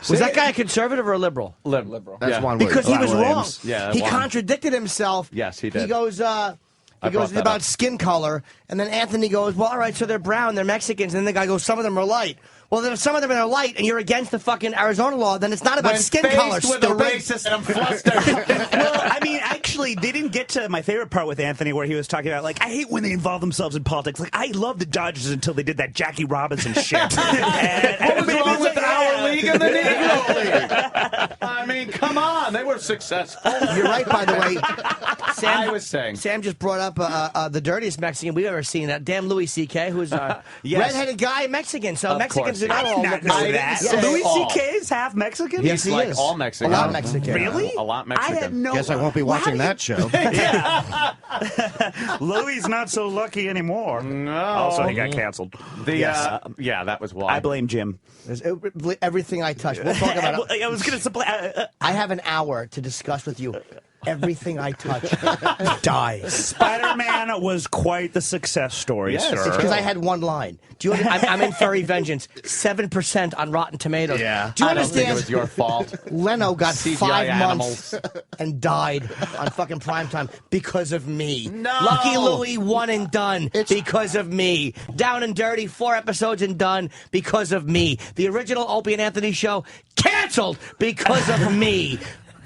Was that guy a conservative or a liberal? Liberal. That's one word. Because he was wrong. Yeah, he contradicted himself. Yes, he did. He goes about skin color, and then Anthony goes, well, all right, so they're brown, they're Mexicans, and then the guy goes, some of them are light. Well, then if some of them are light, and you're against the fucking Arizona law, then it's not about skin color, stupid. With a racist, I'm flustered. Well, I mean, actually, they didn't get to my favorite part with Anthony, where he was talking about, like, I hate when they involve themselves in politics. Like, I love the Dodgers until they did that Jackie Robinson shit. What was wrong with our league and the Negro League? I mean, come on, they were successful. You're right, by the way. I was saying. Sam just brought up the dirtiest Mexican we've ever seen. Damn Louis C.K., who's a redheaded guy, Mexican. So Mexicans are not all know that. Yes. Louis C.K. is half Mexican? Yes, he is. All Mexican. A lot Mexican. Really? A lot Mexican. I had no... Guess I won't be watching that show. Louis not so lucky anymore. No. Also, he got canceled. Yeah, that was why. I blame Jim. Everything I touch. We'll talk about it. I was going to supply... I have an hour to discuss with you everything I touch dies. Spider-Man was quite the success story, Yes, sir. it's because I had one line. Do you? I'm in Furry Vengeance. 7% on Rotten Tomatoes. Yeah. Do you I don't think understand? it was your fault. Leno got CGI 5 animals. months and died on fucking primetime because of me. No. Lucky Louie, one and done because of me. Down and Dirty, 4 episodes and done because of me. The original Opie and Anthony show canceled because of me.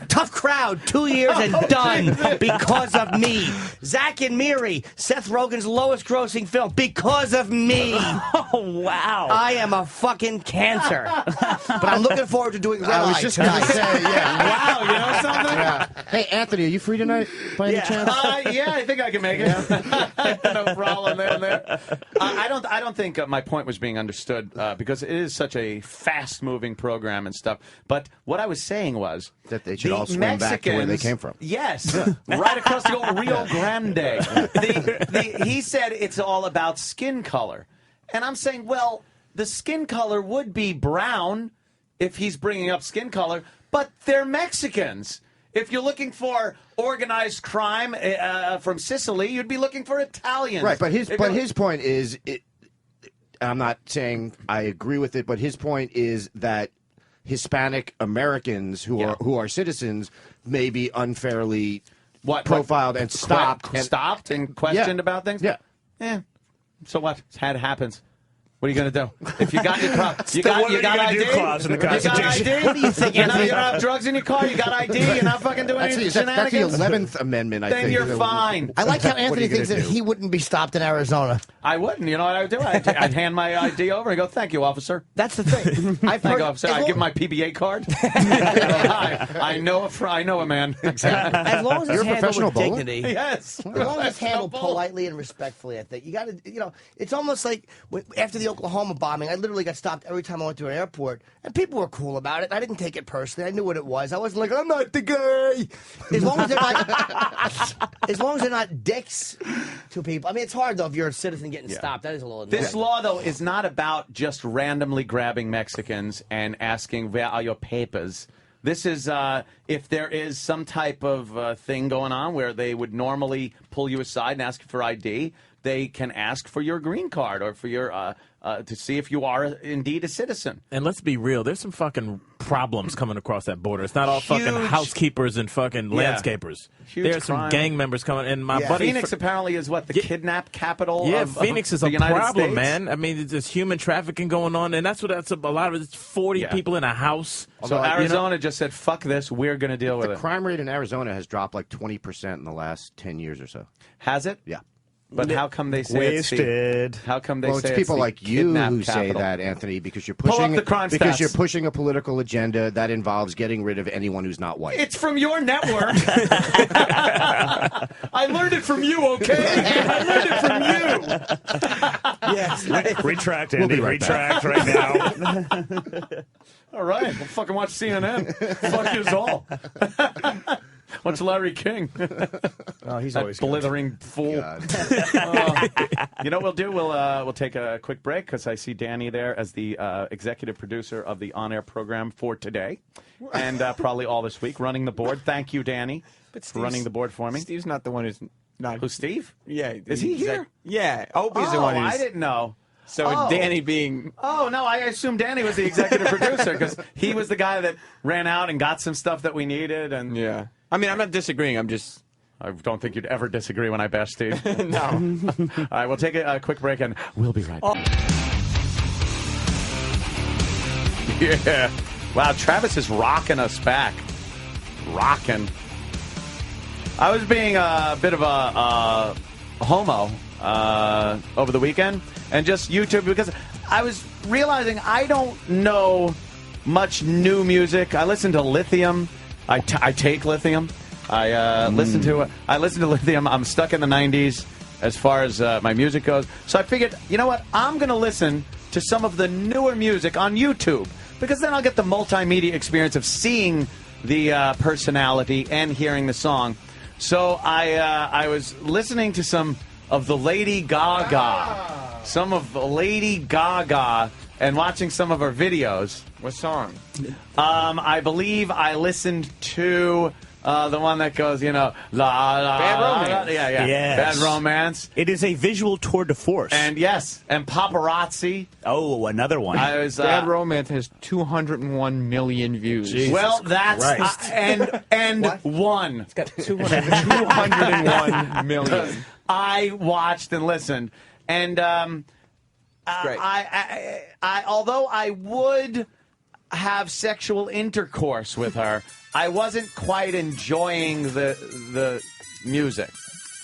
Tough Crowd, 2 years and done because of me. Zack and Miri, Seth Rogen's lowest grossing film because of me. Oh, wow. I am a fucking cancer. But I'm looking forward to doing Red I was Eye just going to tonight. say, yeah. Wow, you know something? Yeah. Hey, Anthony, are you free tonight by any chance? Yeah, I think I can make it. No problem there. I don't think my point was being understood because it is such a fast-moving program and stuff. But what I was saying was that they should all swim back to where they came from. Yes, right across the old Rio Grande. He said it's all about skin color, and I'm saying, well, the skin color would be brown if he's bringing up skin color, but they're Mexicans. If you're looking for organized crime from Sicily, you'd be looking for Italians. Right, but his point is, I'm not saying I agree with it, but his point is that Hispanic Americans who are citizens may be unfairly profiled and stopped and questioned about things. Yeah. So what? It happens. What are you going to do? If you got your car, you What got are you gonna ID. do clause in the You got Constitution? ID. What do you think, You know, Anthony? you don't have drugs in your car. You got ID. You're not fucking doing any That's the shenanigans. 11th Amendment, I Then think. you're fine. I like how What are Anthony you gonna thinks that do? he wouldn't be stopped in Arizona. I wouldn't. You know what I would do? I'd hand my ID over and go, "Thank you, officer." That's the thing. I've Thank heard, you, officer. I give my PBA card. I know a man. Exactly. as long as it's You're a handled professional with bowler? dignity. Yes. As long as it's handled politely and respectfully, I think you got to. You know, it's almost like after the Oklahoma bombing, I literally got stopped every time I went to an airport, and people were cool about it. I didn't take it personally. I knew what it was. I wasn't like, I'm not the guy. As long as they're not, as long as they're not dicks to people. I mean, it's hard though if you're a citizen getting stopped. That is a little annoying. This law, though, is not about just randomly grabbing Mexicans and asking, "Where are your papers?" This is if there is some type of thing going on where they would normally pull you aside and ask for ID, they can ask for your green card or for your to see if you are indeed a citizen. And let's be real, there's some fucking problems coming across that border. It's not all fucking Huge. housekeepers and fucking landscapers. Huge There's some crime. gang members coming. And my buddy Phoenix apparently is what, the kidnap capital Yeah, of Phoenix is the a United problem, States? man. I mean, there's human trafficking going on, and that's a lot of it. It's 40 people in a house. So Arizona just said, "Fuck this, we're going to deal with The it." crime rate in Arizona has dropped like 20% in the last 10 years or so. Has it? Yeah. But how come they say Wasted. How come they Well, say it's people the like you kidnap who say capital? that, Anthony, because you're Pull up pushing the crime because stats. you're pushing a political agenda that involves getting rid of anyone who's not white. It's from your network. I learned it from you, okay? I learned it from you. Yes. Retract, We'll Andy. be right Retract right now. All right, we'll fucking watch CNN. Fuck yous all. What's Larry King? Oh, he's that always good. blithering fool. You know what we'll do? We'll take a quick break because I see Danny there as the executive producer of the on-air program for today and probably all this week, running the board. Thank you, Danny, for running the board for me. Steve's not the one who's not. Who's Steve? Yeah. Is he here? Yeah. Opie's the one who's. I didn't know. So Danny being. Oh, no, I assumed Danny was the executive producer because he was the guy that ran out and got some stuff that we needed. And Yeah. I mean, I'm not disagreeing. I'm just. I don't think you'd ever disagree when I bash Steve. No. All right, we'll take a quick break and we'll be right back. Yeah. Wow, Travis is rocking us back. Rocking. I was being a bit of a homo over the weekend and just YouTube because I was realizing I don't know much new music. I listen to Lithium. I take Lithium. I listen to Lithium. I'm stuck in the 90s as far as my music goes. So I figured, you know what? I'm going to listen to some of the newer music on YouTube because then I'll get the multimedia experience of seeing the personality and hearing the song. So I was listening to some of the Lady Gaga. Some of Lady Gaga and watching some of her videos. What song? I believe I listened to The one that goes, you know, la la. Bad Romance. Yeah, yeah. Yes. Bad Romance. It is a visual tour de force. And yes, and Paparazzi. Oh, another one. I was, Bad Romance has 201 million views. Jesus well, that's and one. It's got 201 million. I watched and listened, and great. I although I would have sexual intercourse with her, I wasn't quite enjoying the music.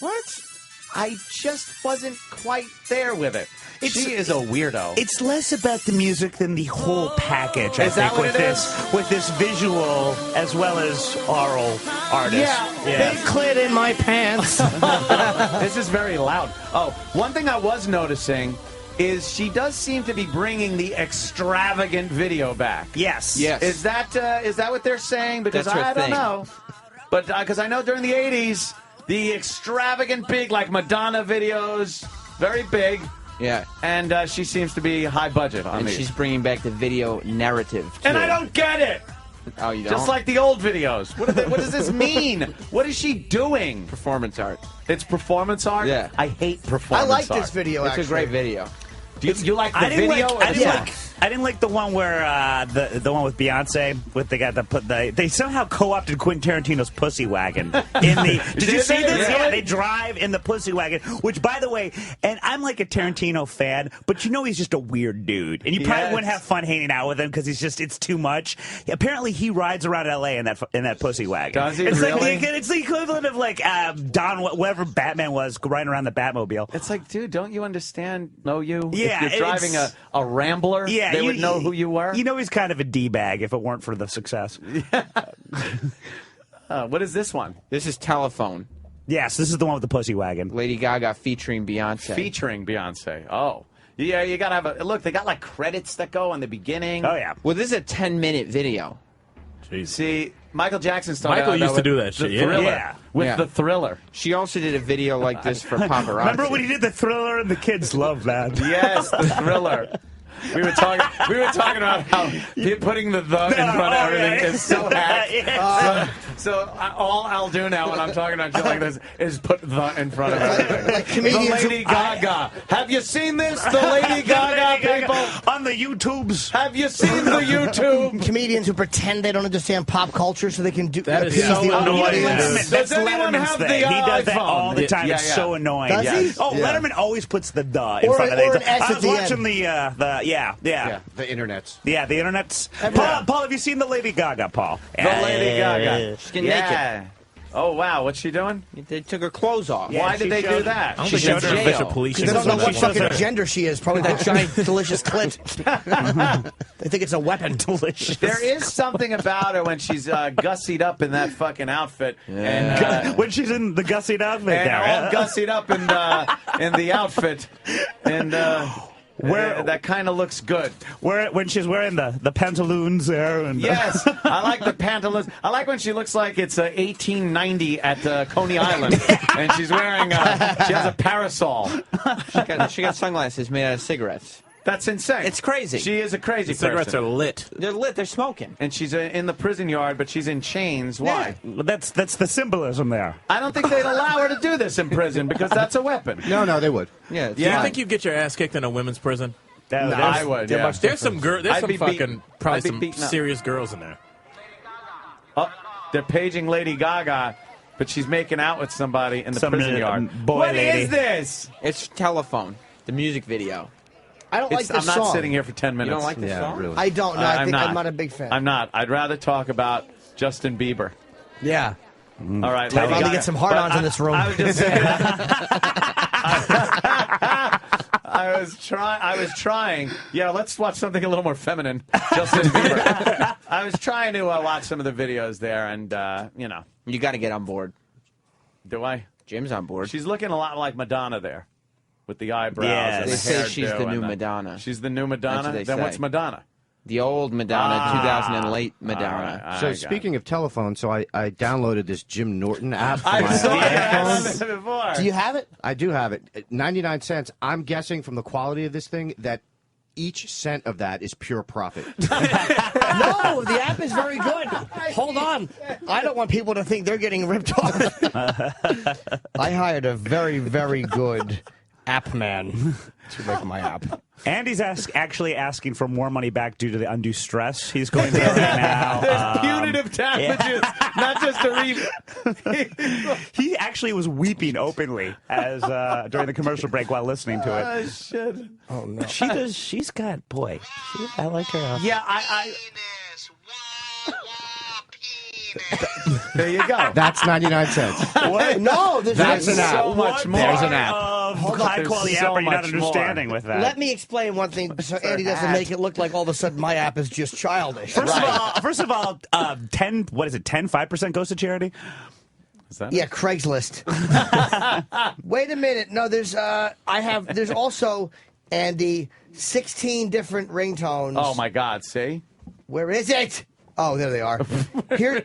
What? I just wasn't quite there with it. She is a weirdo. It's less about the music than the whole package, I Is that think, what with it this visual as well as oral artist. Yeah, big clit in my pants. This is very loud. Oh, one thing I was noticing is she does seem to be bringing the extravagant video back. Yes. Yes. Is that what they're saying? Because That's her I don't thing. know. But because I know during the 80s, the extravagant big, like Madonna videos, very big. Yeah. And she seems to be high budget on And these. she's bringing back the video narrative, too. And I don't get it. Oh, you don't? Just like the old videos. What does this mean? What is she doing? Performance art. It's performance art? Yeah. I hate performance I like art. this video, It's actually. a great video. Do you like the I didn't video? like, I didn't like the one where the one with Beyonce with the guy that put they somehow co-opted Quentin Tarantino's pussy wagon in the. Did you see this? Yeah, they drive in the pussy wagon. Which, by the way, and I'm like a Tarantino fan, but you know he's just a weird dude, and you probably wouldn't have fun hanging out with him because it's too much. Apparently, he rides around L.A. in that pussy wagon. Does he it's really? Like it's the equivalent of like Don, whatever Batman was riding around the Batmobile. It's like, dude, don't you understand? Know you? Yeah, if you're driving a Rambler, yeah, they would know who you were. You know he's kind of a D-bag if it weren't for the success. What is this one? This is Telephone. Yes, this is the one with the pussy wagon. Lady Gaga featuring Beyonce. Featuring Beyonce. Oh. Yeah, you gotta have a look. They got like credits that go in the beginning. Oh yeah. Well, this is a 10-minute video. Jeez. See, Michael Jackson started. Michael used to with do that the shit. Thriller, Yeah. with the Thriller. She also did a video like this for Paparazzi. Remember when he did the Thriller and the kids loved that? Yes, the Thriller. We were talking about how putting the in front of everything is so hack. All I'll do now when I'm talking about shit like this is put the in front of everything. Like comedians the Lady Gaga. Have you seen this? The Lady Gaga people on the YouTubes. Have you seen the YouTube? Comedians who pretend they don't understand pop culture so they can do That is appease so the annoying. audience. That's Does anyone Letterman's have thing. the He does that iPhone? all the time. Yeah, It's yeah. so annoying. Does he? Oh, Yeah. Letterman always puts the in front of or things. an S I at was the watching end. The internets. Yeah, the internet's. Yeah. Paul, have you seen the Lady Gaga, Paul? The Lady Gaga. She's getting naked. Oh wow, what's she doing? They took her clothes off. Yeah, Why did they do that? I don't She think that's showed an her official jail. police. They don't know what She shows fucking her- gender she is. Probably that giant, delicious clit. They think it's a weapon. Delicious. There is something about her when she's gussied up in that fucking outfit, and when she's in the gussied outfit and there. all gussied up in the outfit, and that kind of looks good. When she's wearing the pantaloons there. And Yes, I like the pantaloons. I like when she looks like it's 1890 at Coney Island, and she's wearing she has a parasol. She got sunglasses made out of cigarettes. That's insane. It's crazy. She is a crazy Cigarettes person. are lit. They're lit. They're smoking. And she's in the prison yard, but she's in chains. Why? Well, that's the symbolism there. I don't think they'd allow her to do this in prison because that's a weapon. No, they would. Yeah. Do you think you'd get your ass kicked in a women's prison? I would. Yeah. There's some I'd some be fucking beaten. probably I'd be some beaten up. serious girls in there. Oh, they're paging Lady Gaga, but she's making out with somebody in the Some prison yard. boy What lady. is this? It's Telephone, the music video. I don't like I'm this not song. sitting here for 10 minutes. You don't like this song? Really. I don't know. I think I'm not a big fan. I'm not. I'd rather talk about Justin Bieber. Yeah. All right, Time Lady to Gaga. get some hard-ons But in this room. I was just saying. I was trying. Yeah, let's watch something a little more feminine. Justin Bieber. I was trying to watch some of the videos there, and You got to get on board. Do I? Jim's on board. She's looking a lot like Madonna there, with the eyebrows. Yes. and They the say hairdo she's the and new Madonna. She's the new Madonna. That's what they Then say. what's Madonna? The old Madonna, 2000 and late Madonna. All right, So I got speaking of telephone, so I downloaded this Jim Norton app for I my saw iPhone. that before. Do you have it? I do have it. 99 cents. I'm guessing from the quality of this thing that each cent of that is pure profit. No, the app is very good. Hold on. I don't want people to think they're getting ripped off. I hired a very, very good app man to make my app. Andy's actually asking for more money back due to the undue stress he's going through right now. There's punitive damages, not just a He actually was weeping openly as during the commercial break while listening to it. Oh, shit. Oh, no. She does. She's got, boy, I like her. Yeah, I there you go. That's 99 cents. What? No, that's an app. So much more. There's an app. High quality app, are you not understanding with that? Let me explain one thing so Andy doesn't make it look like all of a sudden my app is just childish. First of all, 5% goes to charity? Is that yeah, Craigslist. Wait a minute. No, there's also, Andy, 16 different ringtones. Oh, my God. See? Where is it? Oh, there they are.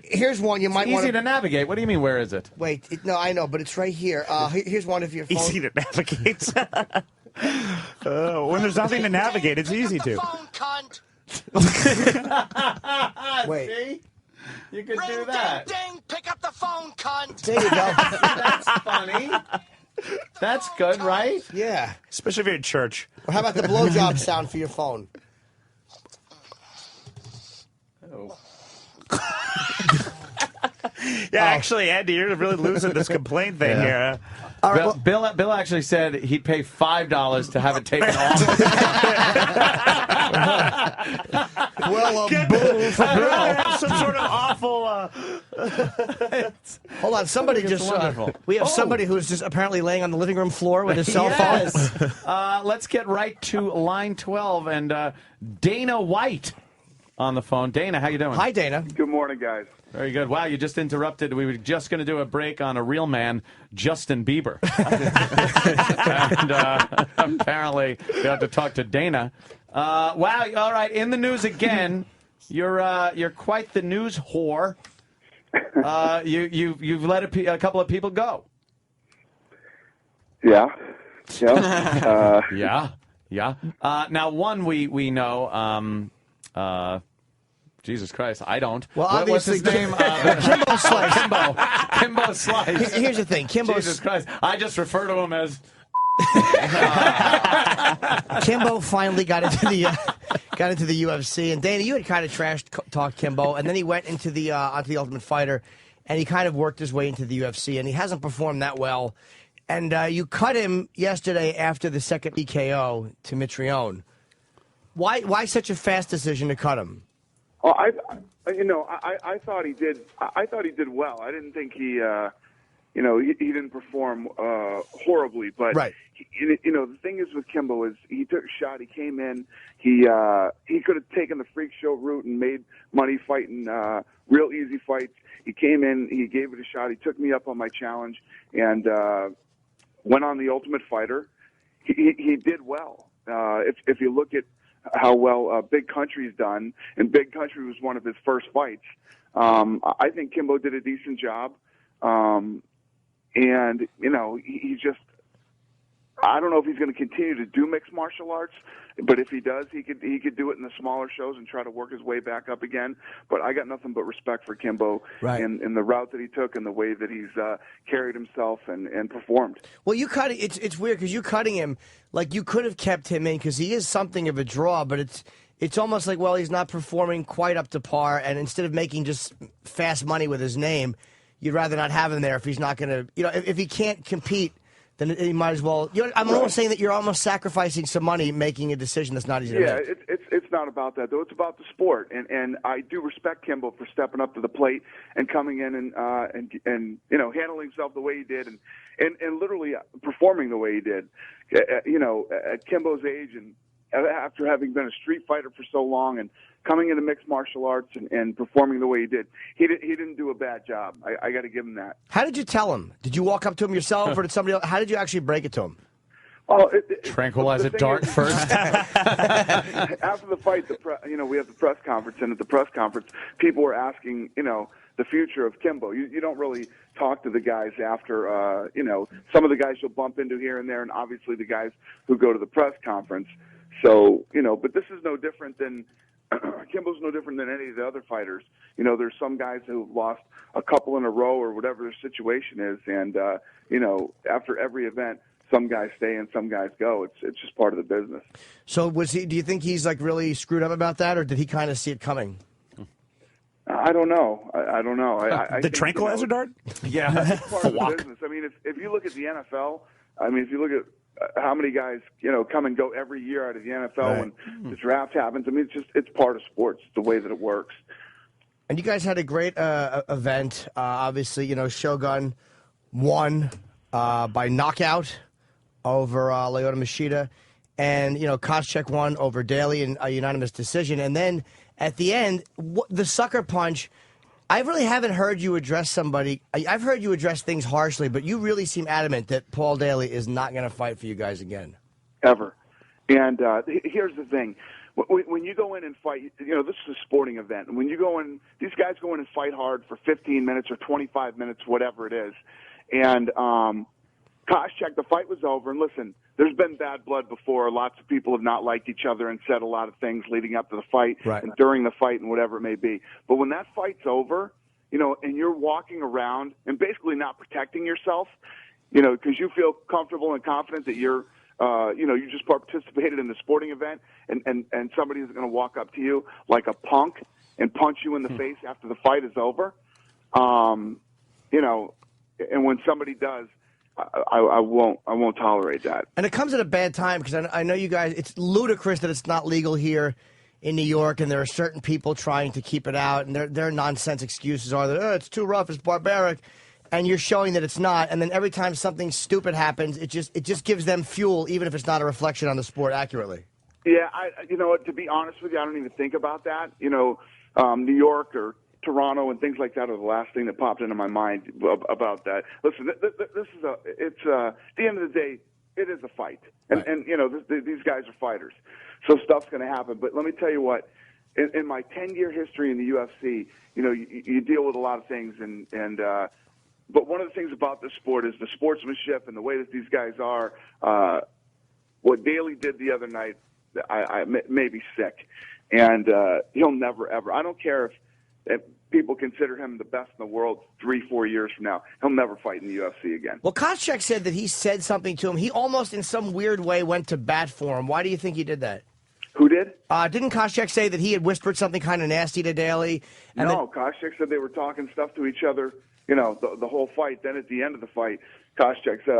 Here's one you might want easy to navigate. What do you mean, where is it? Wait, no, I know, but it's right here. Here's one of your phone. Easy to navigate. When there's nothing to navigate, it's easy to. Wait. See? You could do that. Ding, pick up the phone, cunt. There you go. That's funny. That's good, right? Yeah. Especially if you're in church. Or how about the blowjob sound for your phone? Yeah, actually, Andy, you're really losing this complaint thing here. All right, Bill actually said he'd pay $5 to have it taken off. Well, boo for Bill. Some sort of awful. Hold on, somebody just. We have somebody who's just apparently laying on the living room floor with his cell phone. Let's get right to line 12 and Dana White on the phone. Dana, how you doing? Hi, Dana. Good morning, guys. Very good. Wow, you just interrupted. We were just going to do a break on a real man, Justin Bieber. And apparently we have to talk to Dana. Wow, all right, in the news again. You're quite the news whore. You've let a couple of people go. Yeah. Yeah. Now, one we know. Jesus Christ, I don't. Well, what's his name? Kimbo Slice. Kimbo Slice. Here's the thing, Jesus Christ, I just refer to him as. Kimbo finally got into the UFC, and Dana, you had kind of trash talked Kimbo, and then he went into the onto the Ultimate Fighter, and he kind of worked his way into the UFC, and he hasn't performed that well. And you cut him yesterday after the second PKO to Mitrione. Why such a fast decision to cut him? Oh, I thought he did. I thought he did well. I didn't think he didn't perform horribly. But right. The thing is with Kimbo is he took a shot. He came in. He could have taken the freak show route and made money fighting real easy fights. He came in. He gave it a shot. He took me up on my challenge and went on the Ultimate Fighter. He did well. If you look at how well Big Country's done, and Big Country was one of his first fights. I think Kimbo did a decent job, and he just. I don't know if he's going to continue to do mixed martial arts, but if he does, he could do it in the smaller shows and try to work his way back up again. But I got nothing but respect for Kimbo in the route that he took and the way that he's carried himself and performed. Well, you cut it. It's weird because you cutting him like you could have kept him in because he is something of a draw, but it's almost like, well, he's not performing quite up to par, and instead of making just fast money with his name, you'd rather not have him there if he's not going to, if he can't compete. Then he might as well. I'm almost saying that you're almost sacrificing some money making a decision that's not easy to make. Yeah, it's not about that though. It's about the sport, and I do respect Kimbo for stepping up to the plate and coming in and handling himself the way he did, and literally performing the way he did. At Kimbo's age and after having been a street fighter for so long and coming into mixed martial arts and performing the way he did, he didn't do a bad job. I got to give him that. How did you tell him? Did you walk up to him yourself, or did somebody else? How did you actually break it to him? Oh, tranquilizer dart first. After the fight, we have the press conference, and at the press conference, people were asking, the future of Kimbo. You don't really talk to the guys after, some of the guys you'll bump into here and there, and obviously the guys who go to the press conference. So, but this is no different than Kimbo's no different than any of the other fighters. There's some guys who've lost a couple in a row or whatever their situation is, and after every event, some guys stay and some guys go. It's just part of the business. So do you think he's like really screwed up about that, or did he kind of see it coming? I don't know. I don't know. I the tranquilizer dart? Yeah. It's part of the business. I mean, if you look at the NFL, if you look at how many guys, come and go every year out of the NFL when the draft happens, it's part of sports. It's the way that it works. And you guys had a great event. Obviously, Shogun won by knockout over Lyoto Machida, and Koscheck won over Daly in a unanimous decision. And then at the end, the sucker punch. I really haven't heard you address somebody. I've heard you address things harshly, but you really seem adamant that Paul Daly is not going to fight for you guys again. Ever. And here's the thing. When you go in and fight, this is a sporting event. When you go in, these guys go in and fight hard for 15 minutes or 25 minutes, whatever it is. And Koscheck, the fight was over. And listen, there's been bad blood before. Lots of people have not liked each other and said a lot of things leading up to the fight and during the fight and whatever it may be. But when that fight's over, and you're walking around and basically not protecting yourself, because you feel comfortable and confident that you're, you just participated in the sporting event, and somebody is going to walk up to you like a punk and punch you in the face after the fight is over. And when somebody does, I won't tolerate that. And it comes at a bad time because I know you guys. It's ludicrous that it's not legal here in New York, and there are certain people trying to keep it out, and their nonsense excuses are that it's too rough, it's barbaric, and you're showing that it's not. And then every time something stupid happens, it just gives them fuel, even if it's not a reflection on the sport accurately. Yeah, to be honest with you, I don't even think about that. New York or Toronto and things like that are the last thing that popped into my mind about that. Listen, this is at the end of the day, it is a fight. And these guys are fighters. So stuff's going to happen. But let me tell you what, in my 10-year history in the UFC, you deal with a lot of things. But one of the things about this sport is the sportsmanship and the way that these guys are. What Daly did the other night, I made me sick. And he'll never, ever, I don't care if people consider him the best in the world 3-4 years from now, he'll never fight in the UFC again. Well, Koscheck said that he said something to him. He almost, in some weird way, went to bat for him. Why do you think he did that? Who did? Didn't Koscheck say that he had whispered something kind of nasty to Daly? No, Koscheck said they were talking stuff to each other, the whole fight. Then at the end of the fight, Koscheck said,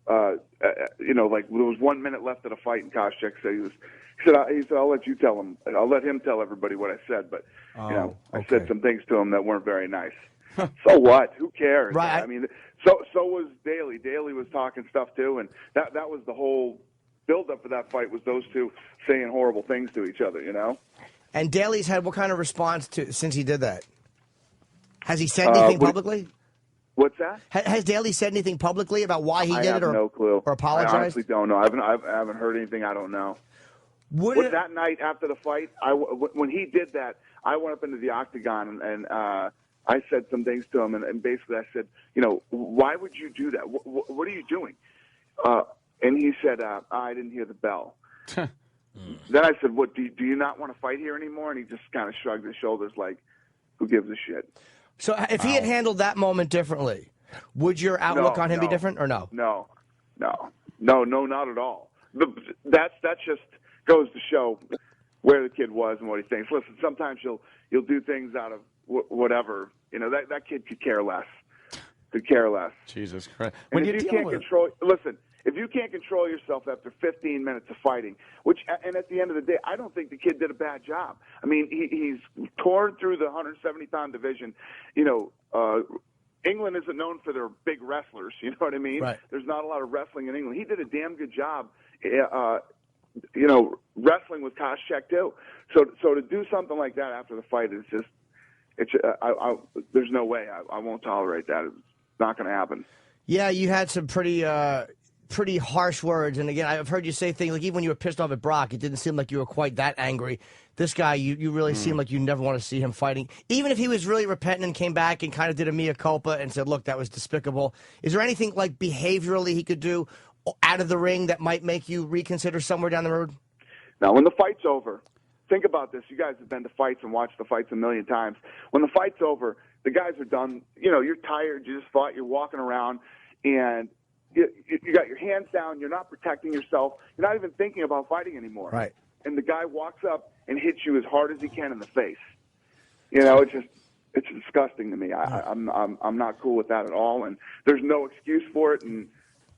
like there was 1 minute left of the fight, and Koscheck said he said, I'll let you tell him. I'll let him tell everybody what I said. But, I said some things to him that weren't very nice. So what? Who cares? Right. I mean, so was Daly. Daly was talking stuff, too. And that was the whole build-up for that fight was those two saying horrible things to each other, And Daly's had what kind of response since he did that? Has he said anything publicly? What's that? Has Daly said anything publicly about why he did it? I have no clue. Or apologized? I honestly don't know. I haven't heard anything. I don't know. That night after the fight, when he did that, I went up into the octagon and I said some things to him, and basically I said, why would you do that? What are you doing? And he said, I didn't hear the bell. Then I said, what, do you not want to fight here anymore? And he just kind of shrugged his shoulders like, who gives a shit? So if he had handled that moment differently, would your outlook on him be different or no? No, not at all. That just goes to show where the kid was and what he thinks. Listen, sometimes you'll do things out of whatever. That kid could care less. Jesus Christ. And if you can't control yourself after 15 minutes of fighting, and at the end of the day, I don't think the kid did a bad job. I mean, he's torn through the 170-pound division. England isn't known for their big wrestlers. You know what I mean? Right. There's not a lot of wrestling in England. He did a damn good job. Wrestling with Koscheck too. So to do something like that after the fight is just, there's no way. I won't tolerate that. It's not going to happen. Yeah, you had some pretty pretty harsh words. And again, I've heard you say things like even when you were pissed off at Brock, it didn't seem like you were quite that angry. This guy, you really seem like you never want to see him fighting. Even if he was really repentant and came back and kind of did a mea culpa and said, look, that was despicable. Is there anything like behaviorally he could do out of the ring that might make you reconsider somewhere down the road? Now, when the fight's over, think about this. You guys have been to fights and watched the fights a million times. When the fight's over, the guys are done. You know, you're tired. You just fought. You're walking around, and you got your hands down. You're not protecting yourself. You're not even thinking about fighting anymore. Right. And the guy walks up and hits you as hard as he can in the face. You know, it's disgusting to me. I'm not cool with that at all. And there's no excuse for it. And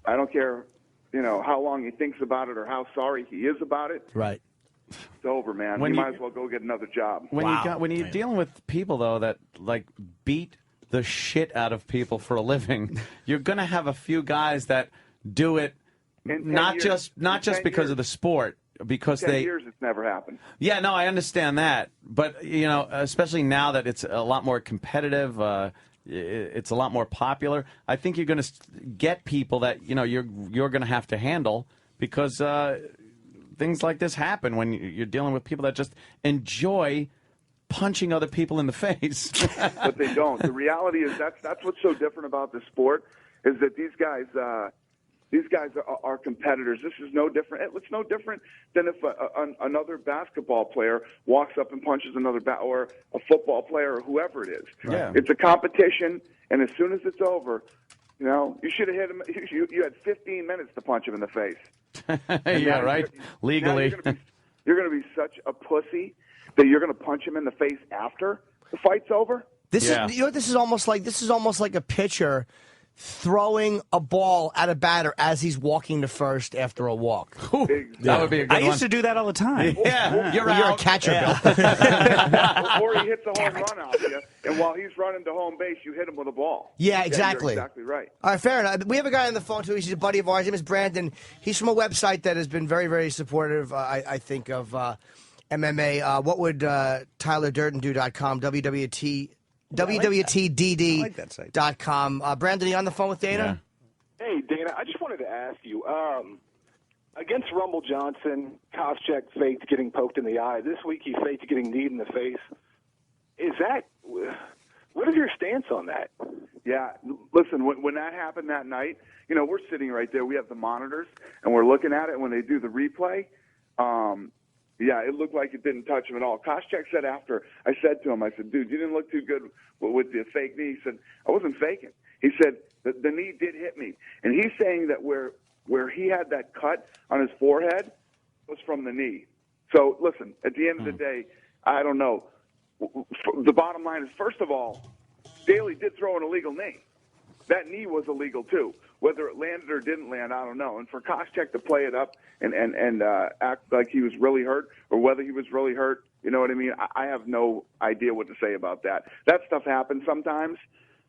I don't care, you know, how long he thinks about it or how sorry he is about it. Right. It's over, man. When you you- might as well go get another job. When you're dealing with people though that like beat the shit out of people for a living, you're gonna have a few guys that do it not just because of the sport, because 10 years it's never happened. Yeah, no, I understand that, but you know, especially now that it's a lot more competitive, it's a lot more popular. I think you're going to get people that you know you're going to have to handle because things like this happen when you're dealing with people that just enjoy punching other people in the face. But they don't. The reality is that's what's so different about the sport is that these guys are competitors. This is no different. It's no different than if another basketball player walks up and punches another or a football player or whoever it is. Yeah. It's a competition, and as soon as it's over, you know, you should have hit him. You had 15 minutes to punch him in the face. Yeah, right. Legally. You're going to be such a pussy that you're going to punch him in the face after the fight's over. This is you know what this is almost like a pitcher throwing a ball at a batter as he's walking to first after a walk. That would be a good I one. used to do that all the time. Yeah, you're a out. catcher, Yeah. Bill. Or he hits a home run out you, and while he's running to home base, you hit him with a ball. Yeah, exactly. You're exactly right. All right, fair enough. We have a guy on the phone, too. He's a buddy of ours. His name is Brandon. He's from a website that has been very, very supportive, I think, of MMA. What would Tyler Durden do.com, WWTDD.com. Brandon, are you on the phone with Dana? Yeah. Hey, Dana, I just wanted to ask you, against Rumble Johnson, Koscheck faked getting poked in the eye. This week he faked getting kneed in the face. What is your stance on that? Yeah, listen, when that happened that night, you know, we're sitting right there. We have the monitors, and we're looking at it. When they do the replay, yeah, it looked like it didn't touch him at all. Koscheck said after, I said to him, I said, dude, you didn't look too good with the fake knee. He said, I wasn't faking. He said, the knee did hit me. And he's saying that where he had that cut on his forehead was from the knee. So, listen, at the end of the day, I don't know. The bottom line is, first of all, Daly did throw an illegal knee. That knee was illegal, too. Whether it landed or didn't land, I don't know. And for Koscheck to play it up and act like he was really hurt or whether he was really hurt, you know what I mean? I have no idea what to say about that. That stuff happens sometimes.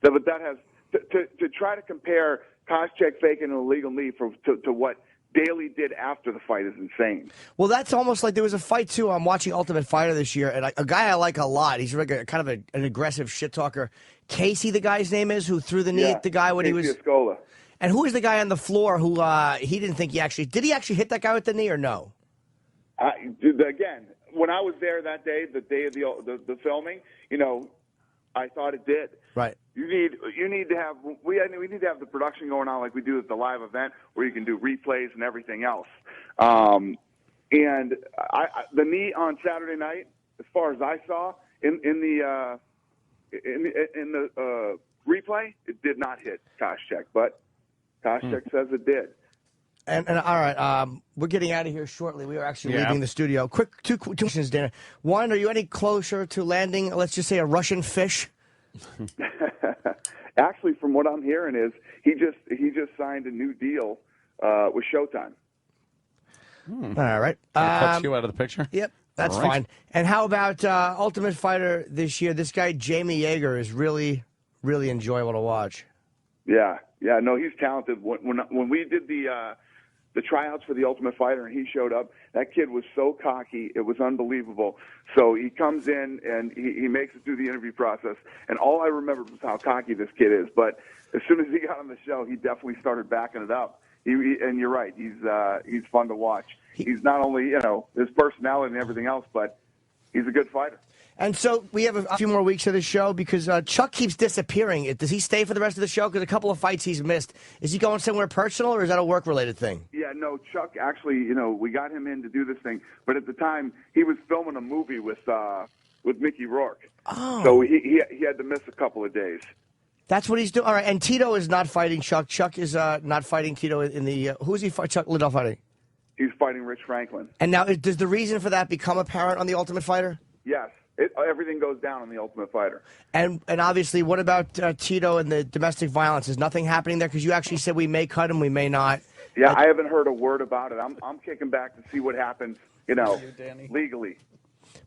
But that has to try to compare Koscheck faking an illegal knee to what Daly did after the fight is insane. Well, that's almost like there was a fight, too. I'm watching Ultimate Fighter this year, and a guy I like a lot. He's like kind of an aggressive shit talker. Casey, the guy's name is, who threw the knee at the guy when Casey he was... Escola. And who was the guy on the floor who he didn't think he actually... Did he actually hit that guy with the knee or no? Again, when I was there that day, the day of the filming, you know, I thought it did. Right. You need to have we need to have the production going on like we do at the live event where you can do replays and everything else. And the knee on Saturday night, as far as I saw in the replay, it did not hit Koscheck, but Koscheck says it did. And all right, we're getting out of here shortly. We are actually leaving the studio. Quick, two questions, Dana. One, are you any closer to landing, let's just say, a Russian fish? Actually, from what I'm hearing is he just signed a new deal with Showtime. All right. Cuts you out of the picture? Yep, that's All right. fine. And how about Ultimate Fighter this year? This guy, Jamie Yeager, is really, really enjoyable to watch. Yeah, no, he's talented. When we did the tryouts for the Ultimate Fighter and he showed up, that kid was so cocky, it was unbelievable. So he comes in and he makes it through the interview process, and all I remembered was how cocky this kid is. But as soon as he got on the show, he definitely started backing it up. And you're right. He's fun to watch. He's not only his personality and everything else, but he's a good fighter. And so we have a few more weeks of the show because Chuck keeps disappearing. Does he stay for the rest of the show? Because a couple of fights he's missed. Is he going somewhere personal, or is that a work-related thing? Yeah, no, Chuck, actually, we got him in to do this thing. But at the time, he was filming a movie with Mickey Rourke. Oh. So he had to miss a couple of days. That's what he's doing. All right, and Tito is not fighting Chuck. Chuck is not fighting Tito in the... who is he Chuck Liddell fighting? He's fighting Rich Franklin. And now, does the reason for that become apparent on The Ultimate Fighter? Yes. Everything goes down on The Ultimate Fighter. And obviously, what about Tito and the domestic violence? Is nothing happening there? Because you actually said we may cut him, we may not. Yeah, I haven't heard a word about it. I'm kicking back to see what happens, legally.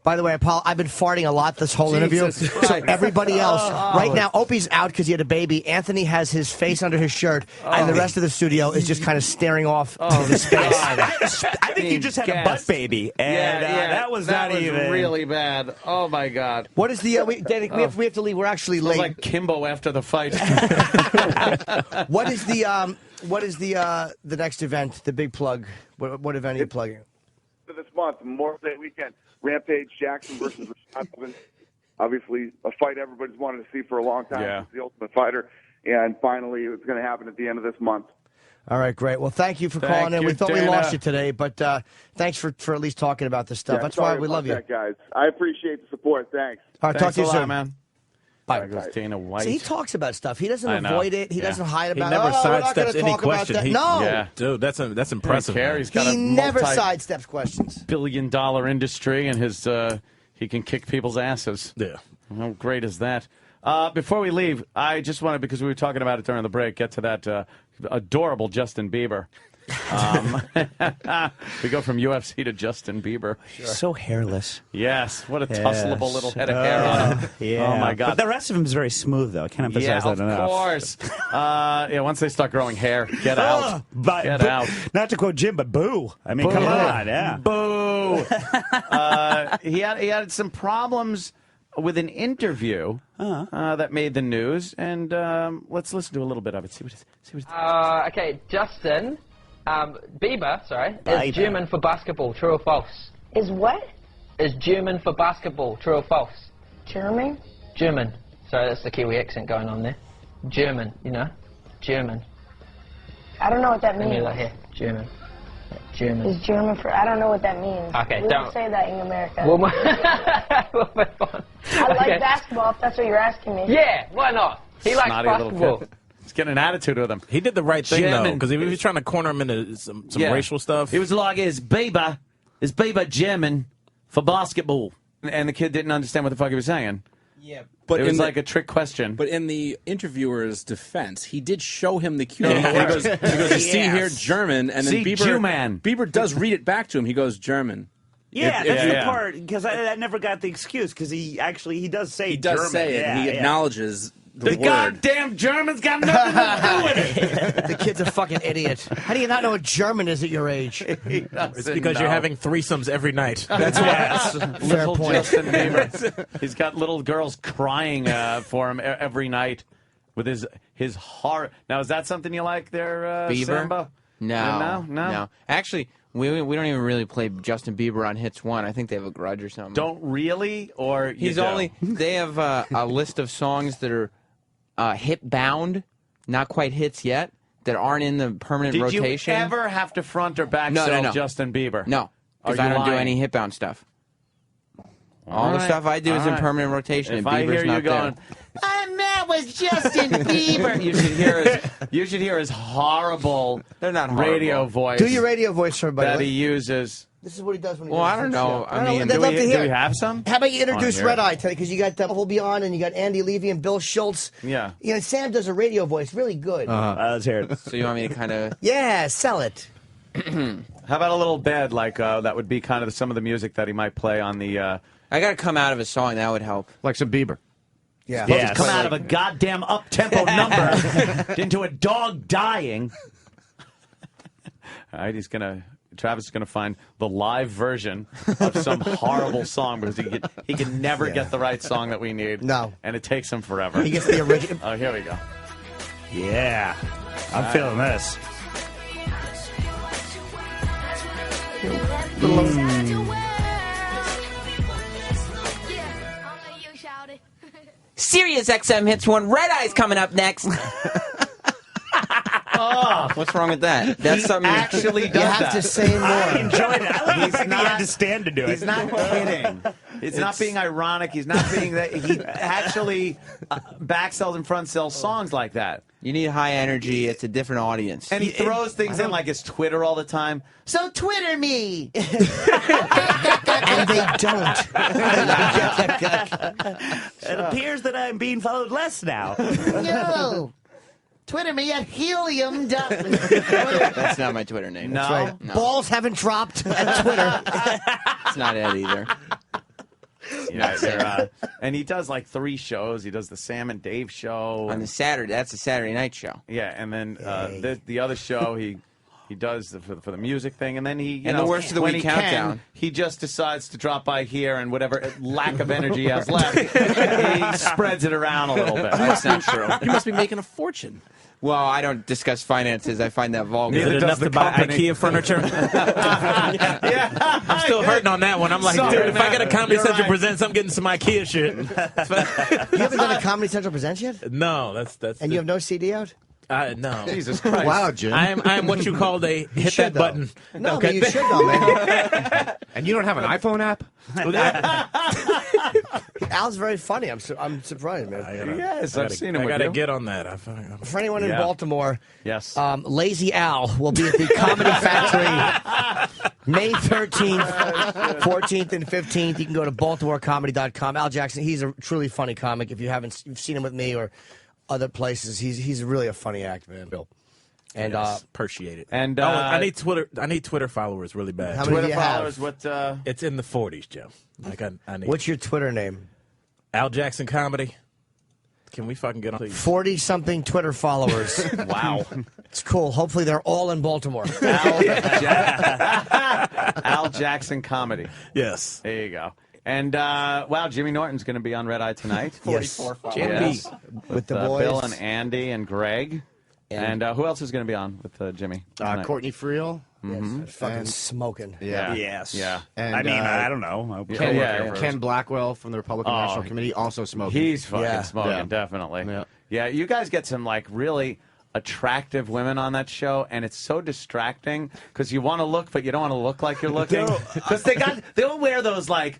By the way, Paul, I've been farting a lot this whole interview. So everybody else, right now, Opie's out because he had a baby. Anthony has his face under his shirt, and the rest of the studio is just kind of staring off into space. I think you just had a butt baby, and that was not even really bad. Oh my God! What is the? Danny, we have to leave. We're actually late. Like Kimbo after the fight. What is the? What is the next event? The big plug. What event are you plugging? This month, Memorial Day weekend. Rampage Jackson versus Rashad Evans. Obviously, a fight everybody's wanted to see for a long time. Yeah. It's The Ultimate Fighter. And finally, it's going to happen at the end of this month. All right, great. Well, thank you for calling in. We thought we lost you today, but thanks for at least talking about this stuff. Yeah, that's why we love you. That, guys. I appreciate the support. Thanks. All right, talk to you soon. Man. Bye. Dana White. See, he talks about stuff. He doesn't avoid it. He doesn't hide about it. He never sidesteps any talk question. About that. No. Yeah. Dude, that's impressive. He never sidesteps questions. $1 billion industry, and his he can kick people's asses. Yeah. How great is that? Before we leave, I just wanted, because we were talking about it during the break, get to that adorable Justin Bieber. We go from UFC to Justin Bieber. Sure. So hairless. Yes, what a tussleable little head of hair on him. Yeah. Oh my God! But the rest of him is very smooth, though. I can't emphasize that enough. Of course. Once they start growing hair, get out. Get out. Not to quote Jim, but boo. I mean, boo. come on, yeah. Boo. He had some problems with an interview that made the news, and let's listen to a little bit of it. See what it is. Okay, Justin. Bieber, is German for basketball, true or false? Is what? Is German for basketball, true or false? German? German. Sorry, that's the Kiwi accent going on there. German, German. I don't know what that means. Let me look here. German. German. Is German for... I don't know what that means. Okay, we don't say that in America. We'll move on. I like basketball, if that's what you're asking me. Yeah, why not? He likes basketball. He's getting an attitude with him. He did the right thing, though, because he was trying to corner him into some racial stuff. He was like, is Bieber German for basketball? And the kid didn't understand what the fuck he was saying. Yeah, but it was like a trick question. But in the interviewer's defense, he did show him the cue. He goes, you see here, German, and then Bieber does read it back to him. He goes, German. Yeah, that's the part, because I never got the excuse, because he does say he does German. Say it. He acknowledges the word. Goddamn German's got nothing to do with it. The kid's a fucking idiot. How do you not know what German is at your age? It's because you're having threesomes every night. That's right. Fair point. Justin Bieber. He's got little girls crying for him every night with his heart. Now, is that something you like there, Bieber? Samba? No. Actually, we don't even really play Justin Bieber on Hits 1. I think they have a grudge or something. Don't really? Or they have a list of songs that are hit bound, not quite hits yet, that aren't in the permanent rotation. Did you ever have to front or back sell Justin Bieber? No, because I don't do any hit bound stuff. All the stuff I do is in permanent rotation, and Bieber's not there. I'm mad with Justin Bieber. You should hear his horrible radio voice. Do your radio voice for everybody. That he uses. This is what he does when he Well, does I don't know. show. I mean, do we have some? How about you introduce Red Eye today? Because you got Holby on, and you got Andy Levy and Bill Schultz. Yeah. Sam does a radio voice really good. Let's hear it. So you want me to kind of... Yeah, sell it. How about a little bed, like that would be kind of some of the music that he might play on the... I got to come out of a song. That would help. Like some Bieber. Yeah. Yes. Come out of a goddamn up-tempo number into a dog dying. All right, Travis is going to find the live version of some horrible song because he can never get the right song that we need. No. And it takes him forever. He gets the original. Oh, here we go. Yeah. I'm feeling this. Sirius XM hits one. Red Eye's coming up next. Oh, what's wrong with that? That's something actually does You have to say more. I enjoyed it. I like the fact that he had to stand to do it. He's not kidding. It's not being ironic. He's not being that. He actually backsells and front sells songs like that. You need high energy. It's a different audience. And he throws things in like his Twitter all the time. So Twitter me. And they don't. It appears that I'm being followed less now. No. Twitter me at helium. That's not my Twitter name. That's right. No. Balls haven't dropped at Twitter. It's not Ed either. Yeah, and he does like 3 shows. He does the Sam and Dave show on the Saturday. That's a Saturday night show. Yeah, and then the other show he does for the music thing, and then he the worst of the week countdown. He just decides to drop by here, and whatever lack of energy he has left, he spreads it around a little bit. That's not true. You must be making a fortune. Well, I don't discuss finances. I find that vulgar. Neither enough to buy IKEA furniture. I'm still hurting on that one. I'm like, dude, if I get a Comedy Central Presents, I'm getting some IKEA shit. You haven't done a Comedy Central Presents yet? No, that's. And you have no CD out? No. Jesus Christ. Wow, Jim. I am what you called a hit that button. No, okay. But you should though, man. And you don't have an iPhone app? Al's very funny. I'm surprised, man. I've seen him. I with gotta you. get on that. For anyone in Baltimore, yes, Lazy Al will be at the Comedy Factory May 13th, 14th, and 15th. You can go to BaltimoreComedy.com. Al Jackson, he's a truly funny comic. If you've seen him with me or other places, he's really a funny act, man. Bill. And appreciate it. And I need Twitter followers really bad. How many do you followers? have? It's in the 40s, Joe. Like I need. What's your Twitter name? Al Jackson Comedy. Can we fucking get on? 40-something Twitter followers. Wow. It's cool. Hopefully they're all in Baltimore. Al Jackson Comedy. Yes. There you go. And, wow, Jimmy Norton's going to be on Red Eye tonight. 44 followers. Yes. With the boys. Bill and Andy and Greg. And who else is going to be on with Jimmy? Courtney Friel. Yes, fucking smoking. Yeah. Yes. Yeah. And, I mean, I don't know. Ken Blackwell from the Republican National Committee also smoking. He's fucking smoking, definitely. Yeah, you guys get some, like, really attractive women on that show, and it's so distracting because you want to look, but you don't want to look like you're looking. Because they'll wear those, like,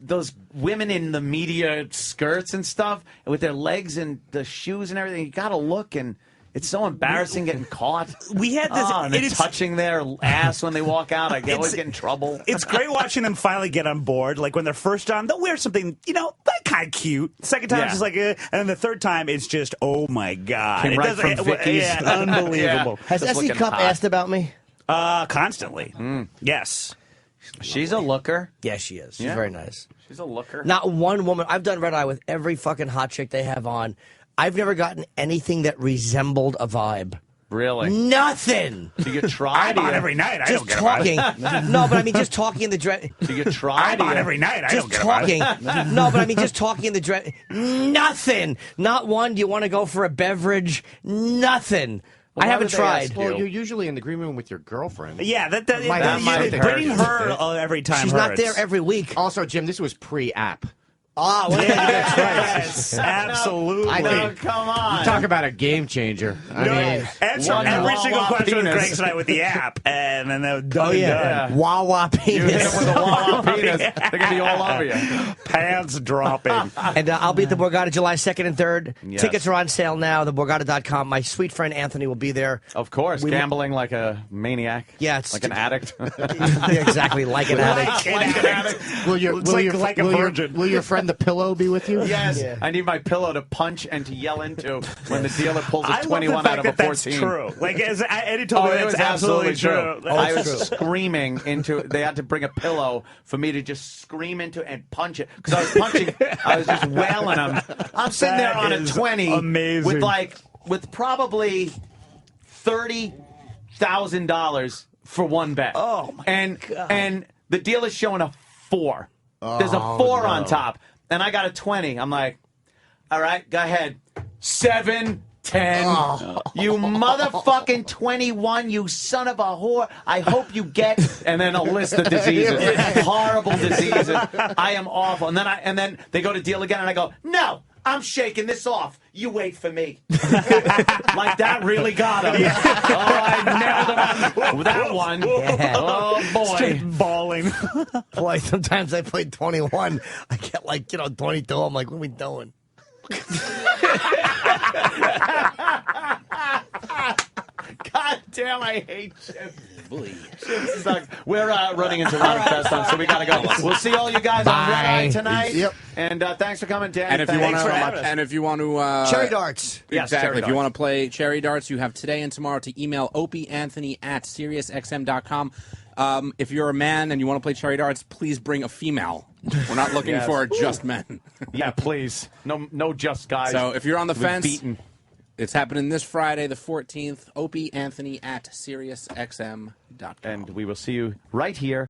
those women in the media skirts and stuff, and with their legs and the shoes and everything. You got to look, and it's so embarrassing getting caught. We had this. And they're touching their ass when they walk out. I always get in trouble. It's great watching them finally get on board. Like when they're first on, they'll wear something, kind of cute. Second time, it's just like, and then the third time, it's just, oh my God. Came right from Vicky's. Yeah, unbelievable. Has S.E. Cup asked about me? Constantly. Yes. She's a looker. Yeah, she is. She's very nice. She's a looker. Not one woman. I've done Red Eye with every fucking hot chick they have on. I've never gotten anything that resembled a vibe. Really? Nothing. So you tried I'm on every night. I just don't get talking. a vibe. No, but I mean, just talking in the dress. So you tried. I'm on every night. I Just don't talking. get a vibe. No, but I mean, just talking in the dress. Nothing. Not one. Do you want to go for a beverage? Nothing. Well, I haven't tried. Well, you're usually in the green room with your girlfriend. Yeah, bringing her every time. She's not there every week. Also, Jim, this was pre-app. Ah, well, that's right. Yes, absolutely. I think, come on. You talk about a game changer. I mean, answer every single question with Greg tonight with the app, and then they're done. Yeah. Wawa penis. You hit them with a Wawa penis. They're going to be all over you. Pants dropping. And I'll be at the Borgata July 2nd and 3rd. Yes. Tickets are on sale now, theborgata.com. My sweet friend Anthony will be there. Of course, gambling like a maniac. Yeah, it's like an addict. Exactly, like an addict. Like an addict. will your friend the pillow be with you? Yes. Yeah. I need my pillow to punch and to yell into when the dealer pulls a 21 out of a 14. That's true. Like Eddie told me, that's absolutely true. I was screaming into. They had to bring a pillow for me to just scream into and punch it because I was punching. I was just wailing them. I'm sitting there on a 20 amazing. with probably $30,000 for one bet. Oh my God. And the dealer's showing a 4. There's a 4 on top. And I got a 20. I'm like, all right, go ahead. 7, 10. 10. You motherfucking 21, you son of a whore. I hope you get, and then a list of diseases. Horrible diseases. I am awful. And then they go to deal again, and I go, no, I'm shaking this off. You wait for me. Like that really got him. I nailed him that one. Yeah. Oh, boy. Straight bawling. Boy, sometimes I play 21. I get 22. I'm like, what are we doing? God damn, I hate Chip. Chip sucks. We're running into Ronnie Fest on, so we gotta go. We'll see all you guys on Red Eye tonight. Yep. And thanks for coming, Dan. And if you want to, cherry darts. Exactly. Yes, cherry if you want to play cherry darts, you have today and tomorrow to email opieanthony@SiriusXM.com. If you're a man and you want to play cherry darts, please bring a female. We're not looking for just men. Yeah, please. No just guys. So if you're on the fence, beaten. It's happening this Friday, the 14th. opieanthony@SiriusXM.com. And we will see you right here.